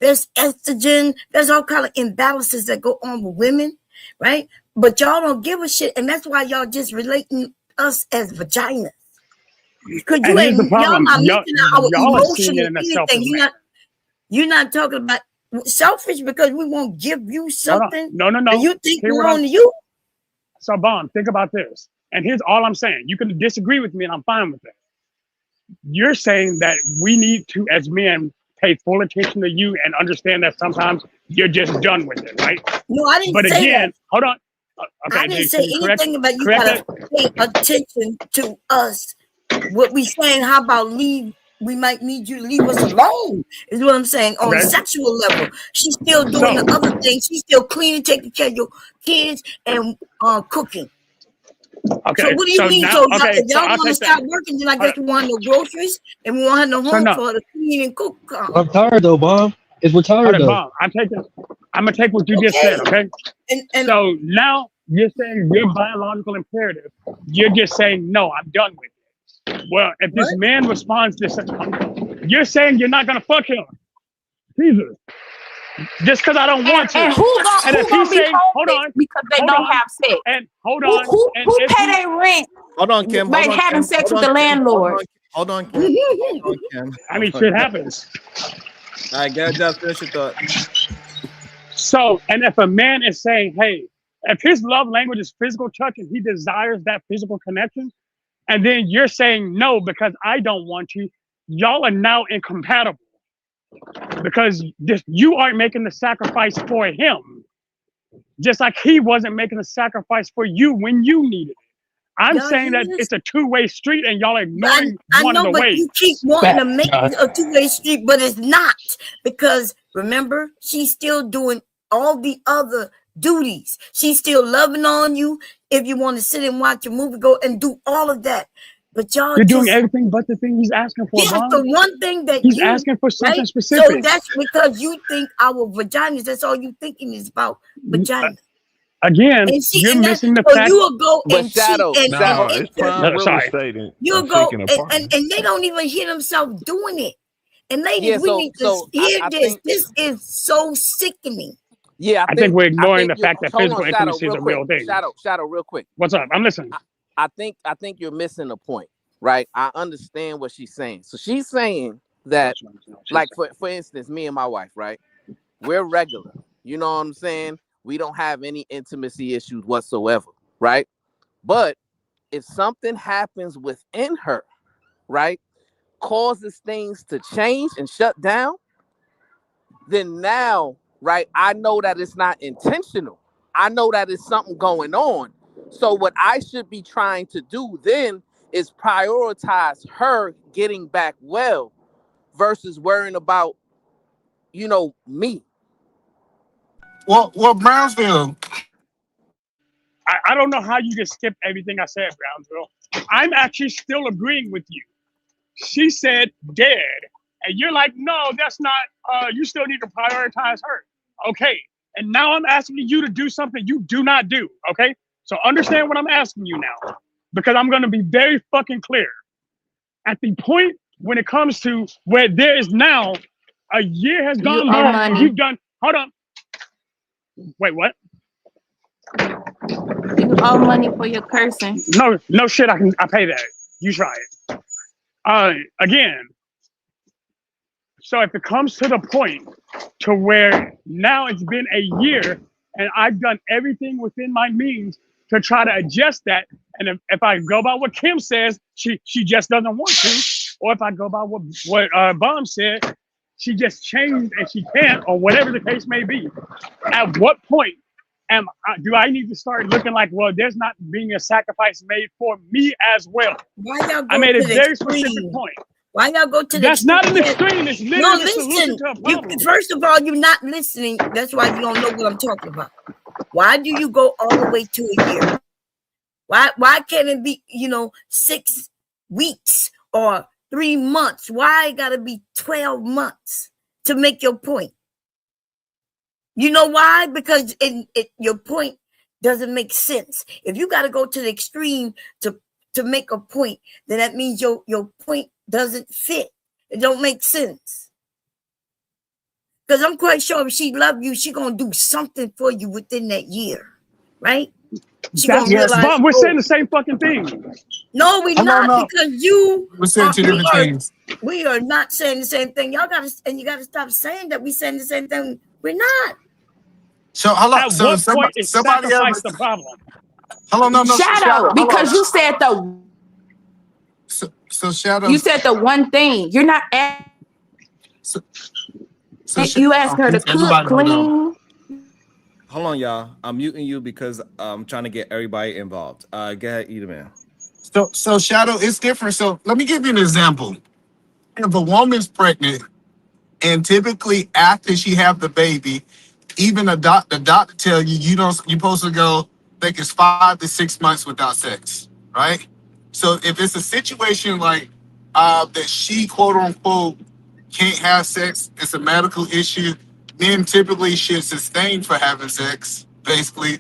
there's estrogen, there's all kind of imbalances that go on with women, right? But y'all don't give a shit, and that's why y'all just relating us as vaginas. Because
And here's the
y'all
problem.
not mentioning our
Y'all are seeing it
emotional
in a
anything.
selfish way.
You're not talking about selfish because we won't give you something.
No.
And you think
Hear what
belong to you.
So, Bomb, think about this. And here's all I'm saying. You can disagree with me, and I'm fine with that. You're saying that we need to, as men, pay full attention to you and understand that sometimes you're just done with it, right?
No, I didn't
But
say
again,
that.
hold on. Okay,
I didn't say
can you
anything about you
correct
gotta
that?
pay attention to us. What we saying, how about leave? We might need you to leave us alone, is what I'm saying. On a
Okay.
sexual level, she's still doing
So-
the other things. She's still cleaning, taking care of your kids, and cooking.
Okay.
So what do you mean?
Now,
So
okay,
if y'all
I'll
want to
take
stop
that.
working, then I guess we want no groceries and we won't have no
So
home
no.
for her to clean and cook.
I'm tired though, Bomb. We're tired
Hold on,
though.
Bomb. I'm gonna take what you just said, okay?
And
so now you're saying your biological imperative. You're just saying, no, I'm done with it. Well, if this man responds this, you're saying you're not gonna fuck him. Jesus. Just because I don't want to.
And who
And if
gonna
he's
be
saying, hold
homeless
on,
because they
hold
don't
on,
have sex?
and hold on,
Who
and if
pay
he-
their rent?
Hold on, Kim.
By
Hold on,
having
Kim.
sex
Hold
with
on,
the
Kim.
landlord.
Hold on, Kim. Hold on, Kim.
I mean,
Hold on,
shit
Kim.
happens.
All right, guys, just finish your thought.
So, and if a man is saying, hey, if his love language is physical touch and he desires that physical connection, and then you're saying no because I don't want to, y'all are now incompatible because you aren't making the sacrifice for him, just like he wasn't making the sacrifice for you when you needed it. I'm
Y'all
saying
hear
that
this?
it's a two-way street and y'all are
I
ignoring one of
know,
the
but you
ways.
keep wanting to make it a two-way street, but it's not, because remember, she's still doing all the other duties. She's still loving on you. If you want to sit and watch a movie, go and do all of that. But y'all
You're doing
just
everything but the thing he's asking for,
the
Mom.
one thing that
He's
you
asking for something
right.
specific.
So that's because you think our vaginas. That's all you thinking is about vagina.
Again,
And she
you're
and that
missing the
so
fact.
you will go
But
and cheat
Shadow,
and
No, it's
enter.
prime real
Sorry.
estate
You'll
and
go
taking
and,
apartment.
and they don't even hear themselves doing it. And ladies,
yeah.
we need to
So
hear
I
this.
think,
This is so sickening.
yeah,
I think we're
I
ignoring
think
the
you.
fact that
Hold on,
physical
Shadow,
intimacy is
real
a
quick.
real thing.
Shadow, real quick.
What's up? I'm listening.
I think you're missing the point, right? I understand what she's saying. So she's saying that, like for instance, me and my wife, right? We're regular. You know what I'm saying? We don't have any intimacy issues whatsoever, right? But if something happens within her, right, causes things to change and shut down, then now, right, I know that it's not intentional. I know that it's something going on. So what I should be trying to do then is prioritize her getting back well versus worrying about, me.
Well, Brownsville.
I don't know how you just skipped everything I said, Brownsville. I'm actually still agreeing with you. She said dead. And you're like, no, that's not, you still need to prioritize her. Okay. And now I'm asking you to do something you do not do. Okay. So understand what I'm asking you now, because I'm going to be very fucking clear. At the point when it comes to where there is now a year has
You
gone
owe
by,
money.
you've done, hold on. Wait, what?
You owe money for your cursing.
No shit. I pay that. You try it. Again. So if it comes to the point to where now it's been a year and I've done everything within my means to try to adjust that, and if I go by what Kim says, she just doesn't want to, or if I go by what Bomb said, she just changed and she can't, or whatever the case may be. At what point do I need to start looking like, well, there's not being a sacrifice made for me as well?
Why y'all go
I made
to
a
the
very
extreme?
specific point.
Why y'all go to the
That's not an
extreme?
extreme. It's literally the solution
listen.
to a problem.
First of all, you're not listening. That's why you don't know what I'm talking about. Why do you go all the way to a year? Why can't it be, 6 weeks or 3 months? Why it gotta be 12 months to make your point? You know why? Because your point doesn't make sense. If you gotta go to the extreme to make a point, then that means your point doesn't fit. It don't make sense. Because I'm quite sure if she love you, she gonna do something for you within that year, right? She gonna realize,
we're saying the same fucking thing.
No, we're not, because
We're saying two different things.
We are not saying the same thing. Y'all gotta stop saying that we saying the same thing. We're not.
So how long?
At
So
what point is
somebody
sacrifice the problem?
Hello, no,
Shadow, because you said the.
So Shadow.
You said the one thing. You're not. You asked her to cook, clean.
Hold on, y'all. I'm muting you because I'm trying to get everybody involved. Go ahead, Edom man.
So Shadow, it's different. So let me give you an example. If a woman's pregnant, and typically after she have the baby, even the doctor tell you you're supposed to go, I think it's 5 to 6 months without sex, right? So if it's a situation like that she quote unquote can't have sex, it's a medical issue, men typically should sustain for having sex, basically,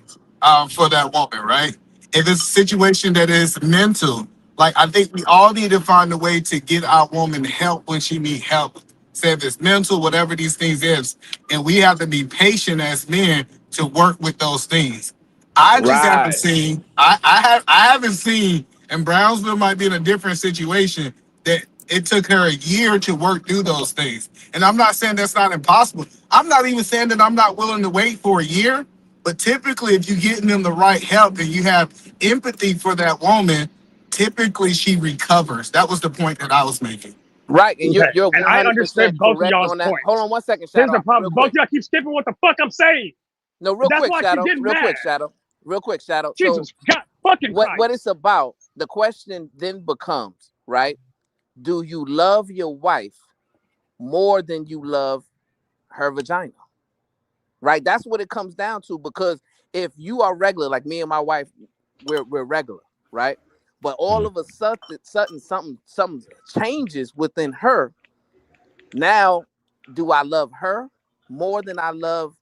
for that woman, right? If it's a situation that is mental, like I think we all need to find a way to get our woman help when she need help. Say if it's mental, whatever these things is, and we have to be patient as men to work with those things. I just haven't seen. I haven't seen, and Brownsville might be in a different situation that it took her a year to work through those things. And I'm not saying that's not impossible. I'm not even saying that I'm not willing to wait for a year. But typically, if you're getting them the right help and you have empathy for that woman, typically she recovers. That was the point that I was making.
Right, and you're
And I
100%
understand both of
correct
y'all's
on that.
points.
Hold on one second,
Here's
Shadow.
the problem. Both of y'all keep skipping what the fuck I'm saying.
No, real
That's
quick,
why
Shadow.
she's getting
Real
mad.
quick, Shadow. Real quick, Shadow.
Jesus
So
God fucking
what
Christ.
it's about, the question then becomes, right? Do you love your wife more than you love her vagina? Right? That's what it comes down to, because if you are regular, like me and my wife, we're regular, right? But all of a sudden something changes within her. Now, do I love her more than I love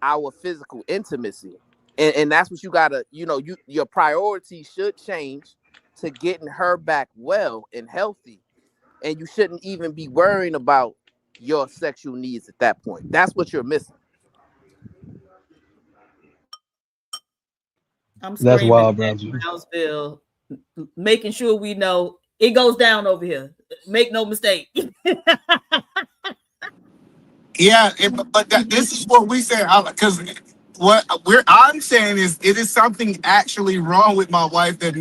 our physical intimacy? And that's what you gotta, your priority should change to getting her back well and healthy. And you shouldn't even be worrying about your sexual needs at that point. That's what you're missing.
I'm
That's
screaming
wild,
at
Brownsville.
Brownsville, making sure we know it goes down over here. Make no mistake.
Yeah, but this is what we say, because what I'm saying is it is something actually wrong with my wife that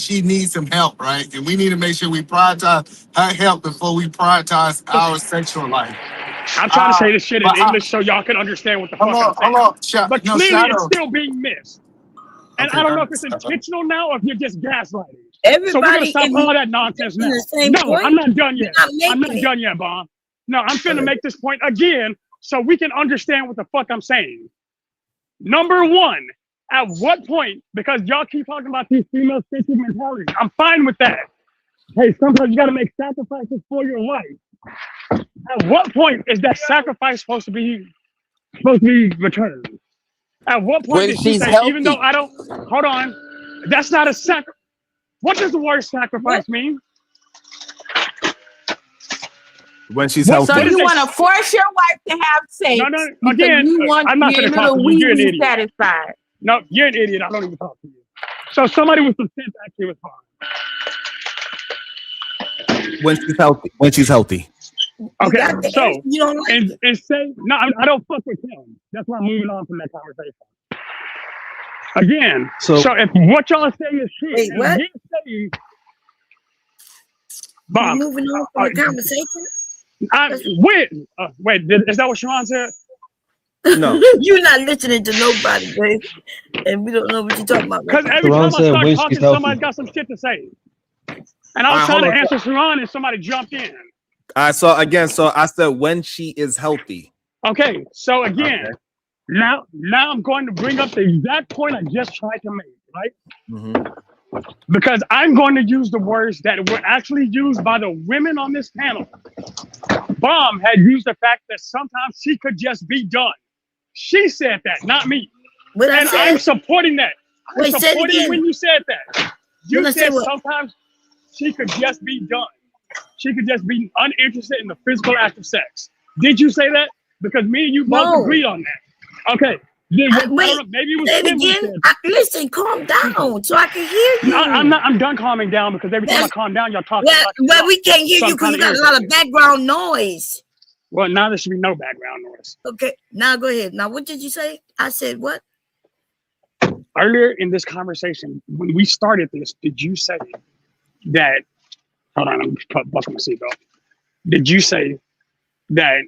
she needs some help, right? And we need to make sure we prioritize her help before we prioritize our sexual life.
I'm trying to say this shit in English so y'all can understand what the fuck I'm saying. But clearly it's still being missed. And I don't know if it's intentional now or if you're just gaslighting. So we're gonna stop all that nonsense now. No, I'm not done yet. I'm not done yet, Bob. No, I'm finna make this point again so we can understand what the fuck I'm saying. Number one, at what point, because y'all keep talking about these female-centric mentalities, I'm fine with that. Hey, sometimes you gotta make sacrifices for your wife. At what point is that sacrifice supposed to be returned? At what point did she say, even though I don't, hold on, that's not a sacrifice. What does the word sacrifice mean?
When she's healthy.
So you want to force your wife to have sex?
No, again,
you want
I'm not
to be
gonna
able
talk
to
to you. You're an
be
idiot.
satisfied.
No, you're an idiot. I don't even talk to you. So somebody with some sense actually was fine.
When she's healthy. When she's healthy.
Okay, so and say no, I don't fuck with him. That's why I'm moving on from that conversation. Again, so if what y'all are saying is true,
Wait, what?
you say, Bob,
You're moving on from the conversation?
Wait, is that what Sharon said?
No.
You're not listening to nobody, baby. And we don't know what you're talking about.
Because every time I start talking, somebody's got some shit to say. And I was
All right,
trying
hold
to
on.
answer Sharon and somebody jumped in.
All right, so again, so I said when she is healthy.
Okay, so again,
Okay.
now I'm going to bring up the exact point I just tried to make, right?
Mm-hmm.
Because I'm going to use the words that were actually used by the women on this panel. Bomb had used the fact that sometimes she could just be done. She said that, not me.
What I
And
said?
I'm supporting that. I'm
Wait, say it
supporting
again.
when you said that. You
When I say
said
what?
sometimes she could just be done. She could just be uninterested in the physical act of sex. Did you say that? Because me and you both
No.
agreed on that. Okay. Then I don't know, maybe it was
say it
Kim who
again.
said
Listen, calm down so I can hear you.
I'm done calming down because every time I calm down, y'all talk.
Well, we can't hear you because you got a lot of background noise.
Well, now there should be no background noise.
Okay, now go ahead. Now, what did you say? I said what?
Earlier in this conversation, when we started this, did you say that? Hold on, I'm buckling my seatbelt. Did you say that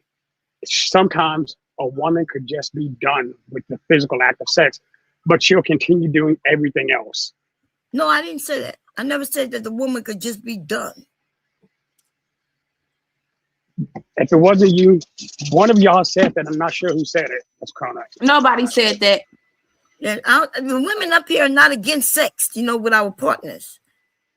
sometimes a woman could just be done with the physical act of sex, but she'll continue doing everything else?
No, I didn't say that. I never said that the woman could just be done.
If it wasn't you, one of y'all said that. I'm not sure who said it. That's Chrono.
Nobody said that.
And the women up here are not against sex, with our partners.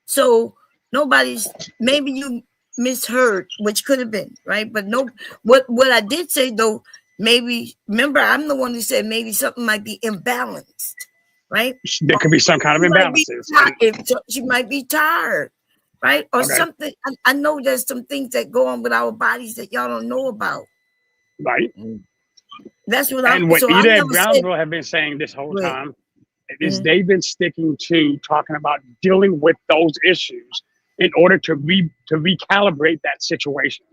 So nobody's, maybe you misheard, which could have been, right? But no, what I did say though, maybe, remember, I'm the one who said maybe something might be imbalanced, right?
There could be some kind of imbalances.
She might be tired, right? Or something. I know there's some things that go on with our bodies that y'all don't know about.
Right.
That's what
and what Ida and Brownsville have been saying this whole
Right.
time is they've been sticking to talking about dealing with those issues in order to recalibrate that situation.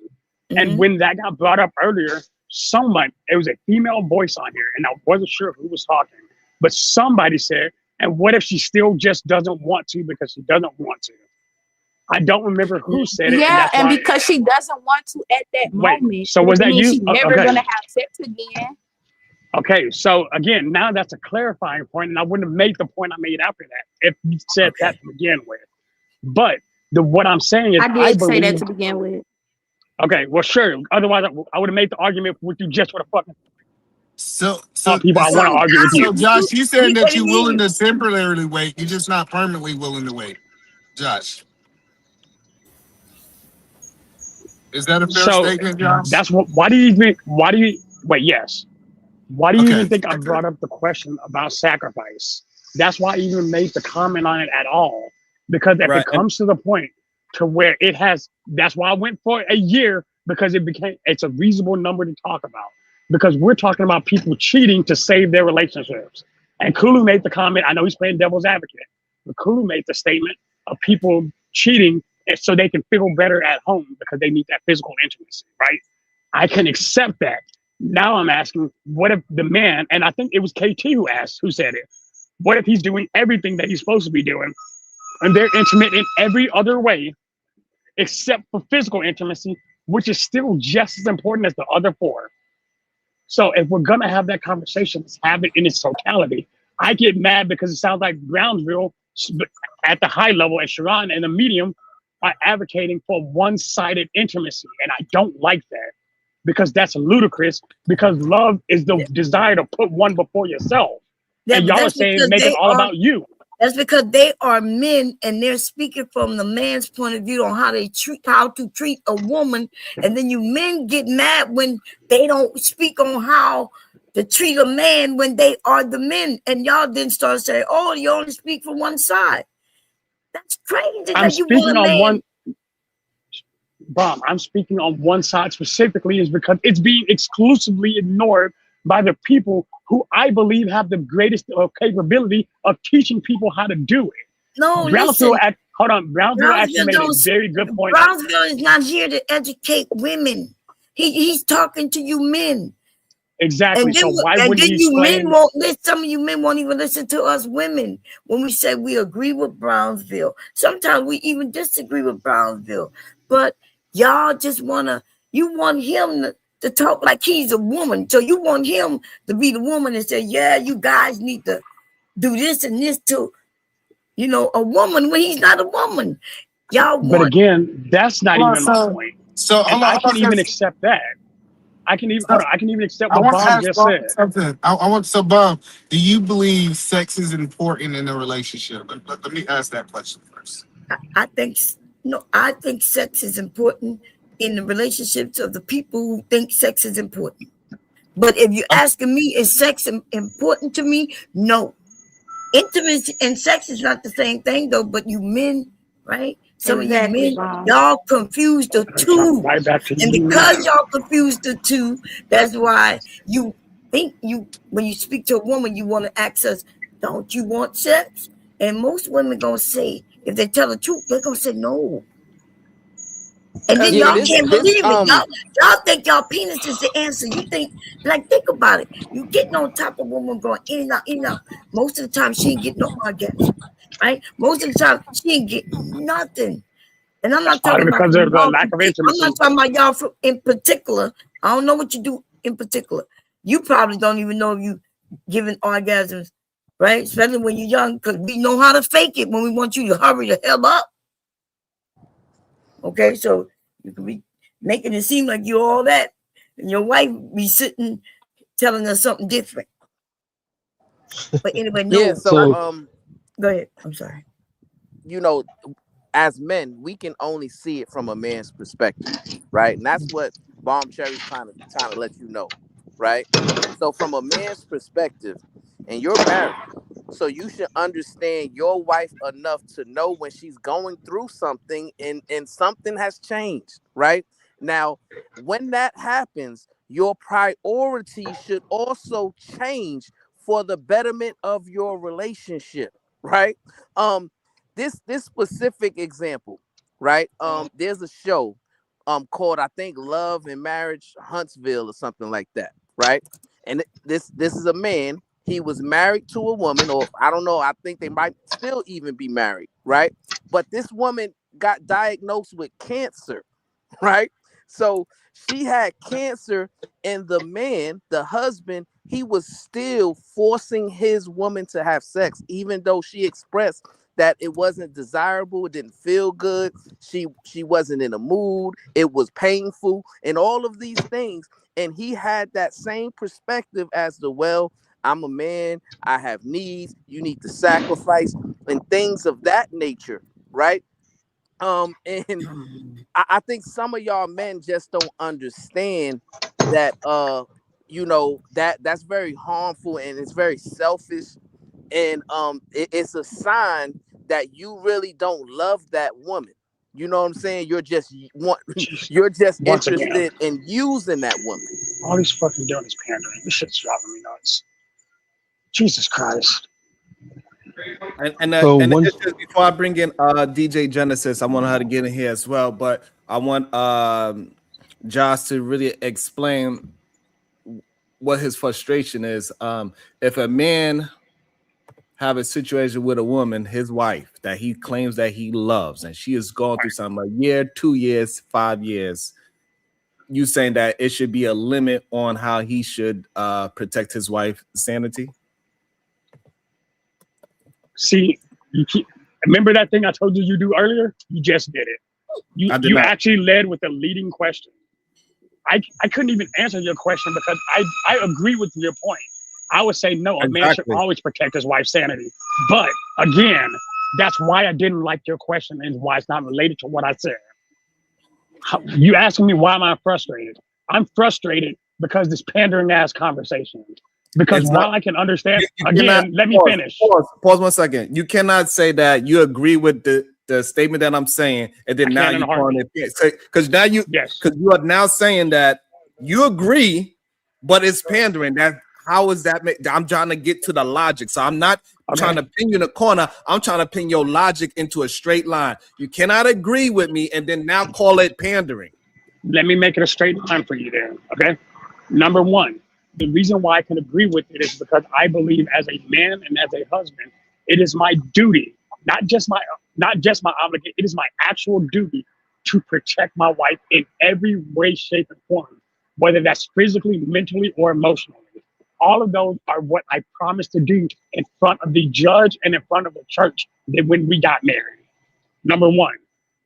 And when that got brought up earlier, it was a female voice on here, and I wasn't sure who was talking, but somebody said, and what if she still just doesn't want to because she doesn't want to? I don't remember who said it.
Yeah, and because she doesn't want to at that moment.
So was that you?
She's never
Okay.
gonna have sex again.
Okay, so again, now that's a clarifying point, and I wouldn't have made the point I made after that if you said that to begin with. But what I'm saying is,
I did say that to begin with.
Okay, well, sure. Otherwise, I would have made the argument with you just for the fucking.
So
people, I want to argue with you.
So Josh, you saying that you're willing to temporarily wait, you're just not permanently willing to wait, Josh. Is that a fair statement, Josh?
That's what. Why do you wait? Yes. Why do you even think I brought up the question about sacrifice? That's why I even made the comment on it at all. Because if it comes to the point to where it has, that's why I went for a year, because it's a reasonable number to talk about. Because we're talking about people cheating to save their relationships. And Kulu made the comment, I know he's playing devil's advocate, but Kulu made the statement of people cheating so they can feel better at home because they need that physical intimacy, right? I can accept that. Now I'm asking, what if the man, and I think it was KT who said it, what if he's doing everything that he's supposed to be doing and they're intimate in every other way except for physical intimacy, which is still just as important as the other four? So if we're gonna have that conversation, let's have it in its totality. I get mad because it sounds like Brownsville at the high level and Sharon and the medium are advocating for one-sided intimacy, and I don't like that. Because that's ludicrous, because love is the desire to put one before yourself.
Yeah,
and y'all are saying make it all about you.
That's because they are men and they're speaking from the man's point of view on how to treat a woman. And then you men get mad when they don't speak on how to treat a man when they are the men. And y'all then start saying, oh, you only speak for one side. That's crazy.
I'm speaking on one side specifically is because it's being exclusively ignored by the people who I believe have the greatest capability of teaching people how to do it.
No,
Brownsville actually made a very good point.
Brownsville is not here to educate women. He's talking to you men.
Exactly.
And then,
so why wouldn't
some of you men won't even listen to us women when we say we agree with Brownsville. Sometimes we even disagree with Brownsville. But y'all just you want him to talk like he's a woman. So you want him to be the woman and say, yeah, you guys need to do this and this to, a woman when he's not a woman. Y'all
But
want.
again, that's not
Hold on,
even my
so
point.
so
And
hold
I
on,
can even accept that. I can even hold on. I can even accept
I
what
want to
Bob
ask
just
Bob
said.
something. I want so Bob, do you believe sex is important in a relationship? Let me ask that question first.
I think no. I think sex is important in the relationships of the people who think sex is important. But if you're asking me, is sex important to me? No. Intimacy and sex is not the same thing, though. But you men, right? Some of you
Exactly,
men,
Bob.
y'all confuse the two.
Right back to
And
you.
because y'all confuse the two, that's why you think when you speak to a woman, you want to ask us, don't you want sex? And most women gonna say, if they tell the truth, they're gonna say no. And then
Yeah,
y'all
this
can't
this
believe it. Y'all think y'all penis is the answer. You think, think about it. You getting on top of a woman going in and out, in and out. Most of the time, she ain't getting no orgasm, right? Most of the time, she ain't getting nothing. And I'm not
Probably
talking about
because of the
y'all.
lack of
I'm
intimacy.
not talking about y'all in particular. I don't know what you do in particular. You probably don't even know if you giving orgasms, right? Especially when you're young, because we know how to fake it when we want you to hurry the hell up. Okay, so you can be making it seem like you're all that, and your wife be sitting telling us something different. But anyway, no.
Yeah, so
Go ahead. I'm sorry.
You know, as men, we can only see it from a man's perspective, right? And that's what Bomb Cherry's trying to let you know, right? So from a man's perspective, and you're married, so you should understand your wife enough to know when she's going through something and something has changed, right? Now, when that happens, your priority should also change for the betterment of your relationship, right? This specific example, right? There's a show called, I think, Love and Marriage Huntsville or something like that, right? And this is a man. He was married to a woman, or I don't know, I think they might still even be married, right? But this woman got diagnosed with cancer, right? So she had cancer, and the man, the husband, he was still forcing his woman to have sex, even though she expressed that it wasn't desirable, it didn't feel good, she wasn't in a mood, it was painful, and all of these things. And he had that same perspective as the, well, I'm a man, I have needs, you need to sacrifice, and things of that nature, right? And I think some of y'all men just don't understand that that's very harmful, and it's very selfish, and it's a sign that you really don't love that woman. You know what I'm saying? You're just you're just
Once again,
interested in using that woman.
all he's fucking doing is pandering. This shit's driving me nuts. Jesus Christ.
And
So
and
once
before I bring in DJ Genesis, I want her to get in here as well. But I want Josh to really explain what his frustration is. If a man have a situation with a woman, his wife, that he claims that he loves, and she is going through something, a year, 2 years, 5 years, you saying that it should be a limit on how he should protect his wife's sanity?
See, remember that thing I told you do earlier? You just did it. You actually led with a leading question. I couldn't even answer your question because I agree with your point. I would say no, a man should always protect his wife's sanity. But again, that's why I didn't like your question and why it's not related to what I said. You asking me why am I frustrated? I'm frustrated because this pandering ass conversation. Because while I can understand, again, let me finish.
Pause 1 second. You cannot say that you agree with the statement that I'm saying, and then now you're calling it, because now because you are now saying that you agree, but it's pandering. How is that? I'm trying to get to the logic, so I'm not trying to pin you in a corner. I'm trying to pin your logic into a straight line. You cannot agree with me and then now call it pandering.
Let me make it a straight line for you there. Okay. Number one, the reason why I can agree with it is because I believe as a man and as a husband, it is my duty, not just my obligation, it is my actual duty to protect my wife in every way, shape, and form, whether that's physically, mentally, or emotionally. All of those are what I promised to do in front of the judge and in front of the church when we got married. Number one.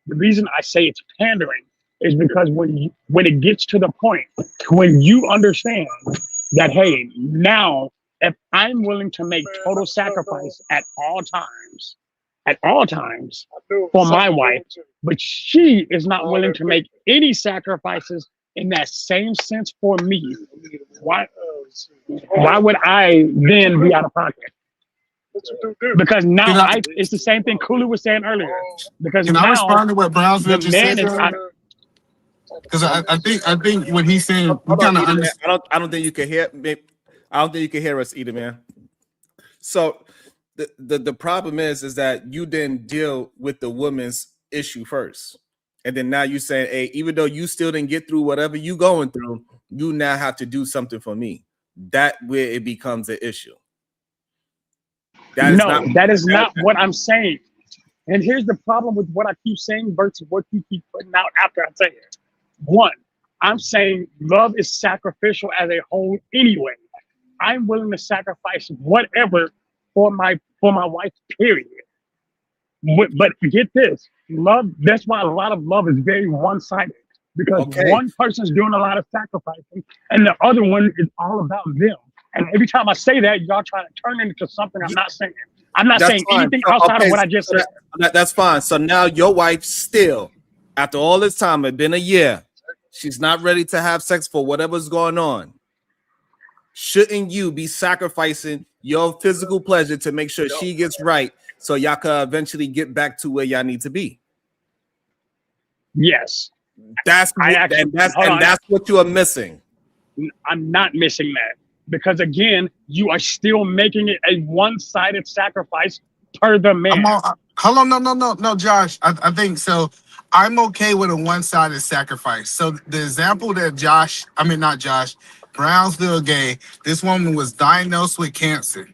The reason I say it's pandering is because when it gets to the point when you understand that, hey, now if I'm willing to make total sacrifice at all times for my wife, but she is not willing to make any sacrifices in that same sense for me, why would I then be out of pocket? Because now it's the same thing Kulu was saying earlier. Because
Can
now
I respond to what Brownsville
the
just said?
man is out.
Because I think what he's saying, you
Hold on,
kind of
Edie, man.
understand.
I don't think you can hear. I don't think you can hear us either, man. So the problem is that you didn't deal with the woman's issue first, and then now you saying, hey, even though you still didn't get through whatever you going through, you now have to do something for me. That where it becomes an issue.
That is not what I'm saying. And here's the problem with what I keep saying versus what you keep putting out after I say it. One, I'm saying love is sacrificial as a whole anyway. I'm willing to sacrifice whatever for my wife, period. But get this, love, that's why a lot of love is very one-sided. Because one person's doing a lot of sacrificing and the other one is all about them. And every time I say that, y'all try to turn it into something I'm not saying. I'm not saying anything outside of what I just said.
That's fine. So now your wife still, after all this time, it's been a year, she's not ready to have sex for whatever's going on. Shouldn't you be sacrificing your physical pleasure to make sure she gets right so y'all can eventually get back to where y'all need to be?
Yes.
That's what you are missing.
I'm not missing that. Because again, you are still making it a one-sided sacrifice per the man.
Hold on, no, Josh. I think so. I'm okay with a one-sided sacrifice. So the example that Brownsville gave, this woman was diagnosed with cancer.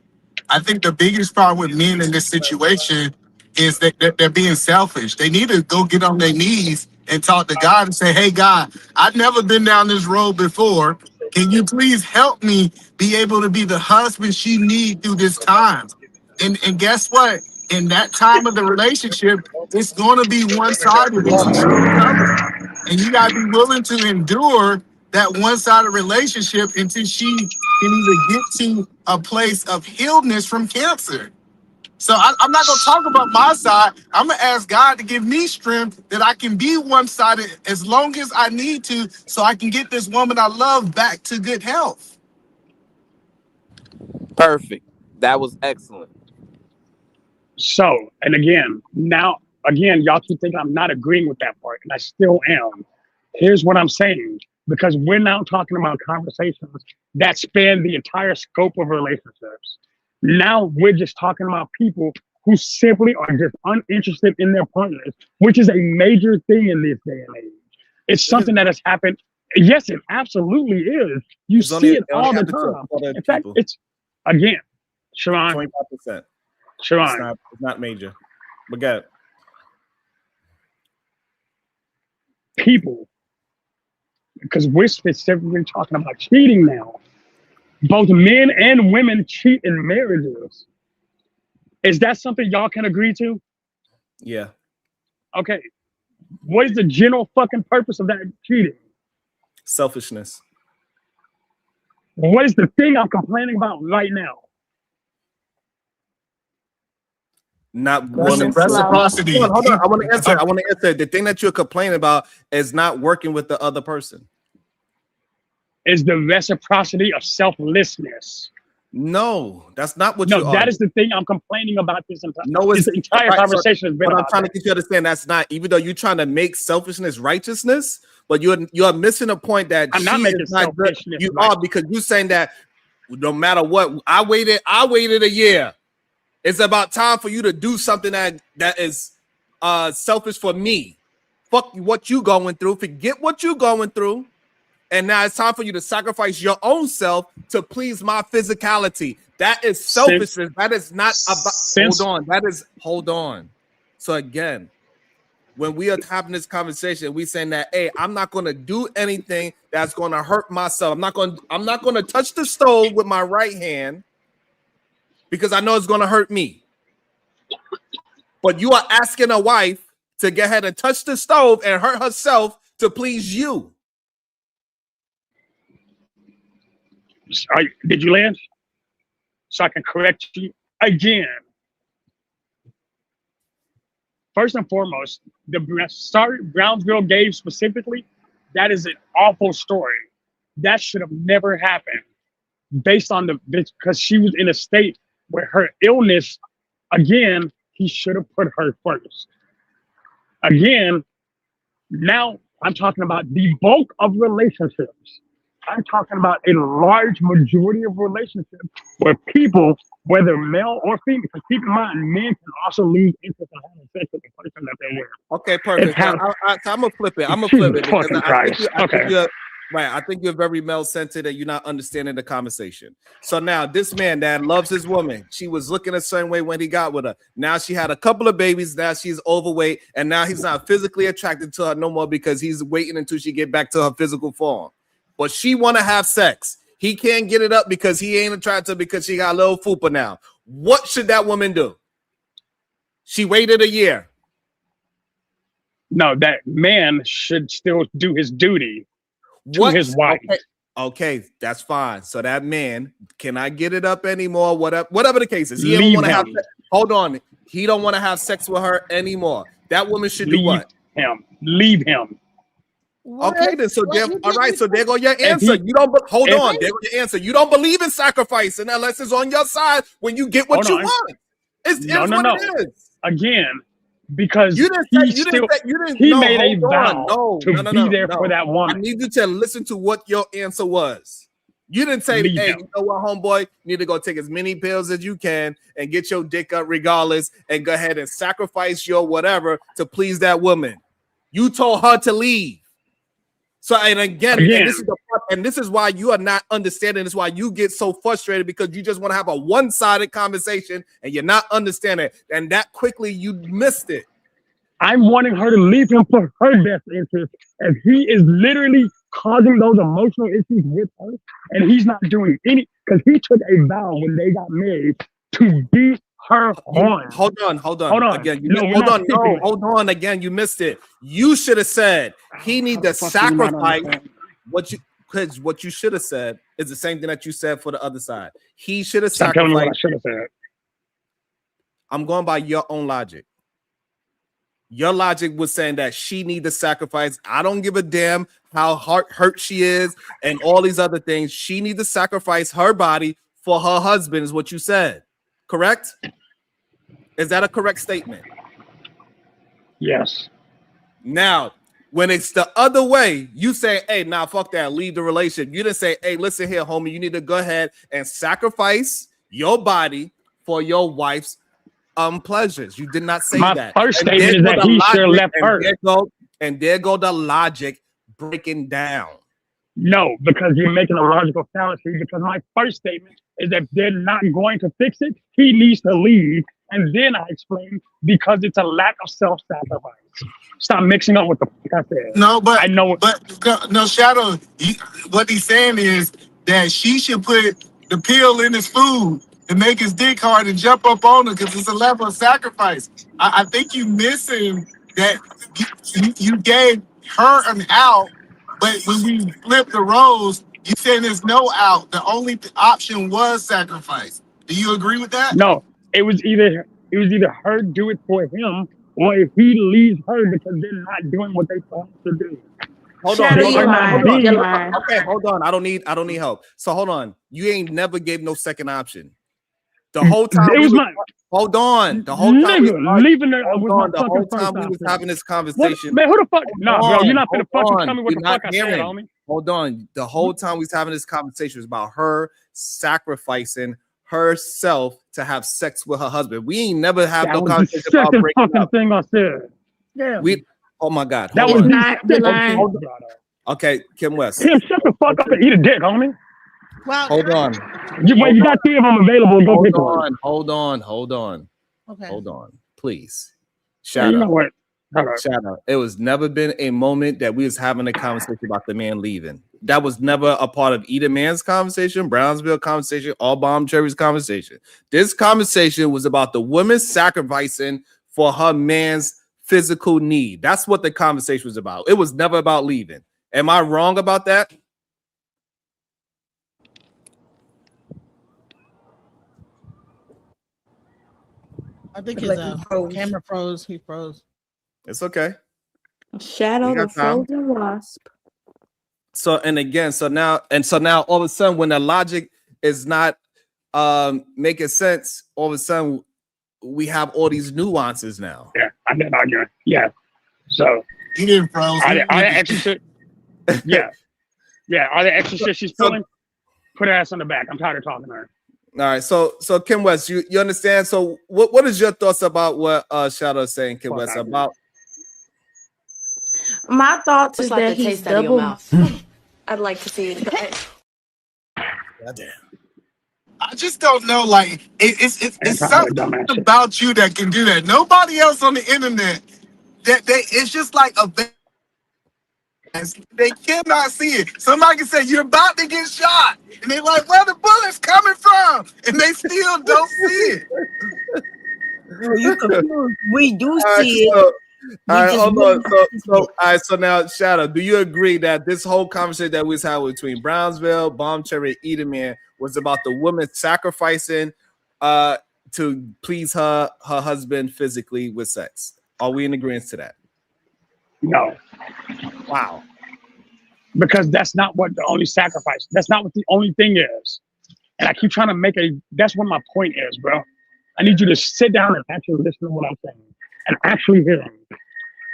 I think the biggest problem with men in this situation is that they're being selfish. They need to go get on their knees and talk to God and say, hey, God, I've never been down this road before. Can you please help me be able to be the husband she needs through this time? And guess what? In that time of the relationship, it's going to be one-sided until she recovers. And you got to be willing to endure that one-sided relationship until she can either get to a place of healedness from cancer. So I'm not going to talk about my side. I'm going to ask God to give me strength that I can be one-sided as long as I need to so I can get this woman I love back to good health.
Perfect. That was excellent.
So, and again, y'all keep thinking I'm not agreeing with that part, and I still am. Here's what I'm saying, because we're now talking about conversations that span the entire scope of relationships. Now we're just talking about people who simply are just uninterested in their partners, which is a major thing in this day and age. It's something that has happened. Yes, it absolutely is. You see it all the time. In fact, it's, again, Sharon.
25%.
Sharon.
It's not major. But go ahead.
People, because we're specifically talking about cheating now. Both men and women cheat in marriages. Is that something y'all can agree to?
Yeah.
Okay. What is the general fucking purpose of that cheating?
Selfishness.
What is the thing I'm complaining about right now?
Not reciprocity. Hold on. I want to answer. The thing that you're complaining about is not working with the other person.
Is the reciprocity of selflessness.
No, that's not what
you are. That is the thing I'm complaining about this entire, this entire
right,
conversation.
So, but I'm trying to get you to understand that's not, even though you're trying to make selfishness righteousness, but you're missing a point that
I'm not making selfishness.
You are, because you're saying that no matter what, I waited a year. It's about time for you to do something that is selfish for me. Fuck what you going through. Forget what you going through. And now it's time for you to sacrifice your own self to please my physicality. That is selfishness. That is not about. Hold on. So again, when we are having this conversation, we saying that, hey, I'm not going to do anything that's going to hurt myself. I'm not going to touch the stove with my right hand because I know it's going to hurt me. But you are asking a wife to go ahead and touch the stove and hurt herself to please you?
Did you land? So I can correct you again. First and foremost, the story Brownsville gave specifically, that is an awful story. That should have never happened based on because she was in a state where her illness, again, he should have put her first. Again, now I'm talking about the bulk of relationships. I'm talking about a large majority of relationships where people, whether male or female, because keep in mind, men can also lose interest in having sex with the person that they're with.
Okay, perfect. I'm gonna flip it. I'm gonna flip it because I think you're very male-centered and you're not understanding the conversation. So now this man that loves his woman, she was looking a certain way when he got with her. Now she had a couple of babies. Now she's overweight, and now he's not physically attracted to her no more because he's waiting until she get back to her physical form. But she want to have sex. He can't get it up because he ain't attracted because she got a little fupa now. What should that woman do? She waited a year.
No, that man should still do his duty to his wife.
Okay, that's fine. So that man cannot get it up anymore. Whatever the case is, he don't want to have. Hold on, he don't want to have sex with her anymore. That woman should do what?
Leave him.
Okay, then all right. So there go your answer. You don't hold on. There go your answer. You don't believe in sacrifice, and unless it's on your side when you get what you want. It is.
Again, because he made a vow to be there for that woman.
I need you to listen to what your answer was. You didn't say, "Hey, you know what, homeboy? You need to go take as many pills as you can and get your dick up regardless, and go ahead and sacrifice your whatever to please that woman." You told her to leave. So, and again, and this is why you are not understanding. This is why you get so frustrated, because you just want to have a one-sided conversation and you're not understanding. And that quickly you missed it.
I'm wanting her to leave him for her best interest, and he is literally causing those emotional issues with her, and he's not doing any, because he took a vow when they got married to be her on.
Hold on. Again, hold on. Again, you missed it. You should have said he need to sacrifice what you should have said is the same thing that you said for the other side. He should have sacrificed.
Tell me what I should have said.
I'm going by your own logic. Your logic was saying that she need to sacrifice. I don't give a damn how hurt she is and all these other things. She need to sacrifice her body for her husband is what you said. Correct? Is that a correct statement?
Yes.
Now, when it's the other way, you say, "Hey, nah, fuck that, leave the relationship." You didn't say, "Hey, listen here, homie, you need to go ahead and sacrifice your body for your wife's pleasures." You did not say that.
My first statement is that he should have left her.
And there go the logic breaking down.
No, because you're making a logical fallacy. Because my first statement is that they're not going to fix it. He needs to leave. And then I explained because it's a lack of self-sacrifice. Stop mixing up with the fuck I said.
No, but
I know.
But no, Shadow. What he's saying is that she should put the pill in his food to make his dick hard and jump up on her because it's a level of sacrifice. I think you missing that you gave her an out, but when we flip the roles, you saying there's no out. The only option was sacrifice. Do you agree with that?
No, it was either her do it for him, or if he leaves her because they're not doing what they supposed to do.
Hold on. Okay, hold on. I don't need help. So hold on. You ain't never gave no second option. The whole time hold on. The whole time we was having this conversation.
Man, who the fuck? No, bro, you're not gonna fucking tell me what the fuck I said, homie.
Hold on. The whole time we was having this conversation was about her sacrificing herself to have sex with her husband. We ain't never have no conversation about breaking up.
Thing I said. Yeah.
Oh my God.
That was not the line.
Okay, Kim West.
Kim, shut the fuck up and eat a dick, homie.
Well,
hold on.
You got 3 of them available. Go pick one.
Hold on.
Okay.
Hold on, please. Shout
you know
out.
what?
Shout out. It was never been a moment that we was having a conversation about the man leaving. That was never a part of either man's conversation, Brownsville conversation, or Bomb Cherry's conversation. This conversation was about the woman sacrificing for her man's physical need. That's what the conversation was about. It was never about leaving. Am I wrong about that?
I think his camera froze. He froze.
It's okay.
Shadow the frozen wasp.
So now all of a sudden, when the logic is not making sense, all of a sudden we have all these nuances now.
Yeah, I'm not arguing. Yeah. So
he didn't froze.
Are there extra shit? Yeah. Yeah. Are there extra shit she's pulling? Put her ass on the back. I'm tired of talking to her.
All right, so Kim West, you understand? So what is your thoughts about what Shadow is saying, Kim West, about?
My thoughts
It's
is
like
that
the
he's
taste out of your
double.
mouth. I'd like to see it.
Goddamn.
I just don't know. Like it's something about you that can do that. Nobody else on the internet. It's just like a. They cannot see it. Somebody can say you're about to get shot, and they're like, "Where the bullets coming from?" And they still don't see it.
You confused. We do
All right,
see it.
all right,
just
hold
wouldn't
on. All right, so now, Shadow, do you agree that this whole conversation that we was having between Brownsville, Bomb Cherry, Edelman was about the woman sacrificing to please her husband physically with sex? Are we in agreement to that?
No.
Wow.
Because that's not what the only sacrifice. That's not what the only thing is. And I keep trying to make that's what my point is, bro. I need you to sit down and actually listen to what I'm saying and actually hear me.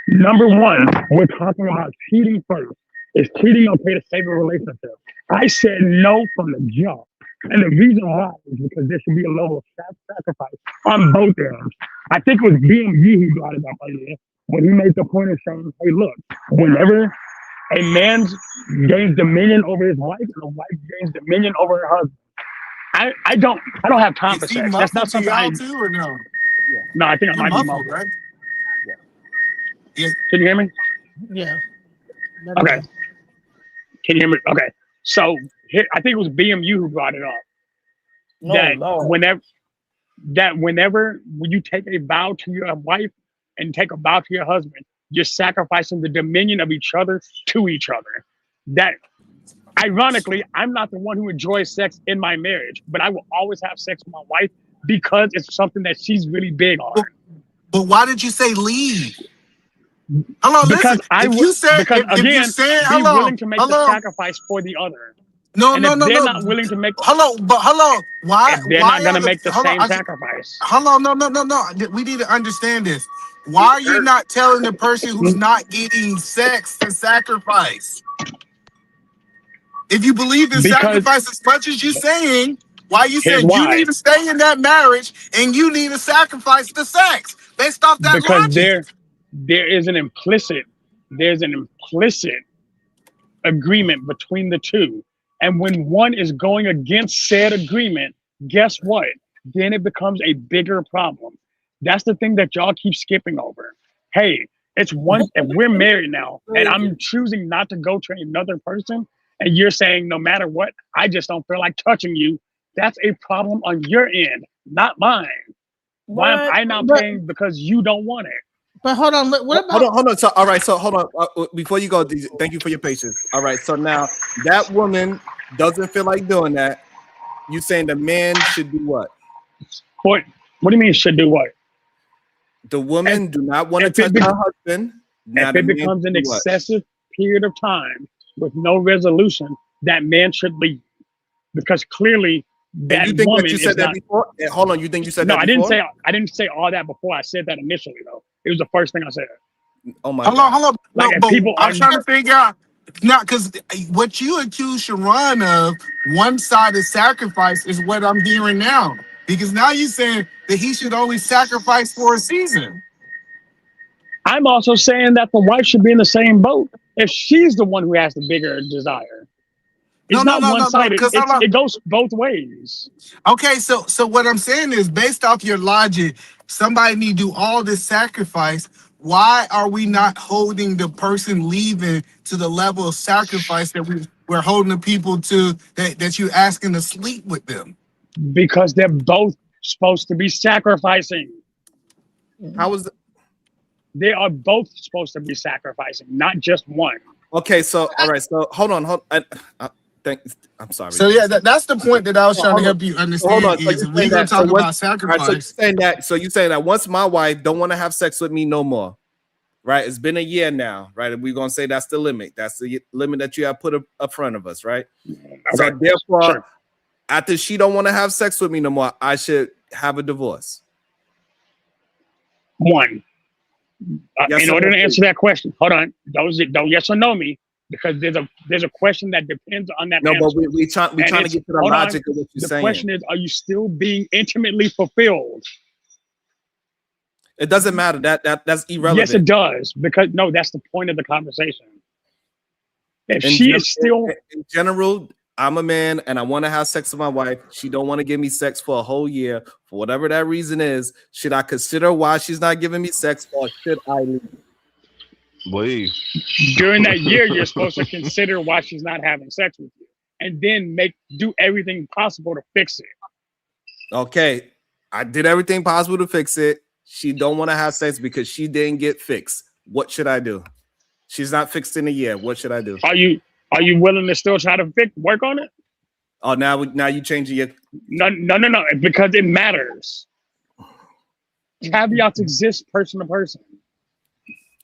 Number one, we're talking about cheating first. Is cheating okay to save a relationship? I said no from the jump. And the reason why is because there should be a level of sacrifice on both ends. I think it was BMG who brought it up earlier when he made the point of saying, hey, look, whenever a man gains dominion over his wife and a wife gains dominion over her husband, I don't have time for sex. That's not something I
too, or no?
No, I think I
You're
might be
muffled,
muffled.
right?
Can you hear me?
Yeah.
Okay. Can you hear me? Okay. So here, I think it was BMU who brought it up. Whenever you take a vow to your wife and take a vow to your husband, you're sacrificing the dominion of each other to each other. That, ironically, I'm not the one who enjoys sex in my marriage, but I will always have sex with my wife because it's something that she's really big on.
But why did you say leave? Hello,
because
listen.
Be willing to make the sacrifice for the other.
No.
They're not willing to make.
Hello. Why?
If they're not going to make the same sacrifice.
Hello, no. We need to understand this. Why are you not telling the person who's not getting sex to sacrifice? If you believe in sacrifice as much as you're saying, why are you saying you need to stay in that marriage and you need to sacrifice the sex based off that logic?
There's an implicit agreement between the two. And when one is going against said agreement, guess what? Then it becomes a bigger problem. That's the thing that y'all keep skipping over. Hey, if we're married now and I'm choosing not to go to another person and you're saying no matter what, I just don't feel like touching you, that's a problem on your end, not mine. Why am I not paying because you don't want it?
But hold on, what about?
Hold on. So hold on. Before you go, thank you for your patience. All right, so now that woman doesn't feel like doing that. You saying the man should do what?
What do you mean should do what?
The woman do not want to touch her husband.
If it becomes an excessive period of time with no resolution, that man should leave. Because clearly that
you think
woman
that you said that before? Hold on, you think you said that before?
No, I didn't say all that before. I said that initially though. It was the first thing I said.
Oh my
God. Hello.
Like
I'm trying to figure out. Not because what you accuse Sharon of, one-sided sacrifice, is what I'm hearing now. Because now you're saying that he should only sacrifice for a season.
I'm also saying that the wife should be in the same boat if she's the one who has the bigger desire. It's not one-sided. It goes both ways.
Okay, so what I'm saying is, based off your logic, somebody need to do all this sacrifice. Why are we not holding the person leaving to the level of sacrifice that we're holding the people to that you're asking to sleep with them?
Because they're both supposed to be sacrificing.
How was
They are both supposed to be sacrificing, not just one.
Okay, so all right, so hold on. I'm sorry.
So yeah, that's the point that I was trying to help you understand.
Hold on.
Is if we're gonna talk about sacrifice.
So you're saying that once my wife don't want to have sex with me no more, right? It's been a year now, right? And we're gonna say that's the limit. That's the limit that you have put up front of us, right? Okay. So therefore, after she don't want to have sex with me no more, I should have a divorce.
One. In order to answer that question, hold on. Don't yes or no me, because there's a question that depends on that.
No,
answer.
but we trying to get to the logic of what you're saying.
The question is, are you still being intimately fulfilled?
It doesn't matter. That's irrelevant.
Yes, it does, because no, that's the point of the conversation. If in
general, I'm a man and I want to have sex with my wife. She don't want to give me sex for a whole year for whatever that reason is. Should I consider why she's not giving me sex, or should I
leave?
During that year, you're supposed to consider why she's not having sex with you, and then do everything possible to fix it.
Okay, I did everything possible to fix it. She don't want to have sex because she didn't get fixed. What should I do? She's not fixed in a year. What should I do?
Are you willing to still try to work on it?
Oh, now you changing your
no, because it matters. Caveats exist person to person.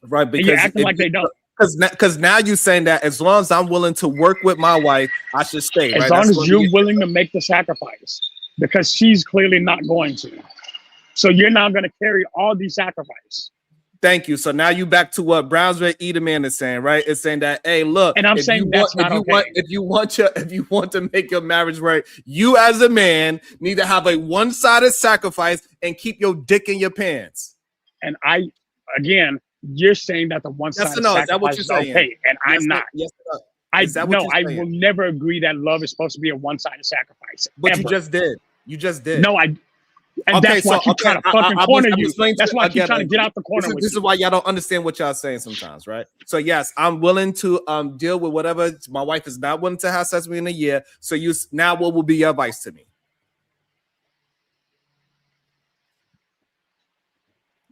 Right, because
you're acting like they don't.
Because now you're saying that as long as I'm willing to work with my wife, I should stay.
As long as you're willing to make the sacrifice, because she's clearly not going to. So you're not going to carry all the sacrifice.
Thank you. So now you back to what Brownsville Edelman is saying, right? It's saying that, hey, look,
and I'm saying that's not okay.
If you want to make your marriage work, you as a man need to have a one-sided sacrifice and keep your dick in your pants.
And you're saying that the one-sided sacrifice is okay, and I'm not.
Yes,
I will never agree that love is supposed to be a one-sided sacrifice.
But
ever.
you just did. You just did.
No, that's why I keep trying to fucking corner you. That's why I keep trying to get out the corner.
This is why y'all don't understand what y'all saying sometimes, right? So yes, I'm willing to deal with whatever. My wife is not willing to have sex with me in a year. So what will be your advice to me?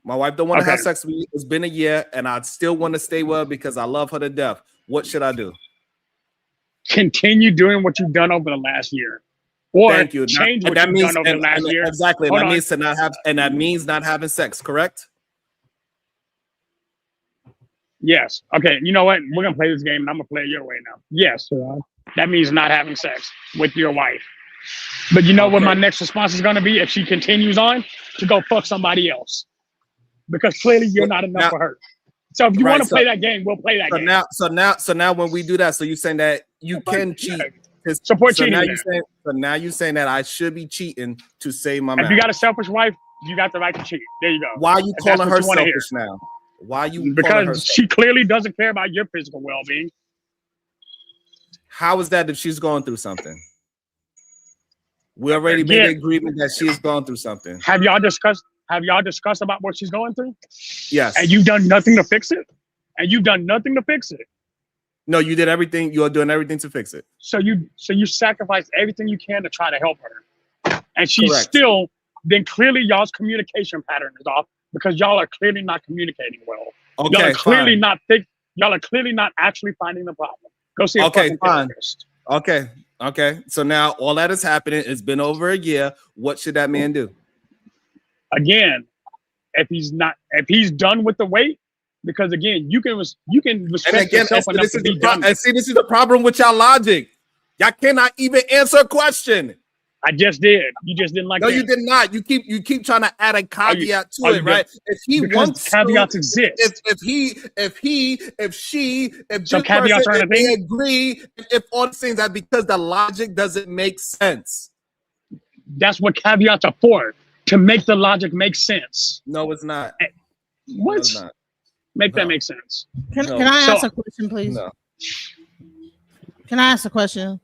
My wife don't want to have sex with me. It's been a year, and I still want to stay with her because I love her to death. What should I do?
Continue doing what you've done over the last year. Or
thank you.
Change what you've done over the last year.
Exactly. And that means to not have, and that means not having sex, correct?
Yes. Okay. You know what? We're gonna play this game, and I'm gonna play it your way now. Yes. That means not having sex with your wife. But you know what my next response is gonna be if she continues on? To go fuck somebody else. Because clearly you're not enough for her. So if you want to play that game, we'll play that game.
So now when we do that, so you're saying that you can cheat.
Support cheating.
Now you're saying that I should be cheating to save my marriage.
If you got a selfish wife, you got the right to cheat. There you go.
Why are you calling her selfish now? Why are you?
Because she clearly doesn't care about your physical well-being.
How is that if she's going through something? We already made an agreement that she's going through something.
Have y'all discussed about what she's going through?
Yes.
And you've done nothing to fix it?
No, you did everything. You are doing everything to fix it.
So you sacrificed everything you can to try to help her, and she's still. Then clearly y'all's communication pattern is off because y'all are clearly not communicating well.
Okay,
y'all are clearly not Y'all are clearly not actually finding the problem. Go see a fucking therapist.
Okay. So now all that is happening. It's been over a year. What should that man do?
Again, if he's done with the wait. Because again, you can respect yourself enough to be done.
And see, this is the problem with y'all logic. Y'all cannot even answer a question.
I just did. You just didn't like.
No, you did not. You keep trying to add a caveat to it, right? If he wants
caveats exist.
If
some caveats are
they agree, if all these things that because the logic doesn't make sense.
That's what caveats are for, to make the logic make sense.
No, it's not.
What?
No, it's not.
Make that make sense.
Can I ask a question, please?
No.
Can I ask a question?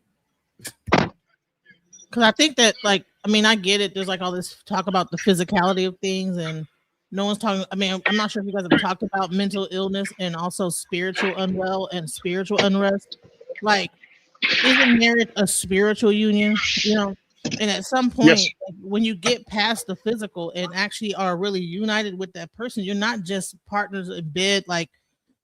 Because I think that, I get it. There's all this talk about the physicality of things, and no one's talking. I'm not sure if you guys have talked about mental illness and also spiritual unwell and spiritual unrest. Isn't marriage a spiritual union? And at some point, like, when you get past the physical and actually are really united with that person, you're not just partners in bed, like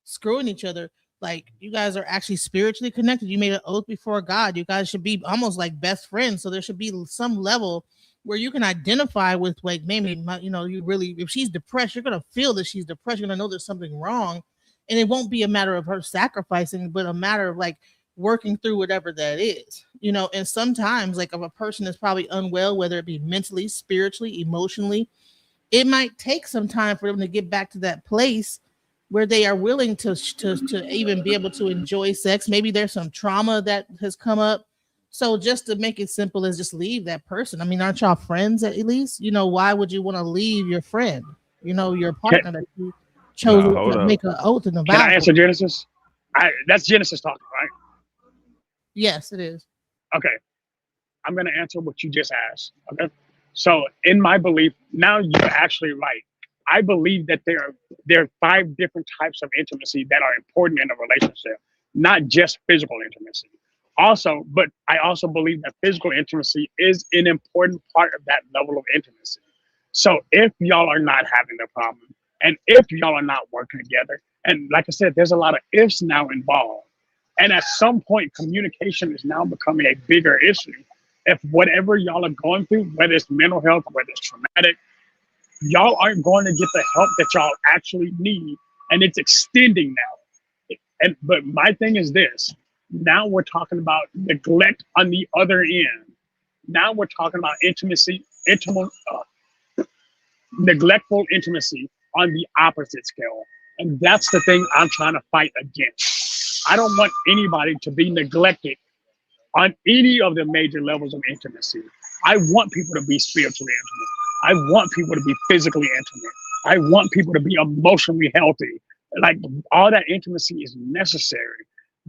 screwing each other. Like, you guys are actually spiritually connected. You made an oath before God. You guys should be almost like best friends. So there should be some level where you can identify with, like, maybe you really, if she's depressed, you're gonna feel that she's depressed. You're gonna know there's something wrong, and it won't be a matter of her sacrificing, but a matter of like working through whatever that is, and sometimes, like, if a person is probably unwell, whether it be mentally, spiritually, emotionally, it might take some time for them to get back to that place where they are willing to even be able to enjoy sex. Maybe there's some trauma that has come up. So just to make it simple is just leave that person. I mean, aren't y'all friends at least? Why would you want to leave your friend? Your partner that you chose to make an oath in the vow.
Can I answer Genesis? That's Genesis talking, right?
Yes, it is.
Okay. I'm going to answer what you just asked. Okay. So in my belief, now you're actually right. I believe that there are 5 different types of intimacy that are important in a relationship, not just physical intimacy. But I also believe that physical intimacy is an important part of that level of intimacy. So if y'all are not having the problem, and if y'all are not working together, and like I said, there's a lot of ifs now involved. And at some point, communication is now becoming a bigger issue. If whatever y'all are going through, whether it's mental health, whether it's traumatic, y'all aren't going to get the help that y'all actually need, and it's extending now. But my thing is this: now we're talking about neglect on the other end. Now we're talking about neglectful intimacy on the opposite scale, and that's the thing I'm trying to fight against. I don't want anybody to be neglected on any of the major levels of intimacy. I want people to be spiritually intimate. I want people to be physically intimate. I want people to be emotionally healthy. Like, all that intimacy is necessary.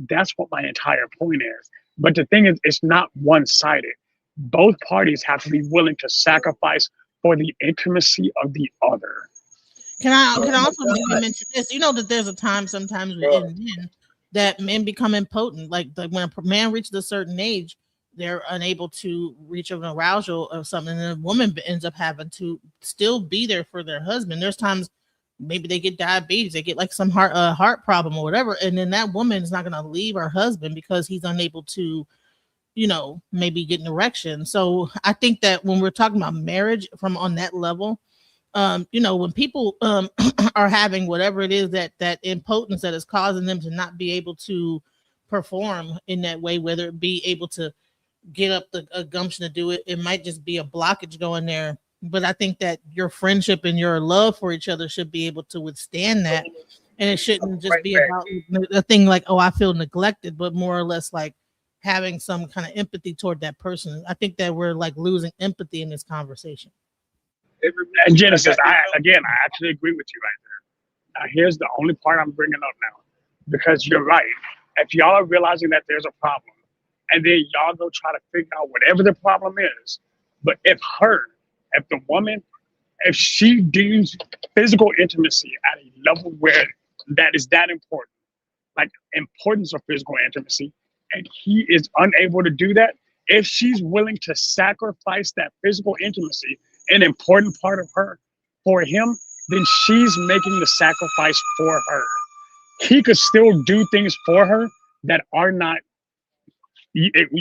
That's what my entire point is. But the thing is, it's not one-sided. Both parties have to be willing to sacrifice for the intimacy of the other.
Can I also maybe mention this? That there's a time sometimes in men that men become impotent. Like when a man reaches a certain age, they're unable to reach an arousal or something, and a woman ends up having to still be there for their husband. There's times maybe they get diabetes, they get like some heart problem or whatever, and then that woman is not going to leave her husband because he's unable to, maybe get an erection. So I think that when we're talking about marriage from on that level, when people are having whatever it is that impotence that is causing them to not be able to perform in that way, whether it be able to get up the gumption to do it, it might just be a blockage going there. But I think that your friendship and your love for each other should be able to withstand that, and it shouldn't just be about a thing like, oh, I feel neglected, but more or less like having some kind of empathy toward that person. I think that we're like losing empathy in this conversation.
And Genesis, I actually agree with you right there. Now, here's the only part I'm bringing up now, because you're right. If y'all are realizing that there's a problem, and then y'all go try to figure out whatever the problem is, but if the woman, if she deems physical intimacy at a level where that is that important, like importance of physical intimacy, and he is unable to do that, if she's willing to sacrifice that physical intimacy, an important part of her, for him, then she's making the sacrifice for her. He could still do things for her that are not,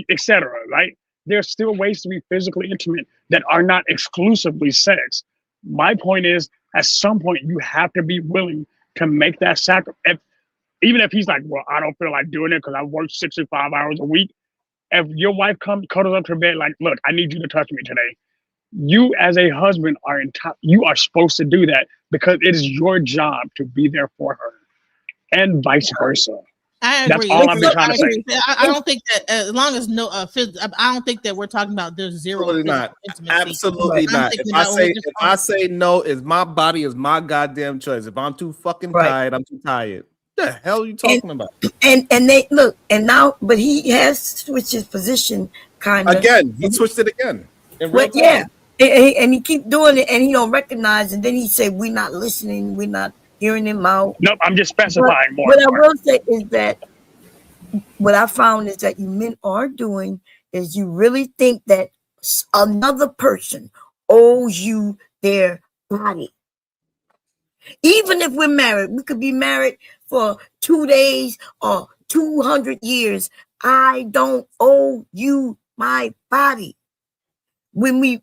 etc. Right? There's still ways to be physically intimate that are not exclusively sex. My point is, at some point, you have to be willing to make that sacrifice. Even if he's like, well, I don't feel like doing it because I work 65 hours a week. If your wife cuddles up to bed like, look, I need you to touch me today. You as a husband you are supposed to do that because it is your job to be there for her, and vice versa.
I agree.
That's all I'm trying to say.
I don't think that as long as I don't think that we're talking about there's zero.
Absolutely not. Absolutely not. If I say no, is my body is my goddamn choice. If I'm too fucking tired, I'm too tired. What the hell are you talking about?
And they look, and now, but he has switched his position kind of.
Again, he switched it again.
But yeah. And he keep doing it, and he don't recognize, and then he say, we're not listening, we're not hearing him out.
Nope, I'm just specifying more.
What I will say is that what I found is that you men are doing is you really think that another person owes you their body. Even if we're married, we could be married for 2 days or 200 years. I don't owe you my body. When we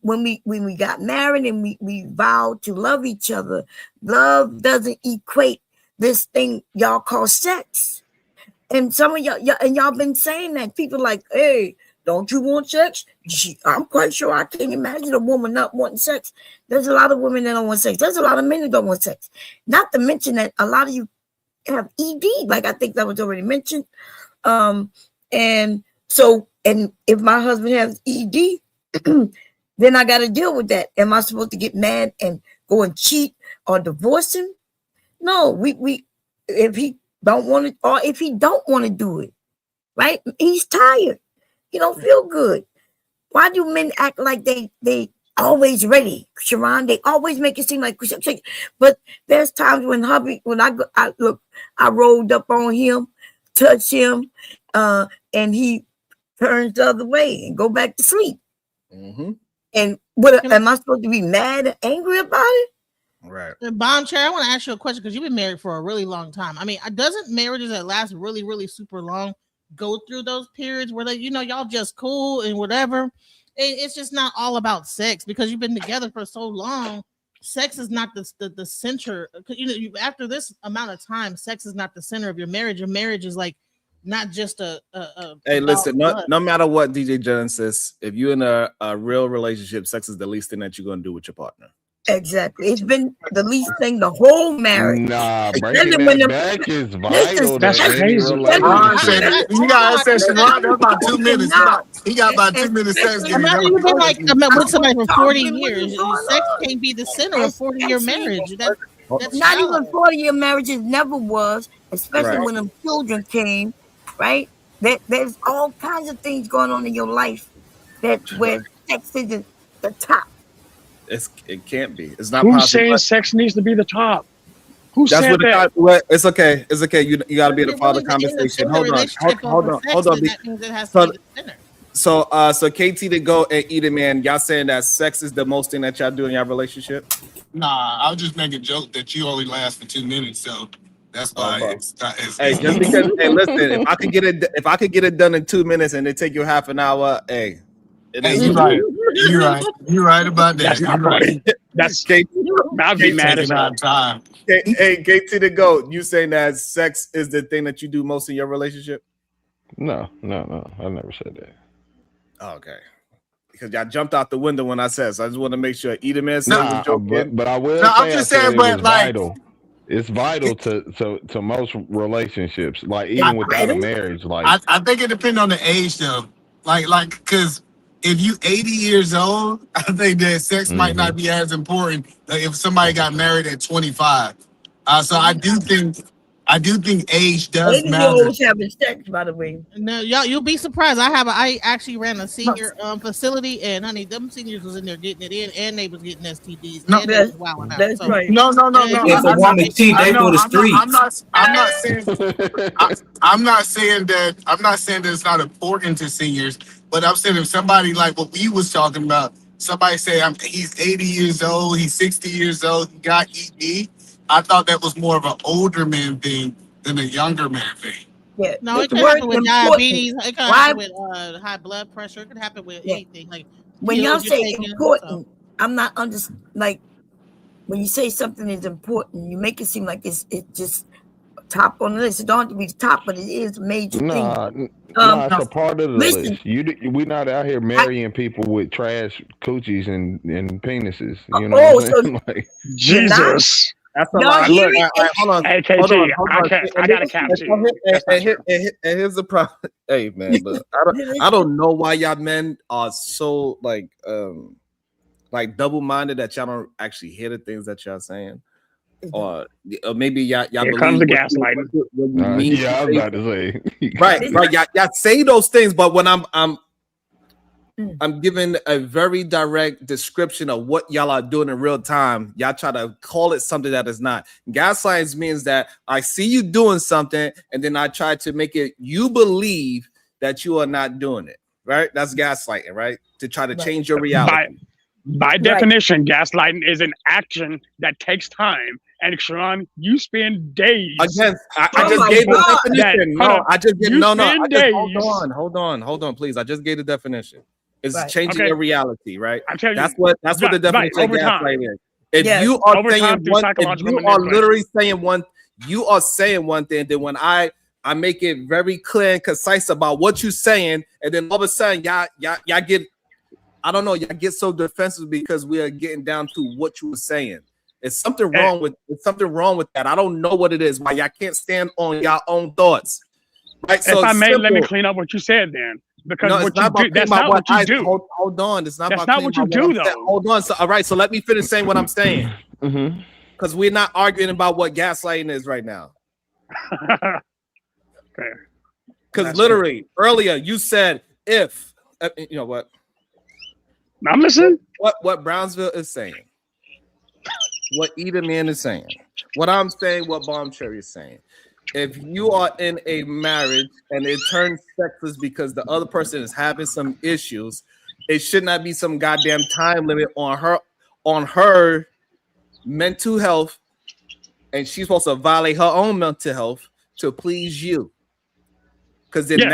got married and we vowed to love each other, love doesn't equate this thing y'all call sex. And some of y'all been saying that. People like, hey, don't you want sex? I'm quite sure I can't imagine a woman not wanting sex. There's a lot of women that don't want sex. There's a lot of men that don't want sex. Not to mention that a lot of you have ED, like I think that was already mentioned. And if my husband has ED, then I got to deal with that. Am I supposed to get mad and go and cheat or divorce him? No, if he don't want it, or if he don't want to do it, right? He's tired. He don't feel good. Why do men act like they always ready, Sharon? They always make it seem like, but there's times when I rolled up on him, touched him, and he turns the other way and go back to sleep.
Mm-hmm.
And what am I supposed to be mad and angry about it?
Right.
Bomb Chair, I want to ask you a question because you've been married for a really long time. I mean, doesn't marriages that last really, really super long go through those periods where y'all just cool and whatever? It's just not all about sex because you've been together for so long. Sex is not the center. After this amount of time, sex is not the center of your marriage. Your marriage is like not just a
hey, listen, no matter what DJ Jones says, if you're in a real relationship, sex is the least thing that you're going to do with your partner.
Exactly. It's been the least thing the whole marriage.
Nah, breaking that back is vital.
That's crazy.
You gotta say Sharon, that's about 2 minutes. He got about 2 minutes.
Imagine you've been with somebody for 40 years. Sex can't be the center of a 40-year marriage. That's
not even 40-year marriages never was, especially when them children came, right? There's all kinds of things going on in your life where sex isn't the top.
It can't be. It's not
Who's
possible.
saying sex needs to be the top? Who
That's
said
what
that?
It's okay. It's okay. You got to be able to follow the conversation. Hold on.
That means it has to be the center.
So KT to go and eat it, man. Y'all saying that sex is the most thing that y'all do in your relationship?
Nah, I was just making a joke that you only last for 2 minutes, so that's why it's
hey, just because. Hey, listen, if I could get it done in 2 minutes and it take you half an hour, hey.
You're right. You're right about that.
That's not funny. That's I'd be mad as hell.
Time.
Hey, KT to go. You saying that sex is the thing that you do most in your relationship?
No. I never said that.
Okay. Because y'all jumped out the window when I said so. I just want to make sure Edom man said was joking.
But I will.
No, I'm just saying, but like
vital. It's vital to most relationships. Like even without a marriage. Like
I think it depends on the age though. Like because if you 80 years old, I think that sex might not be as important if somebody got married at 25. So I do think age does matter.
80-year-olds having sex, by the way.
No, y'all, you'll be surprised. I actually ran a senior facility, and honey, them seniors was in there getting it in, and they was getting STDs.
No,
and they was wilding out.
that's right.
No.
If a woman cheat, they go to streets.
I'm not saying that it's not important to seniors, but I'm saying if somebody like what we was talking about, somebody say he's 80 years old, he's 60 years old, he got ED. I thought that was more of an older man thing than a younger man thing.
Yeah.
No, it could happen with diabetes. It could happen with high blood pressure. It could happen with anything. Like
when y'all say important, I'm not like when you say something is important, you make it seem like it's just top on the list. It don't have to be the top, but it is a major thing.
It's a part of the list. We're not out here marrying people with trash coochies and penises. You know what I'm saying? Like,
Jesus.
That's a lot. Look, hold on.
Hey, KT, I got a catch you.
And here's the problem. Hey, man, look, I don't know why y'all men are so like double-minded that y'all don't actually hear the things that y'all saying. Or maybe y'all
Here
believe
comes the
what
gaslighting.
you mean.
I was about to say.
right. Y'all say those things, but when I'm giving a very direct description of what y'all are doing in real time. Y'all try to call it something that is not. Gaslighting means that I see you doing something, and then I try to make it you believe that you are not doing it. right? That's gaslighting, right? To try to change your reality.
By definition, gaslighting is an action that takes time. And Sharon, you spend days.
Again, I just gave the definition. No, I just gave
hold
on, please. I just gave the definition. It's
Right.
changing
Okay.
your reality, right?
I'm telling
That's
you,
what the definition of
over time.
gaslighting is. If
Yes.
you are
Over
saying
time through
one, if
psychological
you are
manipulation.
literally saying one, you are saying one thing. Then when I make it very clear and concise about what you're saying, and then all of a sudden y'all get, I don't know, y'all get so defensive because we are getting down to what you were saying. It's something wrong with that. I don't know what it is. Why y'all can't stand on your own thoughts. Right.
If I may, let me clean up what you said then. Because
No,
what
it's not about
you do, that's
cleaning
not what you
I-
do.
Hold on. It's not
That's
about
not what
cleaning
you
my
do,
I'm saying.
though.
Hold on. So, all right. So let me finish saying what I'm saying. Because we're not arguing about what gaslighting is right now.
Okay.
Because literally earlier you said if you know what
I'm listening.
What Brownsville is saying, what Eden Man is saying, what I'm saying, what Bomb Cherry is saying. If you are in a marriage and it turns sexless because the other person is having some issues, it should not be some goddamn time limit on her mental health, and she's supposed to violate her own mental health to please you. Because then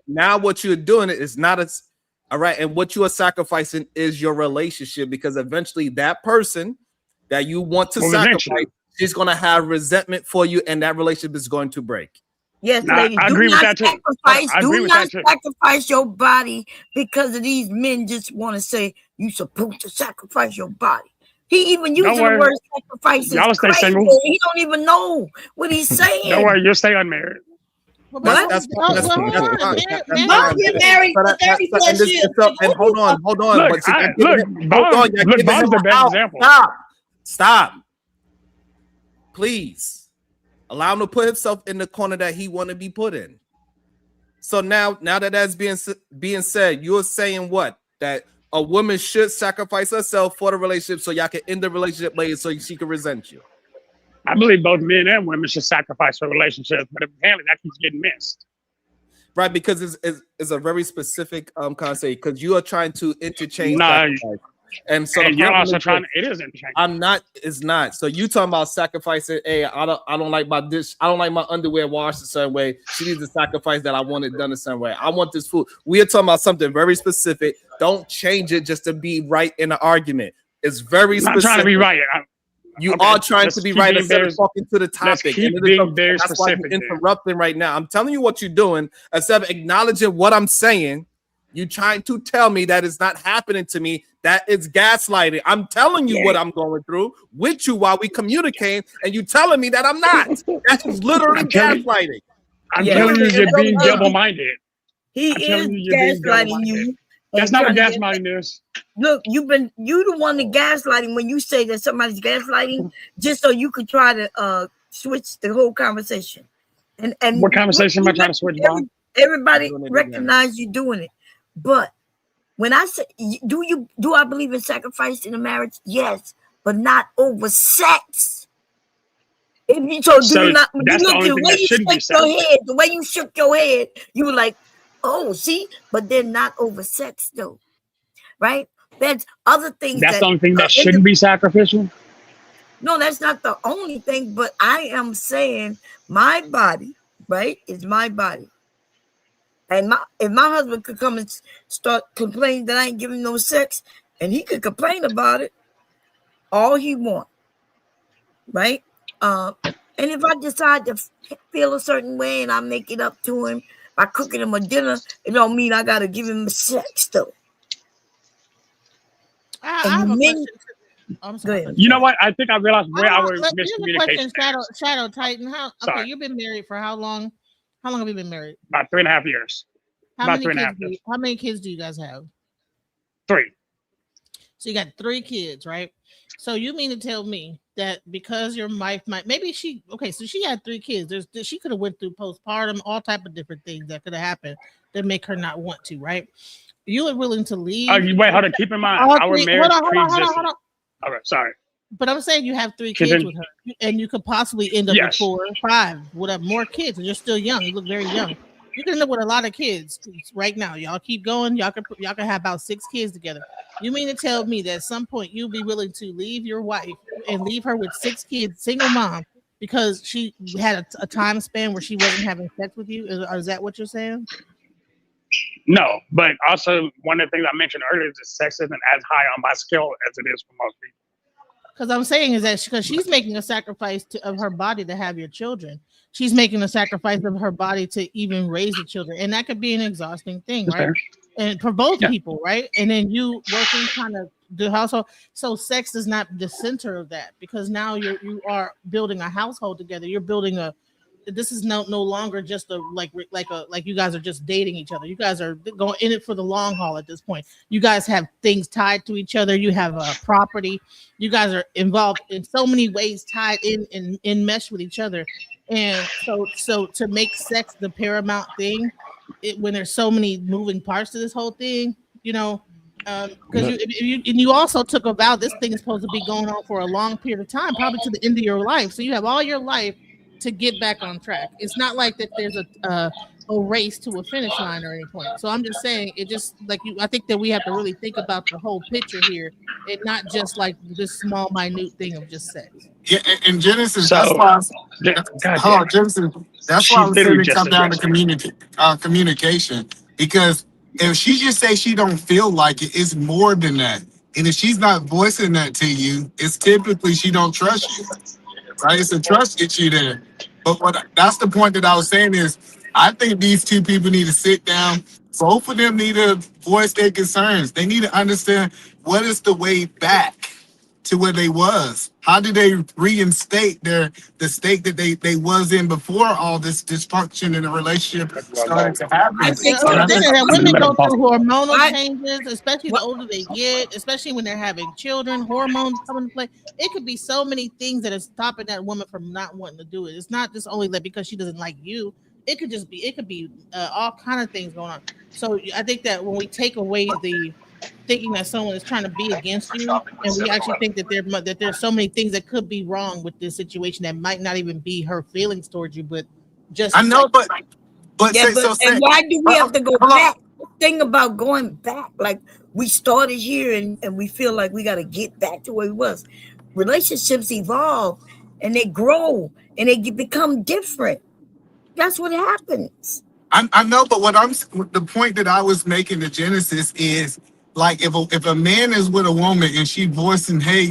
now what you're doing is not as all right, and what you are sacrificing is your relationship, because eventually that person that you want to sacrifice, she's gonna have resentment for you, and that relationship is going to break.
Yes,
Nah,
lady.
I
Do
agree with
not
that too.
sacrifice.
I agree
Do
with
not
that too.
sacrifice your body because of these men just want to say you supposed to sacrifice your body. He even using the
worry.
word sacrifice.
Y'all
Is
stay
crazy.
single.
He don't even know what he's saying.
Don't worry, you'll stay unmarried.
What?
That's fine.
Mom get married for 30 plus years.
And hold on.
Look,
But see,
Bob's
you're giving him
the
an
best
out.
example.
Stop. Please allow him to put himself in the corner that he want to be put in. So now that that's being said, you're saying what? That a woman should sacrifice herself for the relationship so y'all can end the relationship later so she can resent you.
I believe both men and women should sacrifice for relationships, but apparently that keeps getting missed.
Right, because it's a very specific concept, because you are trying to interchange
Nah,
sacrifice. And so
and
the
you're
problem
also
is
trying.
this.
It is interchangeable.
I'm not. It's not. So you talking about sacrificing? Hey, I don't like my dish. I don't like my underwear washed a certain way. She needs to sacrifice that. I want it done a certain way. I want this food. We are talking about something very specific. Don't change it just to be right in the argument. It's very
I'm
specific.
not trying to be right.
You
Okay,
are trying
let's
to be
keep
right
being
instead
very-
of talking to the
let's
topic.
keep
And it is
being
okay.
very
That's why
specific
you're
then.
interrupting right now. I'm telling you what you're doing. Instead of acknowledging what I'm saying, you trying to tell me that it's not happening to me. That it's gaslighting. I'm telling you what I'm going through with you while we communicate, and you telling me that I'm not. That's literally gaslighting.
I'm telling you, you're being double-minded.
He
I'm
is
telling you, you're being
gaslighting
double-minded.
you.
That's
and
not what
trying to
gaslighting is.
Look, you the one that gaslighting when you say that somebody's gaslighting, just so you could try to switch the whole conversation. And
What conversation am I trying to switch, Bob?
Everybody
Doing it
recognize you doing it. But when I say do I believe in sacrifice in a marriage? Yes, but not over sex. So
that's the only thing that shouldn't be
the way you shook your head, you were like, oh, see, but they're not over sex though. Right? That's other things.
That's the only thing that shouldn't be sacrificial.
No, that's not the only thing, but I am saying my body, right, is my body. And if my husband could come and start complaining that I ain't giving no sex, and he could complain about it all he want, right? And if I decide to feel a certain way and I make it up to him by cooking him a dinner, it don't mean I gotta give him sex though.
I have a question. I'm sorry.
You know what? I think I realized where our
Here's a
miscommunication
question,
is.
Shadow Titan.
Sorry.
You've been married for how long? How long have you been married?
About 3.5 years.
How
About
many
3.5
kids?
years.
How many kids do you guys have?
3.
So you got 3 kids, right? So you mean to tell me that because your wife maybe she so she had 3 kids. She could have went through postpartum, all type of different things that could have happened that make her not want to, right? You are willing to leave.
Wait, hold on. Keep in mind, our marriage pre-existed. All right, sorry.
But I'm saying you have 3 kids
Continue.
with her, and you could possibly end up with
Yes.
4 or 5, whatever, more kids, and you're still young. You look very young. You can end up with a lot of kids right now. Y'all keep going. Y'all can have about 6 kids together. You mean to tell me that at some point you'll be willing to leave your wife and leave her with 6 kids, single mom, because she had a time span where she wasn't having sex with you? Is that what you're saying?
No, but also one of the things I mentioned earlier is that sex isn't as high on my scale as it is for most people.
Because I'm saying is that because she's making a sacrifice of her body to have your children. She's making a sacrifice of her body to even raise the children. And that could be an exhausting thing, right? And for both people, right? And then you working kind of the household. So sex is not the center of that, because now you are building a household together. You're building this is no longer just like you guys are just dating each other. You guys are going in it for the long haul at this point. You guys have things tied to each other. You have a property. You guys are involved in so many ways, tied in mesh with each other. And so to make sex the paramount thing, when there's so many moving parts to this whole thing, because you also took a vow. This thing is supposed to be going on for a long period of time, probably to the end of your life. So you have all your life to get back on track. It's not like that there's a race to a finish line or any point. So I'm just saying, it just I think that we have to really think about the whole picture here, and not just like this small minute thing of just sex.
Yeah, and Genesis, that's why Genesis, that's why I was saying it come down to communication. Because if she just say she don't feel like it, it's more than that. And if she's not voicing that to you, it's typically she don't trust you. Right? It's a trust issue there. But that's the point that I was saying is, I think these two people need to sit down. Both of them need to voice their concerns. They need to understand what is the way back to where they was. How did they reinstate the state that they was in before all this dysfunction in the relationship started to happen?
Women go through hormonal changes, especially the older they get, especially when they're having children. Hormones come into play. It could be so many things that are stopping that woman from not wanting to do it. It's not just only that because she doesn't like you. It could be all kind of things going on. So I think that when we take away the thinking that someone is trying to be against you, and we actually think that there's so many things that could be wrong with this situation that might not even be her feelings towards you, but just
I know, but
and why do we have to go back? The thing about going back, like we started here and we feel like we got to get back to where we was. Relationships evolve and they grow and they become different. That's what happens.
I know, but the point that I was making to Genesis is, like, if a man is with a woman and she voicing, hey,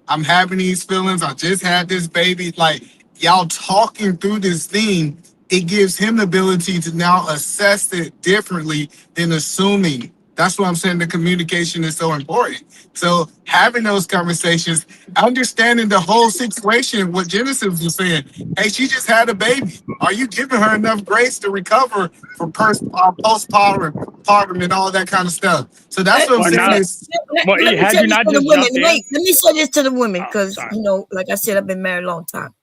I'm having these feelings, I just had this baby, like, y'all talking through this thing, it gives him the ability to now assess it differently than assuming. That's what I'm saying. The communication is so important. So having those conversations, understanding the whole situation, what Genesis was saying, hey, she just had a baby. Are you giving her enough grace to recover from postpartum and all that kind of stuff? So that's what I'm saying.
Let me say this to the women, because, like I said, I've been married a long time.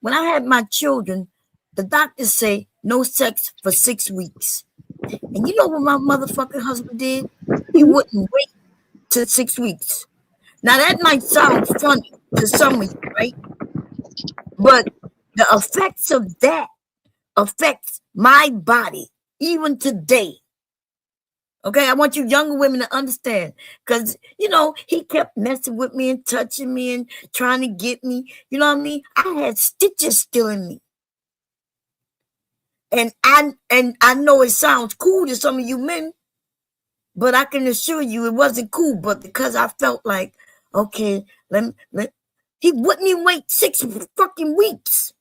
When I had my children, the doctors say no sex for 6 weeks. And you know what my motherfucking husband did? He wouldn't wait till 6 weeks. Now that might sound funny to some of you, right? But the effects of that affects my body even today. Okay, I want you younger women to understand, because he kept messing with me and touching me and trying to get me. You know what I mean? I had stitches still in me. And I know it sounds cool to some of you men, but I can assure you it wasn't cool. But because I felt like, okay, he wouldn't even wait 6 fucking weeks.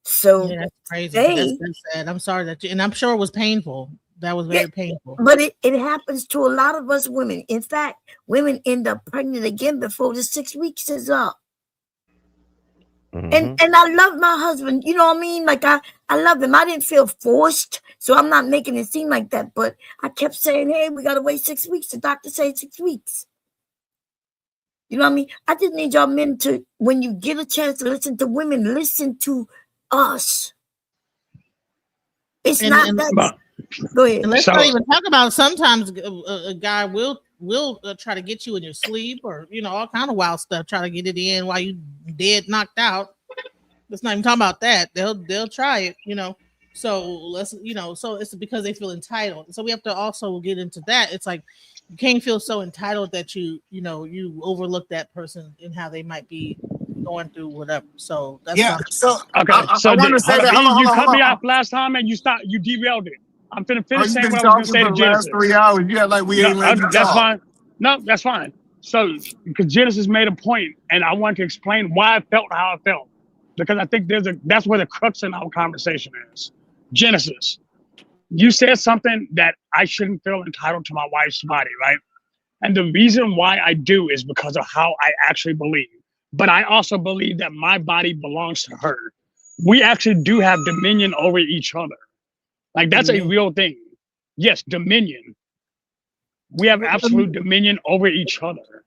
So
yeah, that's crazy. That's sad. I'm sorry and I'm sure it was painful. That was very painful.
But it happens to a lot of us women. In fact, women end up pregnant again before the 6 weeks is up. And I love my husband, you know what I mean? Like I love him. I didn't feel forced, so I'm not making it seem like that. But I kept saying, hey, we gotta wait 6 weeks. The doctor said 6 weeks. You know what I mean? I just need y'all men to, when you get a chance to listen to women, listen to us. It's not that. Go ahead.
And let's not even talk about sometimes a guy will try to get you in your sleep, or all kind of wild stuff, try to get it in while you dead knocked out. Let's not even talk about that. They'll try it, you know. So let's, you know, so it's because they feel entitled. So we have to also get into that. It's like you can't feel so entitled that you overlook that person and how they might be going through whatever. So that's
So
okay.
I want to say that.
You cut me off last time and you derailed it. I'm finna finish saying what I was gonna say to
the
Genesis.
last 3 hours. Yeah, like we ain't letting you
that's
talk.
fine. No, that's fine. So because Genesis made a point, and I wanted to explain why I felt how I felt, because I think that's where the crux in our conversation is. Genesis, you said something that I shouldn't feel entitled to my wife's body, right? And the reason why I do is because of how I actually believe. But I also believe that my body belongs to her. We actually do have dominion over each other. Like, that's a real thing. Yes, dominion. We have absolute dominion over each other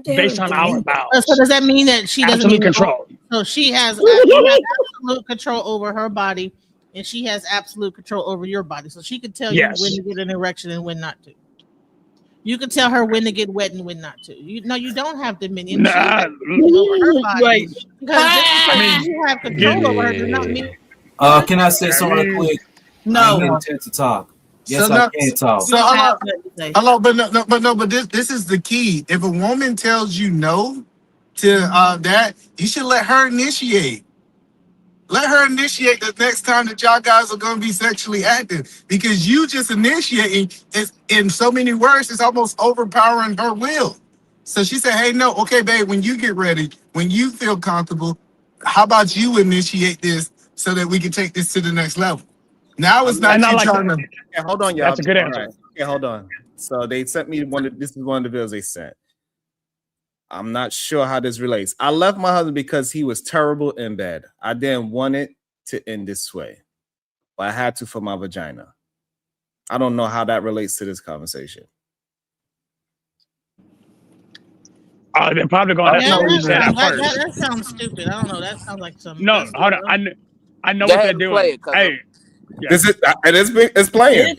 based on our vows.
So does that mean that she doesn't
absolute control?
So she has absolute control over her body, and she has absolute control over your body. So she can tell you when to get an erection and when not to. You can tell her when to get wet and when not to. You don't have dominion. She has over her body.
Right.
Because you have control over her does not mean.
Can I say something real quick?
No.
I intend to talk. Yes,
So
I
no-
can talk.
So but this is the key. If a woman tells you no to that, you should let her initiate. Let her initiate the next time that y'all guys are going to be sexually active, because you just initiating is, in so many words, it's almost overpowering her will. So she said, hey, no, okay, babe, when you get ready, when you feel comfortable, how about you initiate this so that we can take this to the next level? Now it's not you trying to.
Yeah, hold on, y'all.
That's a good
All
answer.
right. Okay, hold on. So they sent me this is one of the bills they sent. I'm not sure how this relates. I left my husband because he was terrible in bed. I didn't want it to end this way, but I had to for my vagina. I don't know how that relates to this conversation.
They're probably going to have to reset that first.
That sounds stupid. I don't know. That sounds like something.
No, hold on. I know
Go
what they're
ahead and play
doing.
it, 'cause
Hey,
It's playing.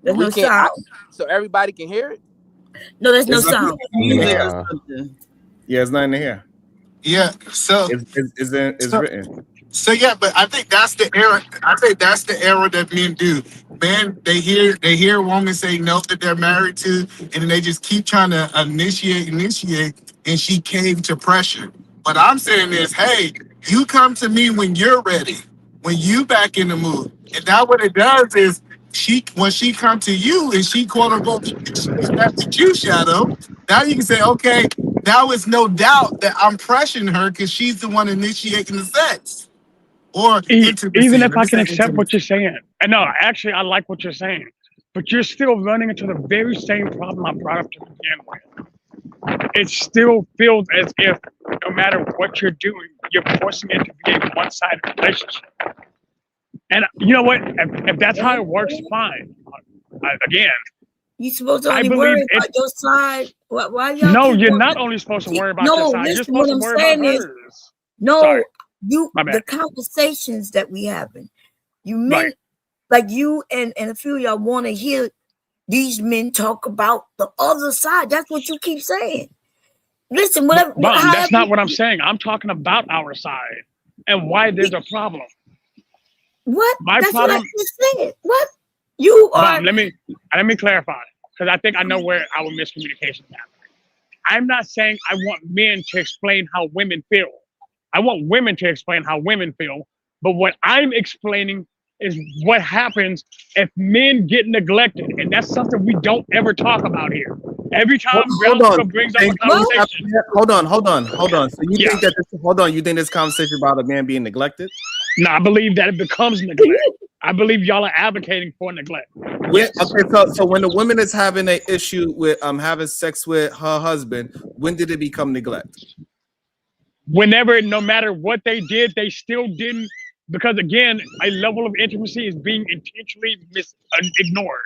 There's no
We can't-
sound.
so everybody can hear it.
No, there's no
It's not-
sound.
Yeah, it's not in here.
Yeah, so
It's written.
So yeah, but I think that's the error. I think that's the error that men do. Men, they hear a woman say no that they're married to, and then they just keep trying to initiate, and she caved to pressure. What I'm saying is, hey, you come to me when you're ready, when you back in the mood. And now what it does is when she come to you and she quote unquote that's what you shadow, now you can say, okay, now it's no doubt that I'm pressuring her because she's the one initiating the sex. Or
even if I can accept what you're saying, and no, actually, I like what you're saying, but you're still running into the very same problem I brought up to begin with. It still feels as if no matter what you're doing, you're forcing it to be a one-sided relationship. And you know what? If that's how it works, fine. Again,
you supposed to only worry about your side. Why y'all?
No, you're not only supposed to worry about your side. You're supposed to worry about hers.
No,
Sorry.
the conversations that we having, you men, like you and a few of y'all want to hear these men talk about the other side. That's what you keep saying. Listen, whatever.
Mom, that's not what I'm saying. I'm talking about our side and why there's a problem.
What?
That's
problem. What I just said. What? You are.
Mom, let me clarify, because I think I know where our miscommunication is happening. I'm not saying I want men to explain how women feel. I want women to explain how women feel. But what I'm explaining is what happens if men get neglected, and that's something we don't ever talk about here. Every time Brown brings up a conversation.
Hold on. So you think that you think this conversation about a man being neglected?
No, I believe that it becomes neglect. I believe y'all are advocating for neglect.
Okay, so when the woman is having an issue with having sex with her husband, when did it become neglect?
Whenever, no matter what they did, they still didn't, because again, a level of intimacy is being intentionally ignored.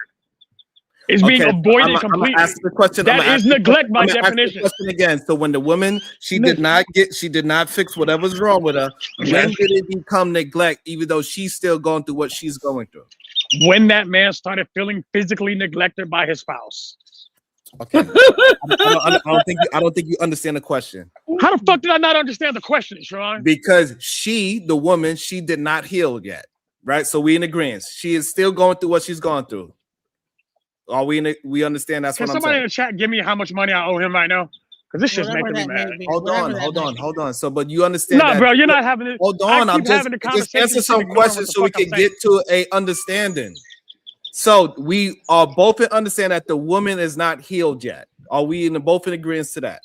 It's being avoided completely.
I'm ask the question.
That is neglect by definition.
Question again. So when the woman she did not fix whatever's wrong with her, when did it become neglect? Even though she's still going through what she's going through.
When that man started feeling physically neglected by his spouse.
Okay. I don't think you understand the question.
How the fuck did I not understand the question, Sean?
Because the woman, she did not heal yet, right? So we in agreement. She is still going through what she's going through. Are we understand? That's
Can
what I'm
somebody
saying.
in the chat give me how much money I owe him right now? Because this shit's making me mad.
Hold on. So, but you understand?
No,
that,
bro, you're not having it.
Hold on, I'm just answer some questions so we can get to a understanding. So we are both in understand that the woman is not healed yet. Are we both in agreement to that?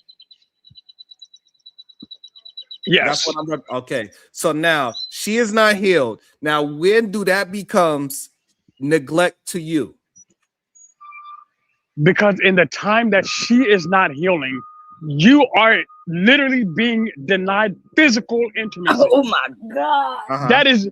Yes.
That's what I'm okay. So now she is not healed. Now, when do that becomes neglect to you?
Because in the time that she is not healing, you are literally being denied physical intimacy.
Oh my God.
That is,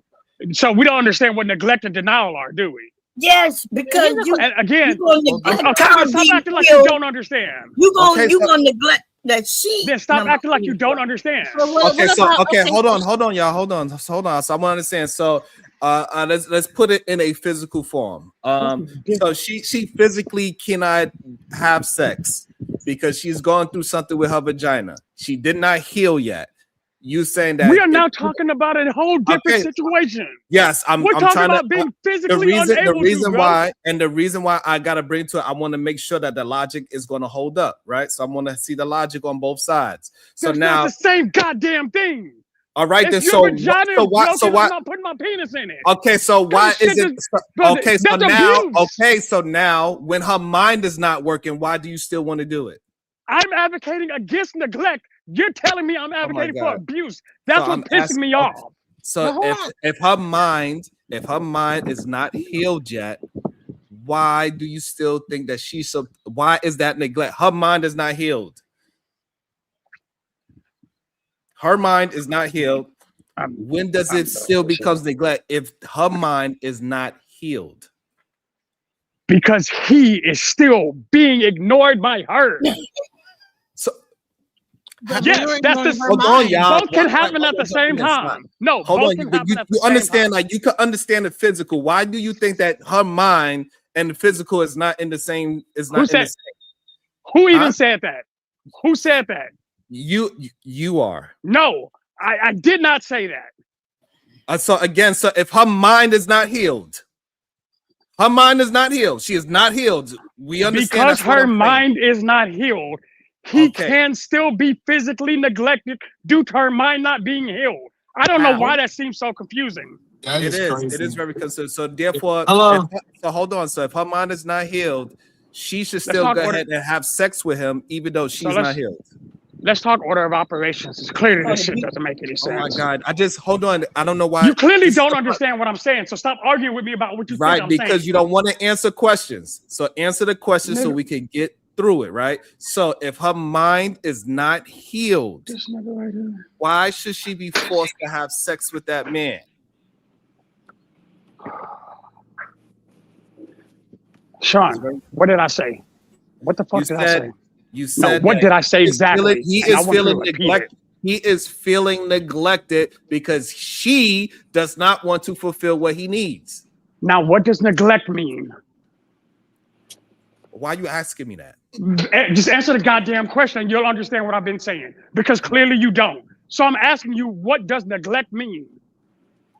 so we don't understand what neglect and denial are, do we?
Yes, because you
and again,
neglect
stop acting like you don't understand.
You gonna neglect that she.
Then stop acting like you don't understand.
Okay, hold on, y'all. Hold on. So I want to understand. So let's put it in a physical form. So she physically cannot have sex because she's going through something with her vagina. She did not heal yet. You saying that
we are now talking about a whole different situation.
Yes,
we're talking
trying
about being physically unable
the reason
to,
why, and the reason why I gotta bring to it, I want to make sure that the logic is going to hold up, right? So I'm going to see the logic on both sides. So
that's
now
not the same goddamn thing.
All right, then.
If your vagina is broken, I'm not putting my penis in it.
Okay, so why is it? Okay, so
that's
now,
abuse.
okay, so now, when her mind is not working, why do you still want to do it?
I'm advocating against neglect. You're telling me I'm advocating for abuse. That's
So
what
I'm
pissing
asking-
me off.
So if her mind is not healed yet, why do you still think that why is that neglect? Her mind is not healed. Her mind is not healed. When does it still becomes neglect if her mind is not healed?
Because he is still being ignored by her. Yes, that's the
Hold on, y'all.
both can happen at the same time. No,
Hold
both
on.
can happen at the
You
same
understand?
time.
Like you can understand the physical. Why do you think that her mind and the physical is not in the same? Is not in the same.
Who even said that? Who said that?
You are.
No, I did not say that.
So again, so if her mind is not healed, her mind is not healed. She is not healed. We understand
Because
that's what
her
I'm saying.
mind is not healed. He can still be physically neglected due to her mind not being healed. I don't know why that seems so confusing.
It is very concerned. So therefore,
Hello?
so hold on. So if her mind is not healed, she should
Let's
still
talk
go
order-
ahead and have sex with him, even though she's
let's-
not healed.
Let's talk order of operations. It's clear that this shit doesn't make any
Oh my
sense.
God! I just hold on. I don't know why
You clearly don't understand what I'm saying, so stop arguing with me about what you
right
think I'm
because
saying.
you don't want to answer questions. So answer the questions so we can get through it. Right. So if her mind is not healed, why should she be forced to have sex with that man?
Sean, what did I say? What the fuck did I say?
You said
what
that
did I say
he is
exactly?
feeling- He
And I
is
want you to
feeling
repeat
neglected. He is feeling neglected because she does not want to fulfill what he needs.
Now, what does neglect mean?
Why are you asking me that?
Just answer the goddamn question and you'll understand what I've been saying. Because clearly you don't. So I'm asking you, what does neglect mean?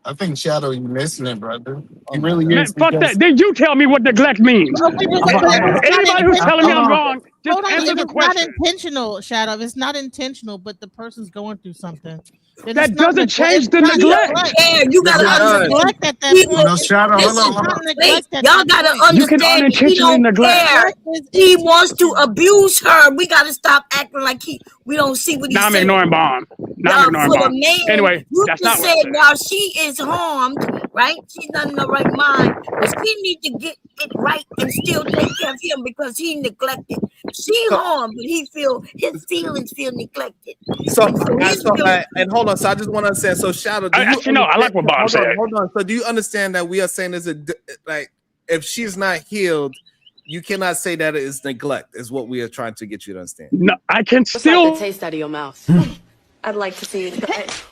I think Shadow, you missing it, brother. He really
Man,
is.
fuck that. Then you tell me what neglect means. Anybody who's telling me I'm wrong, just
Hold on,
answer
if
the
it's
question.
not intentional, Shadow. If it's not intentional, but the person's going through something, then
That
it's not
doesn't change the
it's not
neglect.
Yeah, you gotta understand.
neglect at that point.
No, Shadow, hold on, hold on.
Wait, y'all gotta
You can
understand. He
unintentionally
don't
neglect.
care. He wants to abuse her. We gotta stop acting like we don't see what he's
Now I'm
saying.
ignoring Bomb. Now I'm ignoring
For the
Bomb.
man,
Anyway,
you
that's
just
not what I
said
said.
now she is harmed, right? She's not in the right mind, but she need to get it right and still take care of him because he neglected. She harmed, but his feelings feel neglected.
So,
his feelings-
and hold on. So I just want to understand. So Shadow, do you
Actually, no, I like what Bob
hold
said.
on, hold on. So do you understand that we are saying is like if she's not healed, you cannot say that it is neglect. Is what we are trying to get you to understand.
No, I can
It's
still.
like the taste out of your mouth. I'd like to see you try it.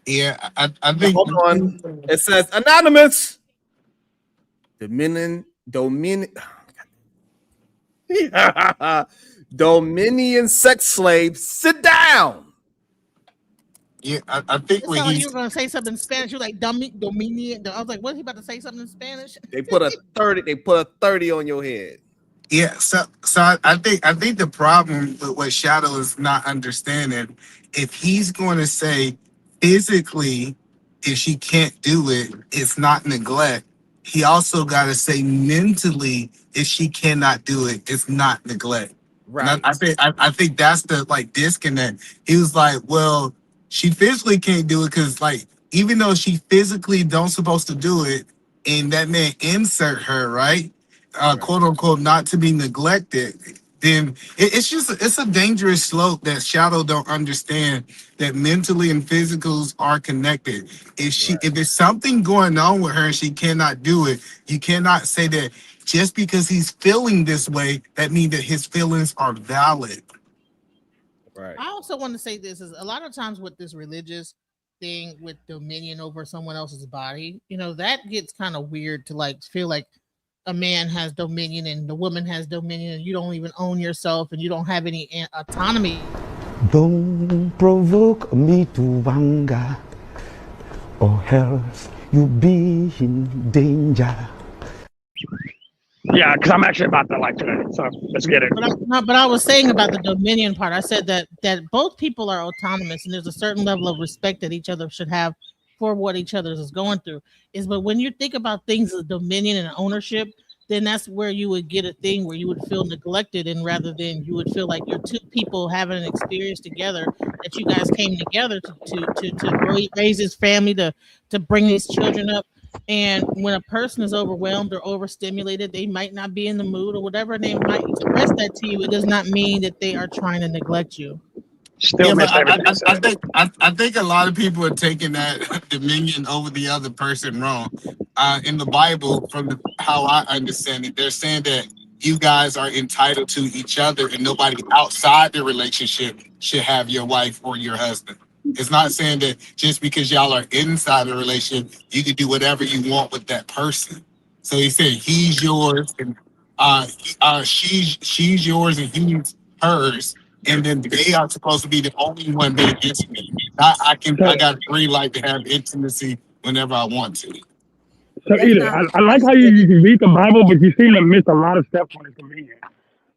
Yeah, I think.
Hold on. It says anonymous. Dominion sex slave, sit down.
Yeah, I think
It
when
sounded like
he's
you were gonna say something in Spanish. You were like Dominion. I was like, what is he about to say something in Spanish?
They put a 30. They put a 30 on your head.
yeah, so I think the problem with what Shadow is not understanding, if he's going to say physically, if she can't do it, it's not neglect. He also got to say mentally, if she cannot do it, it's not neglect.
Right.
And I think that's the like disconnect. He was like, well, she physically can't do it because like even though she physically don't supposed to do it, and that man insert her right, quote unquote, not to be neglected. Then it's a dangerous slope that Shadow don't understand that mentally and physicals are connected. If there's something going on with her and she cannot do it, you cannot say that just because he's feeling this way, that means that his feelings are valid.
Right.
I also want to say this is a lot of times with this religious thing with dominion over someone else's body, that gets kind of weird to like feel like a man has dominion and the woman has dominion and you don't even own yourself and you don't have any autonomy.
Don't provoke me to anger, or else you be in danger.
Yeah, because I'm actually about that life today. So let's get it.
But I was saying about the dominion part. I said that both people are autonomous and there's a certain level of respect that each other should have for what each other is going through. But when you think about things as dominion and ownership, then that's where you would get a thing where you would feel neglected, and rather than you would feel like you're two people having an experience together, that you guys came together to raise this family, to bring these children up. And when a person is overwhelmed or overstimulated, they might not be in the mood or whatever, and they might express that to you. It does not mean that they are trying to neglect you.
Still
but I think a lot of people are taking that dominion over the other person wrong. In the Bible, from how I understand it, they're saying that you guys are entitled to each other and nobody outside the relationship should have your wife or your husband. It's not saying that just because y'all are inside a relationship, you can do whatever you want with that person. So he said he's yours and she's yours and he's hers. And then they are supposed to be the only one being intimate. I got a green light to have intimacy whenever I want to.
So Edith, I like how you can read the Bible, but you seem to miss a lot of steps when it's convenient.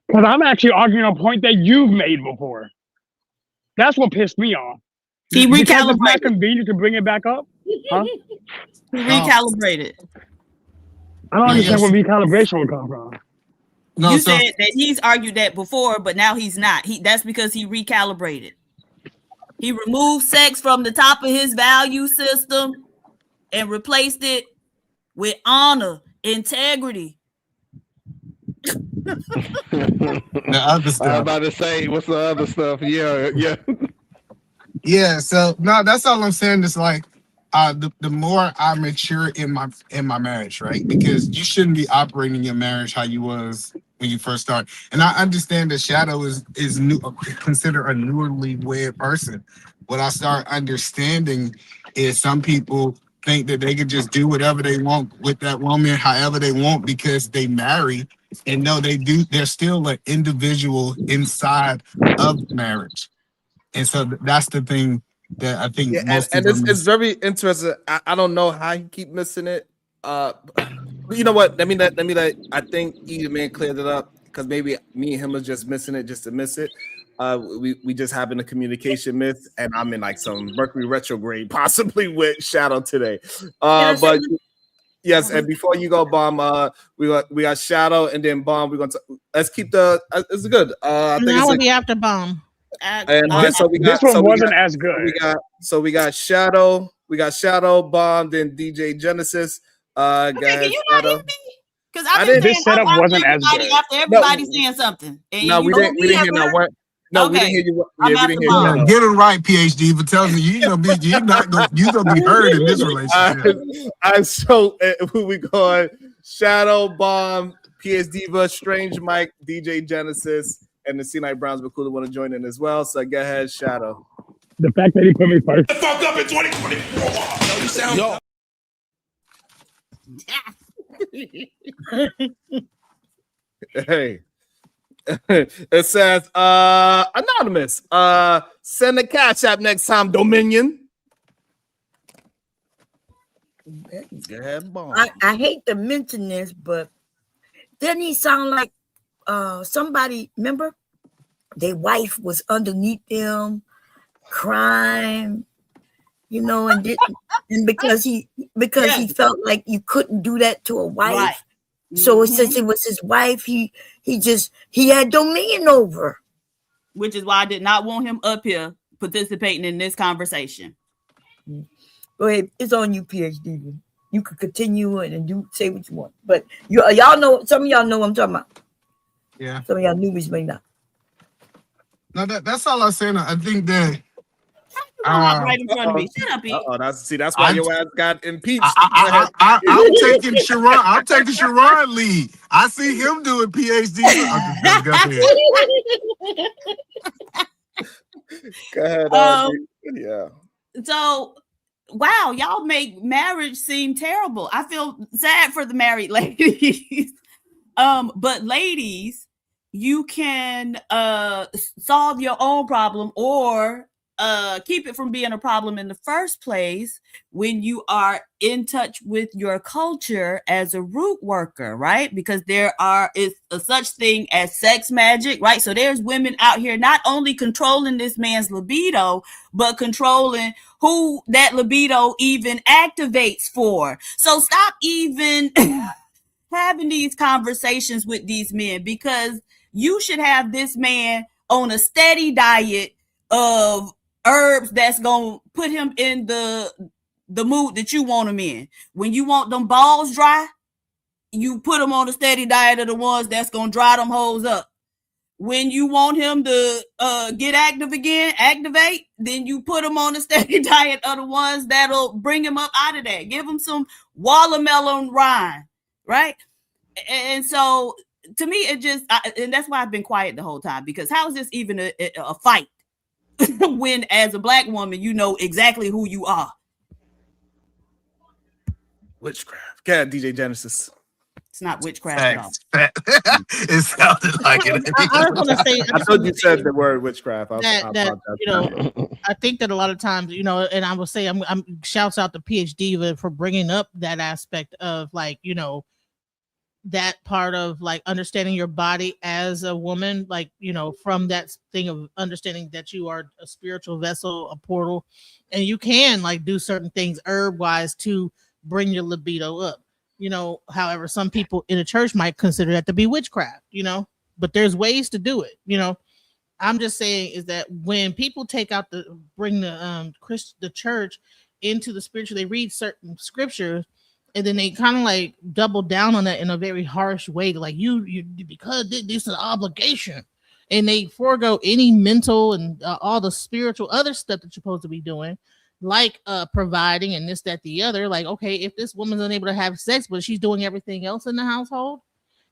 Because I'm actually arguing a point that you've made before. That's what pissed me off.
He
Because it's
recalibrated.
not convenient to bring it back up. Huh?
He recalibrated.
I don't understand where recalibration would come from.
You said that he's argued that before, but now he's not. That's because he recalibrated. He removed sex from the top of his value system and replaced it with honor, integrity.
The other stuff.
I'm about to say, what's the other stuff? Yeah.
Yeah, so no, that's all I'm saying is like the more I mature in my marriage, right? Because you shouldn't be operating your marriage how you was when you first start. And I understand that Shadow is new, considered a newly wed person. What I start understanding is some people think that they can just do whatever they want with that woman, however they want, because they marry. And no, they do. They're still an individual inside of marriage. And so that's the thing that I think most
and
people
it's very interesting. I don't know how you keep missing it. But you know what? Let me I think either man cleared it up because maybe me and him are just missing it just to miss it. We just having a communication myth, and I'm in like some Mercury retrograde, possibly with Shadow today. But yes, and before you go, Bomb, we got Shadow, and then Bomb. We're gonna let's keep the. It's good. I think
Now
it's
will be after Bomb.
And
this one wasn't as good.
We got Shadow, Bomb, then DJ Genesis.
Okay, can you not hear me? Because
This setup wasn't as good.
After everybody saying something. And
we didn't hear that one. No, we didn't hear you. Yeah, we didn't hear you.
Get it right, PhD. But telling you, you're gonna be heard in this relationship.
So who we going? Shadow, Bomb, PS Diva, Strange Mike, DJ Genesis, and the C-Night Browns Bakula want to join in as well. So go ahead, Shadow.
The fact that he put me first.
Fuck up in 2024.
Hey, It says, anonymous, send a cash app next time, Dominion.
I hate to mention this, but didn't he sound like somebody, remember? Their wife was underneath them, crying, you know, and because he felt like you couldn't do that to a wife.
Right.
So since it was his wife, he had dominion over.
Which is why I did not want him up here participating in this conversation.
Go ahead, it's on you, PhD. You could continue and you say what you want, but y'all know, some of y'all know what I'm talking about.
Yeah.
Some of y'all newbies may not.
No, that's all I'm saying. I think that
right in front of me. Shut up,
that's why your ass got impeached.
I'm taking Sharon. I'm taking Sharon lead. I see him doing PhD.
Go ahead. Yeah.
So, wow, y'all make marriage seem terrible. I feel sad for the married ladies. But ladies, you can solve your own problem or keep it from being a problem in the first place when you are in touch with your culture as a root worker, right? Because there is a such thing as sex magic, right? So there's women out here not only controlling this man's libido, but controlling who that libido even activates for. So stop even having these conversations with these men, because you should have this man on a steady diet of herbs that's gonna put him in the mood that you want him in. When you want them balls dry, you put him on a steady diet of the ones that's gonna dry them holes up. When you want him to get active again, activate, then you put him on a steady diet of the ones that'll bring him up out of that. Give him some watermelon rind, right? And so to me, it just, and that's why I've been quiet the whole time, because how is this even a fight when as a black woman, you know exactly who you are?
Witchcraft. Go ahead, DJ Genesis.
It's not witchcraft at all.
It sounded like it.
I just want to say,
I thought you said the word witchcraft.
that you know, I think that a lot of times, you know, and I will say, I'm shouts out to PhD for bringing up that aspect of, like, you know, that part of like understanding your body as a woman, like, you know, from that thing of understanding that you are a spiritual vessel, a portal, and you can like do certain things herb wise to bring your libido up, you know. However, some people in the church might consider that to be witchcraft, you know, but there's ways to do it, you know. I'm just saying is that when people bring the church into the spiritual, they read certain scriptures and then they kind of like double down on that in a very harsh way, like you because this is an obligation, and they forego any mental and all the spiritual other stuff that you're supposed to be doing, like providing and this, that, the other. Like, okay, if this woman's unable to have sex, but she's doing everything else in the household,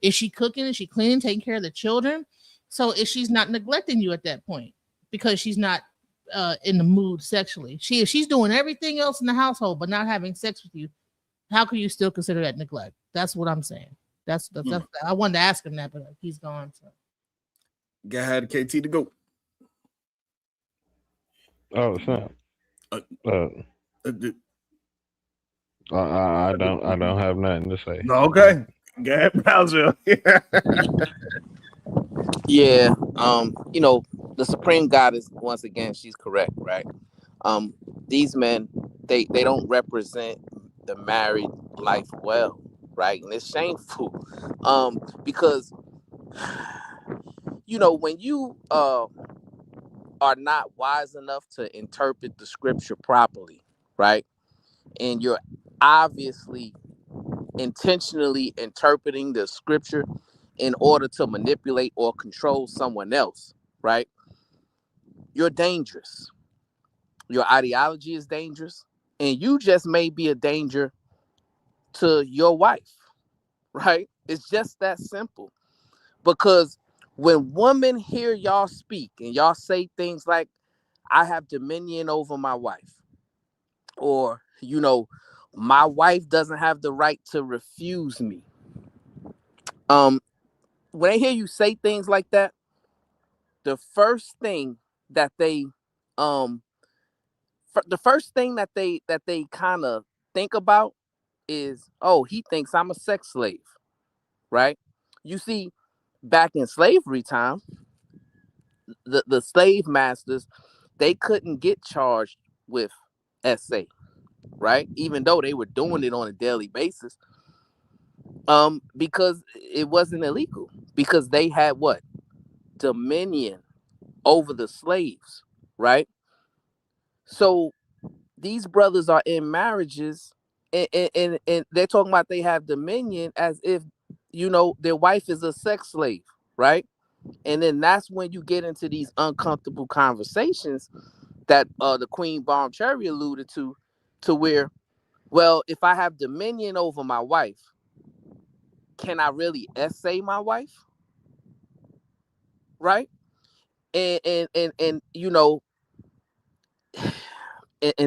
is she cooking? Is she cleaning, taking care of the children? So if she's not neglecting you at that point because she's not in the mood sexually, if she's doing everything else in the household but not having sex with you, how can you still consider that neglect? That's what I'm saying. That's I wanted to ask him that, but he's gone. So.
Go ahead, KT to go.
Oh, snap. I don't have nothing to say.
Okay. Go ahead, Brownsville.
Yeah, you know, the Supreme Goddess, once again, she's correct, right? These men, they don't represent the married life well, right? And it's shameful, because, you know, when you are not wise enough to interpret the scripture properly, right? And you're obviously intentionally interpreting the scripture in order to manipulate or control someone else, right? You're dangerous. Your ideology is dangerous, and you just may be a danger to your wife, right? It's just that simple. Because when women hear y'all speak and y'all say things like, I have dominion over my wife, or, you know, my wife doesn't have the right to refuse me, when they hear you say things like that, the first thing that they kind of think about is, oh, he thinks I'm a sex slave, right? You see, back in slavery time, the slave masters, they couldn't get charged with SA, right? Even though they were doing it on a daily basis, because it wasn't illegal, because they had what? Dominion over the slaves, right? So these brothers are in marriages and they're talking about they have dominion as if, their wife is a sex slave, right? And then that's when you get into these uncomfortable conversations that the Queen Bomb Cherry alluded to where, well, if I have dominion over my wife, can I really essay my wife? Right? And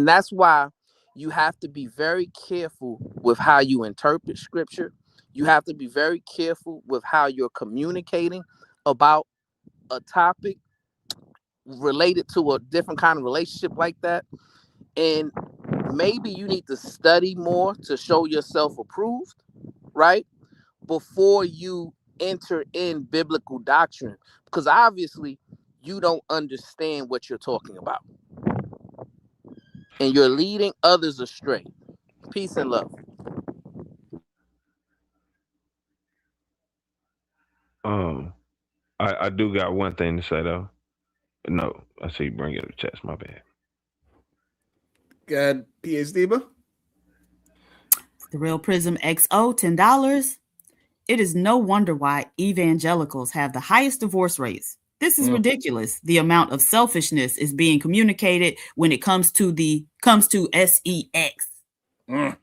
that's why you have to be very careful with how you interpret scripture. You have to be very careful with how you're communicating about a topic related to a different kind of relationship like that. And maybe you need to study more to show yourself approved, right? Before you enter in biblical doctrine, because obviously you don't understand what you're talking about and you're leading others astray. Peace and love.
I do got one thing to say though. No, I see you bring it up to chest. My bad.
Good, PhD, bro.
The Real Prism XO, $10. It is no wonder why evangelicals have the highest divorce rates. This is ridiculous. The amount of selfishness is being communicated when it comes to sex. The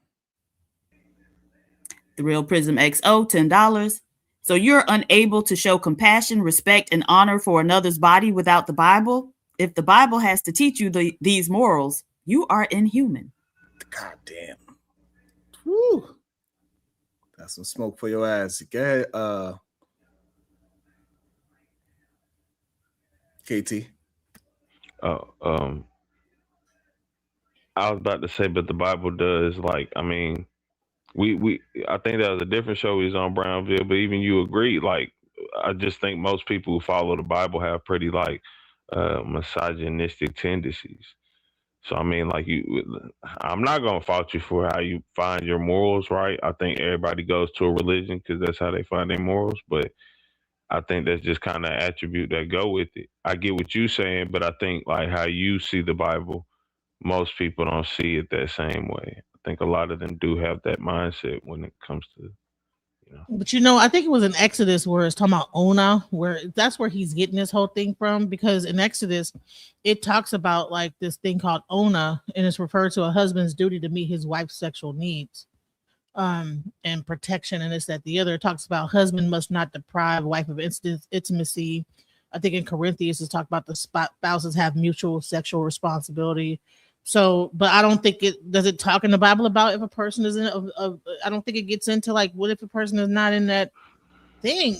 Real Prism XO, $10. So you're unable to show compassion, respect, and honor for another's body without the Bible? If the Bible has to teach you these morals, you are inhuman.
God damn. Woo. That's some smoke for your ass. Go ahead, KT.
I was about to say, but the Bible does, like, I mean, I think that was a different show we was on Brownville, but even you agreed, like, I just think most people who follow the Bible have pretty, like, misogynistic tendencies. So, I mean, like, I'm not going to fault you for how you find your morals, right? I think everybody goes to a religion because that's how they find their morals, but I think that's just kind of attribute that go with it. I get what you're saying, but I think, like, how you see the Bible, most people don't see it that same way. I think a lot of them do have that mindset when it comes to,
But I think it was in Exodus where it's talking about Ona, where that's where he's getting this whole thing from, because in Exodus it talks about like this thing called Ona, and it's referred to a husband's duty to meet his wife's sexual needs and protection, and this, that, the other. It talks about husband must not deprive wife of intimacy. I think in Corinthians it's talked about the spouses have mutual sexual responsibility. So, but I don't think it talk in the Bible about if a person is I don't think it gets into like, what if a person is not in that thing,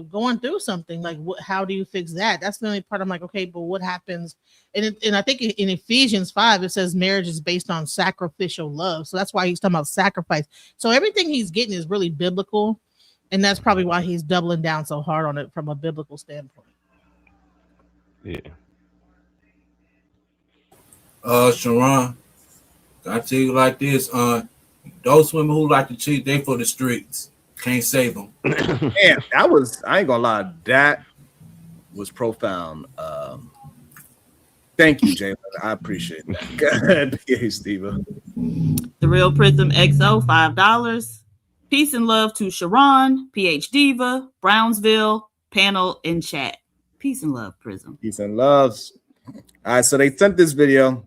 going through something, like how do you fix that? That's the only part I'm like, okay, but what happens? And I think in Ephesians 5, it says marriage is based on sacrificial love. So that's why he's talking about sacrifice. So everything he's getting is really biblical. And that's probably why he's doubling down so hard on it from a biblical standpoint.
Yeah.
Sharon, I tell you like this, those women who like to cheat, they for the streets. Can't save them.
Man, I ain't gonna lie, that was profound. Thank you, Jalen. I appreciate that. Go ahead, Steve.
The Real Prism XO, $5. Peace and love to Sharon, PH Diva, Brownsville, panel in chat. Peace and love, Prism.
Peace and loves. All right, so they sent this video.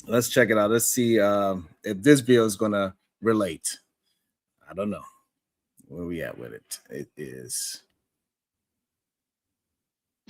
Let's check it out. Let's see if this video is gonna relate. I don't know. Where we at with it? It is.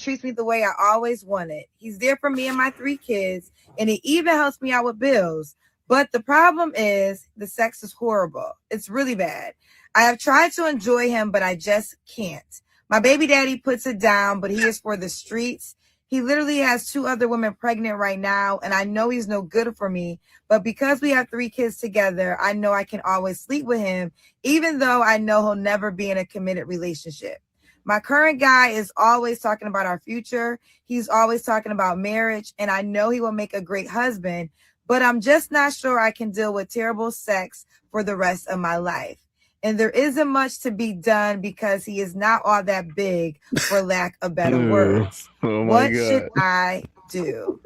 Treats me the way I always wanted. He's there for me and my 3 kids, and he even helps me out with bills. But the problem is the sex is horrible. It's really bad. I have tried to enjoy him, but I just can't. My baby daddy puts it down, but he is for the streets. He literally has 2 other women pregnant right now, and I know he's no good for me. But because we have 3 kids together, I know I can always sleep with him, even though I know he'll never be in a committed relationship. My current guy is always talking about our future. He's always talking about marriage, and I know he will make a great husband, but I'm just not sure I can deal with terrible sex for the rest of my life. And there isn't much to be done because he is not all that big, for lack of better words.
Oh my
What
God.
should I do?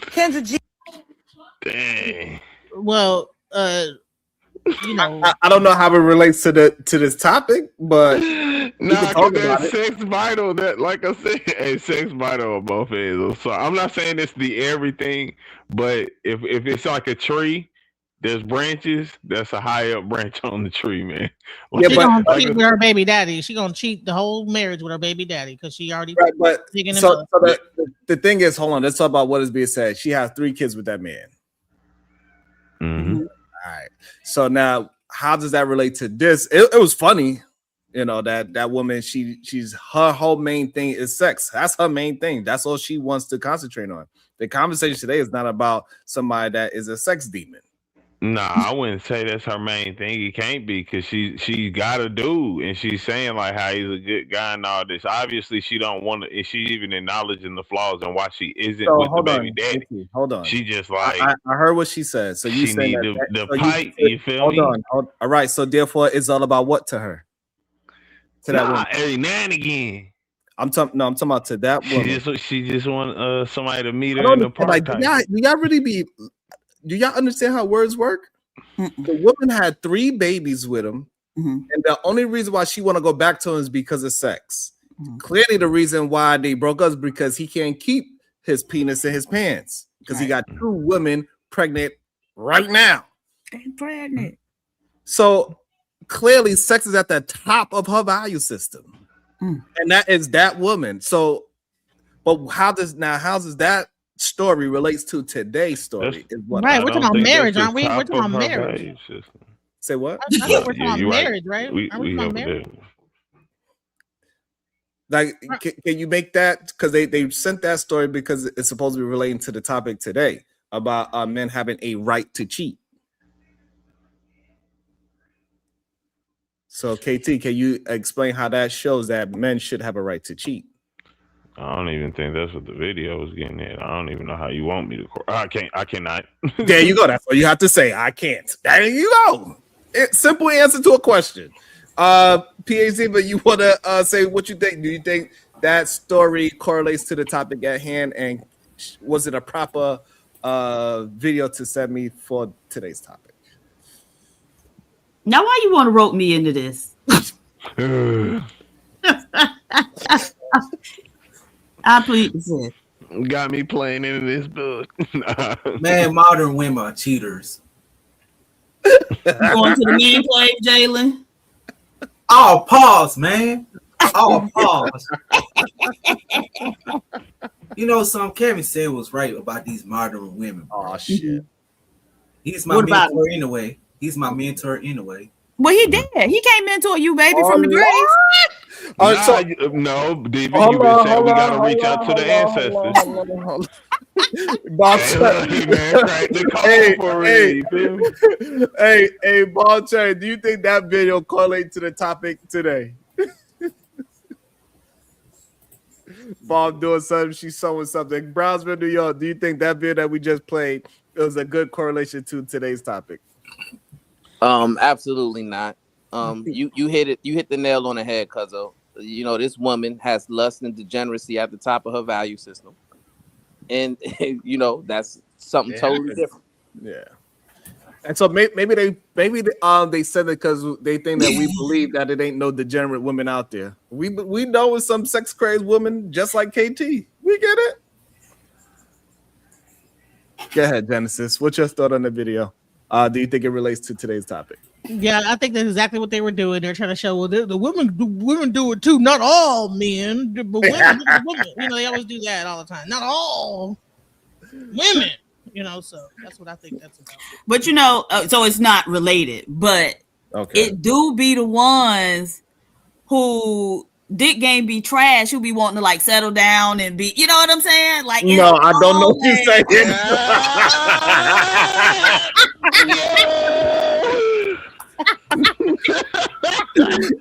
Kendra G.
Dang.
Well, you know,
I don't know how it relates to this topic, but we
Nah,
can talk
because
about
that's
it.
sex vital. That, like I said, hey, sex vital on both ends. So I'm not saying it's the everything, but if it's like a tree, there's branches. That's a high up branch on the tree, man.
She gonna cheat with her baby daddy. She gonna cheat the whole marriage with her baby daddy because she already digging him up.
The thing is, hold on, let's talk about what is being said. She has 3 kids with that man.
Mm-hmm.
All right. So now, how does that relate to this? It was funny, you know, that woman. She's her whole main thing is sex. That's her main thing. That's all she wants to concentrate on. The conversation today is not about somebody that is a sex demon.
Nah, I wouldn't say that's her main thing. It can't be because she got a dude, and she's saying like how he's a good guy and all this. Obviously, she don't want to. She's even acknowledging the flaws and why she isn't
So
with the
hold
baby
on,
daddy.
Nikki, hold on.
She just like
I heard what she said. So you
she
saying
need the
so
pipe. You feel
hold
me?
on. All right. So therefore, it's all about what to her? To that woman.
Every now and again.
I'm talking about to that woman.
She just want somebody to meet
I
her
don't
in the park.
like, do y'all really do y'all understand how words work? The woman had 3 babies with him, and the only reason why she want to go back to him is because of sex. Clearly, the reason why they broke up is because he can't keep his penis in his pants because he got 2 women pregnant right now.
Pregnant.
So clearly, sex is at the top of her value system, and that is that woman. So, but how does that story relates to today's story? Is what
right? We're talking about marriage, aren't we? We're talking about marriage.
Say what?
I thought we're talking about marriage, right?
We
Aren't we talking about marriage?
Like, can you make that? Because they sent that story because it's supposed to be relating to the topic today about men having a right to cheat. So, KT, can you explain how that shows that men should have a right to cheat?
I don't even think that's what the video was getting at. I don't even know how you want me to. I cannot.
There you go. That's what you have to say. I can't. There you go. Simple answer to a question. PhD, but you want to say what you think? Do you think that story correlates to the topic at hand? And was it a proper video to send me for today's topic?
Now, why you want to rope me into this? I plead the fifth.
Got me playing into this book.
Man, modern women are cheaters.
You going to the main play, Jalen?
Oh, pause, man. Oh, pause. You know, something Kevin said was right about these modern women.
Oh, shit.
He's my mentor anyway. He's my mentor anyway.
Well, he did. He came mentor you, baby, from the grave.
No, DB, you been saying we gotta reach out to the ancestors.
Hey, Ball Chain, do you think that video correlates to the topic today? Bob doing something, she's sewing something. Brownsville, New York, do you think that video that we just played was a good correlation to today's topic?
Absolutely not. You hit it. You hit the nail on the head, Cuzzo. You know, this woman has lust and degeneracy at the top of her value system, and you know that's something totally different.
Yeah. And so maybe they said it because they think that we believe that it ain't no degenerate women out there. We know it's some sex crazed woman just like KT. We get it. Go ahead, Genesis. What's your thought on the video? Do you think it relates to today's topic?
Yeah, I think that's exactly what they were doing. They're trying to show, well, the women do it too. Not all men, but women. You know, they always do that all the time. Not all women. You know, so that's what I think that's about.
But you know, so it's not related. But
Okay.
It do be the ones who dick game be trash, who be wanting to like settle down and be, you know what I'm saying? Like, it's
No, I don't know what you're saying.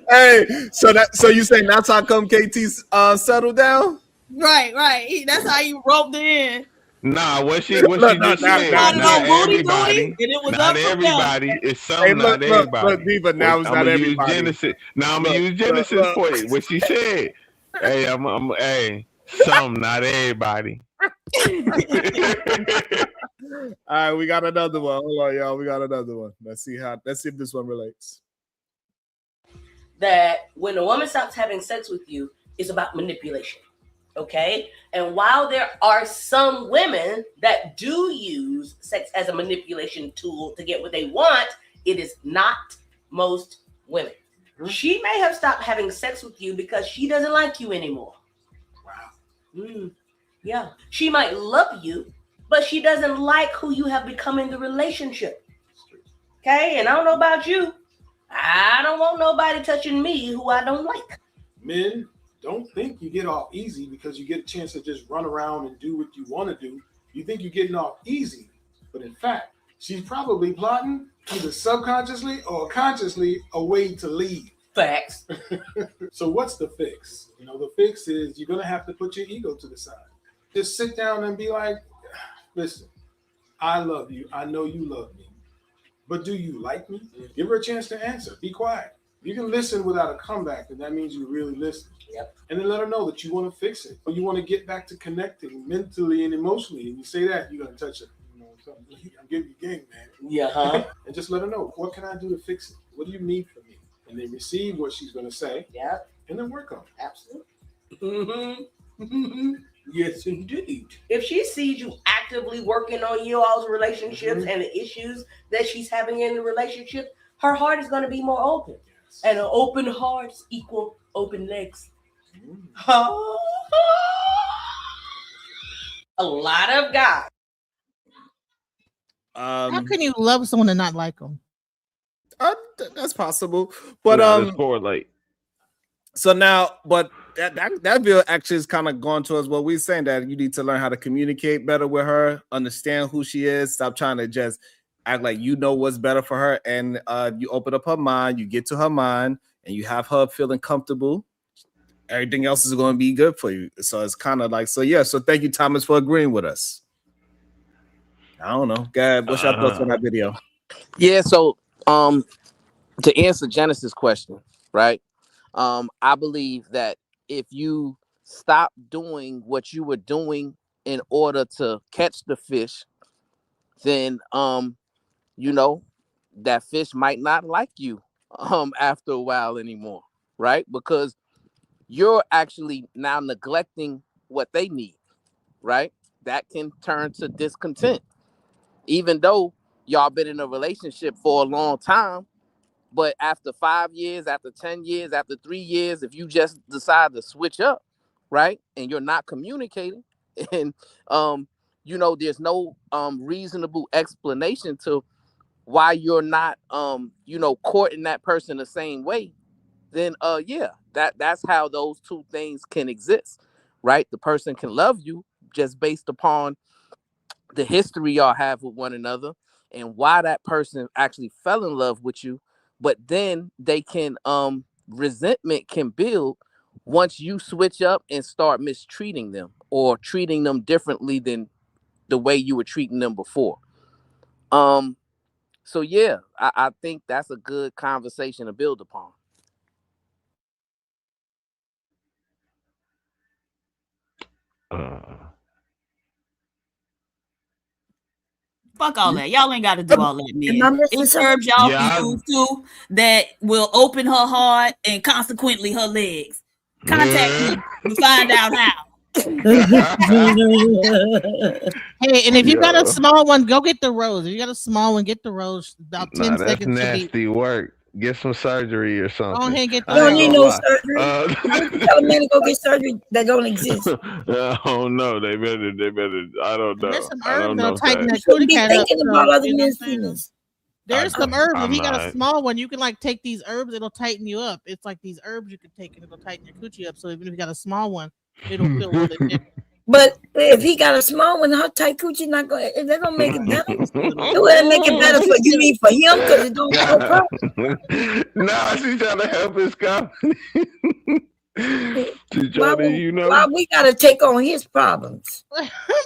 Hey, so you saying that's how come KT settled down?
Right. That's how you roped it in.
Nah, what she just said, not everybody.
And it was
Not
up from
everybody. It's some,
Hey,
not everybody.
Look, Diva, now it's
I'm
not
gonna use
everybody.
Genesis. Now I'm gonna use Genesis for it. What she said. Hey, hey, some, not everybody.
All right, we got another one. Hold on, y'all. We got another one. Let's see if this one relates.
That when a woman stops having sex with you, it's about manipulation. Okay? And while there are some women that do use sex as a manipulation tool to get what they want, it is not most women. She may have stopped having sex with you because she doesn't like you anymore. Wow. Yeah. She might love you, but she doesn't like who you have become in the relationship. Okay? And I don't know about you. I don't want nobody touching me who I don't like.
Men, don't think you get off easy because you get a chance to just run around and do what you want to do. You think you're getting off easy, but in fact, she's probably plotting either subconsciously or consciously a way to leave.
Facts.
So what's the fix? You know, the fix is you're going to have to put your ego to the side. Just sit down and be like, listen, I love you. I know you love me. But do you like me? Give her a chance to answer. Be quiet. You can listen without a comeback, and that means you really listen.
Yep.
And then let her know that you want to fix it, or you want to get back to connecting mentally and emotionally. And you say that, you're gonna touch it. You know, I'm giving you game, man.
Yeah.
And just let her know, what can I do to fix it? What do you need from me? And then receive what she's gonna say.
Yeah.
And then work on it.
Absolutely. Yes, indeed. If she sees you actively working on you all's relationships and the issues that she's having in the relationship, her heart is going to be more open. Yes. And an open heart equal open legs. A lot of guys.
How can you love someone and not like them?
That's possible, but
it's correlate.
So now, but that bill actually is kind of going towards what we're saying, that you need to learn how to communicate better with her, understand who she is, stop trying to just act like you know what's better for her, and you open up her mind, you get to her mind, and you have her feeling comfortable. Everything else is going to be good for you. So it's kind of like, so yeah. So thank you, Thomas, for agreeing with us. I don't know, God, what's your thoughts on that video?
Yeah. So to answer Genesis' question, right? I believe that if you stop doing what you were doing in order to catch the fish, then you know, that fish might not like you after a while anymore, right? Because you're actually now neglecting what they need, right? That can turn to discontent. Even though y'all been in a relationship for a long time, but after 5 years, after 10 years, after 3 years, if you just decide to switch up, right, and you're not communicating, and you know, there's no reasonable explanation to why you're not you know, courting that person the same way, then yeah, that's how those two things can exist, right? The person can love you just based upon the history y'all have with one another and why that person actually fell in love with you, but then they can resentment can build once you switch up and start mistreating them or treating them differently than the way you were treating them before. So yeah, I think that's a good conversation to build upon.
Fuck all that. Y'all ain't got to do all that, man. It serves y'all views too that will open her heart and consequently her legs. Contact me to find out how.
Hey, and if you got a small one, go get the rose. If you got a small one, get the rose. About 10
that's
seconds.
nasty work. Get some surgery or something.
Go ahead and get the
You don't need no surgery. Why would you tell a man to go get surgery that don't exist?
I don't know. They better. I don't know.
There's some
I don't
herbs
know.
that'll tighten that
You shouldn't
cootie
be
cat up.
thinking about other men's penis.
There's some herbs. If
I'm
he got a
not.
small one, you can like take these herbs. It'll tighten you up. It's like these herbs you can take and it'll tighten your coochie up. So even if you got a small one, it'll feel really big.
But if he got a small one, how tight coochie not going? Is that gonna make it better? It wouldn't make it better for you. Mean for him because it don't go proper.
Nah, she's trying to help his company. She's trying to, you know.
Why we gotta take on his problems?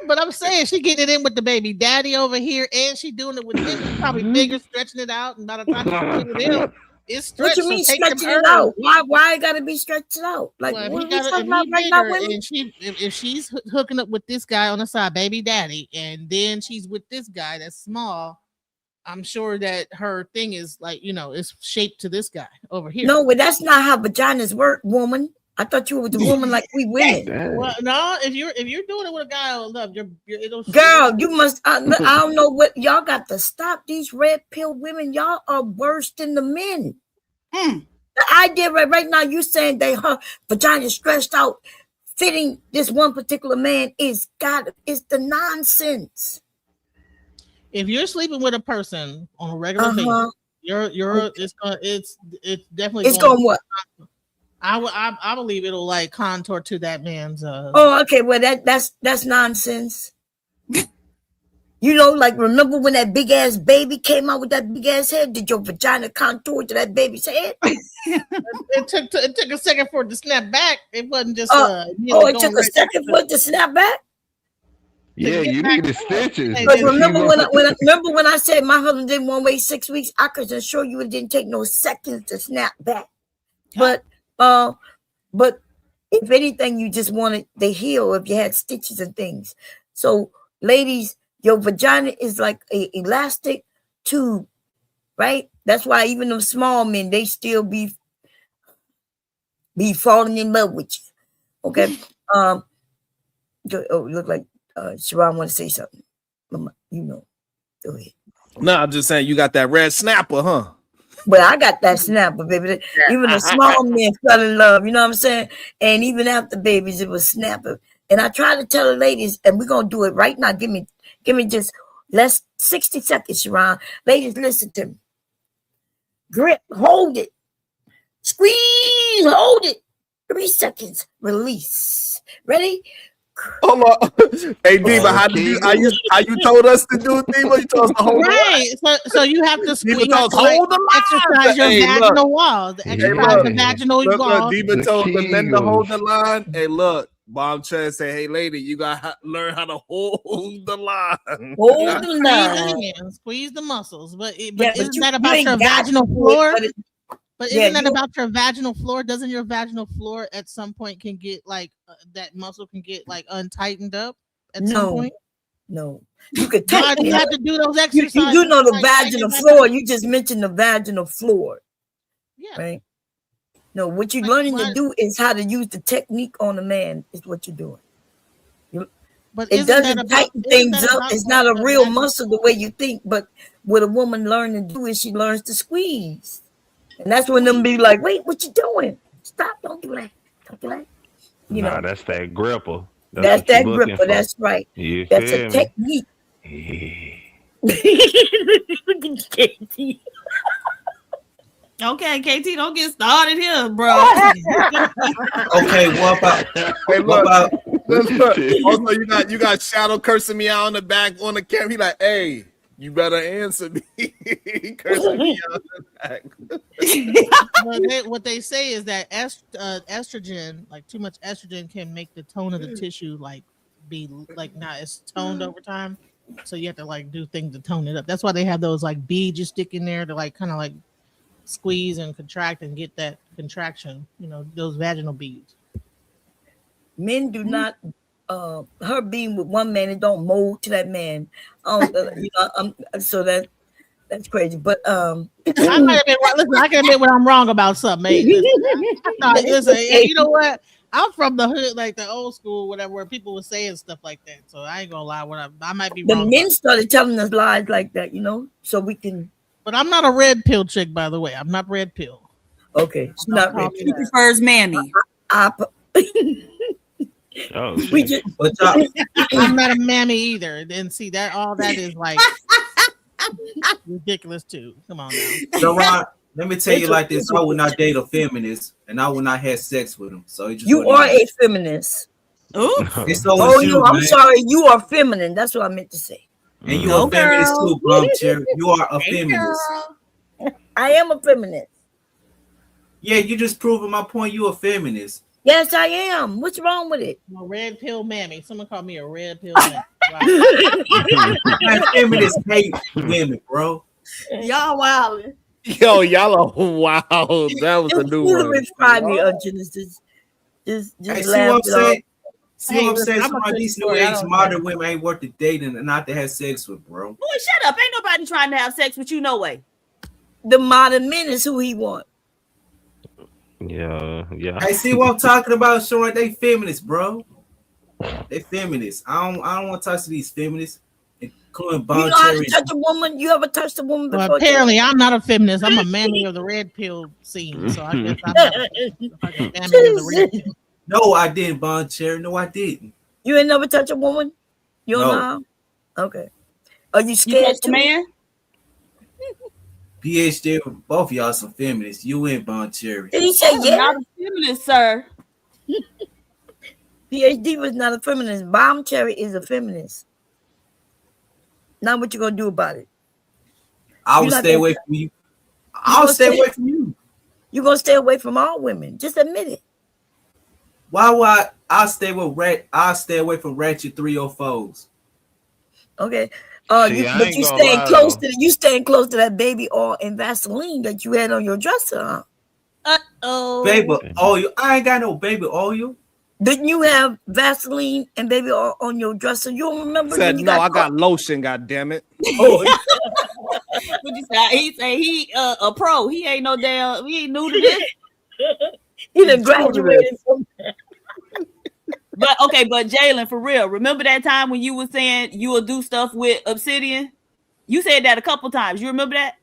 But I'm saying she getting it in with the baby daddy over here, and she doing it with him. She's probably bigger, stretching it out, and by the time she get it with him, it's stretched.
What you mean
so take them
stretching it
herbs.
out? Why it gotta be stretched out? Like
Well,
what
if
we
he got
talking about right now, women?
and if she's hooking up with this guy on the side, baby daddy, and then she's with this guy that's small, I'm sure that her thing is like, you know, it's shaped to this guy over here.
No, but that's not how vaginas work, woman. I thought you were the woman like we women.
Well, no, if you're doing it with a guy I love, it'll
Girl, you must. I don't know what y'all got to stop these red pill women. Y'all are worse than the men. The idea right now, you saying that her vagina stretched out, fitting this one particular man is the nonsense.
If you're sleeping with a person on a regular basis, it's definitely
going what?
I believe it'll like contour to that man's.
Oh, okay. Well, that's nonsense. You know, like remember when that big ass baby came out with that big ass head? Did your vagina contour to that baby's head?
it took a second for it to snap back. It wasn't just.
It took a second for it to snap back.
Yeah, you need the stitches.
But remember when I said my husband didn't want to wait 6 weeks? I could assure you it didn't take no seconds to snap back. But if anything, you just wanted to heal if you had stitches and things. So, ladies, your vagina is like an elastic tube, right? That's why even them small men, they still be falling in love with you. Okay. Look like Sharon want to say something. You know, go ahead.
No, I'm just saying you got that red snapper, huh?
But I got that snapper, baby. Even the small men fell in love, you know what I'm saying? And even after babies, it was snapper. And I try to tell the ladies, and we're gonna do it right now. Give me just 60 seconds, Sharon. Ladies, listen to me. Grip, hold it. Squeeze, hold it. 3 seconds, release. Ready?
Hold on. Hey, Diva, how you told us to do it, Diva? You told us to hold
right. So you have to squeeze,
hold the line.
exercise your vaginal walls. Exercise the vaginal walls.
Diva told the men to hold the line. Hey, look, Mom Chen say, hey, lady, you got to learn how to hold the line.
Hold the line.
Squeeze the muscles. But isn't
you
that about your vaginal floor? But
Yeah,
isn't that about your vaginal floor? Doesn't your vaginal floor at some point can get like that muscle can get like untightened up at some point?
No. You could
Why do you have to do those exercises?
You know the vaginal floor. You just mentioned the vaginal floor.
Yeah.
Right? No, what you're learning to do is how to use the technique on a man is what you're doing.
But
it doesn't tighten things up. It's not a real muscle the way you think. But what a woman learns to do is she learns to squeeze. And that's when them be like, wait, what you doing? Stop, don't do that. Don't do that. You know,
that's that gripper.
That's that gripper. That's right.
You
that's a technique.
Okay, KT, don't get started here, bro.
Okay, what about?
Hey, look. Also, you got Shadow cursing me out on the back on the camera. He like, hey, you better answer me. Cursing me out on the back.
What they say is that estrogen, like too much estrogen, can make the tone of the tissue like be like not as toned over time. So you have to like do things to tone it up. That's why they have those like beads you stick in there to like kind of like squeeze and contract and get that contraction. You know, those vaginal beads.
Men do not. Her being with one man, it don't mold to that man. So that's crazy. But
I might have been right. Listen, I can admit when I'm wrong about something, mate. Listen, you know what? I'm from the hood, like the old school, whatever, where people were saying stuff like that. So I ain't gonna lie. I might be wrong.
The men started telling us lies like that, so we can.
But I'm not a red pill chick, by the way. I'm not red pill.
Okay, she's not red.
She prefers mammy.
Oh,
I'm not a mammy either. And see that all that is like ridiculous too. Come on now.
Sharon, let me tell you like this: I would not date a feminist, and I would not have sex with him. So
you are a feminist.
It's so
Oh,
is
I'm
man.
sorry. You are feminine. That's what I meant to say.
And you a feminist too, Bum Cherry. You are a feminist.
I am a feminist.
Yeah, you just proving my point. You a feminist.
Yes, I am. What's wrong with it?
I'm a red pill mammy. Someone called me a red pill mammy.
Man, feminists hate women, bro.
Y'all wildin'.
Yo, y'all are wow. That was a new one.
Friday, Genesis. Just
Hey, see
laugh
what I'm
it
saying?
off.
See what I'm saying?
I'm
Some
a
of
good
these new
story. I
age
don't
modern
care.
women ain't worth the dating and not to have sex with, bro.
Boy, shut up. Ain't nobody trying to have sex with you, no way.
The modern men is who he want.
Yeah.
Hey, see what I'm talking about, Sean? They feminists, bro. They feminists. I don't want to talk to these feminists, including
You
Bon
know how to
Cherry.
touch a woman? You ever touched a woman before?
Well, apparently, I'm not a feminist. I'm a mammy of the red pill scene. So I guess I'm not like a mammy of the red pill.
No, I didn't, Bon Cherry. No, I didn't.
You ain't never touch a woman? You don't
No.
know how? Okay. Are you
You
scared
touched a
too?
man?
PhD, both of y'all some feminists. You and Bon Cherry.
Did he say
I'm
yeah?
not a feminist, sir.
PhD was not a feminist. Bomb Cherry is a feminist. Now what you gonna do about it?
I
You're
will
not
stay
gonna-
away from you. I'll stay away from you.
You're gonna stay away from all women. Just admit it.
Why would I'll stay away from ratchet 304s.
Okay.
See, I
But
ain't
you
gonna
staying
lie,
close
though.
to you staying close to that baby oil and Vaseline that you had on your dresser, huh?
Uh-oh.
Baby oil. I ain't got no baby oil.
Didn't you have Vaseline and baby oil on your dresser? You don't remember?
Said
when you
no, I
caught?
got lotion. God damn it.
Oh,
What you say? He say he a pro. He ain't no damn. He ain't new to this.
He done graduated from.
But okay, but Jalen, for real, remember that time when you were saying you will do stuff with Obsidian? You said that a couple times. You remember that?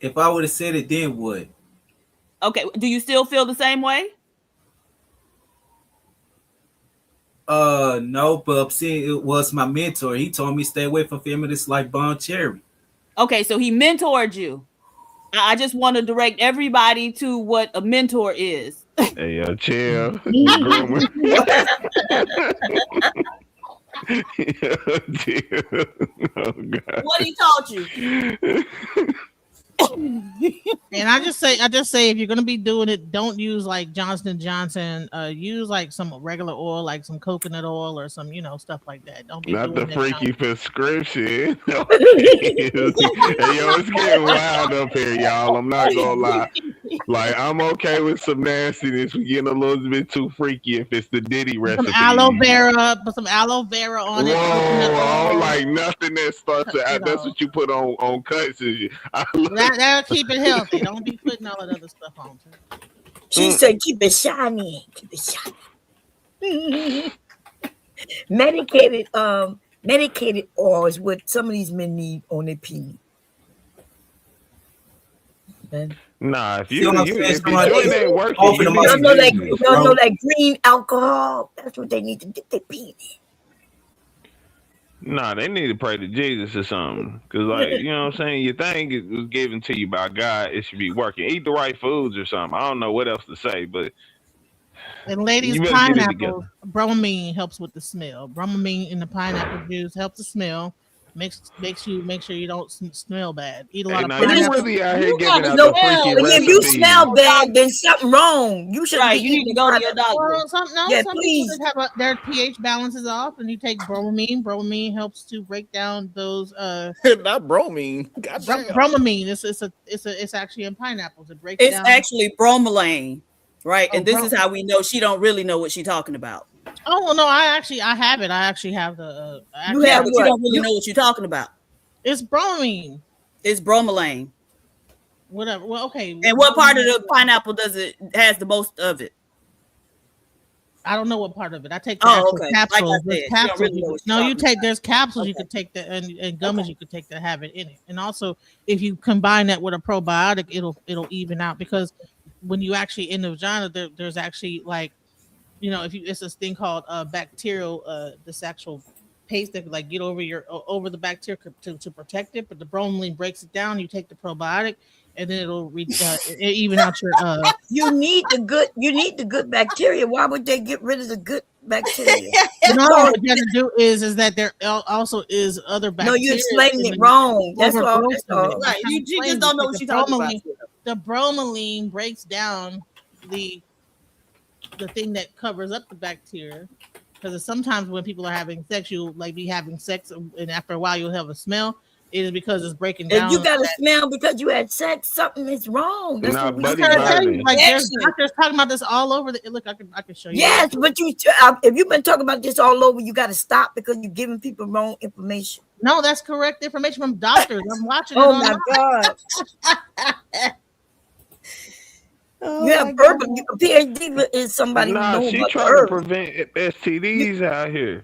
If I would have said it, then what?
Okay. Do you still feel the same way?
No, but Obsidian it was my mentor. He told me stay away from feminists like Bon Cherry.
Okay, so he mentored you. I just want to direct everybody to what a mentor is.
Hey, yo, chill. Grandma. Yo, chill. Oh, God.
What he taught you?
And I just say, if you're gonna be doing it, don't use like Johnson & Johnson. Use like some regular oil, like some coconut oil or some, stuff like that. Don't be
Not
doing
the
that
freaky prescription. Hey, yo, it's getting wild up here, y'all. I'm not gonna lie. Like, I'm okay with some nastiness. We're getting a little bit too freaky if it's the Diddy recipe.
Some aloe vera, put some aloe vera on it.
Whoa,
coconut
I don't
oil.
like nothing that starts to, that's what you put on cuts.
That'll keep it healthy. Don't be putting all that other stuff on.
She said, "Keep it shiny, keep it shiny." Medicated oil is what some of these men need on their penis.
Nah, if
See
you
what I'm
if
saying?
your
Somebody
joint
is
ain't working,
open
you
to
need
my
Y'all know that.
business,
Y'all know
bro.
that green alcohol. That's what they need to dip their penis.
Nah, they need to pray to Jesus or something. Cause like, you know what I'm saying? Your thing was given to you by God. It should be working. Eat the right foods or something. I don't know what else to say, but
And ladies,
you better get it
pineapple
together.
bromamine helps with the smell. Bromamine in the pineapple juice helps the smell. Makes you make sure you don't smell bad. Eat a lot
Hey,
of
now you
pineapple.
really out here
You
giving
gotta
out
No,
the freaky
if you
recipes.
smell bad, then something wrong. You should
Right,
be
you need to
eating
go to your
pineapple.
doctor.
Well, some
Yeah,
people
please.
that have their pH balances off, and you take bromamine. Bromamine helps to break down those
Not bromine. Goddamn.
bromamine. It's actually in pineapples. It breaks
It's
down.
actually bromelain, right?
Oh,
And this is how we know she don't really know what she's talking about.
Oh well, no, I have it. I actually have the.
You
Yeah,
have
but you
what?
don't really know what you're talking about.
It's bromine.
It's bromelain.
Whatever. Well, okay.
And what part of the pineapple does it has the most of it?
I don't know what part of it. I take the
Oh,
actual
okay.
capsules.
Like I
There's
said, you don't
capsules.
really know what you're
No, you
talking
take. There's capsules you could take that, and gummies you could take that have it in it. And also, if you combine that with a probiotic, it'll even out, because when you actually in the vagina, there's actually like, if you, it's this thing called bacterial, this actual paste that like get over the bacteria to protect it, but the bromelain breaks it down. You take the probiotic, and then it'll even out your.
You need the good bacteria. Why would they get rid of the good bacteria?
No, what you have to do is that there also is other bacteria.
No, you're explaining it wrong. That's all.
Right. You just don't know what you're talking about.
The bromelain breaks down the thing that covers up the bacteria, because sometimes when people are having sex, you'll like be having sex, and after a while you'll have a smell. It is because it's breaking down.
If you got a smell because you had sex, something is wrong. That's what
I'm trying to tell you. Like there's doctors talking about this all over. Look, I can show you.
Yes, but if you've been talking about this all over, you got to stop because you're giving people wrong information.
No, that's correct information from doctors. I'm watching.
Oh my God. You have urban. A PhD is somebody who knows
she
about
trying
the
to prevent STDs out here.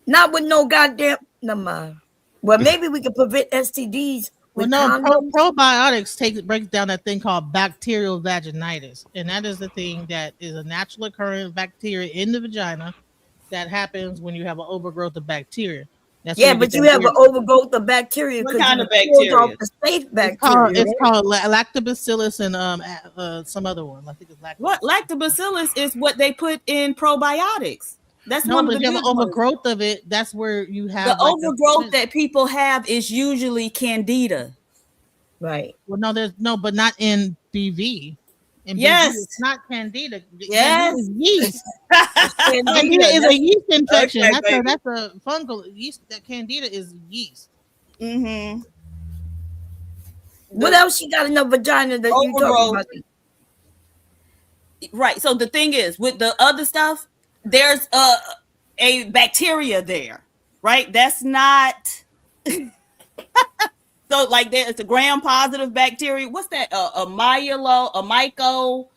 Not with no goddamn. Never mind. Well, maybe we can prevent STDs.
Well, no, probiotics breaks down that thing called bacterial vaginitis, and that is the thing that is a natural occurring bacteria in the vagina that happens when you have an overgrowth of bacteria. That's
but you have an overgrowth of bacteria.
What kind of bacteria?
Off the safe bacteria.
It's called lactobacillus and some other one. I think it's
lactobacillus is what they put in probiotics. That's
no,
one
but
of
if
the
you have an overgrowth of it, that's where you have
the overgrowth that people have is usually candida.
Right.
Well, but not in BV. In
yes,
BV, it's not candida.
Yes,
candida is yeast. Candida is a yeast infection.
Okay,
that's a fungal yeast. That candida is yeast.
Mm-hmm.
What else you got in the vagina that you talking about?
Right. So the thing is, with the other stuff, there's a bacteria there, right? That's not so like there's a gram-positive bacteria. What's that? A mycoplasma.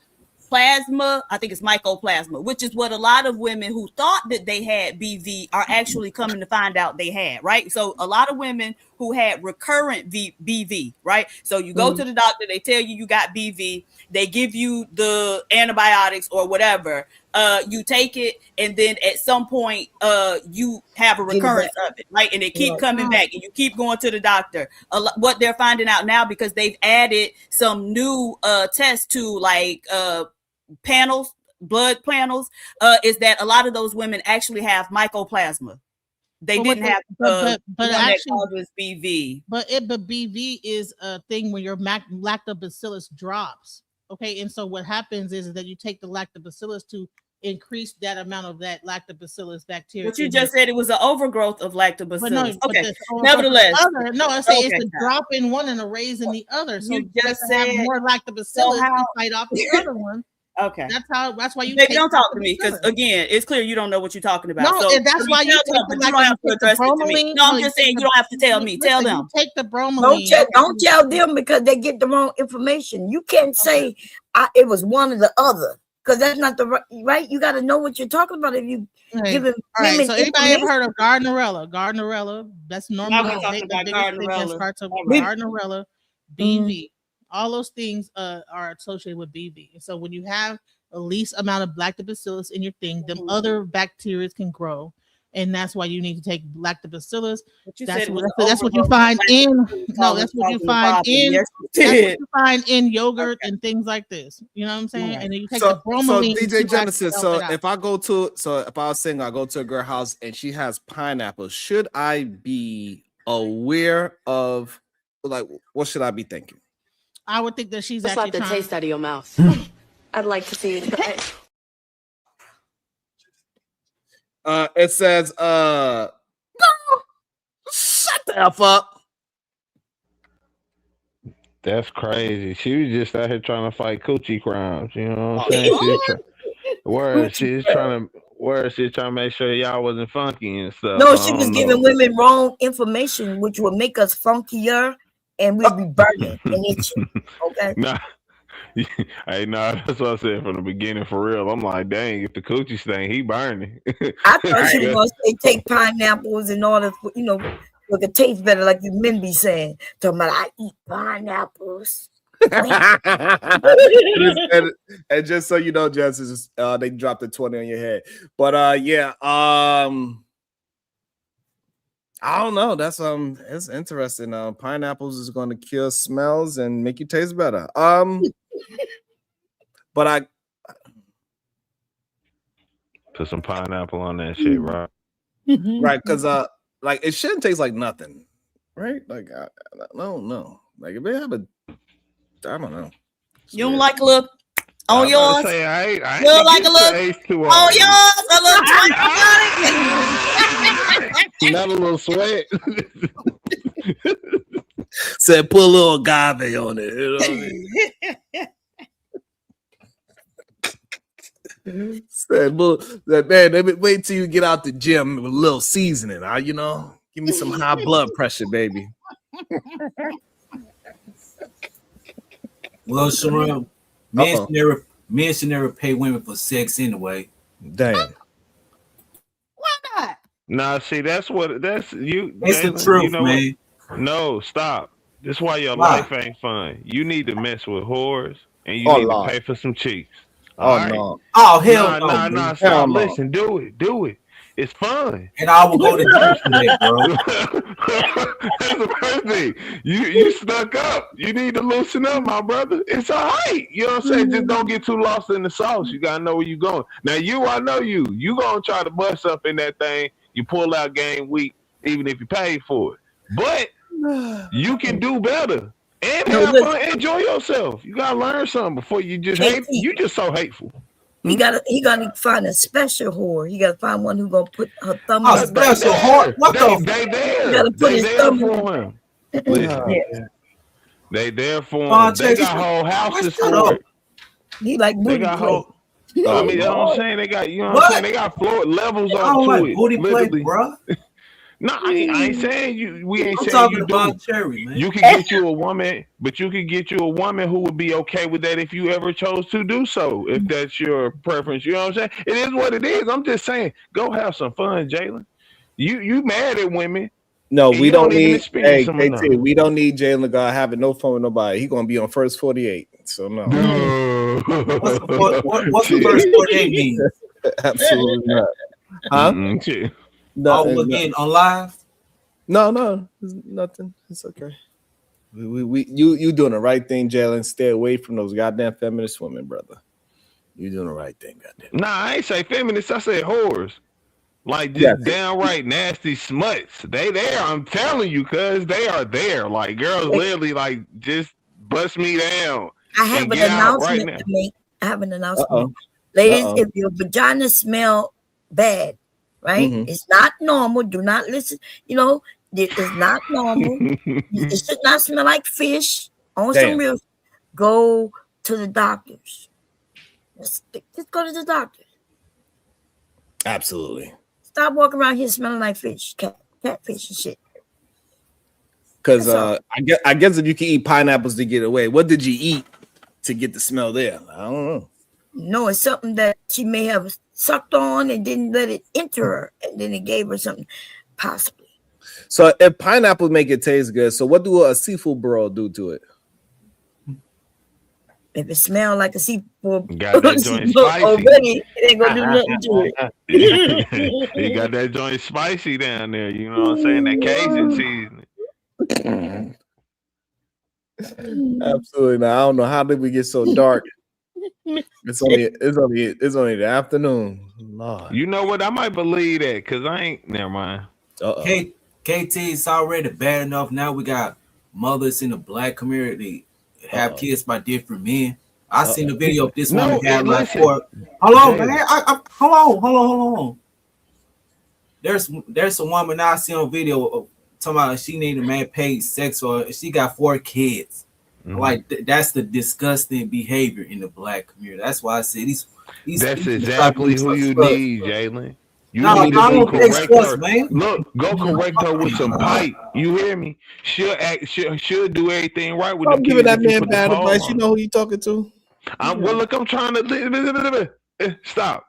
I think it's mycoplasma, which is what a lot of women who thought that they had BV are actually coming to find out they had, right? So a lot of women who had recurrent BV, right? So you go to the doctor, they tell you got BV, they give you the antibiotics or whatever, you take it, and then at some point you have a recurrence of it, right? And they keep coming back, and you keep going to the doctor. What they're finding out now, because they've added some new tests to like blood panels, is that a lot of those women actually have mycoplasma. They didn't have but actually causes BV.
But BV is a thing when your lactobacillus drops. Okay, and so what happens is that you take the lactobacillus to increase that amount of that lactobacillus bacteria.
But you just said it was an overgrowth of lactobacillus.
But no,
okay. Nevertheless,
I say it's a drop in one and a raise in the other. So
you just said
more lactobacillus to fight off the other one.
Okay,
that's why you
don't talk to me, because again, it's clear you don't know what you're talking about.
No,
so
that's why you take
you don't have to address it to me. No, I'm just saying you don't have to tell me. Tell them.
Take the bromelain.
Don't tell them because they get the wrong information. You can't say it was one or the other, because that's not the right. You got to know what you're talking about. If you give it.
All right. So anybody ever heard of Gardnerella? Gardnerella. That's normally
talking about Gardnerella.
Gardnerella, BV. All those things are associated with BV. And so when you have the least amount of lactobacillus in your thing, them other bacteria can grow. And that's why you need to take lactobacillus. That's what you find in that's what you find in yogurt and things like this. You know what I'm saying? And then you take the bromelain.
So DJ Genesis, if I was single, I go to a girl house and she has pineapples, should I be aware of, like, what should I be thinking?
I would think that she's
Just
actually
like the taste out of your mouth. I'd like to see you try.
It says, shut the F up.
That's crazy. She was just out here trying to fight coochie crimes. You know what I'm saying? She's trying to make sure y'all wasn't funky and stuff.
No, she was giving women wrong information, which would make us funkier, and we'd be burning and itching. Okay.
That's what I said from the beginning. For real, I'm like, dang, if the coochie stain, he burning.
I thought she was gonna say take pineapples in order for for it to taste better, like you men be saying. Talking about I eat pineapples.
And just so you know, Justice, they dropped the 20 on your head. But I don't know. That's it's interesting. Pineapples is going to cure smells and make you taste better. But I
put some pineapple on that shit, right?
Right, because like it shouldn't taste like nothing, right? Like I don't know. Like if they have a, I don't know.
You don't like a little on yours?
Say, I
you don't like a little on yours? A little
not a little sweat.
Said put a little agave on it. You know what I mean? Said, man, wait till you get out the gym with a little seasoning. You know, give me some high blood pressure, baby.
Well, Sharon, men should never pay women for sex anyway.
Damn.
Why not?
Nah, see, that's you.
It's the truth,
you know
man.
What? No, stop. This is why your
Why?
life ain't fun. You need to mess with whores, and you
Oh,
need
Lord.
to pay for some cheeks.
Oh,
All right?
no.
Oh, hell no.
Nah,
man.
stop.
Hell no.
Listen, do it. It's fun.
And I will go to church today, bro.
That's the first thing. You stuck up. You need to loosen up, my brother. It's all right. You know what I'm saying? Just don't get too lost in the sauce. You gotta know where you're going. Now I know you. You gonna try to bust up in that thing. You pull out game week, even if you pay for it. But you can do better. And have fun, enjoy yourself. You gotta learn something before you just hate. You just so hateful.
He gotta find a special whore. He gotta find one who gonna put her thumb
Oh,
in his
special whore? What the?
They there.
He gotta put
They
his
there
thumb
for him. Listen, they there for him. They got whole houses for it.
He like
They
booty
got
play.
whole. I mean, you know what I'm saying? They got, you know what I'm saying? They got floor levels
I
up
don't
to
like
it.
booty play,
Literally.
bro.
No, I ain't saying you. We ain't
I'm
saying
talking
you
about
do.
Cherry, man.
You can get you a woman, but you can get you a woman who would be okay with that if you ever chose to do so. If that's your preference, you know what I'm saying? It is what it is. I'm just saying, go have some fun, Jalen. You mad at women?
No,
and
we
you
don't
even
need.
experience
Hey,
them
KT,
enough.
we don't need Jalen God having no fun with nobody. He gonna be on first 48. So no.
What's the first 48 mean?
Absolutely not. Huh?
No, again, on live?
No, it's nothing. It's okay. You doing the right thing, Jalen. Stay away from those goddamn feminist women, brother. You doing the right thing, goddamn.
Nah, I ain't say feminists. I said whores. Like just downright nasty smuts. They there. I'm telling you, cuz they are there. Like girls literally like just bust me down.
I have
and
an
get out
announcement
right now.
to make. I have an announcement.
Uh-oh.
Ladies,
Uh-oh.
if your vagina smell bad, right?
Mhm.
It's not normal. Do not listen. You know, it is not normal. It should not smell like fish. On some
Damn.
real, go to the doctors. Just go to the doctor.
Absolutely.
Stop walking around here smelling like fish, catfish and shit.
Because I guess if you can eat pineapples to get away, what did you eat to get the smell there? I don't know.
No, it's something that she may have sucked on and didn't let it enter her, and then it gave her something, possibly.
So if pineapple make it taste good, so what do a seafood broil do to it?
If it smells like a seafood,
Got that joint spicy.
already, it ain't gonna do nothing to it.
You got that joint spicy down there. You know what I'm saying? That Cajun seasoning.
Absolutely not. I don't know how did we get so dark. It's only the afternoon. Lord.
You know what? I might believe that because I ain't. Never mind.
KT, it's already bad enough. Now we got mothers in the black community have kids by different men. I seen the video of this woman had like four. Hold on, man. Hold on. There's a woman I see on video of talking about she need a man paid sex or she got 4 kids.
Mhm.
Like that's the disgusting behavior in the black community. That's why I say these
That's exactly who you need, Jalen. You
No,
need to
I
go
don't think
correct
so,
her.
man.
Look, go correct her with some pipe. You hear me? She'll do everything right with
Don't
the
give
kids.
that
if you
man
put the
bad
pole
advice.
on.
You know who you talking to.
Well, look, I'm trying to stop.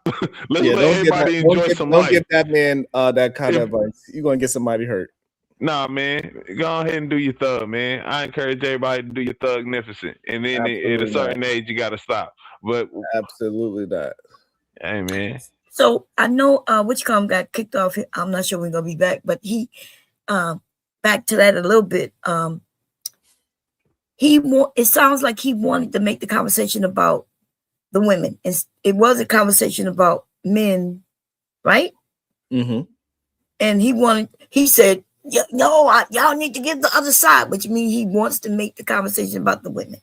Let's
Yeah,
let
don't
everybody
give
enjoy
that,
some
don't
life.
give that man that kind of
If-
advice. You're gonna get somebody hurt.
Nah, man, go ahead and do your thug, man. I encourage everybody to do your thugnificent, and then at a
Absolutely
certain age, you got to stop. But
absolutely not.
Hey, man.
So I know Witchcom got kicked off. I'm not sure we're gonna be back, but he back to that a little bit. It sounds like he wanted to make the conversation about the women. It was a conversation about men, right?
Mm-hmm.
And he said, no, y'all need to give the other side, which means he wants to make the conversation about the women.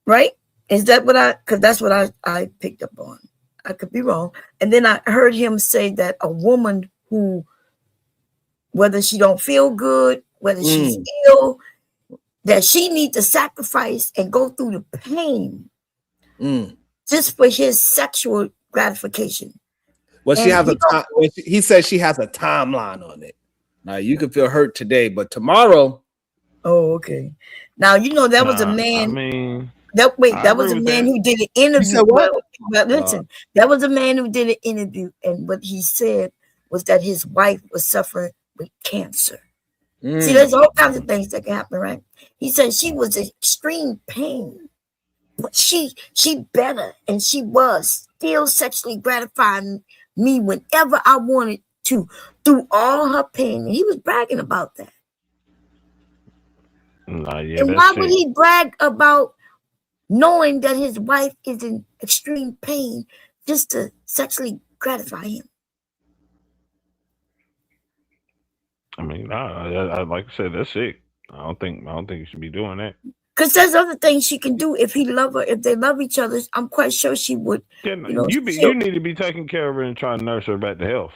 Right? Is that because that's what I picked up on. I could be wrong. And then I heard him say that a woman who, whether she don't feel good, whether she's ill, that she needs to sacrifice and go through the pain just for his sexual gratification.
Well, he says she has a timeline on it. Now you can feel hurt today, but tomorrow.
Oh, okay. Now that was a man. That was a man who did an interview. But listen, that was a man who did an interview, and what he said was that his wife was suffering with cancer. See, there's all kinds of things that can happen, right? He said she was in extreme pain, but she better, and she was still sexually gratifying me whenever I wanted to, through all her pain. And he was bragging about that. And why would he brag about knowing that his wife is in extreme pain just to sexually gratify him?
I mean, I like I said, that's sick. I don't think you should be doing that.
Because there's other things she can do if he love her. If they love each other, I'm quite sure she would.
You need to be taking care of her and trying to nurse her back to health.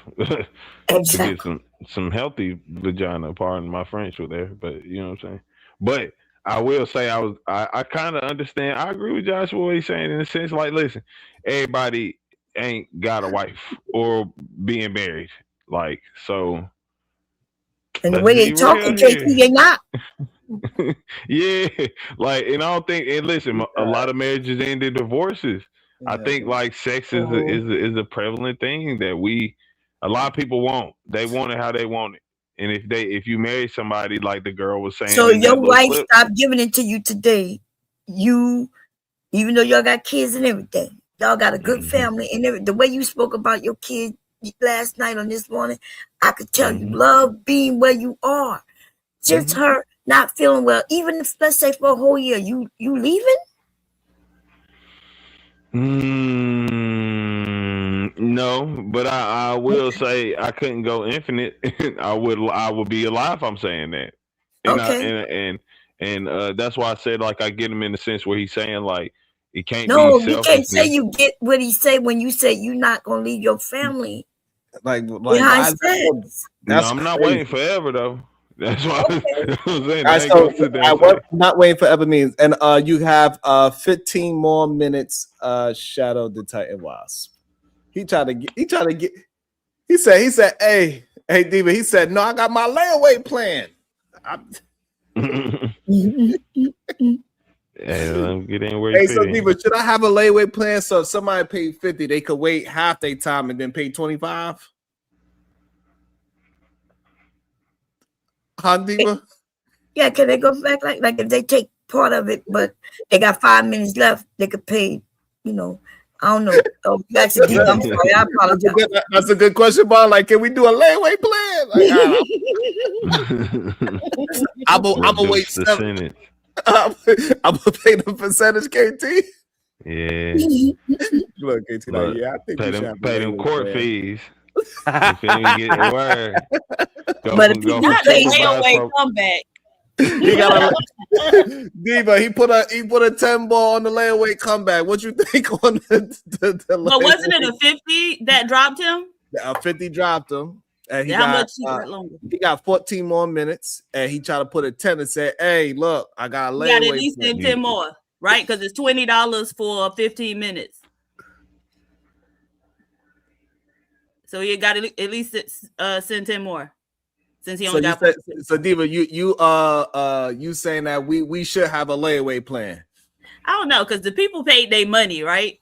Exactly.
To get some healthy vagina. Pardon my French with there, but you know what I'm saying. But I will say I kind of understand. I agree with Joshua what he's saying in a sense. Like, listen, everybody ain't got a wife or being married. Like, so.
And the way they talking, KT, they not.
Yeah, like, and I don't think. And listen, a lot of marriages end in divorces. Yeah. I think like sex is a prevalent thing that a lot of people want. They want it how they want it, and if you marry somebody like the girl was saying,
so your wife stopped giving it to you today. Even though y'all got kids and everything, y'all got a good family and the way you spoke about your kids last night on this morning, I could tell you love being where you are. Just her not feeling well, even if, let's say, for a whole year, you leaving?
No, but I will say I couldn't go infinite. I would be alive. I'm saying that. And that's why I said like I get him in the sense where he's saying like it can't.
No, you can't say you get what he said when you say you're not gonna leave your family.
Like
I'm not waiting forever though. That's why I'm saying.
Not waiting forever means, and you have 15 more minutes. Shadow the Titan Wasp. He said, hey, Diva. He said, no, I got my layaway plan.
Yeah, let him get in where you
Hey, so Diva, should I have a layaway plan so if somebody paid 50, they could wait half their time and then pay 25? Huh, Diva?
Yeah, can they go back like if they take part of it, but they got 5 minutes left, they could pay, I don't know. Oh, that's I'm sorry, I apologize.
That's a good question, Bob. Like, can we do a layaway plan? Like, I'm gonna wait 7. I'm gonna pay the percentage, KT.
Yeah.
Look, KT, like, I think
pay them court fees. If you didn't get the word,
but if you not
layaway comeback.
He got Diva. He put a 10 ball on the layaway comeback. What you think on the
but wasn't it a 50 that dropped him?
50 dropped him. And
he
got 14 more minutes, and he tried to put a 10 and said, "Hey, look, I got a layaway."
You got at least 10 more, right? Because it's $20 for 15 minutes. So you got at least send 10 more, since he only got.
So Diva, you saying that we should have a layaway plan?
I don't know, because the people paid their money, right?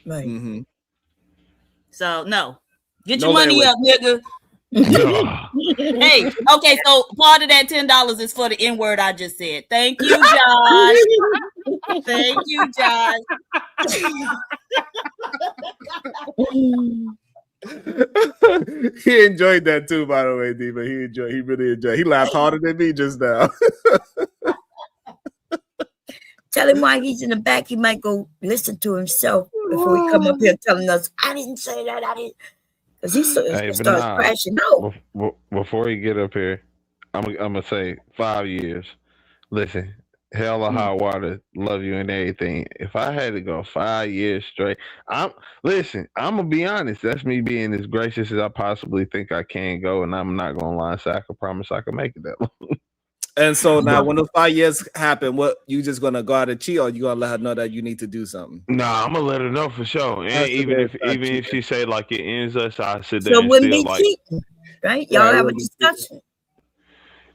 Right.
Mm-hmm.
So no. Get your money up, nigga. Hey, okay, so part of that $10 is for the N-word I just said. Thank you, Josh. Thank you, Josh.
He enjoyed that too, by the way, D. But he really enjoyed. He laughed harder than me just now.
Tell him why he's in the back. He might go listen to himself before he come up here telling us, I didn't say that. I didn't. Because he starts crashing out.
Before he get up here, I'm gonna say 5 years. Listen, hell or high water, love you and everything. If I had to go 5 years straight, I'm gonna be honest. That's me being as gracious as I possibly think I can go, and I'm not gonna lie. So I can promise I can make it that long.
And so now, when the 5 years happen, what you just gonna go out and cheat, or you gonna let her know that you need to do something?
Nah, I'm gonna let her know for sure. And even if she say like it ends us, I sit there
So
and
wouldn't
still
be
like
cheating, right? Y'all have a discussion.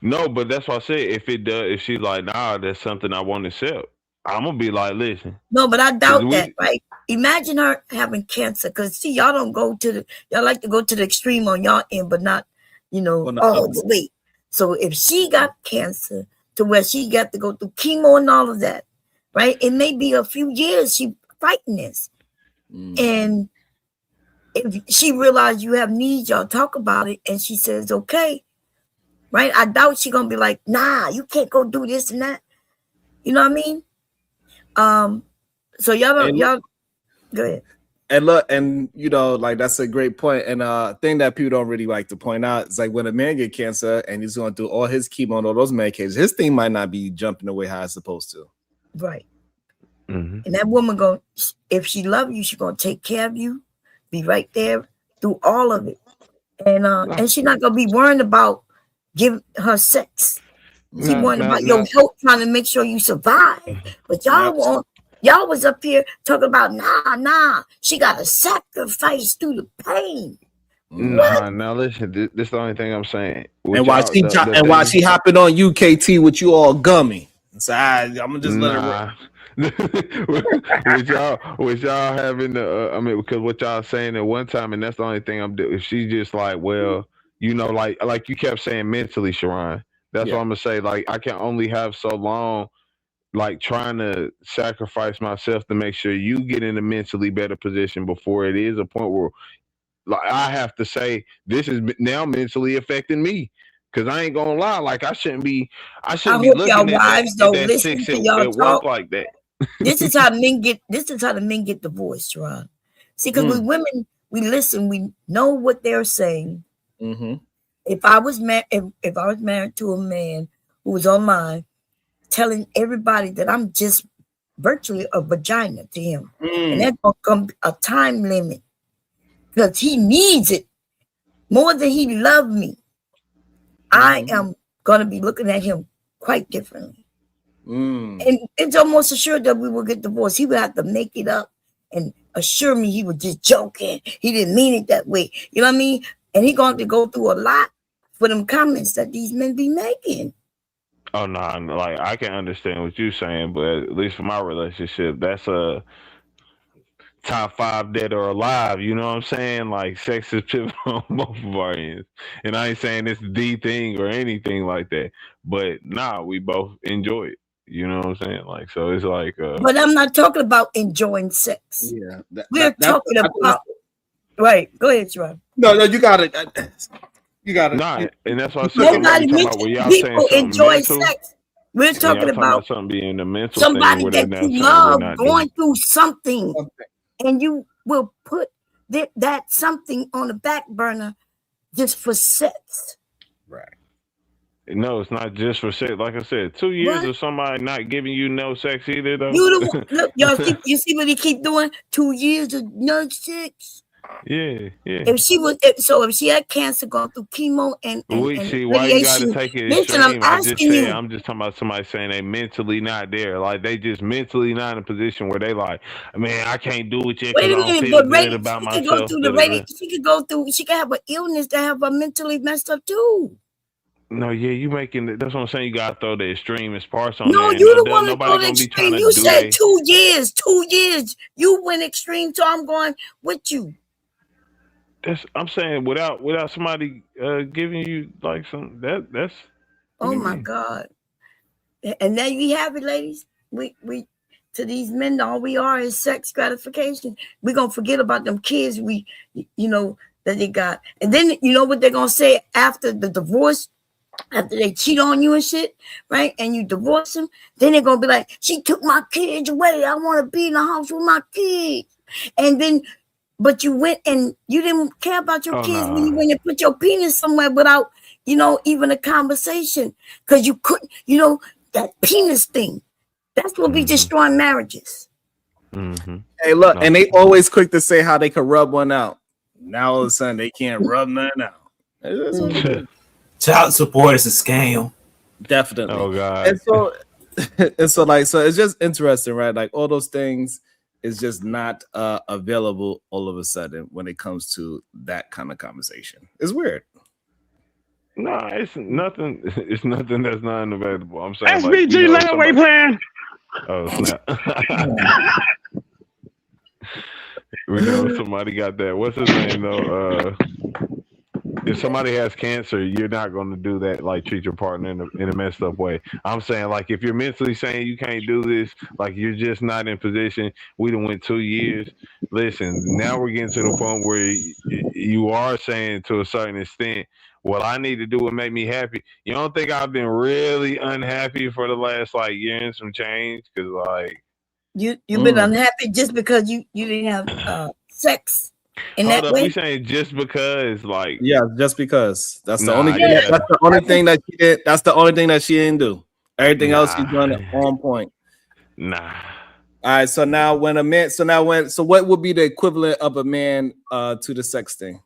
no, but that's why I said if it does, if she's like, nah, that's something I want to accept, I'm gonna be like, listen.
No, but I doubt that, right? Imagine her having cancer, because see, y'all don't go to y'all like to go to the extreme on y'all end, but not, all the way. So if she got cancer to where she got to go through chemo and all of that, right? It may be a few years she fighting this. And if she realized you have needs, y'all talk about it, and she says, okay, right? I doubt she gonna be like, nah, you can't go do this and that. You know what I mean? So y'all go ahead.
And look, and like that's a great point. And thing that people don't really like to point out is like when a man get cancer and he's going through all his chemo and all those medications, his thing might not be jumping the way how it's supposed to.
Right. And that woman if she love you, she's gonna take care of you, be right there through all of it. And she's not gonna be worrying about giving her sex. She's worrying about your health, trying to make sure you survive. But y'all was up here talking about nah. She got to sacrifice through the pain.
Now listen, this is the only thing I'm saying.
And while she hopping on you, KT, with you all gummy. So I'm gonna just let her.
with y'all having the because what y'all saying at one time, and that's the only thing I'm doing. If she's just like, well, like you kept saying mentally, Sharon. That's what I'm gonna say. Like I can only have so long, like trying to sacrifice myself to make sure you get in a mentally better position before it is a point where, like, I have to say this is now mentally affecting me. Cause I ain't gonna lie, like I shouldn't be looking at
wives
that,
don't
that
listen
chicks
to
at
y'all
work
talk.
like that.
This is how the men get divorced, Ron. See, because with women, we listen, we know what they're saying. If I was married to a man who was online telling everybody that I'm just virtually a vagina to him, and that's gonna come a time limit because he needs it more than he loved me. I am gonna be looking at him quite differently. And it's almost assured that we will get divorced. He would have to make it up and assure me he was just joking. He didn't mean it that way. You know what I mean? And he's going to go through a lot for them comments that these men be making.
Oh no, like I can understand what you're saying, but at least for my relationship, that's a top 5 dead or alive. You know what I'm saying? Like sex is pivotal on both of our ends, and I ain't saying it's the thing or anything like that. But we both enjoy it. You know what I'm saying? Like so, it's like.
But I'm not talking about enjoying sex.
Yeah,
we're talking about. Right, go ahead, Sharon.
No, you got it. You got it.
Nah, and that's what I said.
Nobody mentioned people enjoy sex. We're talking about
something being the mental
somebody
thing
that you love going through something, and you will put that something on the back burner just for sex.
Right.
No, it's not just for sex. Like I said, 2 years of somebody not giving you no sex either, though.
Look, y'all you see what he keep doing? 2 years of no sex.
Yeah.
If she had cancer, going through chemo and
see why you got to take it
listen,
extreme.
I'm
just talking about somebody saying they mentally not there, like they just mentally not in a position where they like, man, I can't do it yet because I don't feel good about myself.
She could have an illness that have her mentally messed up too.
No, you making it. That's what I'm saying. You gotta throw the extremist parts on there.
No, you don't want to throw the extreme. You said 2 years. 2 years. You went extreme, so I'm going with you.
I'm saying without somebody giving you like that's.
Oh my God! And there you have it, ladies. We to these men, all we are is sex gratification. We're gonna forget about them kids. that they got. And then you know what they're gonna say after the divorce, after they cheat on you and shit, right? And you divorce them, then they're gonna be like, she took my kids away. I want to be in the house with my kids. And then, but you went and you didn't care about your kids when you went and put your penis somewhere without, you know, even a conversation, because you couldn't, you know, that penis thing. That's what be destroying marriages.
Hey, look, and they always quick to say how they could rub one out. Now all of a sudden they can't rub nothing out. That's what it is.
Child support is a scam.
Definitely.
Oh God.
And so like, so it's just interesting, right? Like all those things is just not available all of a sudden when it comes to that kind of conversation. It's weird.
No, it's nothing. It's nothing that's not available. I'm saying
SBG layaway plan.
Oh snap. We know somebody got that. What's his name though? If somebody has cancer, you're not going to do that, like treat your partner in a messed up way. I'm saying, like, if you're mentally saying you can't do this, like you're just not in position. We done went 2 years. Listen, now we're getting to the point where you are saying to a certain extent, what I need to do would make me happy. You don't think I've been really unhappy for the last like year and some change? Because like
you've been unhappy just because you didn't have sex.
Hold up, we saying just because, like,
yeah, just because. That's the only thing. That's the only thing that she did. That's the only thing that she didn't do. Everything else she's done on point.
Nah.
All right. So now when a man, so what would be the equivalent of a man to the sex thing?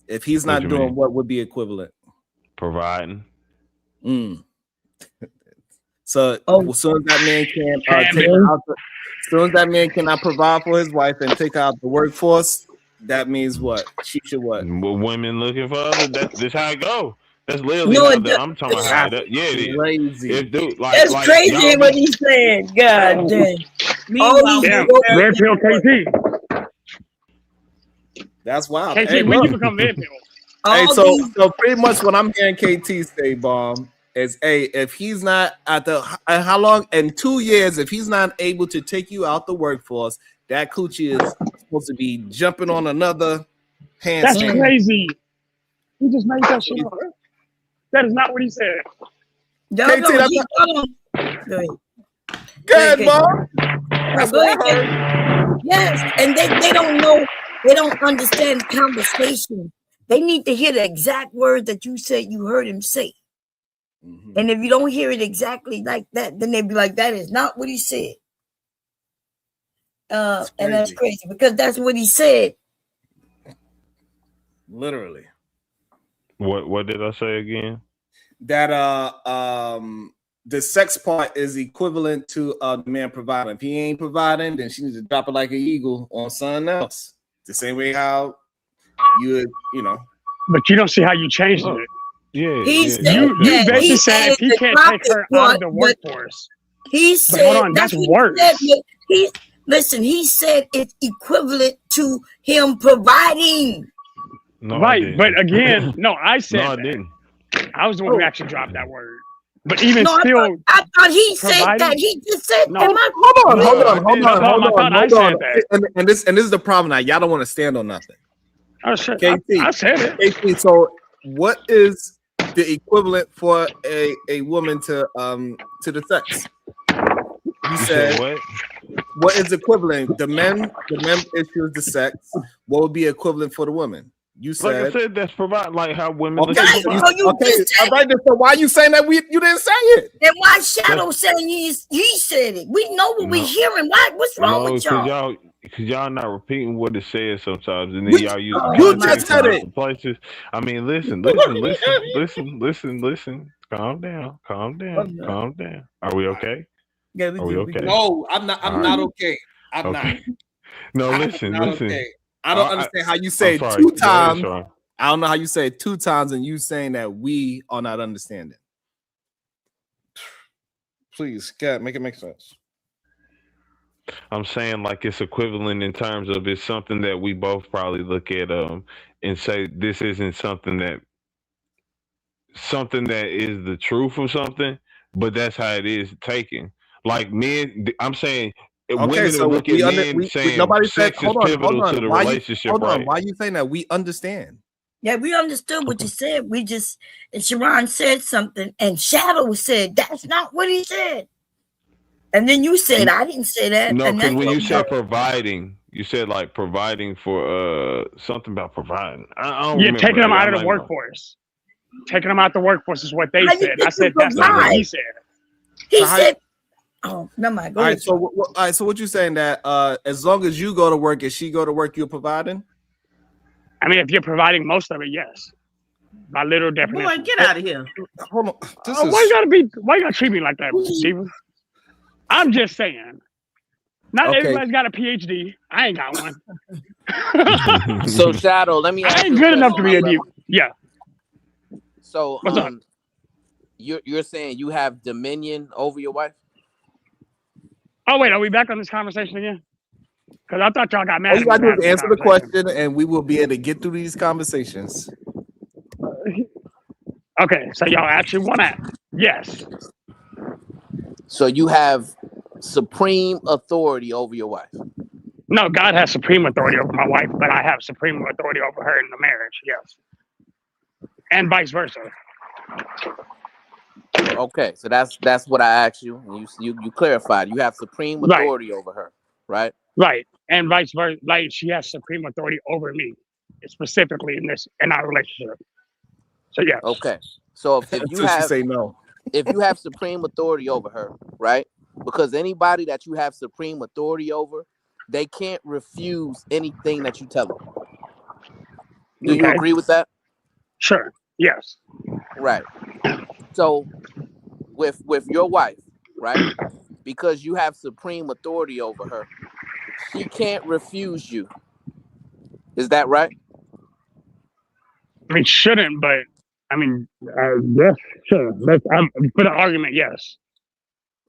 If he's not doing, what would be equivalent?
Providing.
So as soon as that man can take her out, as soon as that man cannot provide for his wife and take her out the workforce, that means what? She should what?
Women looking for other. This how it go. That's literally I'm talking about how that. Yeah, it is.
Crazy.
If dude,
that's like, crazy what he's saying. God dang.
Red pill KT.
That's wild.
KT,
hey,
when you become red pill?
Hey, so pretty much what I'm hearing KT say, Bomb, is if he's not at the how long in 2 years, if he's not able to take you out the workforce, that coochie is supposed to be jumping on another handstand.
That's crazy. He just made that shit up. That is not what he said.
KT,
Good, Mom. Yes, and they don't know. They don't understand conversation. They need to hear the exact word that you said you heard him say. And if you don't hear it exactly like that, then they'd be like, that is not what he said. And that's crazy because that's what he said.
Literally.
What did I say again?
That the sex part is equivalent to the man providing. If he ain't providing, then she needs to drop it like an eagle on something else. The same way how you know.
But you don't see how you changed it.
Yeah,
you basically said if he can't take her out of the workforce.
He said,
hold on, that's worse.
He said it's equivalent to him providing.
No,
right, but again, no, I said
no, I didn't.
I was the one who actually dropped that word. But even still,
I thought he said that. He just said,
no.
Hold on.
I said that.
And this is the problem now. Y'all don't want to stand on nothing.
Oh shit!
KT,
I said it.
KT, so what is the equivalent for a woman to the sex? You said what is equivalent? The men issues the sex. What would be equivalent for the woman? You said,
like I said, that's provide like how women.
Okay, all right. So why are you saying that you didn't say it?
Then why Shadow saying he said it? We know what we're hearing. What's wrong with y'all?
Because y'all not repeating what it says sometimes, and then y'all use
you just said it.
Places. I mean, listen. Calm down. Are we okay?
Yeah,
are we okay?
No, I'm not. I'm not okay. I'm not.
No, listen.
Okay. I don't understand how you say it 2 times. I don't know how you say it 2 times, and you saying that we are not understanding. Please, God, make it make sense.
I'm saying like it's equivalent in terms of it's something that we both probably look at and say this isn't something that is the truth of something, but that's how it is taken. Like men, I'm saying
Okay,
women
so
look at men saying
nobody said.
sex is pivotal to the relationship,
hold on.
right?
Why are you saying that? We understand.
Yeah, we understood what you said. We just, and Sharon said something, and Shadow said, that's not what he said. And then you said, I didn't say that.
No,
and
because
then
when you said providing, you said like providing for something about providing. I don't remember.
Taking them out of the
know.
workforce. Taking them out the workforce is what they
How you
said.
think
I said
you
that's not what
provide?
he said.
He
So how-
said, oh, never mind. Go
All
ahead.
right, so all right, so what you saying that as long as you go to work and she go to work, you're providing?
I mean, if you're providing most of it, yes. By literal definition.
Boy, get out of here.
Hold on.
Why you gotta treat me like that, Diva? I'm just saying. Not everybody's got a PhD. I ain't got one.
So Shadow, let me ask
I ain't
you a
good enough
question,
to be
my
a
brother.
diva. Yeah.
So
What's up?
You're saying you have dominion over your wife?
Oh wait, are we back on this conversation again? Because I thought y'all got mad.
All you
at me
gotta do is
having
answer the
conversation.
question, and we will be able to get through these conversations.
Okay, so y'all actually want to? Yes.
So you have supreme authority over your wife?
No, God has supreme authority over my wife, but I have supreme authority over her in the marriage. Yes. And vice versa.
Okay, so that's what I asked you. You clarified. You have supreme authority over her, right?
Right. And vice versa. Like she has supreme authority over me, specifically in our relationship. So yeah.
Okay. So if you have
say no.
If you have supreme authority over her, right? Because anybody that you have supreme authority over, they can't refuse anything that you tell them. Do you agree with that?
Sure. Yes.
Right. So with your wife, right? Because you have supreme authority over her, she can't refuse you. Is that right?
I mean, shouldn't, but I mean, yes, sure. For the argument, yes.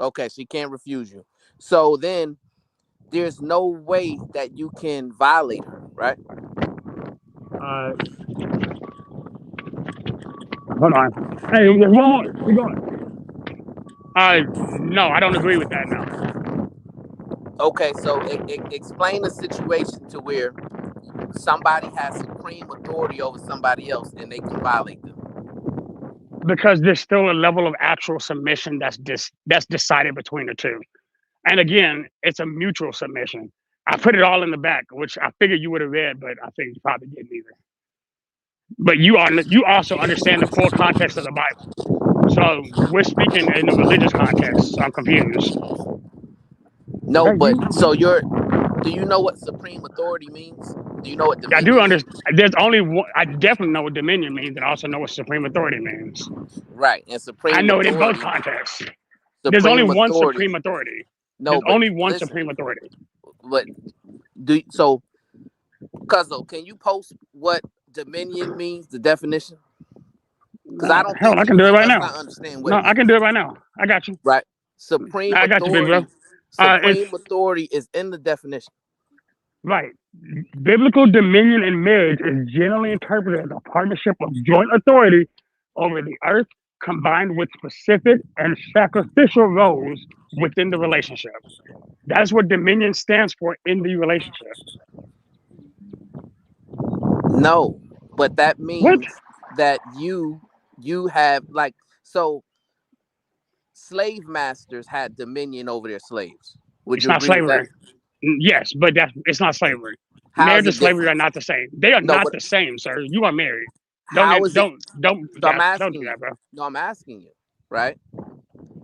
Okay, she can't refuse you. So then there's no way that you can violate her, right?
Hold on. Hey, one more. Keep going. No, I don't agree with that now.
Okay, so explain the situation to where somebody has supreme authority over somebody else and they can violate them.
Because there's still a level of actual submission that's decided between the two. And again, it's a mutual submission. I put it all in the back, which I figured you would have read, but I think you probably didn't either. But you also understand the full context of the Bible. So we're speaking in a religious context, so I'm confused.
No, but so do you know what supreme authority means? Do you know what dominion
I do
means?
understand. There's only one. I definitely know what dominion means, and I also know what supreme authority means.
Right, and supreme
I know
authority,
it in both contexts. There's only one supreme authority.
No,
There's
but
only one
listen,
supreme authority.
But Cuzzo, can you post what dominion means, the definition? Because I don't think
I can do it right now.
Understand what
No,
it means.
I can do it right now. I got you.
Right, supreme
I got you, big bro.
authority. Supreme authority is in the definition.
Right. Biblical dominion in marriage is generally interpreted as a partnership of joint authority over the earth, combined with specific and sacrificial roles within the relationship. That's what dominion stands for in the relationship.
No, but that means that you have slave masters had dominion over their slaves. Would
It's
you
not
agree with
slavery.
that?
Yes, but it's not slavery.
How
Marriage
is
and
it
slavery
different?
are not the same. They are
No,
not
but
the same, sir. You are married.
how is it?
Don't do that, bro.
No, I'm asking you, right?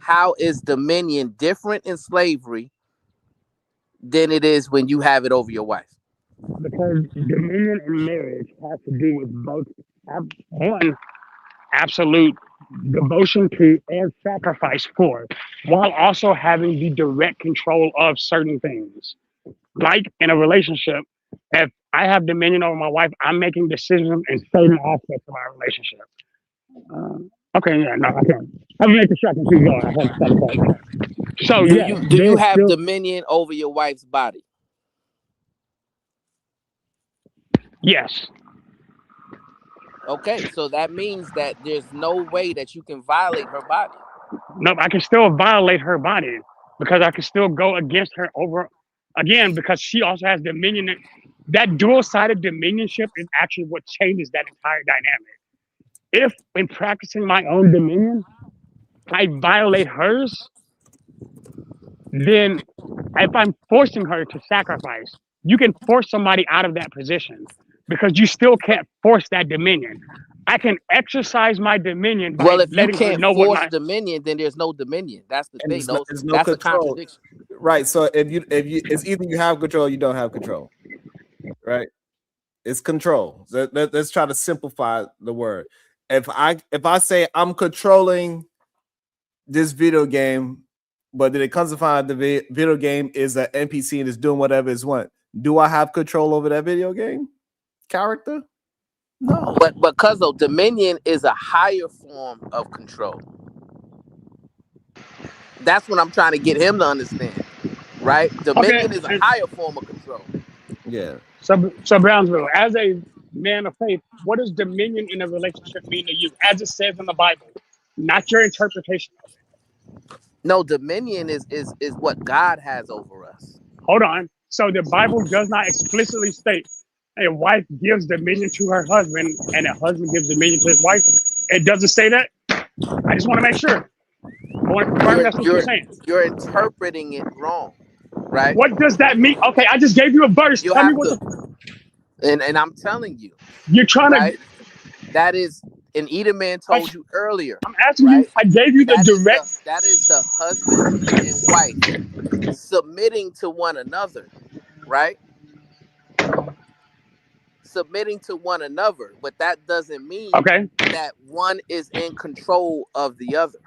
How is dominion different in slavery than it is when you have it over your wife?
Because dominion in marriage has to do with both one, absolute devotion to and sacrifice for, while also having the direct control of certain things. Like in a relationship, if I have dominion over my wife, I'm making decisions in certain aspects of our relationship. Okay, yeah, no, I can't. I'm making sure I can keep going. I have to stop the So
do you have dominion over your wife's body?
Yes.
Okay, so that means that there's no way that you can violate her body.
No, I can still violate her body. because I can still go against her over again because she also has dominion. That dual-sided dominionship is actually what changes that entire dynamic. If in practicing my own dominion, I violate hers, then if I'm forcing her to sacrifice, you can force somebody out of that position because you still can't force that dominion. I can exercise my dominion by
Well, if you
letting her
can't
know what
force
my
dominion, then there's no dominion. That's the
And
thing.
there's no
That's a
control.
contradiction.
Right. So if you it's either you have control or you don't have control. Right. It's control. Let's try to simplify the word. If I say I'm controlling this video game, but then it comes to find the video game is an NPC and it's doing whatever it's want, do I have control over that video game character? No.
But Cuzzo, dominion is a higher form of control. That's what I'm trying to get him to understand, right? Dominion is a higher form of control.
Yeah.
So Brownsville, as a man of faith, what does dominion in a relationship mean to you, as it says in the Bible, not your interpretation of it?
No, dominion is what God has over us.
Hold on. So the Bible does not explicitly state a wife gives dominion to her husband and a husband gives dominion to his wife. It doesn't say that. I just want to make sure. I want to confirm that's what you're saying.
You're interpreting it wrong, right?
What does that mean? Okay, I just gave you a verse.
You
Tell me
have
what
to, and I'm telling you.
You're trying
to. That is, and Edelman told you earlier.
I'm asking you. I gave you the direct.
That is the husband and wife submitting to one another, right? Submitting to one another, but that doesn't mean that one is in control of the other.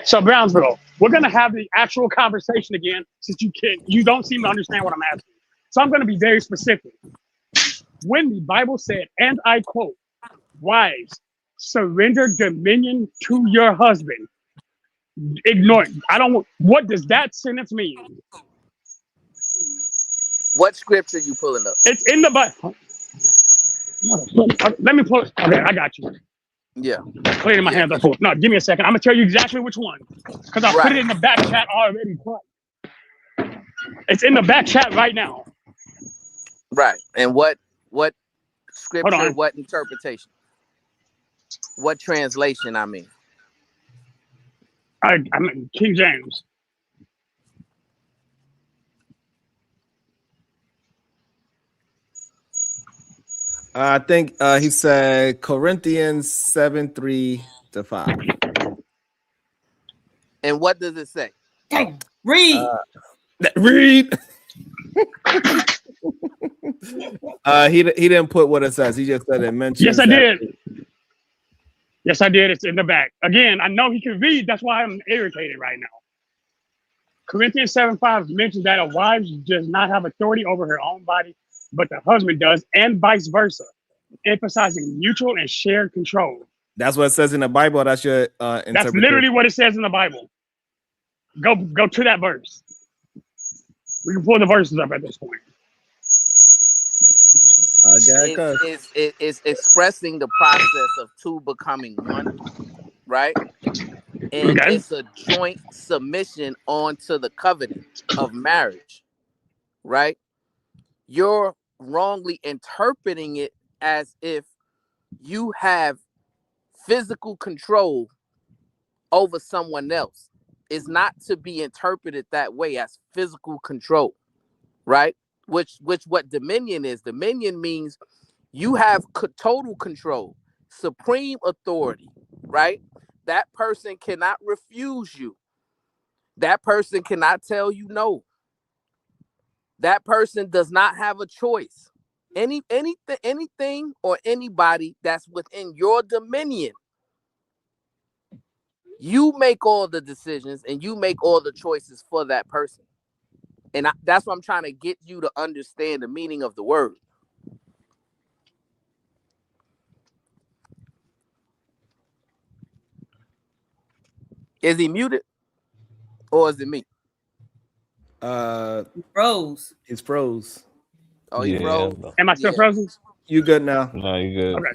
So Brownsville, we're gonna have the actual conversation again, since you don't seem to understand what I'm asking. So I'm gonna be very specific. When the Bible said, and I quote, "Wives, surrender dominion to your husband," ignore it. What does that sentence mean?
What scripture you pulling up?
It's in the Bible. Let me pull it. Okay, I got you.
Yeah.
Cleaning my hands up. No, give me a second. I'm gonna tell you exactly which one, because I put it in the back chat already. It's in the back chat right now.
Right. And what scripture? What interpretation? What translation? I mean,
I mean King James.
I think he said Corinthians 7:3-5.
And what does it say?
Read.
Read. He didn't put what it says. He just said it mentions.
Yes, I did. Yes, I did. It's in the back. Again, I know he can read. That's why I'm irritated right now. Corinthians 7:5 mentions that a wife does not have authority over her own body, but the husband does, and vice versa, emphasizing mutual and shared control.
That's what it says in the Bible. That's your interpretation.
That's literally what it says in the Bible. Go to that verse. We can pull the verses up at this point.
It's expressing the process of two becoming one, right? And it's a joint submission onto the covenant of marriage, right? You're wrongly interpreting it as if you have physical control over someone else. It's not to be interpreted that way, as physical control, right? Which what dominion is. Dominion means you have total control, supreme authority, right? That person cannot refuse you. That person cannot tell you no. That person does not have a choice. Anything or anybody that's within your dominion, you make all the decisions and you make all the choices for that person. And that's what I'm trying to get you to understand the meaning of the word. Is he muted? Or is it me?
Froze.
It's froze.
Oh, he froze.
Am I still frozen?
You good now?
No, you good.
Okay.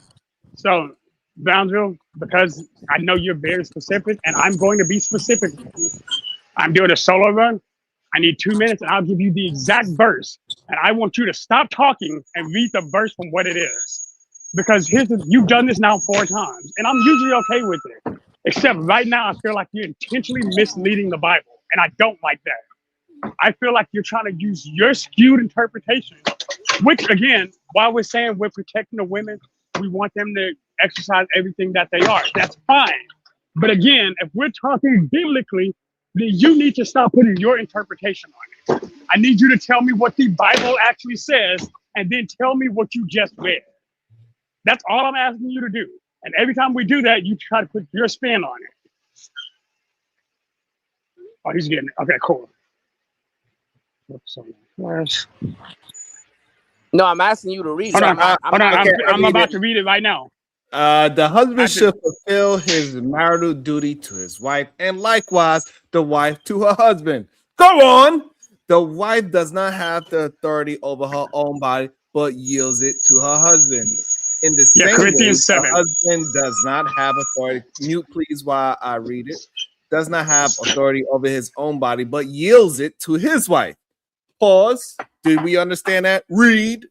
So Brownsville, because I know you're very specific, and I'm going to be specific. I'm doing a solo run. I need 2 minutes, and I'll give you the exact verse. And I want you to stop talking and read the verse from what it is. Because you've done this now 4 times, and I'm usually okay with it. Except right now, I feel like you're intentionally misleading the Bible, and I don't like that. I feel like you're trying to use your skewed interpretation, which, again, while we're saying we're protecting the women, we want them to exercise everything that they are. That's fine. But again, if we're talking biblically, then you need to stop putting your interpretation on it. I need you to tell me what the Bible actually says, and then tell me what you just read. That's all I'm asking you to do. And every time we do that, you try to put your spin on it. Oh, he's getting it. Okay, cool.
No, I'm asking you to read it.
I'm about to read it right now.
The husband should fulfill his marital duty to his wife, and likewise the wife to her husband. Go on. The wife does not have the authority over her own body, but yields it to her husband. In the same way,
Corinthians 7.
the husband does not have authority. Mute, please, while I read it. Does not have authority over his own body, but yields it to his wife. Pause. Did we understand that? Read.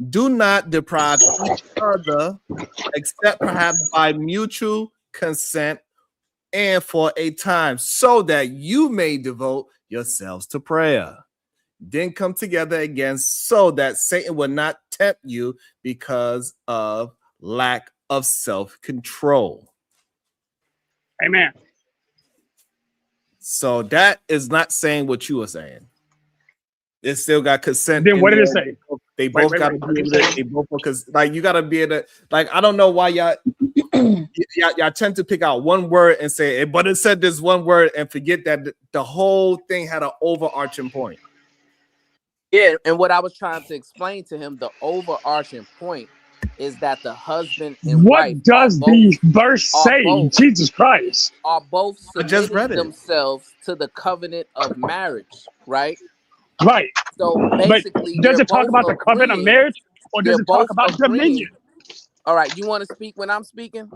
Do not deprive each other, except perhaps by mutual consent and for a time, so that you may devote yourselves to prayer. Then come together again, so that Satan will not tempt you because of lack of self-control.
Amen.
So that is not saying what you are saying. It still got consent.
Then what did it say?
They both got to be able to. They both, because like you got to be able to. Like I don't know why y'all tend to pick out one word and say it, but it said this one word and forget that the whole thing had an overarching point.
Yeah, and what I was trying to explain to him, the overarching point is that the husband and wife.
What does the verse say? Jesus Christ.
Are both submitting themselves to the covenant of marriage, right?
Right.
So basically,
but does it talk about the covenant of marriage, or does it talk about dominion?
All right, you want to speak when I'm speaking,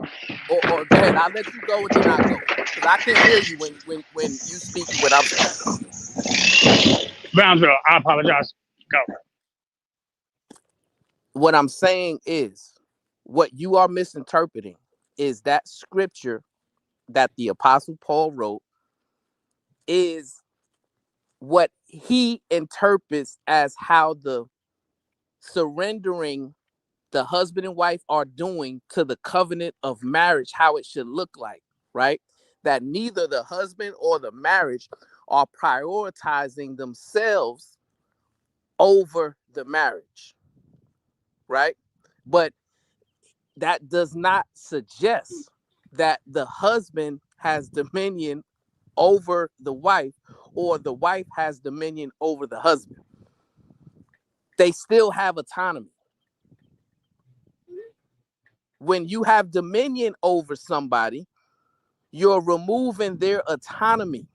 or go ahead. I'll let you go and then I go, because I can't hear you when you speak when I'm speaking.
Brownsville, I apologize. Go.
What I'm saying is, what you are misinterpreting is that scripture that the Apostle Paul wrote is what he interprets as how the surrendering the husband and wife are doing to the covenant of marriage, how it should look like, right? That neither the husband or the marriage are prioritizing themselves over the marriage, right? But that does not suggest that the husband has dominion over the wife or the wife has dominion over the husband. They still have autonomy. When you have dominion over somebody, you're removing their autonomy.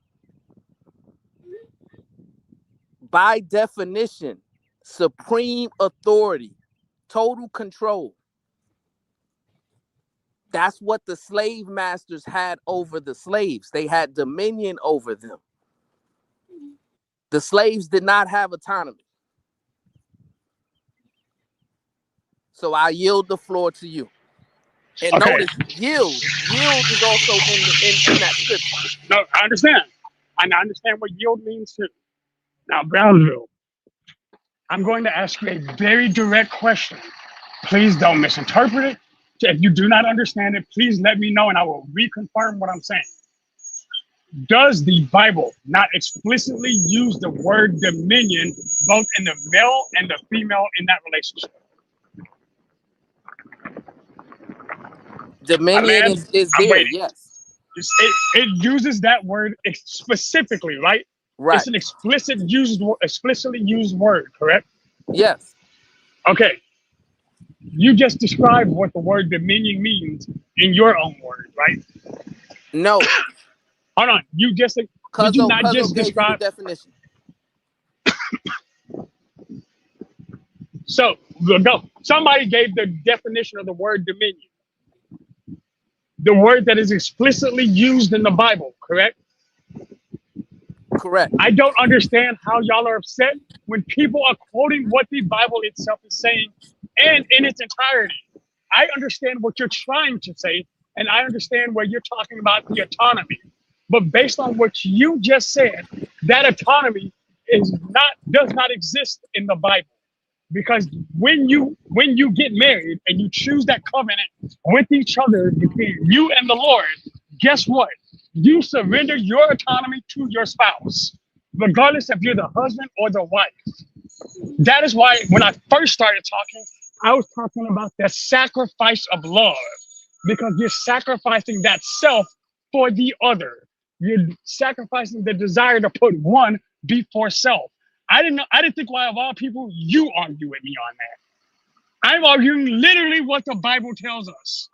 By definition, supreme authority, total control. That's what the slave masters had over the slaves. They had dominion over them. The slaves did not have autonomy. So I yield the floor to you. And notice, yield is also in that scripture.
No, I understand. And I understand what yield means too. Now, Brownsville, I'm going to ask you a very direct question. Please don't misinterpret it. If you do not understand it, please let me know and I will reconfirm what I'm saying. Does the Bible not explicitly use the word dominion both in the male and the female in that relationship?
Dominion is there, yes.
It uses that word specifically, right?
Right.
It's an explicitly used word, correct?
Yes.
Okay. You just described what the word dominion means in your own word, right?
No.
Hold on. You just did you not just describe
the definition?
So go. Somebody gave the definition of the word dominion. the word that is explicitly used in the Bible, correct?
Correct.
I don't understand how y'all are upset when people are quoting what the Bible itself is saying and in its entirety. I understand what you're trying to say, and I understand where you're talking about the autonomy. But based on what you just said, that autonomy does not exist in the Bible. Because when you get married and you choose that covenant with each other between you and the Lord, guess what? You surrender your autonomy to your spouse, regardless if you're the husband or the wife. That is why when I first started talking, I was talking about the sacrifice of love, because you're sacrificing that self for the other. You're sacrificing the desire to put one before self. I didn't think why of all people you argue with me on that. I'm arguing literally what the Bible tells us.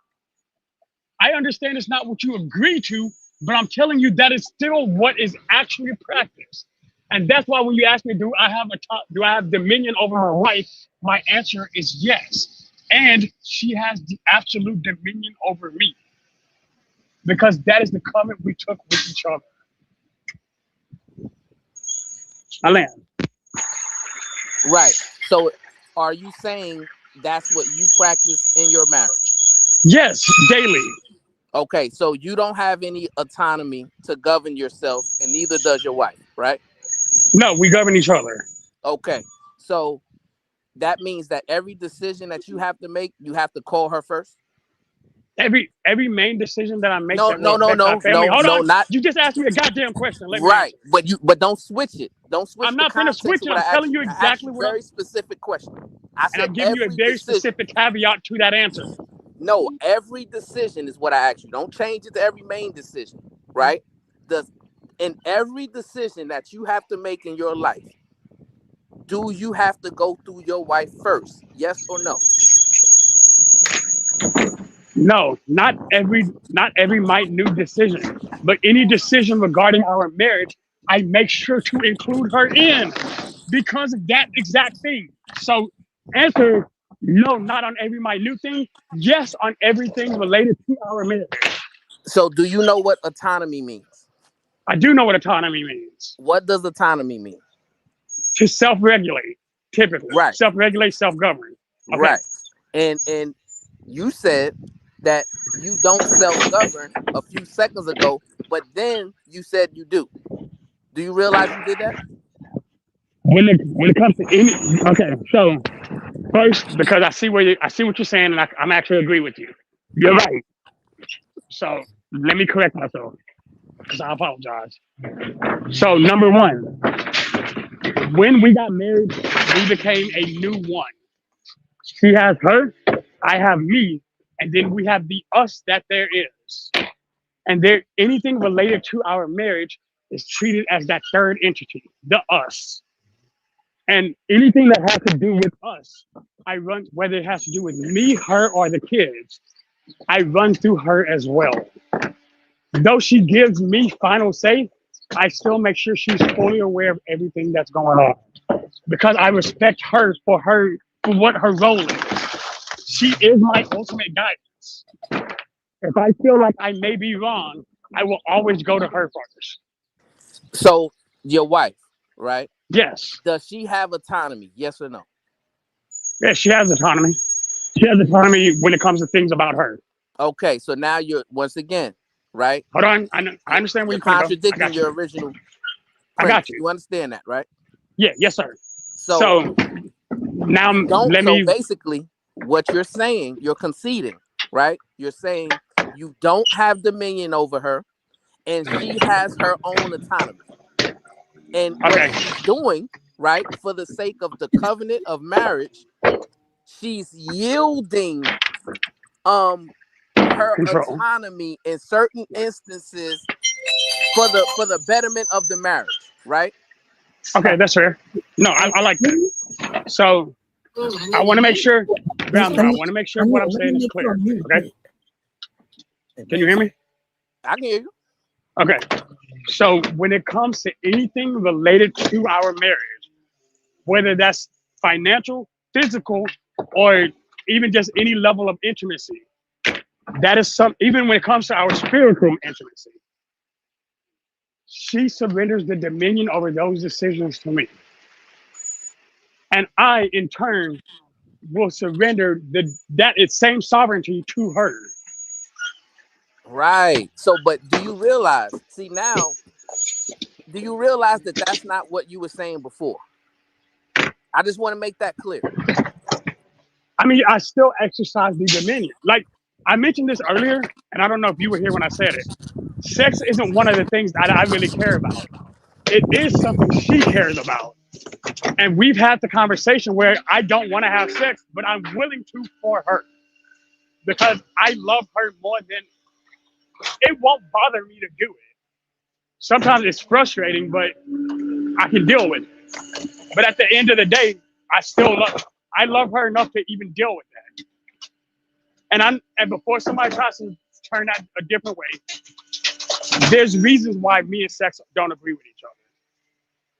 I understand it's not what you agree to, but I'm telling you that is still what is actually practiced. And that's why when you ask me, do I have dominion over my wife? My answer is yes. And she has the absolute dominion over me. Because that is the covenant we took with each other. Alan.
Right. So are you saying that's what you practice in your marriage?
Yes, daily.
Okay, so you don't have any autonomy to govern yourself, and neither does your wife, right?
No, we govern each other.
Okay, so that means that every decision that you have to make, you have to call her first?
Every main decision that I make
No,
that will affect my family. Hold on.
not
You just asked me a goddamn question. Let me
right,
answer.
but don't switch it. Don't switch.
I'm not going to switch it. I'm telling you exactly what
very specific question. I said
and I'm giving you a very specific caveat to that answer.
No, every decision is what I asked you. Don't change it to every main decision, right? In every decision that you have to make in your life, do you have to go through your wife first? Yes or no?
No, not every minute decision, but any decision regarding our marriage, I make sure to include her in because of that exact thing. So answer, no, not on every minute thing. Yes, on everything related to our marriage.
So do you know what autonomy means?
I do know what autonomy means.
What does autonomy mean?
To self-regulate, typically.
Right.
Self-regulate, self-govern. Okay.
Right. And you said that you don't self-govern a few seconds ago, but then you said you do. Do you realize you did that?
When it comes to any, okay, so first, because I see what you're saying, and I'm actually agree with you. You're right. So let me correct myself, because I apologize. So number one, when we got married, we became a new one. She has her, I have me, and then we have the us that there is. And anything related to our marriage is treated as that third entity, the us. And anything that has to do with us, I run, whether it has to do with me, her, or the kids, I run through her as well. Though she gives me final say, I still make sure she's fully aware of everything that's going on. Because I respect her for what her role is. She is my ultimate guidance. If I feel like I may be wrong, I will always go to her first.
So your wife, right?
Yes.
Does she have autonomy? Yes or no?
Yes, she has autonomy. She has autonomy when it comes to things about her.
Okay, so now you're once again, right?
Hold on, I understand where you're
contradicting your original.
I got you.
You understand that, right?
Yeah, yes, sir.
So
now
basically, what you're saying, you're conceding, right? You're saying you don't have dominion over her, and she has her own autonomy. And what she's doing, right, for the sake of the covenant of marriage, she's yielding her autonomy in certain instances for the betterment of the marriage, right?
Okay, that's fair. No, I like that. So I want to make sure, I want to make sure what I'm saying is clear. Okay. Can you hear me?
I can hear you.
Okay. So when it comes to anything related to our marriage, whether that's financial, physical, or even just any level of intimacy, that is even when it comes to our spiritual intimacy, she surrenders the dominion over those decisions to me. And I, in turn, will surrender that same sovereignty to her.
Right. So, but do you realize, do you realize that that's not what you were saying before? I just want to make that clear.
I mean, I still exercise the dominion. Like I mentioned this earlier, and I don't know if you were here when I said it. Sex isn't one of the things that I really care about. It is something she cares about. And we've had the conversation where I don't want to have sex, but I'm willing to for her. Because I love her more than it won't bother me to do it. Sometimes it's frustrating, but I can deal with it. But at the end of the day, I still love her. I love her enough to even deal with that. And before somebody tries to turn that a different way, there's reasons why me and sex don't agree with each other.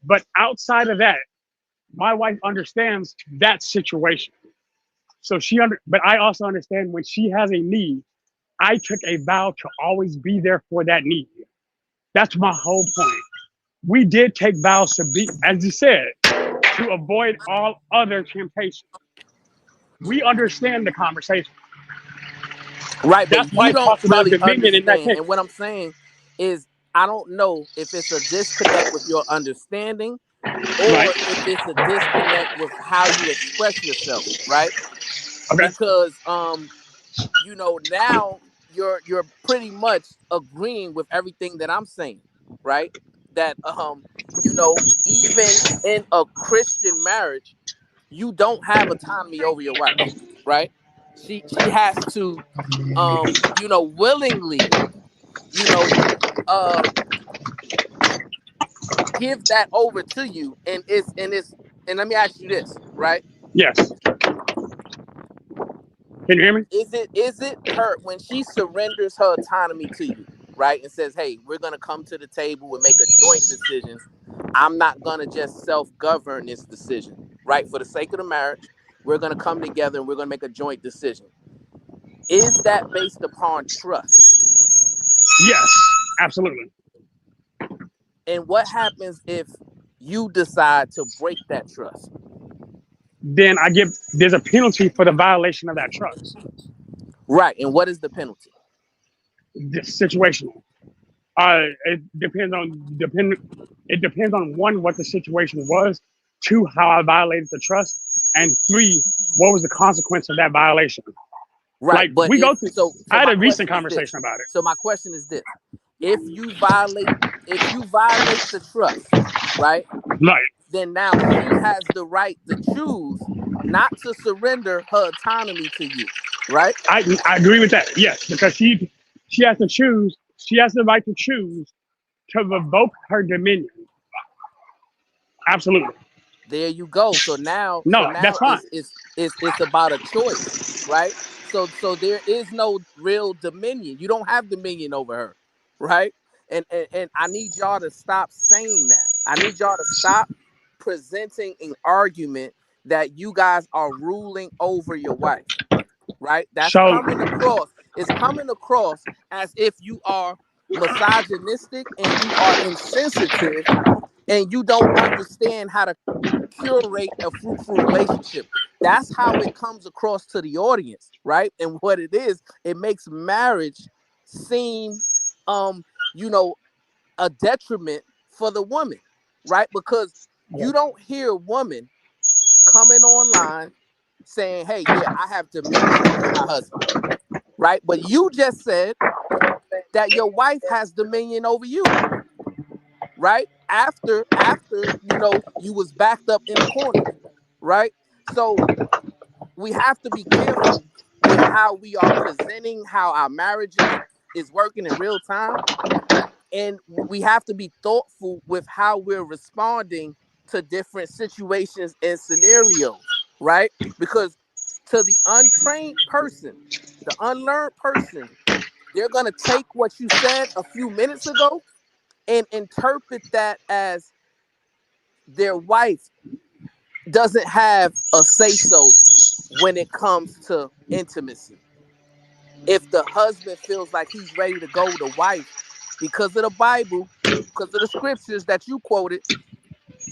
But outside of that, my wife understands that situation. So but I also understand when she has a need, I took a vow to always be there for that need. That's my whole point. We did take vows to be, as you said, to avoid all other temptations. We understand the conversation.
Right,
That's
but
why
you
I
don't
talked about
really
dominion in that
understand.
case.
And what I'm saying is, I don't know if it's a disconnect with your understanding or if it's a disconnect with how you express yourself, right?
Okay.
Because now you're pretty much agreeing with everything that I'm saying, right? That even in a Christian marriage, you don't have autonomy over your wife, right? She has to willingly, give that over to you. And let me ask you this, right?
Yes. Can you hear me?
Is it her when she surrenders her autonomy to you, right? And says, hey, we're gonna come to the table and make a joint decision. I'm not gonna just self-govern this decision, right? For the sake of the marriage, we're gonna come together and we're gonna make a joint decision. Is that based upon trust?
Yes, absolutely.
And what happens if you decide to break that trust?
Then there's a penalty for the violation of that trust.
Right. And what is the penalty?
It's situational. It depends on one, what the situation was, two, how I violated the trust, and three, what was the consequence of that violation.
Right.
Like
but
we go through. I had
my
a recent
question is
conversation about it.
So my question is this: if you violate the trust, right?
Right.
Then now she has the right to choose not to surrender her autonomy to you, right?
I agree with that. Yes, because she has to choose. She has the right to choose to revoke her dominion. Absolutely.
There you go. So now,
that's fine.
It's about a choice, right? So there is no real dominion. You don't have dominion over her, right? And I need y'all to stop saying that. I need y'all to stop presenting an argument that you guys are ruling over your wife, right? That's coming across. It's coming across as if you are misogynistic and you are insensitive and you don't understand how to curate a fruitful relationship. That's how it comes across to the audience, right? And what it is, it makes marriage seem a detriment for the woman, right? Because you don't hear a woman coming online saying, hey, yeah, I have dominion over my husband, right? But you just said that your wife has dominion over you, right? After you was backed up in the corner, right? So we have to be careful with how we are presenting how our marriage is working in real time. And we have to be thoughtful with how we're responding to different situations and scenarios, right? Because to the untrained person, the unlearned person, they're going to take what you said a few minutes ago and interpret that as their wife doesn't have a say-so when it comes to intimacy. If the husband feels like he's ready to go, the wife, because of the Bible, because of the scriptures that you quoted,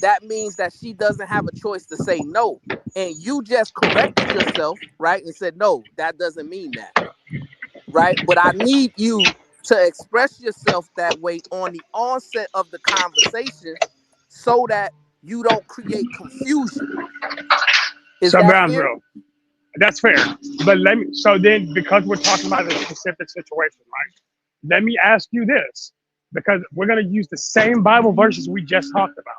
that means that she doesn't have a choice to say no. And you just corrected yourself, right? And said, no, that doesn't mean that, right? But I need you to express yourself that way on the onset of the conversation so that you don't create confusion. Is
So
that
ground
fair?
zero. That's fair. But so then, because we're talking about a specific situation, right? Let me ask you this, because we're going to use the same Bible verses we just talked about.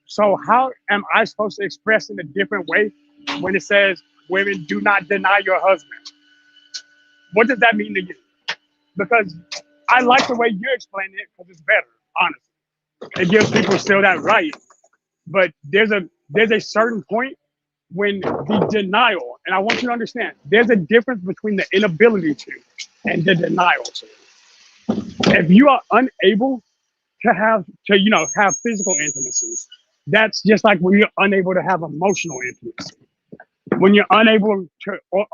So how am I supposed to express in a different way when it says women do not deny your husband? What does that mean to you? Because I like the way you're explaining it because it's better, honestly. It gives people still that right. But there's a certain point when the denial, and I want you to understand, there's a difference between the inability to and the denial to. If you are unable to have physical intimacy, that's just like when you're unable to have emotional intimacy. When you're unable to, or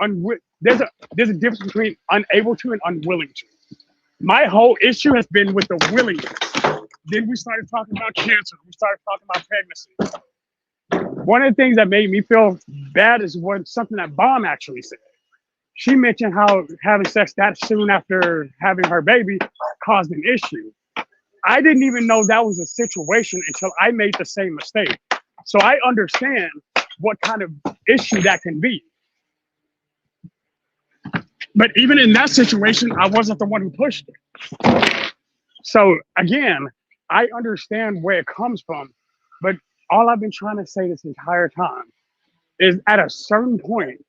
there's a difference between unable to and unwilling to. My whole issue has been with the willingness. Then we started talking about cancer. We started talking about pregnancy. One of the things that made me feel bad is something that Bomb actually said. She mentioned how having sex that soon after having her baby caused an issue. I didn't even know that was a situation until I made the same mistake. So I understand what kind of issue that can be. But even in that situation, I wasn't the one who pushed it. So again, I understand where it comes from, but all I've been trying to say this entire time is at a certain point,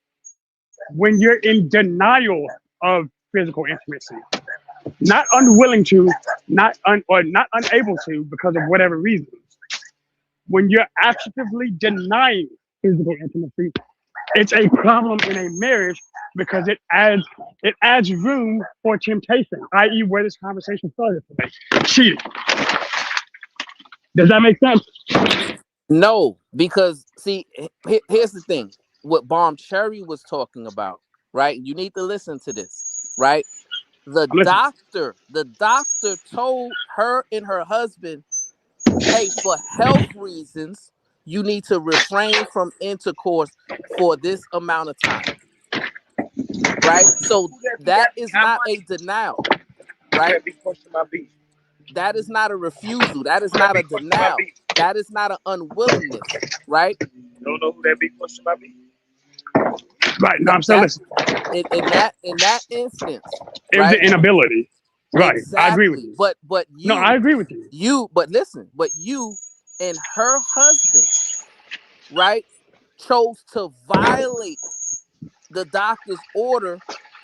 when you're in denial of physical intimacy, not unwilling to, not unable to because of whatever reasons, when you're actively denying physical intimacy, it's a problem in a marriage because it adds room for temptation, i.e. where this conversation started today, cheating. Does that make sense?
No, because see, here's the thing. What Bomb Cherry was talking about, right? You need to listen to this, right? The doctor told her and her husband, hey, for health reasons, you need to refrain from intercourse for this amount of time, right? So that is not a denial, right? That is not a refusal. That is not a denial. That is not an unwillingness, right?
Don't know who that be pushing my beat. Right, no, I'm still listening.
In that instance,
it was the inability. Right,
exactly.
I agree with you.
But you,
no, I agree with you.
But you and her husband, right, chose to violate the doctor's order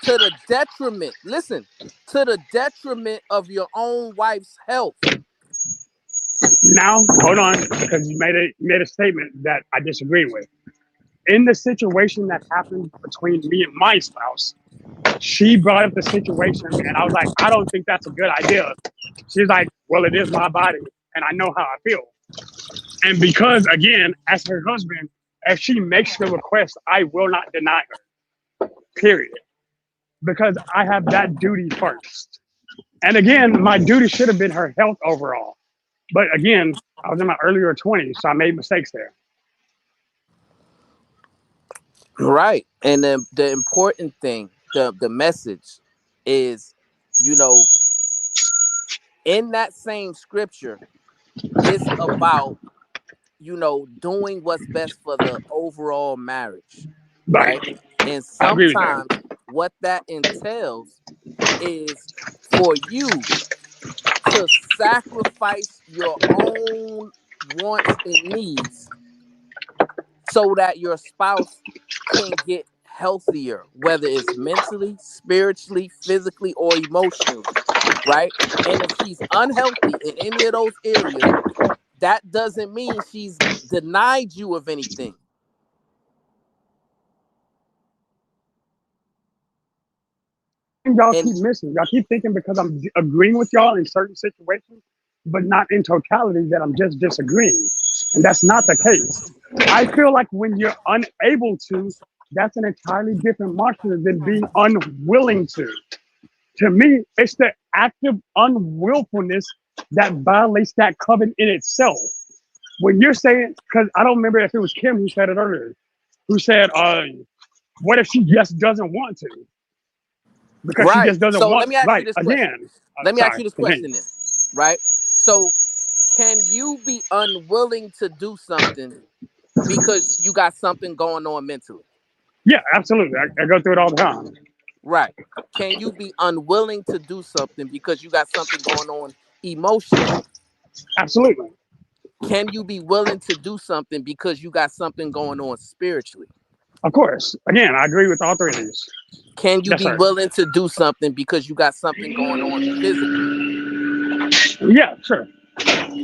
to the detriment. Listen, to the detriment of your own wife's health.
Now, hold on, because you made a statement that I disagree with. In the situation that happened between me and my spouse, she brought up the situation, and I was like, I don't think that's a good idea. She's like, well, it is my body, and I know how I feel. And because, again, as her husband, if she makes the request, I will not deny her, period. Because I have that duty first. And again, my duty should have been her health overall. But again, I was in my earlier 20s, so I made mistakes there.
Right. And then the important thing, the message is, in that same scripture, it's about, doing what's best for the overall marriage. Right. And sometimes what that entails is for you to sacrifice your own wants and needs so that your spouse can get healthier, whether it's mentally, spiritually, physically, or emotionally, right? And if she's unhealthy in any of those areas, that doesn't mean she's denied you of anything.
Y'all keep missing. Y'all keep thinking because I'm agreeing with y'all in certain situations, but not in totality, that I'm just disagreeing. And that's not the case. I feel like when you're unable to, that's an entirely different monster than being unwilling to. To me, it's the active unwillfulness that violates that covenant in itself. When you're saying, because I don't remember if it was Kim who said it earlier, who said, what if she just doesn't want to? Because she
Right.
just doesn't
So let
want,
me ask you
right,
this question.
again.
Let me ask
Sorry,
you this
continue.
question then. Right. So can you be unwilling to do something because you got something going on mentally?
Yeah, absolutely. I go through it all the time.
Right. Can you be unwilling to do something because you got something going on emotionally?
Absolutely.
Can you be willing to do something because you got something going on spiritually?
Of course. Again, I agree with all three of these.
Can you
Yes,
be
sir.
willing to do something because you got something going on physically?
Yeah, sure.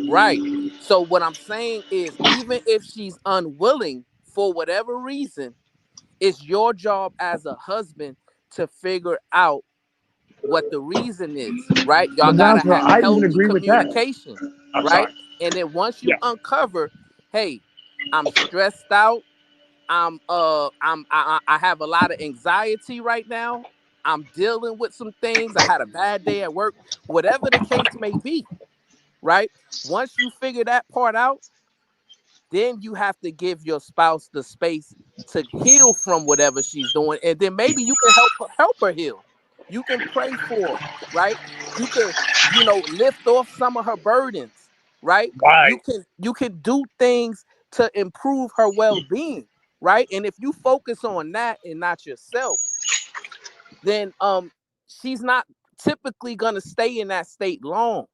Right. So what I'm saying is, even if she's unwilling for whatever reason, it's your job as a husband to figure out what the reason is, right? Y'all gotta
Brownsville,
have
I even
healthy
agree with that.
communication,
I'm
right?
sorry.
And then once you
Yeah.
uncover, hey, I'm stressed out, I have a lot of anxiety right now, I'm dealing with some things, I had a bad day at work, whatever the case may be, right? Once you figure that part out, then you have to give your spouse the space to heal from whatever she's doing, and then maybe you can help her heal. You can pray for her, right? You can, lift off some of her burdens, right?
Right.
You can do things to improve her well-being, right? And if you focus on that and not yourself, then she's not typically gonna stay in that state long.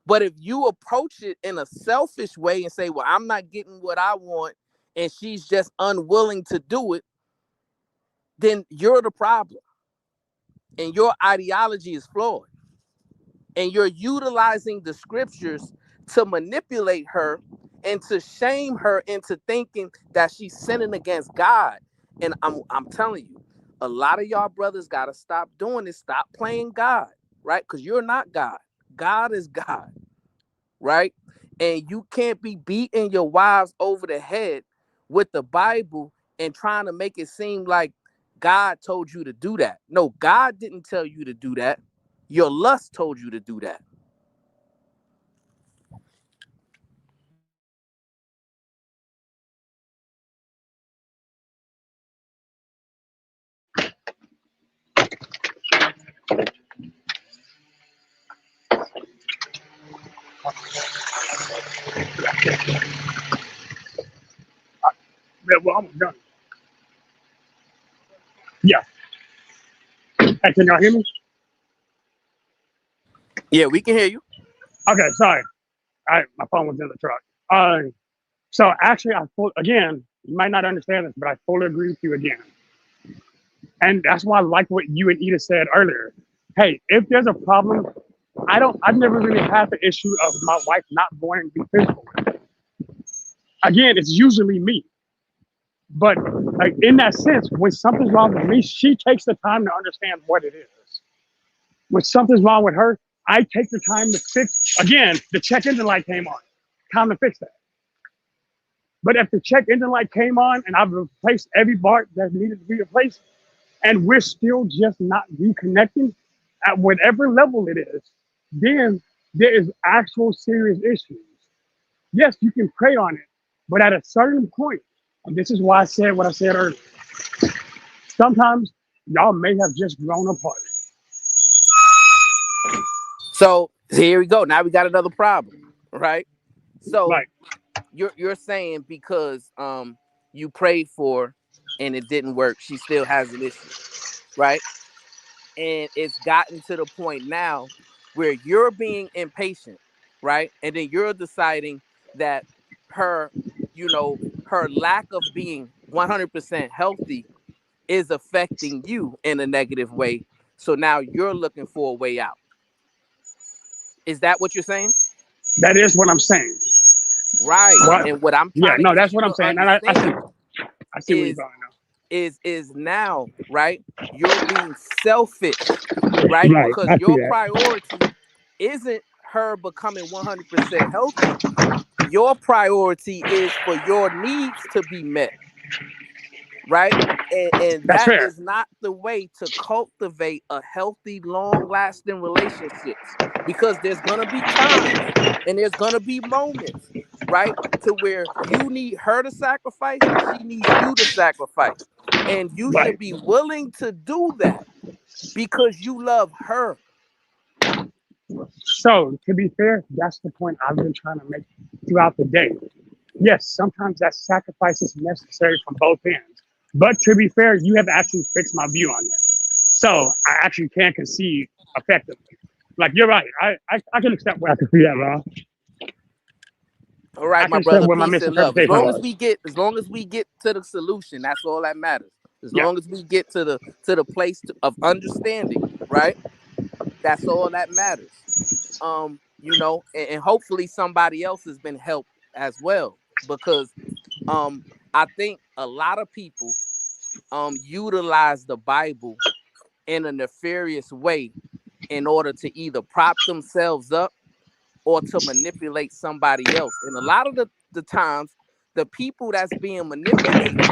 But if you approach it in a selfish way and say, well, I'm not getting what I want, and she's just unwilling to do it, then you're the problem. And your ideology is flawed. And you're utilizing the scriptures to manipulate her and to shame her into thinking that she's sinning against God. And I'm telling you, a lot of y'all brothers got to stop doing this. Stop playing God, right? Because you're not God. God is God. Right? And you can't be beating your wives over the head with the Bible and trying to make it seem like God told you to do that. No, God didn't tell you to do that. Your lust told you to do that.
Yeah, well, I'm done. Yeah. Hey, can y'all hear me?
Yeah, we can hear you.
Okay, sorry. My phone was in the truck. So actually, again, you might not understand this, but I fully agree with you again. And that's why I like what you and Eda said earlier. Hey, if there's a problem, I've never really had the issue of my wife not wanting to be physical with me. Again, it's usually me. But like in that sense, when something's wrong with me, she takes the time to understand what it is. When something's wrong with her, I take the time to fix. Again, the check engine light came on. Time to fix that. But if the check engine light came on and I've replaced every part that needed to be replaced, and we're still just not reconnecting at whatever level it is, then there is actual serious issues. Yes, you can pray on it, but at a certain point, and this is why I said what I said earlier, sometimes y'all may have just grown apart.
So here we go. Now we got another problem, right? So
Right.
you're saying because you prayed for and it didn't work, she still has an issue, right? And it's gotten to the point now where you're being impatient, right? And then you're deciding that her lack of being 100% healthy is affecting you in a negative way. So now you're looking for a way out. Is that what you're saying?
That is what I'm saying.
Right.
What?
And what I'm
Yeah,
trying to
no,
get
that's
you
what I'm
to
saying. And I
understand
see where you're going now.
is now, right? You're being selfish, right?
Right.
Because
I see
your
that.
priority isn't her becoming 100% healthy. Your priority is for your needs to be met. right? And
That's
that
fair.
is not the way to cultivate a healthy, long-lasting relationships, because there's gonna be times and there's gonna be moments, right, to where you need her to sacrifice and she needs you to sacrifice, and you
Right.
should be willing to do that because you love her.
So, to be fair, that's the point I've been trying to make throughout the day. Yes, sometimes that sacrifice is necessary from both ends. But to be fair, you have actually fixed my view on that. So, I actually can concede effectively. Like, you're right. I can accept where I can see that, bro.
All right,
I
my
can accept
brother,
where my
peace and love. As
misinterpretation
long as
was.
we get to the solution, that's all that matters. As
Yeah.
long as we get to the place of understanding, right? That's all that matters. You know, and hopefully somebody else has been helped as well, because I think a lot of people utilize the Bible in a nefarious way in order to either prop themselves up or to manipulate somebody else. And a lot of the times, the people that's being manipulated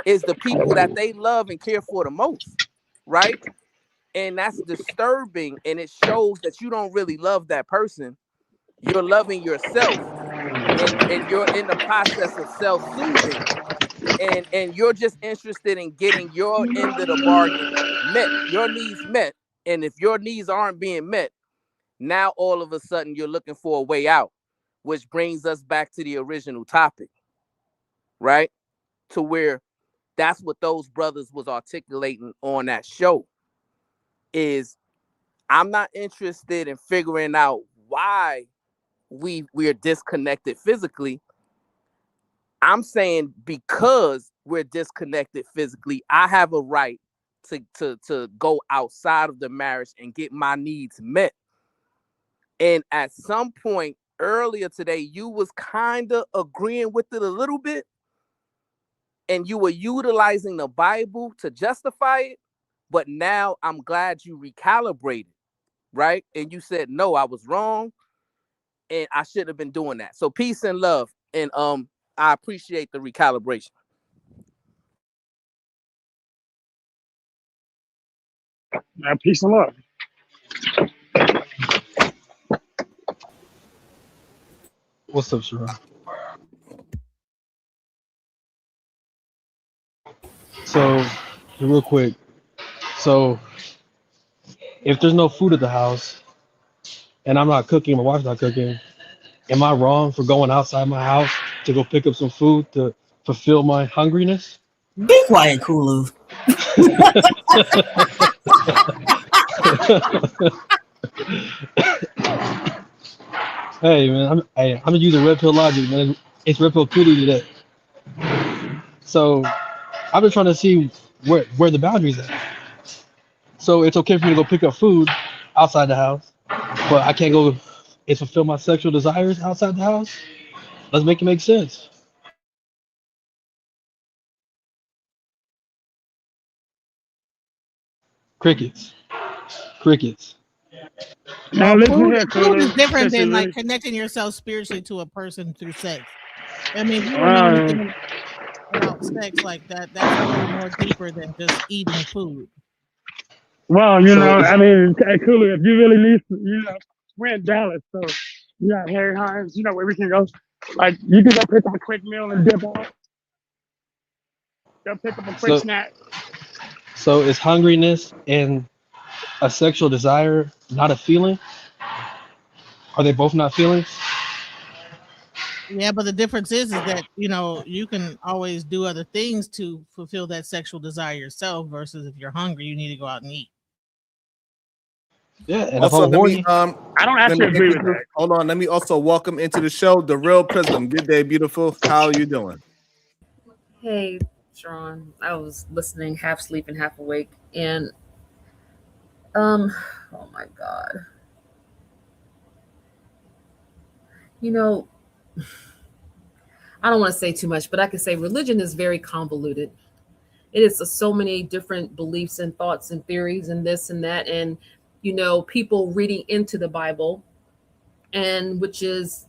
is the people that they love and care for the most, right? And that's disturbing, and it shows that you don't really love that person. You're loving yourself, and you're in the process of self-soothing, and you're just interested in getting your end of the bargain met, your needs met. And if your needs aren't being met, now all of a sudden you're looking for a way out, which brings us back to the original topic, right? To where that's what those brothers was articulating on that show is, I'm not interested in figuring out why we're disconnected physically. I'm saying because we're disconnected physically, I have a right to go outside of the marriage and get my needs met. And at some point earlier today, you was kind of agreeing with it a little bit, and you were utilizing the Bible to justify it. But now I'm glad you recalibrated, right? And you said, no, I was wrong, and I should have been doing that. So peace and love. And I appreciate the recalibration.
Peace and love.
What's up, Sharon? So, real quick. So, if there's no food at the house and I'm not cooking, my wife's not cooking, am I wrong for going outside my house to go pick up some food to fulfill my hungriness?
Be quiet, Kulu.
Hey, man, I'm using red pill logic, man. It's red pill Kulu today. So, I've been trying to see where the boundaries are. So it's okay for me to go pick up food outside the house, but I can't go and fulfill my sexual desires outside the house. Let's make it make sense. Crickets. Crickets.
Now
Well,
listen
food,
here,
food
Kulu.
is different than like
Listen.
connecting yourself spiritually to a person through sex. I mean, if you don't know anything about sex like that, that's a little more deeper than just eating food.
Well, you know, I mean, hey, Kulu, if you really need, we're in Dallas, so you got Harry Hines, you know where we can go. Like, you can go pick up a quick meal and dip out. Go pick up a quick snack.
So is hungriness and a sexual desire not a feeling? Are they both not feelings?
Yeah, but the difference is that, you can always do other things to fulfill that sexual desire yourself versus if you're hungry, you need to go out and eat.
Yeah, and
Also,
if I'm horny,
I don't actually agree with that.
Hold on, let me also welcome into the show the Real Prism. Good day, beautiful. How are you doing?
Hey, Sharon. I was listening, half sleeping, half awake, and oh my God. I don't want to say too much, but I can say religion is very convoluted. It is so many different beliefs and thoughts and theories and this and that, and people reading into the Bible, and which is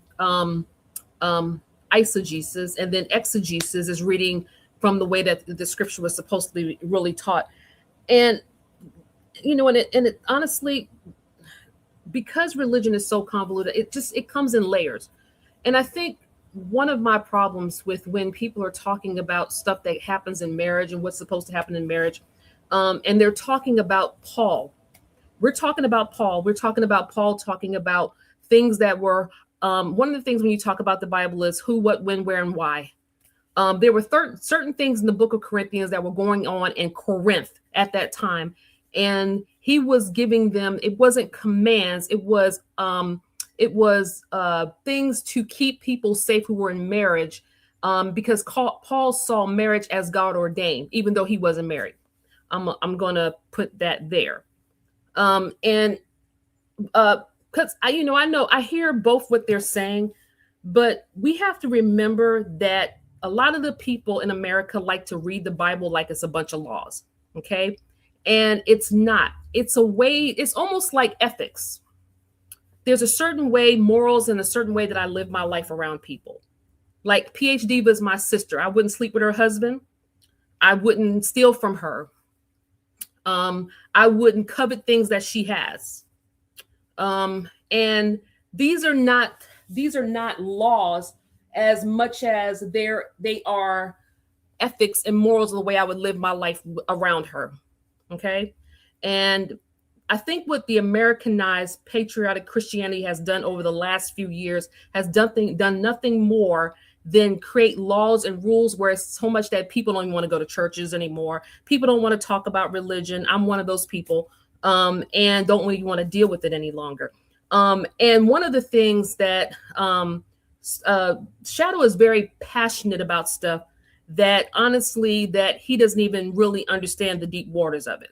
eisegesis, and then exegesis is reading from the way that the scripture was supposed to be really taught. And, you know, and it honestly, because religion is so convoluted, it comes in layers. And I think one of my problems with when people are talking about stuff that happens in marriage and what's supposed to happen in marriage, and they're talking about Paul. We're talking about Paul. We're talking about Paul talking about things that were, one of the things when you talk about the Bible is who, what, when, where, and why. There were certain things in the book of Corinthians that were going on in Corinth at that time. And he was giving them, it wasn't commands, it was things to keep people safe who were in marriage, because Paul saw marriage as God ordained, even though he wasn't married. I'm going to put that there. Because I hear both what they're saying, but we have to remember that a lot of the people in America like to read the Bible like it's a bunch of laws. Okay. And it's not. It's a way, it's almost like ethics. There's a certain way, morals, and a certain way that I live my life around people. Like PhD Diva is my sister. I wouldn't sleep with her husband. I wouldn't steal from her. I wouldn't covet things that she has. And these are not laws as much as they are ethics and morals of the way I would live my life around her. Okay. And I think what the Americanized patriotic Christianity has done over the last few years has done nothing more than create laws and rules where it's so much that people don't even want to go to churches anymore. People don't want to talk about religion. I'm one of those people, and don't really want to deal with it any longer. And one of the things that Shadow is very passionate about stuff that honestly, that he doesn't even really understand the deep waters of it.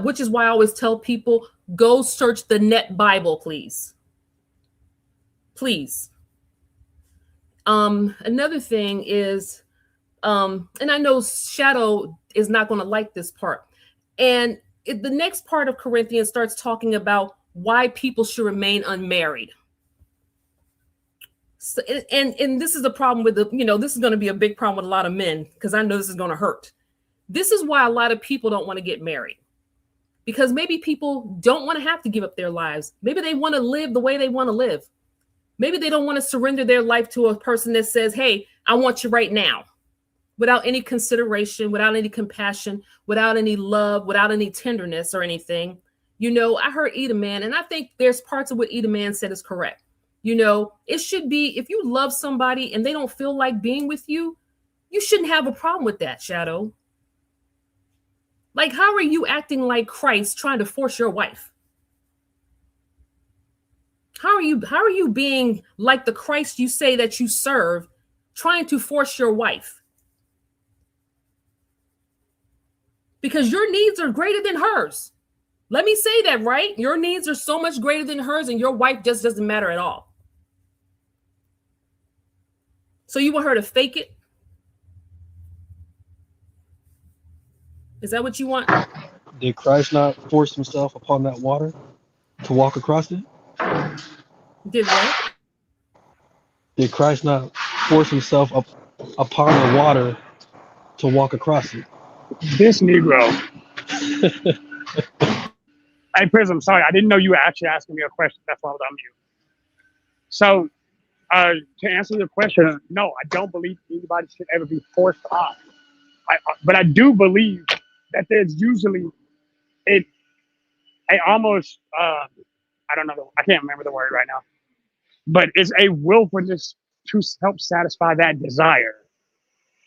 Which is why I always tell people, go search the net Bible, please. Please. Another thing is, and I know Shadow is not going to like this part. And the next part of Corinthians starts talking about why people should remain unmarried. So, and this is the problem with this is going to be a big problem with a lot of men, because I know this is going to hurt. This is why a lot of people don't want to get married, because maybe people don't want to have to give up their lives. Maybe they want to live the way they want to live. Maybe they don't want to surrender their life to a person that says, hey, I want you right now, without any consideration, without any compassion, without any love, without any tenderness or anything. I heard Eda Man, and I think there's parts of what Eda Man said is correct. It should be, if you love somebody and they don't feel like being with you, you shouldn't have a problem with that, Shadow. Like, how are you acting like Christ trying to force your wife? How are you being like the Christ you say that you serve, trying to force your wife? Because your needs are greater than hers. Let me say that, right? Your needs are so much greater than hers, and your wife just doesn't matter at all. So you want her to fake it? Is that what you want?
Did Christ not force himself upon that water to walk across it?
Did what?
Did Christ not force himself upon the water to walk across it?
This Negro. Hey, Prism, sorry, I didn't know you were actually asking me a question. That's why I was on mute. So, to answer your question, no, I don't believe anybody should ever be forced off. But I do believe that there's usually a almost, I don't know, I can't remember the word right now, but it's a willfulness to help satisfy that desire.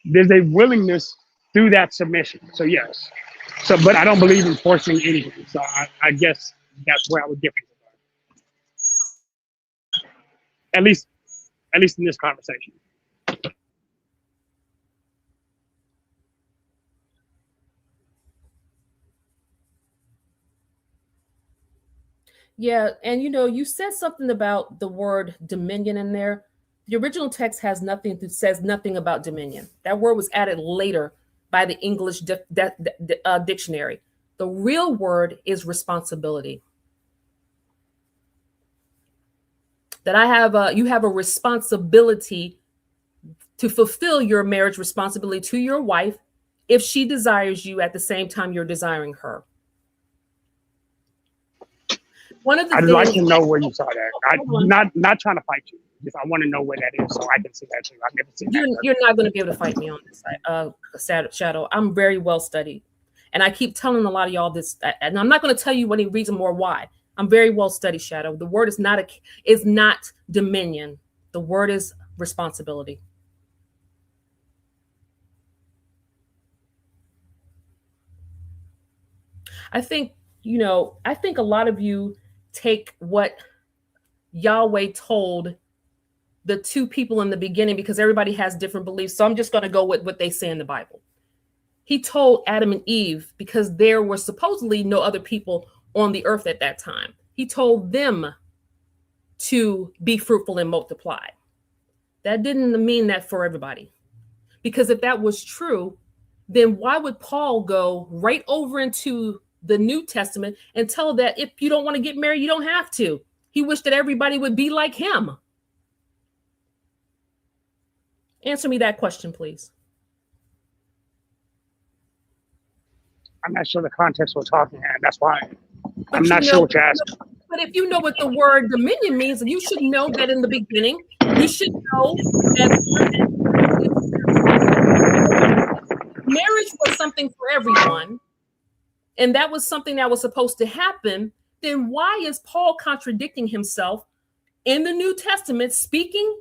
There's a willingness through that submission. So yes. So, but I don't believe in forcing anything. So I guess that's where I would differ. At least in this conversation.
Yeah, and you said something about the word dominion in there. The original text says nothing about dominion. That word was added later by the English dictionary. The real word is responsibility. That you have a responsibility to fulfill your marriage responsibility to your wife if she desires you at the same time you're desiring her. One of the
I'd
things,
like to know where you saw that. Not trying to fight you. Just I want to know where that is so I can see that too. I've never seen that.
you're not going to be able to fight me on this side, Shadow. I'm very well studied. And I keep telling a lot of y'all this, and I'm not going to tell you any reason or why. I'm very well studied, Shadow. The word is not dominion. The word is responsibility. I think a lot of you take what Yahweh told the two people in the beginning because everybody has different beliefs. So I'm just going to go with what they say in the Bible. He told Adam and Eve, because there were supposedly no other people on the earth at that time. He told them to be fruitful and multiply. That didn't mean that for everybody. Because if that was true, then why would Paul go right over into the New Testament and tell that if you don't want to get married, you don't have to? He wished that everybody would be like him. Answer me that question, please.
I'm not sure the context we're talking in. That's why I'm not sure what you're asking.
But if you know what the word dominion means, you should know that in the beginning. You should know that marriage was something for everyone, and that was something that was supposed to happen. Then why is Paul contradicting himself in the New Testament, speaking?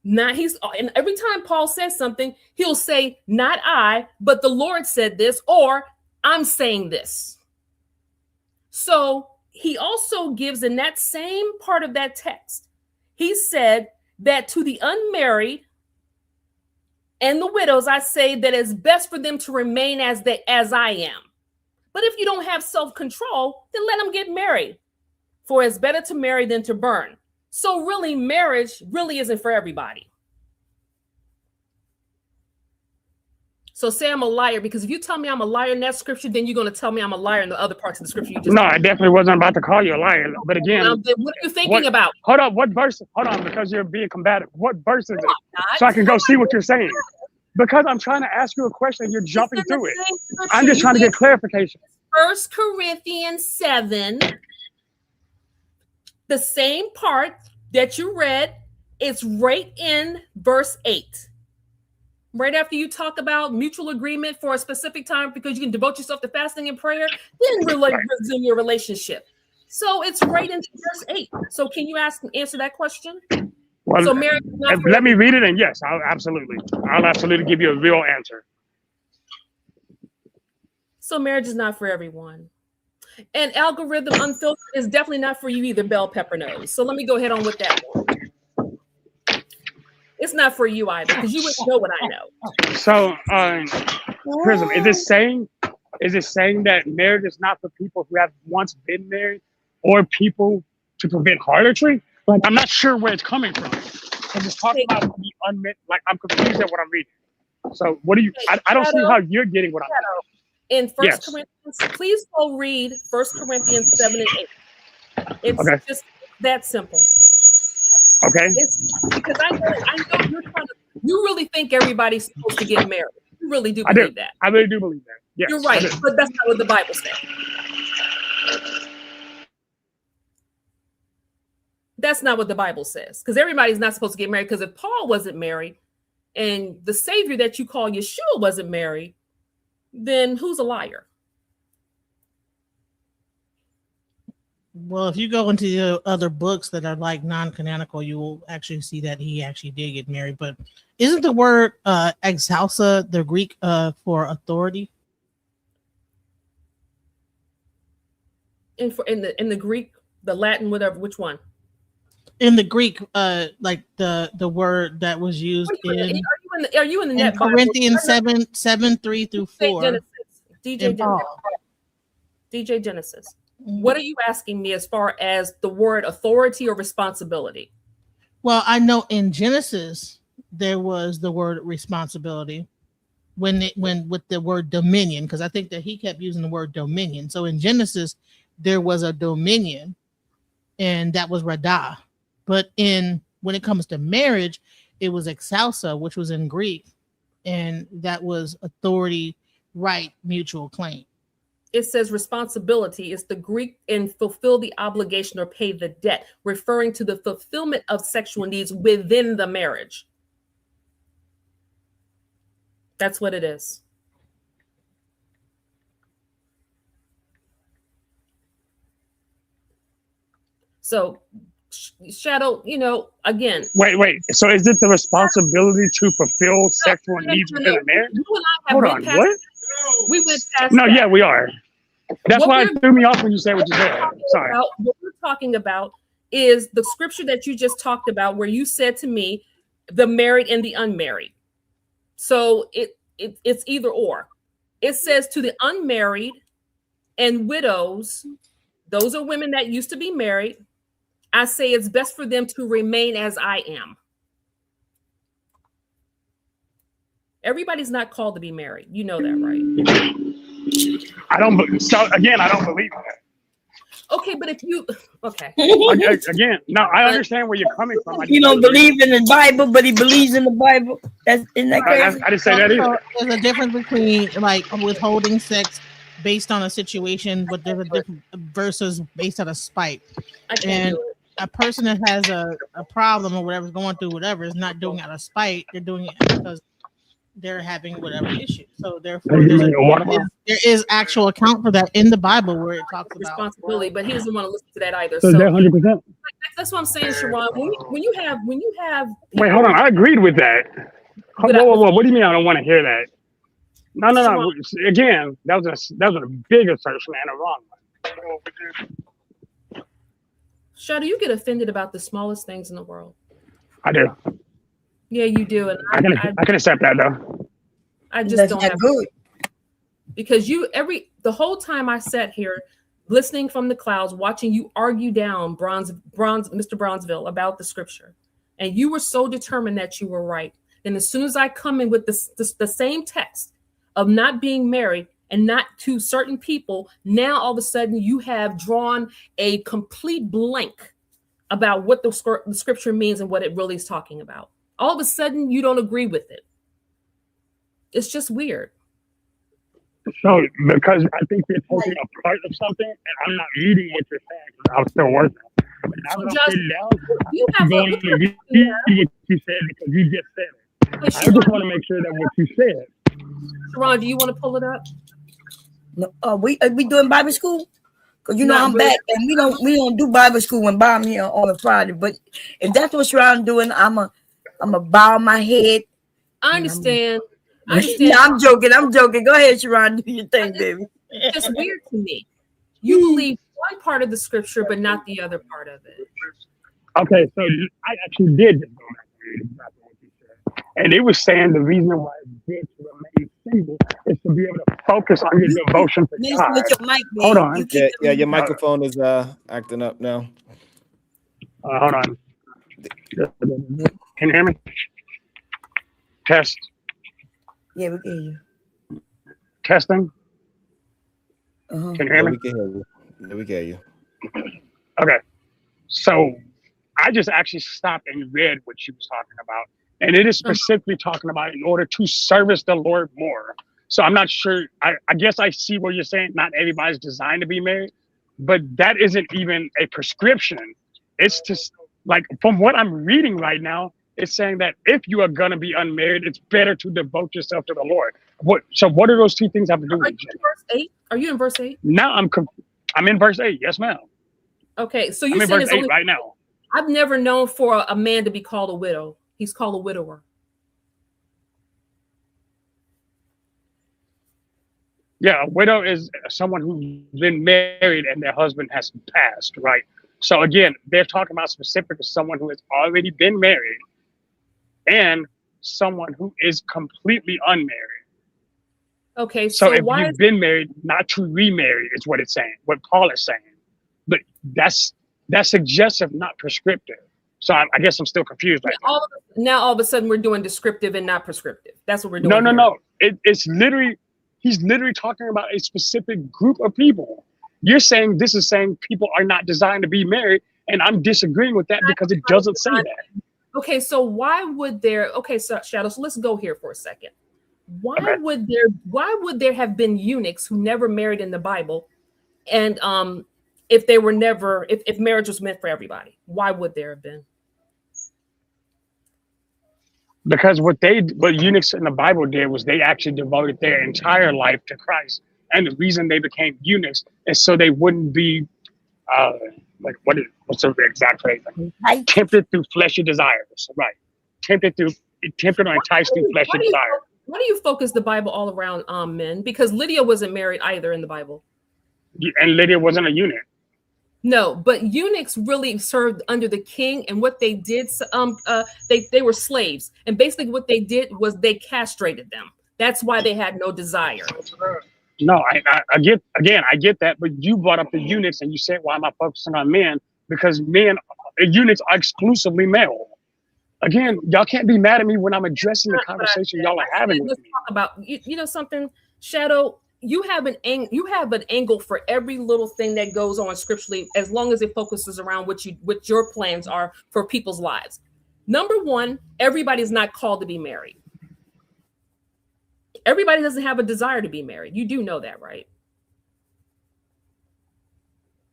And every time Paul says something, he'll say, not I, but the Lord said this, or I'm saying this. So he also gives in that same part of that text, he said that to the unmarried and the widows, I say that it's best for them to remain as I am. But if you don't have self-control, then let them get married. For it's better to marry than to burn. So really, marriage really isn't for everybody. So say I'm a liar, because if you tell me I'm a liar in that scripture, then you're going to tell me I'm a liar in the other parts of the scripture.
No, I definitely wasn't about to call you a liar. But again,
what are you thinking about?
Hold on, what verse? Hold on, because you're being combative. What verse is it? So I can go see what you're saying. Because I'm trying to ask you a question and you're jumping through it. I'm just trying to get clarification.
1 Corinthians 7, the same part that you read, it's right in verse 8. Right after you talk about mutual agreement for a specific time because you can devote yourself to fasting and prayer, then resume your relationship. So it's right into verse 8. So can you answer that question?
Well,
so marriage is not
let me read it, and yes, I'll absolutely give you a real answer.
So marriage is not for everyone. And algorithm unfiltered is definitely not for you either, bell pepper nose. So let me go ahead on with that one. It's not for you either, because you wouldn't know what I know.
So, Prism, is it saying that marriage is not for people who have once been married, or people to prevent harlotry? Like, I'm not sure where it's coming from. Because it's talking about the unmet. Like, I'm confused at what I'm reading. So, what do you? I don't see how you're getting what I'm
saying. In 1 Corinthians, please go read 1 Corinthians 7 and 8. It's just that simple.
Okay.
Because I know you really think everybody's supposed to get married. You really do believe that.
I really do believe that. Yes,
you're right, but that's not what the Bible says. That's not what the Bible says. Because everybody's not supposed to get married. Because if Paul wasn't married and the Savior that you call Yeshua wasn't married, then who's a liar?
Well, if you go into the other books that are like non-canonical, you will actually see that he actually did get married. But isn't the word exousia the Greek for authority?
In the Greek, the Latin, whatever, which one?
In the Greek, like the word that was used
are you in the net
Corinthians 7:3-4?
DJ Genesis. What are you asking me as far as the word authority or responsibility?
Well, I know in Genesis there was the word responsibility when with the word dominion, because I think that he kept using the word dominion. So in Genesis there was a dominion, and that was radah. But when it comes to marriage, it was excelsa, which was in Greek, and that was authority, right, mutual claim.
It says responsibility is the Greek and fulfill the obligation or pay the debt, referring to the fulfillment of sexual needs within the marriage. That's what it is. So, Shadow, you know, again.
Wait. So is it the responsibility to fulfill sexual needs within a marriage? Hold on, what?
We went past
No,
that.
yeah, we are. That's
What
why it
we're-
threw me off when you said what you said. Sorry.
What we're talking about is the scripture that you just talked about, where you said to me, the married and the unmarried. So it's either or. It says to the unmarried and widows, those are women that used to be married. I say it's best for them to remain as I am. Everybody's not called to be married. You know that, right?
I don't believe that.
Okay, but if you, okay.
Again, no, I understand where you're coming from.
You don't believe in the Bible, but he believes in the Bible. Isn't that crazy?
I didn't say that either.
So there's a difference between like withholding sex based on a situation, but there's a different versus based on a spite. And a person that has a problem or whatever's going through whatever is not doing it out of spite. They're doing it because they're having whatever issue. So therefore, there is actual account for that in the Bible where it talks about
responsibility, but he doesn't want to listen to that either.
So 100%.
That's what I'm saying, Sharon. When you have
Wait, hold on. I agreed with that. Whoa. What do you mean I don't want to hear that? No. Again, that was a big assertion and a wrong one.
Shadow, you get offended about the smallest things in the world.
I do.
Yeah, you do, and
I can accept that though.
I just
That's
don't
not
have
good.
because the whole time I sat here listening from the clouds, watching you argue down Mr. Bronzeville about the scripture, and you were so determined that you were right. And as soon as I come in with the same text of not being married and not to certain people, now all of a sudden you have drawn a complete blank about what the scripture means and what it really is talking about. All of a sudden you don't agree with it. It's just weird.
So, because I think you're taking a part of something, and I'm not reading what you're saying because I'm still working. But now that I'm sitting down, I'm going to read what you said because you just said it. I just want to make sure that what you said.
Sharon, do you want to pull it up?
No, are we doing Bible school? Because you know
No,
I'm back, and we don't do Bible school when Bob here on a Friday. But if that's what Sharon doing, I'm a bow my head.
I understand.
Yeah, I'm joking. Go ahead, Sharon. Do your thing, baby.
It's just weird to me. You believe one part of the scripture, but not the other part of it.
Okay, so I actually did just go back and read exactly what you said. And it was saying the reason why bitch remains single is to be able to focus on your devotion to God.
With your mic,
Hold on.
Yeah, your microphone is acting up now.
Hold on. Can you hear me? Test.
Yeah, we can hear you.
Testing.
Uh-huh.
Can you hear me?
We can hear you. Yeah, we can hear you.
Okay. So I just actually stopped and read what she was talking about. And it is specifically talking about in order to service the Lord more. So I'm not sure. I guess I see what you're saying. Not everybody's designed to be married, but that isn't even a prescription. It's just like from what I'm reading right now, it's saying that if you are going to be unmarried, it's better to devote yourself to the Lord. What do those two things have to do with each other?
Are you in verse 8?
Now I'm in verse 8. Yes, ma'am.
Okay, so
I'm
you're
in
saying
verse 8 right now.
I've never known for a man to be called a widow. He's called a widower.
Yeah, a widow is someone who's been married and their husband has passed, right? So again, they're talking about specifically someone who has already been married and someone who is completely unmarried.
Okay,
so if you've been married, not to remarry is what it's saying, what Paul is saying. But that's suggestive, not prescriptive. So I guess I'm still confused right now.
Now all of a sudden we're doing descriptive and not prescriptive. That's what we're doing.
No. It's literally, he's literally talking about a specific group of people. You're saying this is saying people are not designed to be married, and I'm disagreeing with that because it doesn't say that.
Okay, so why would there? Okay, so Shadow. So let's go here for a second. Why would there have been eunuchs who never married in the Bible, and if they were never if marriage was meant for everybody, why would there have been?
Because what eunuchs in the Bible did was they actually devoted their entire life to Christ, and the reason they became eunuchs is so they wouldn't be what's the exact phrase? Tempted through fleshy desires, right? Tempted or enticed through fleshy desires.
Why do you focus the Bible all around men? Because Lydia wasn't married either in the Bible.
And Lydia wasn't a eunuch.
No, but eunuchs really served under the king, and what they did, they were slaves, and basically what they did was they castrated them. That's why they had no desire.
No, I get that, but you brought up the eunuchs, and you said, "Why am I focusing on men?" Because eunuchs are exclusively male. Again, y'all can't be mad at me when I'm addressing the conversation y'all are having.
Let's talk about you know something, Shadow. You have an angle for every little thing that goes on scripturally, as long as it focuses around what your plans are for people's lives. Number one, everybody's not called to be married. Everybody doesn't have a desire to be married. You do know that, right?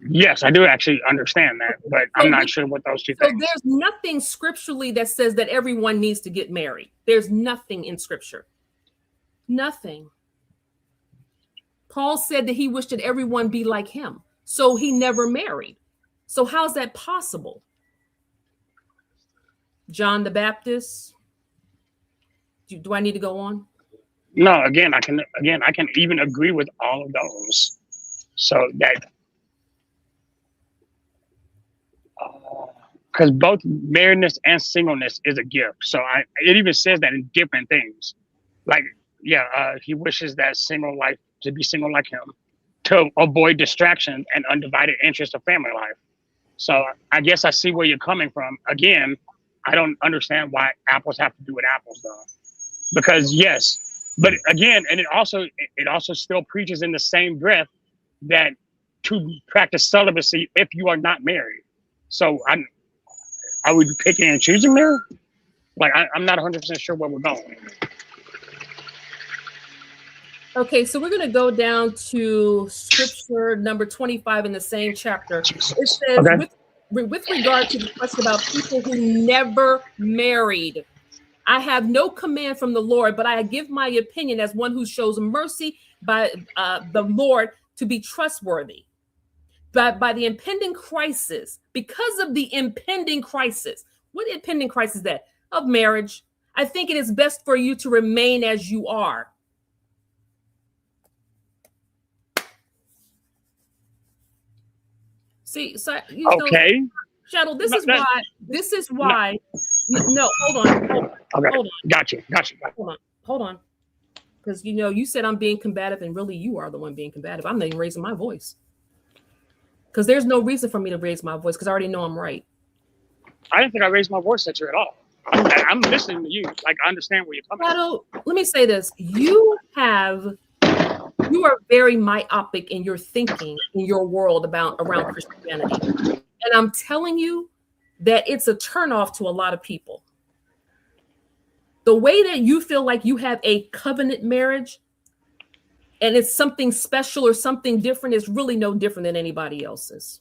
Yes, I do actually understand that, but I'm not sure what those two things.
So there's nothing scripturally that says that everyone needs to get married. There's nothing in scripture. Nothing. Paul said that he wished that everyone be like him, so he never married. So how's that possible? John the Baptist. Do I need to go on?
No, I can even agree with all of those. So that because both marriedness and singleness is a gift. So it even says that in different things. Like, he wishes that single life to be single like him, to avoid distraction and undivided interest of family life. So I guess I see where you're coming from. Again, I don't understand why apples have to do with apples though. Because yes, but again, and it also still preaches in the same breath that to practice celibacy if you are not married. So are we picking and choosing there? Like I'm not 100% sure where we're going.
Okay, so we're going to go down to scripture number 25 in the same chapter. It says, with regard to the question about people who never married, I have no command from the Lord, but I give my opinion as one who shows mercy by the Lord to be trustworthy. But by the impending crisis, because of the impending crisis, what impending crisis is that? Of marriage. I think it is best for you to remain as you are. See, so
okay.
Shadow, this is why. No, hold on.
Gotcha.
Hold on. Because you said I'm being combative, and really you are the one being combative. I'm not even raising my voice. Because there's no reason for me to raise my voice, because I already know I'm right.
I didn't think I raised my voice at you at all. I'm listening to you. Like, I understand where you're coming from.
Shadow, let me say this. You are very myopic in your thinking in your world around Christianity. And I'm telling you that it's a turnoff to a lot of people. The way that you feel like you have a covenant marriage and it's something special or something different is really no different than anybody else's.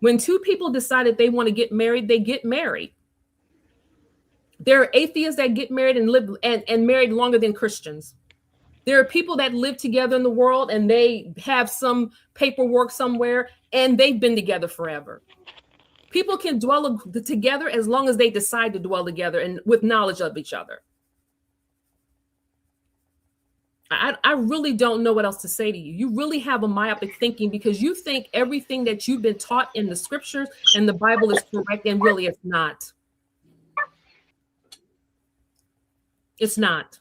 When two people decide that they want to get married, they get married. There are atheists that get married and live and married longer than Christians. There are people that live together in the world and they have some paperwork somewhere and they've been together forever. People can dwell together as long as they decide to dwell together and with knowledge of each other. I really don't know what else to say to you. You really have a myopic thinking because you think everything that you've been taught in the scriptures and the Bible is correct, and really it's not. It's not.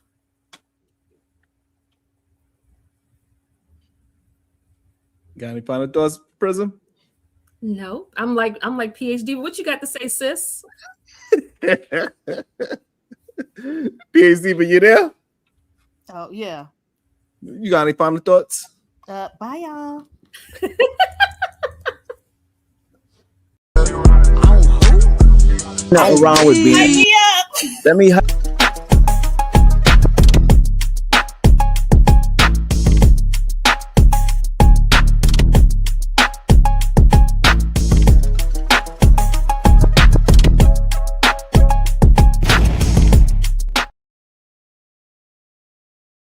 Got any final thoughts, Prism?
No, I'm like PhD. What you got to say, sis?
PhD, but you there?
Oh yeah.
You got any final thoughts?
Bye y'all.
Nothing wrong with being.
Hype me up.
Let me